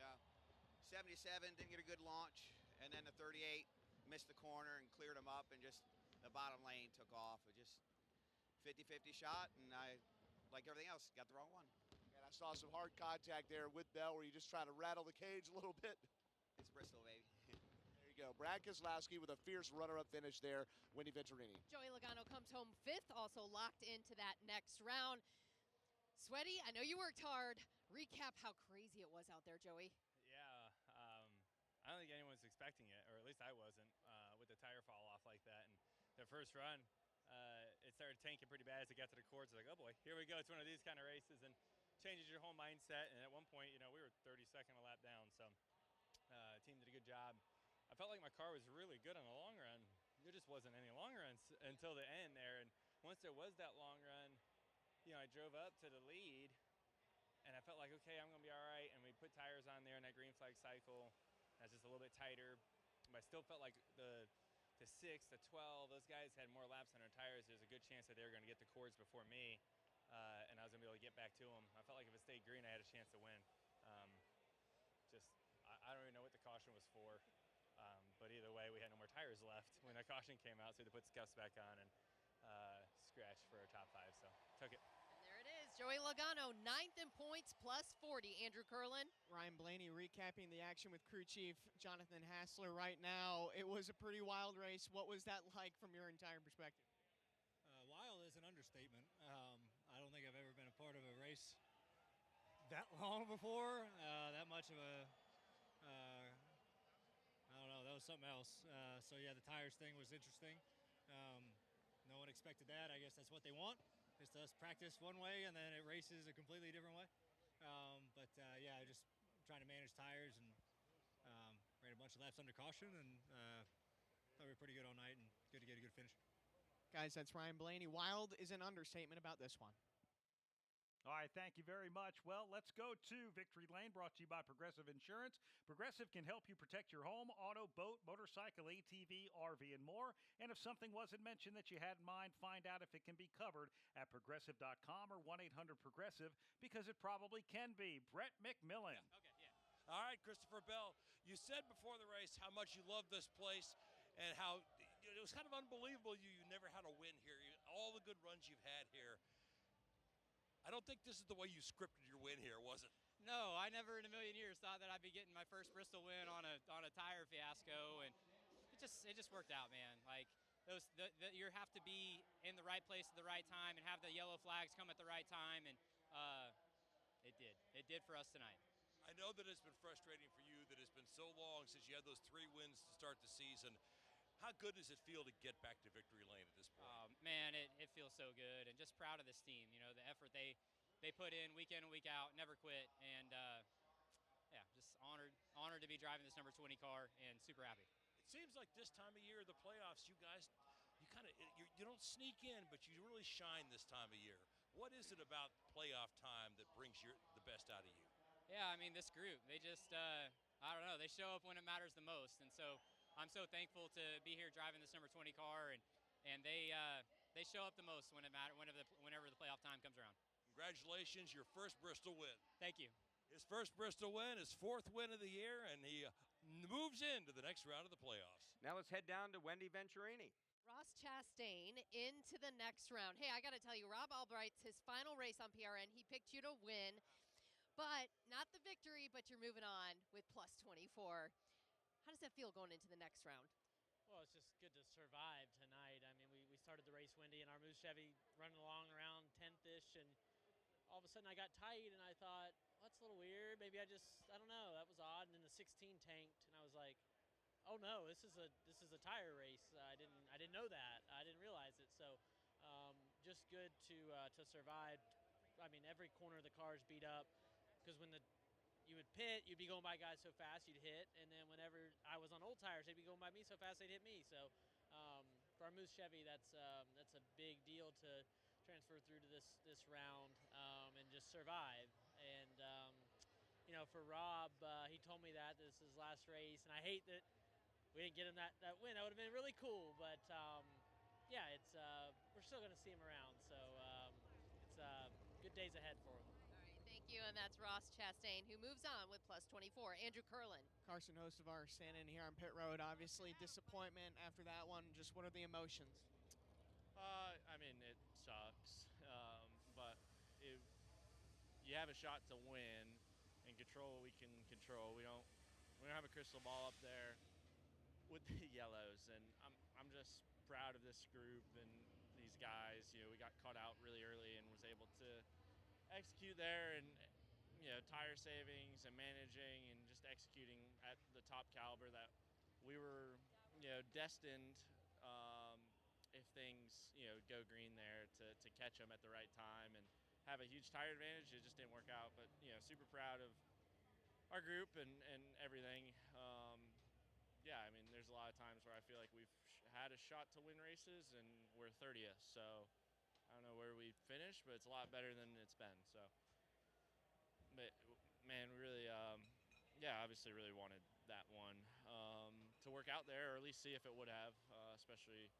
77 didn't get a good launch, and then the 38 missed the corner and cleared them up, and just the bottom lane took off. It just 50-50 shot, and I, like everything else, got the wrong one. And I saw some hard contact there with Bell. Were you just trying to rattle the cage a little bit? It's Bristol, baby. There you go. Brad Keselowski with a fierce runner-up finish there. Wendy Venturini. Joey Logano comes home 5th, also locked into that next round. Sweaty, I know you worked hard. Recap how crazy it was out there, Joey. Yeah, I don't think anyone's expecting it, or at least I wasn't, with the tire fall off like that. And the first run, it started tanking pretty bad as it got to the cords. Like, oh boy, here we go. It's one of these kind of races, and changes your whole mindset. And at one point, we were 32nd a lap down, so team did a good job. I felt like my car was really good on the long run. There just wasn't any long runs until the end there. And once there was that long run, I drove up to the lead, and I felt like, okay, I'm going to be all right. And we put tires on there in that green flag cycle. That's just a little bit tighter. But I still felt like the 6, the 12, those guys had more laps on their tires. There's a good chance that they were going to get the cords before me, and I was going to be able to get back to them. I felt like if it stayed green, I had a chance to win. I don't even know what the caution was for. But either way, we had no more tires left when that caution came out, so we had to put scuffs back on and scratch for our top 5, so took it. And there it is, Joey Logano, 9th in points, plus 40. Andrew Curlin. Ryan Blaney recapping the action with crew chief Jonathan Hassler right now. It was a pretty wild race. What was that like from your entire perspective? Wild is an understatement. I don't think I've ever been a part of a race that long before, that much of a I don't know, that was something else. So yeah, the tires thing was interesting. No one expected that. I guess that's what they want, is us practice one way and then it races a completely different way. Yeah, just trying to manage tires and ran a bunch of laps under caution, and thought we were pretty good all night and good to get a good finish. Guys, that's Ryan Blaney. Wild is an understatement about this one. All right, thank you very much. Well, let's go to Victory Lane, brought to you by Progressive Insurance. Progressive can help you protect your home, auto, boat, motorcycle, ATV, RV, and more. And if something wasn't mentioned that you had in mind, find out if it can be covered at Progressive.com or 1-800-PROGRESSIVE, because it probably can be. Brett McMillan. All right, Christopher Bell, you said before the race how much you love this place and how it was kind of unbelievable you never had a win here. All the good runs you've had here. I don't think this is the way you scripted your win here, was it? No, I never in a million years thought that I'd be getting my first Bristol win on a tire fiasco, and it just worked out, man. Like you have to be in the right place at the right time and have the yellow flags come at the right time, and it did for us tonight. I know that it's been frustrating for you that it's been so long since you had those 3 wins to start the season. How good does it feel to get back to Victory Lane at this point? Man, it feels so good, and just proud of this team. The effort they put in week and week out, never quit, and just honored to be driving this number 20 car, and super happy. It seems like this time of year, the playoffs, you guys, you don't sneak in, but you really shine this time of year. What is it about playoff time that brings the best out of you? Yeah, I mean, this group, they just, I don't know, they show up when it matters the most, and so I'm so thankful to be here driving this number 20 car, and they show up the most when it matters, whenever the playoff time comes around. Congratulations, your first Bristol win. Thank you. His first Bristol win, his 4th win of the year, and he moves into the next round of the playoffs. Now let's head down to Wendy Venturini. Ross Chastain into the next round. Hey, I got to tell you, Rob Albright's his final race on PRN. He picked you to win, but not the victory, but you're moving on with plus 24. How does that feel going into the next round? Well, it's just good to survive tonight. I mean, we started the race, Wendy, in our Moose Chevy running along around 10th-ish, and all of a sudden I got tight, and I thought, well, that's a little weird. Maybe I don't know. That was odd. And then the 16 tanked, and I was like, oh no, this is a tire race. I didn't know that. I didn't realize it. So just good to survive. I mean, every corner of the car is beat up because when you would pit, you'd be going by guys so fast you'd hit, and then whenever I was on old tires, they'd be going by me so fast they'd hit me. So for our Moose Chevy, that's a big deal to transfer through to this round and just survive. And for Rob, he told me that this is his last race, and I hate that we didn't get him that win. That would have been really cool, but yeah, it's we're still going to see him around. So it's good days ahead for him. Thank you, and that's Ross Chastain, who moves on with plus 24. Andrew Curlin. Carson Hocevar standing here on pit road. Obviously, disappointment after that one. Just what are the emotions? I mean, it sucks, but you have a shot to win and control what we can control. We don't have a crystal ball up there with the yellows, and I'm just proud of this group and these guys. We got caught out really early and was able to execute there, and tire savings and managing and just executing at the top caliber that we were destined if things go green there to catch them at the right time and have a huge tire advantage. It just didn't work out, but super proud of our group and everything. Yeah, I mean, there's a lot of times where I feel like we've had a shot to win races and we're 30th, so I don't know where we finished, but it's a lot better than it's been. So, but man, we really, obviously really wanted that one to work out there, or at least see if it would have, especially,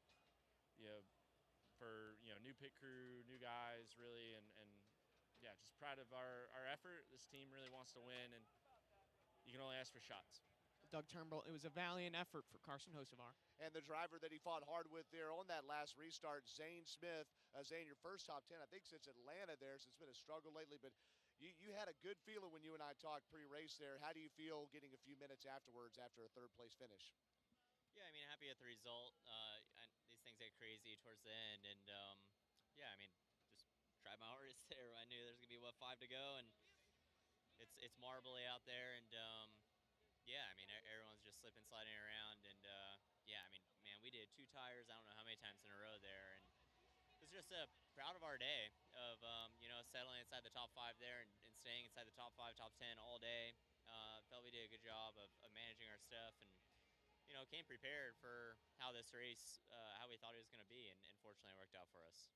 for new pit crew, new guys, really, and yeah, just proud of our effort. This team really wants to win, and you can only ask for shots. Doug Turnbull, it was a valiant effort for Carson Hocevar. And the driver that he fought hard with there on that last restart, Zane Smith. Zane, your first top 10, I think, since Atlanta there, so it's been a struggle lately, but you had a good feeling when you and I talked pre-race there. How do you feel getting a few minutes afterwards after a third-place finish? Yeah, I mean, happy at the result. These things get crazy towards the end, and yeah, I mean, just tried my hardest there. I knew there's gonna be 5 to go, and it's marbly out there, and yeah, I mean, everyone's just slipping, sliding around, and yeah, I mean, man, we did 2 tires, I don't know how many times in a row there, and it was just proud of our day of settling inside the top 5 there and staying inside the top 5, top 10 all day. Felt we did a good job of managing our stuff, and came prepared for how this race, how we thought it was going to be, and fortunately it worked out for us.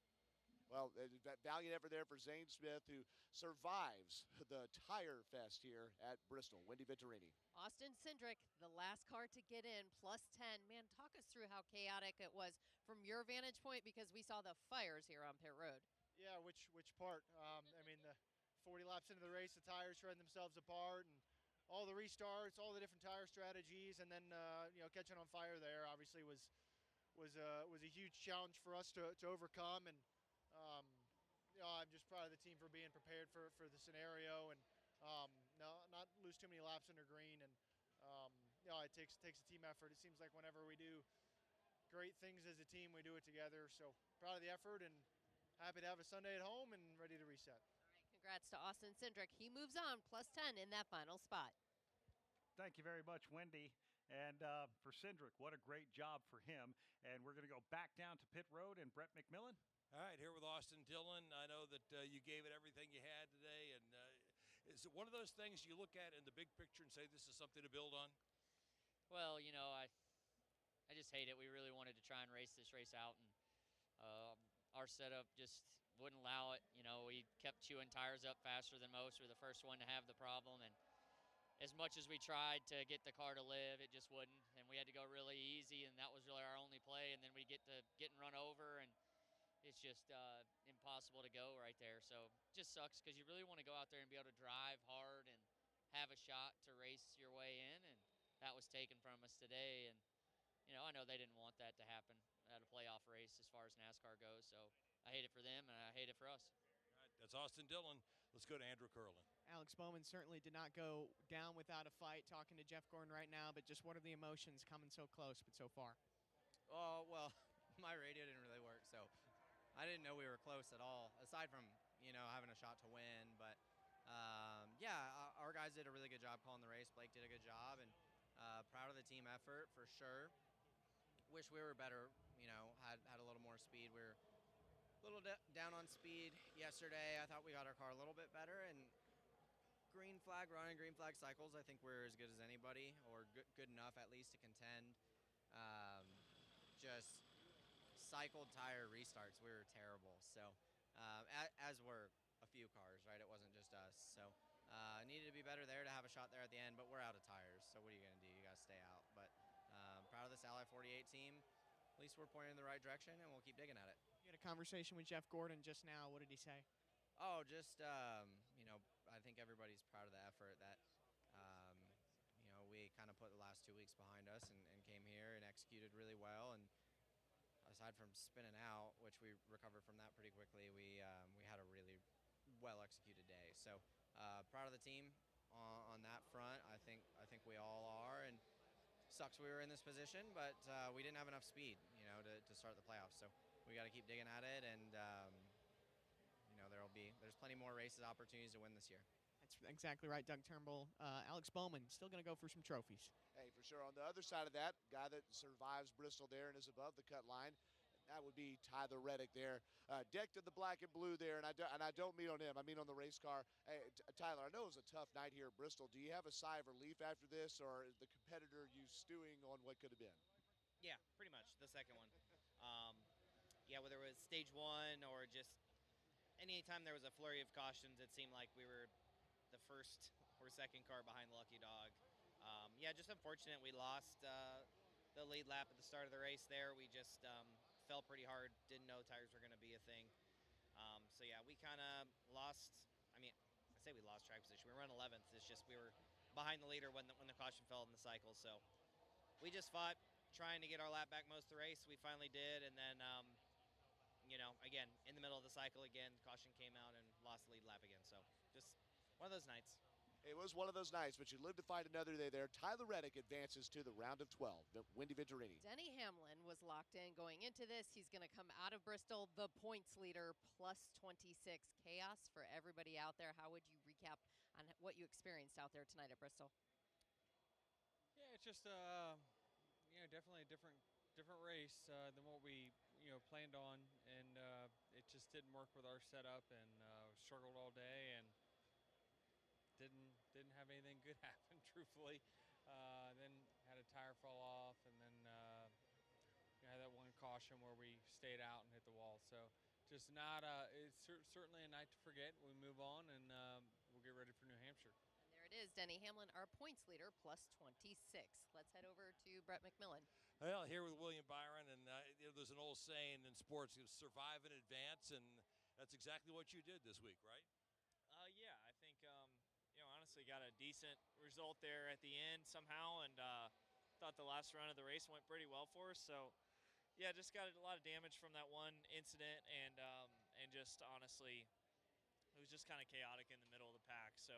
Well, that valiant effort there for Zane Smith, who survives the Tire Fest here at Bristol. Wendy Vittorini. Austin Cindric, the last car to get in, plus 10. Man, talk us through how chaotic it was from your vantage point, because we saw the fires here on pit road. Yeah, which part? I mean, the 40 laps into the race, the tires shredding themselves apart, and all the restarts, all the different tire strategies, and then catching on fire there obviously was a huge challenge for us to overcome. And I'm just proud of the team for being prepared for the scenario, and not lose too many laps under green. And it takes a team effort. It seems like whenever we do great things as a team, we do it together. So proud of the effort, and happy to have a Sunday at home and ready to reset. Congrats to Austin Cindric. He moves on, plus 10 in that final spot. Thank you very much, Wendy. And for Cindric, what a great job for him. And we're going to go back down to pit road and Brett McMillan. All right, here with Austin Dillon. I know that you gave it everything you had today. And is it one of those things you look at in the big picture and say this is something to build on? Well, I just hate it. We really wanted to try and race this race out, and our setup just wouldn't allow it. We kept chewing tires up faster than most. We were the first one to have the problem, and as much as we tried to get the car to live, it just wouldn't. And we had to go really easy, and that was really our only play. And then we get to getting run over, and it's just impossible to go right there. So it just sucks, because you really want to go out there and be able to drive hard and have a shot to race your way in, and that was taken from us today. And I know they didn't want that to happen at a playoff race as far as NASCAR goes. So I hate it for them, and I hate it for us. All right, that's Austin Dillon. Let's go to Andrew Curlin. Alex Bowman certainly did not go down without a fight. Talking to Jeff Gordon right now, but just what are the emotions coming so close but so far? Oh, well, my radio didn't really work, so I didn't know we were close at all. Aside from, having a shot to win. But our guys did a really good job calling the race. Blake did a good job, and proud of the team effort for sure. Wish we were better, had a little more speed. We were a little down on speed yesterday. I thought we got our car a little bit better, and green flag running, green flag cycles, I think we're as good as anybody, or good enough at least to contend. Just cycled tire restarts, we were terrible. So, as were a few cars, right? It wasn't just us. So, needed to be better there to have a shot there at the end, but we're out of tires. So, what are you going to do? You got to stay out. But proud of this Ally 48 team. At least we're pointing in the right direction, and we'll keep digging at it. You had a conversation with Jeff Gordon just now. What did he say? Oh, just, I think everybody's proud of the effort that, we kind of put the last 2 weeks behind us and came here and executed really well. And aside from spinning out, which we recovered from that pretty quickly, we had a really well-executed day. So proud of the team on that front. I think we all are. And sucks we were in this position, but we didn't have enough speed, to start the playoffs. So we got to keep digging at it, and there's plenty more races, opportunities to win this year. That's exactly right, Doug Turnbull. Alex Bowman still going to go for some trophies. Hey, for sure. On the other side of that, guy that survives Bristol there and is above the cut line, that would be Tyler Reddick there, decked in the black and blue there, and I don't mean on him. I mean on the race car. Hey, Tyler, I know it was a tough night here at Bristol. Do you have a sigh of relief after this, or is the competitor you stewing on what could have been? Yeah, pretty much the second one. Whether it was stage one or just anytime there was a flurry of cautions, it seemed like we were the first or second car behind Lucky Dog. Just unfortunate we lost the lead lap at the start of the race there. We just fell pretty hard, didn't know tires were going to be a thing. We kind of lost, I say we lost track position. We were on 11th. It's just we were behind the leader when the caution fell in the cycle. So we just fought, trying to get our lap back most of the race. We finally did, and then, again, in the middle of the cycle again, caution came out and lost the lead lap again. So just one of those nights. It was one of those nights, but you live to fight another day there. Tyler Reddick advances to the round of 12, the Wendy Venturini. Denny Hamlin was locked in going into this. He's going to come out of Bristol, the points leader, plus 26. Chaos for everybody out there. How would you recap on what you experienced out there tonight at Bristol? Yeah, it's just, definitely a different race than what we, planned on. And it just didn't work with our setup, and struggled all day and didn't have anything good happen, truthfully. Then had a tire fall off, and then had that one caution where we stayed out and hit the wall. So just not it's certainly a night to forget. We move on, and we'll get ready for New Hampshire. And there it is, Denny Hamlin, our points leader, plus 26. Let's head over to Brett McMillan. Well, here with William Byron, and there's an old saying in sports, survive in advance, and that's exactly what you did this week, right? I think, honestly got a decent result there at the end somehow, and thought the last run of the race went pretty well for us. So, just got a lot of damage from that one incident, and just honestly, it was just kind of chaotic in the middle of the pack. So,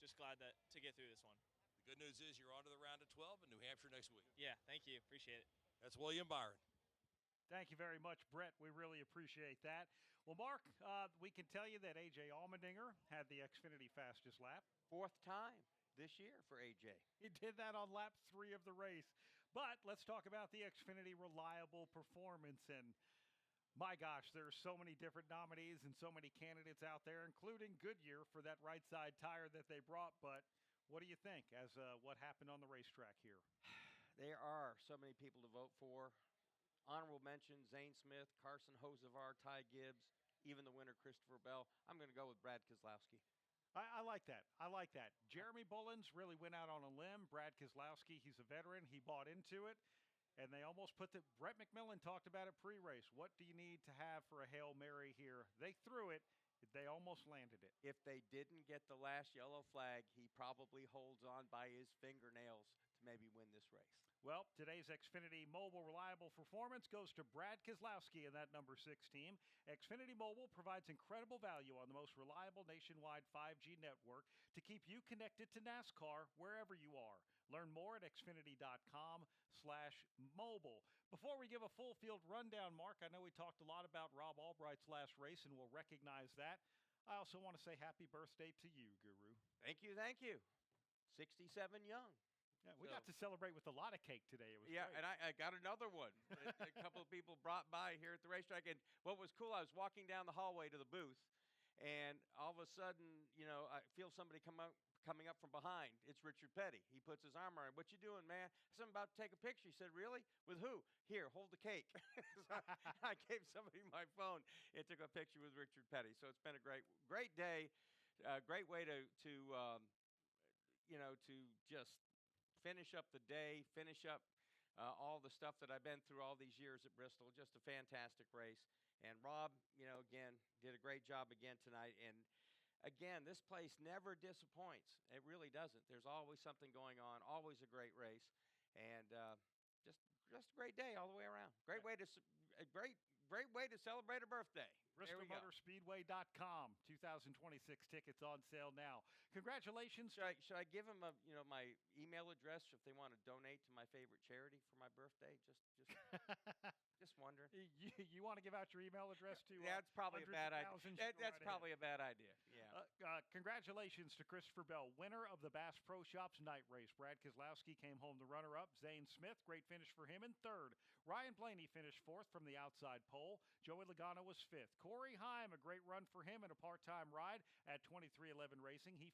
just glad to get through this one. The good news is you're on to the round of 12 in New Hampshire next week. Yeah, thank you. Appreciate it. That's William Byron. Thank you very much, Brett. We really appreciate that. Well, Mark, we can tell you that A.J. Allmendinger had the Xfinity fastest lap. 4th time this year for A.J. He did that on lap 3 of the race. But let's talk about the Xfinity reliable performance. And my gosh, there are so many different nominees and so many candidates out there, including Goodyear for that right side tire that they brought. But what do you think as what happened on the racetrack here? There are so many people to vote for. Honorable mention, Zane Smith, Carson Hocevar, Ty Gibbs, even the winner, Christopher Bell. I'm going to go with Brad Keselowski. I like that. I like that. Jeremy Bullins really went out on a limb. Brad Keselowski, he's a veteran. He bought into it. And they almost put the – Brett McMillan talked about it pre-race. What do you need to have for a Hail Mary here? They threw it. They almost landed it. If they didn't get the last yellow flag, he probably holds on by his fingernails to maybe win this race. Well, today's Xfinity Mobile Reliable Performance goes to Brad Keselowski in that number 6 team. Xfinity Mobile provides incredible value on the most reliable nationwide 5G network to keep you connected to NASCAR wherever you are. Learn more at xfinity.com/mobile. Before we give a full field rundown, Mark, I know we talked a lot about Rob Albright's last race, and we'll recognize that. I also want to say happy birthday to you, Guru. Thank you, thank you. 67 young. Yeah, we got to celebrate with a lot of cake today. It was Yeah, great. and I got another one. A couple of people brought by here at the racetrack, and what was cool, I was walking down the hallway to the booth, and all of a sudden, I feel somebody coming up from behind. It's Richard Petty. He puts his arm around. What you doing, man? I said, I'm about to take a picture. He said, really? With who? Here, hold the cake. So I gave somebody my phone and took a picture with Richard Petty. So it's been a great day, great way to just finish up the day, finish up all the stuff that I've been through all these years at Bristol. Just a fantastic race. And Rob, again, did a great job again tonight. And again, this place never disappoints. It really doesn't. There's always something going on, always a great race, and just a great day all the way around. Great way to celebrate a birthday. BristolMotorspeedway.com. 2026 tickets on sale now. Congratulations. Should I give them my email address if they want to donate to my favorite charity for my birthday? Just wondering. You want to give out your email address to? That's probably a bad idea. That's probably a bad idea. Yeah. Congratulations to Christopher Bell, winner of the Bass Pro Shops night race. Brad Keselowski came home the runner-up. Zane Smith, great finish for him in third. Ryan Blaney finished fourth from the outside pole. Joey Logano was fifth. Corey Heim, a great run for him in a part-time ride at 23XI Racing. He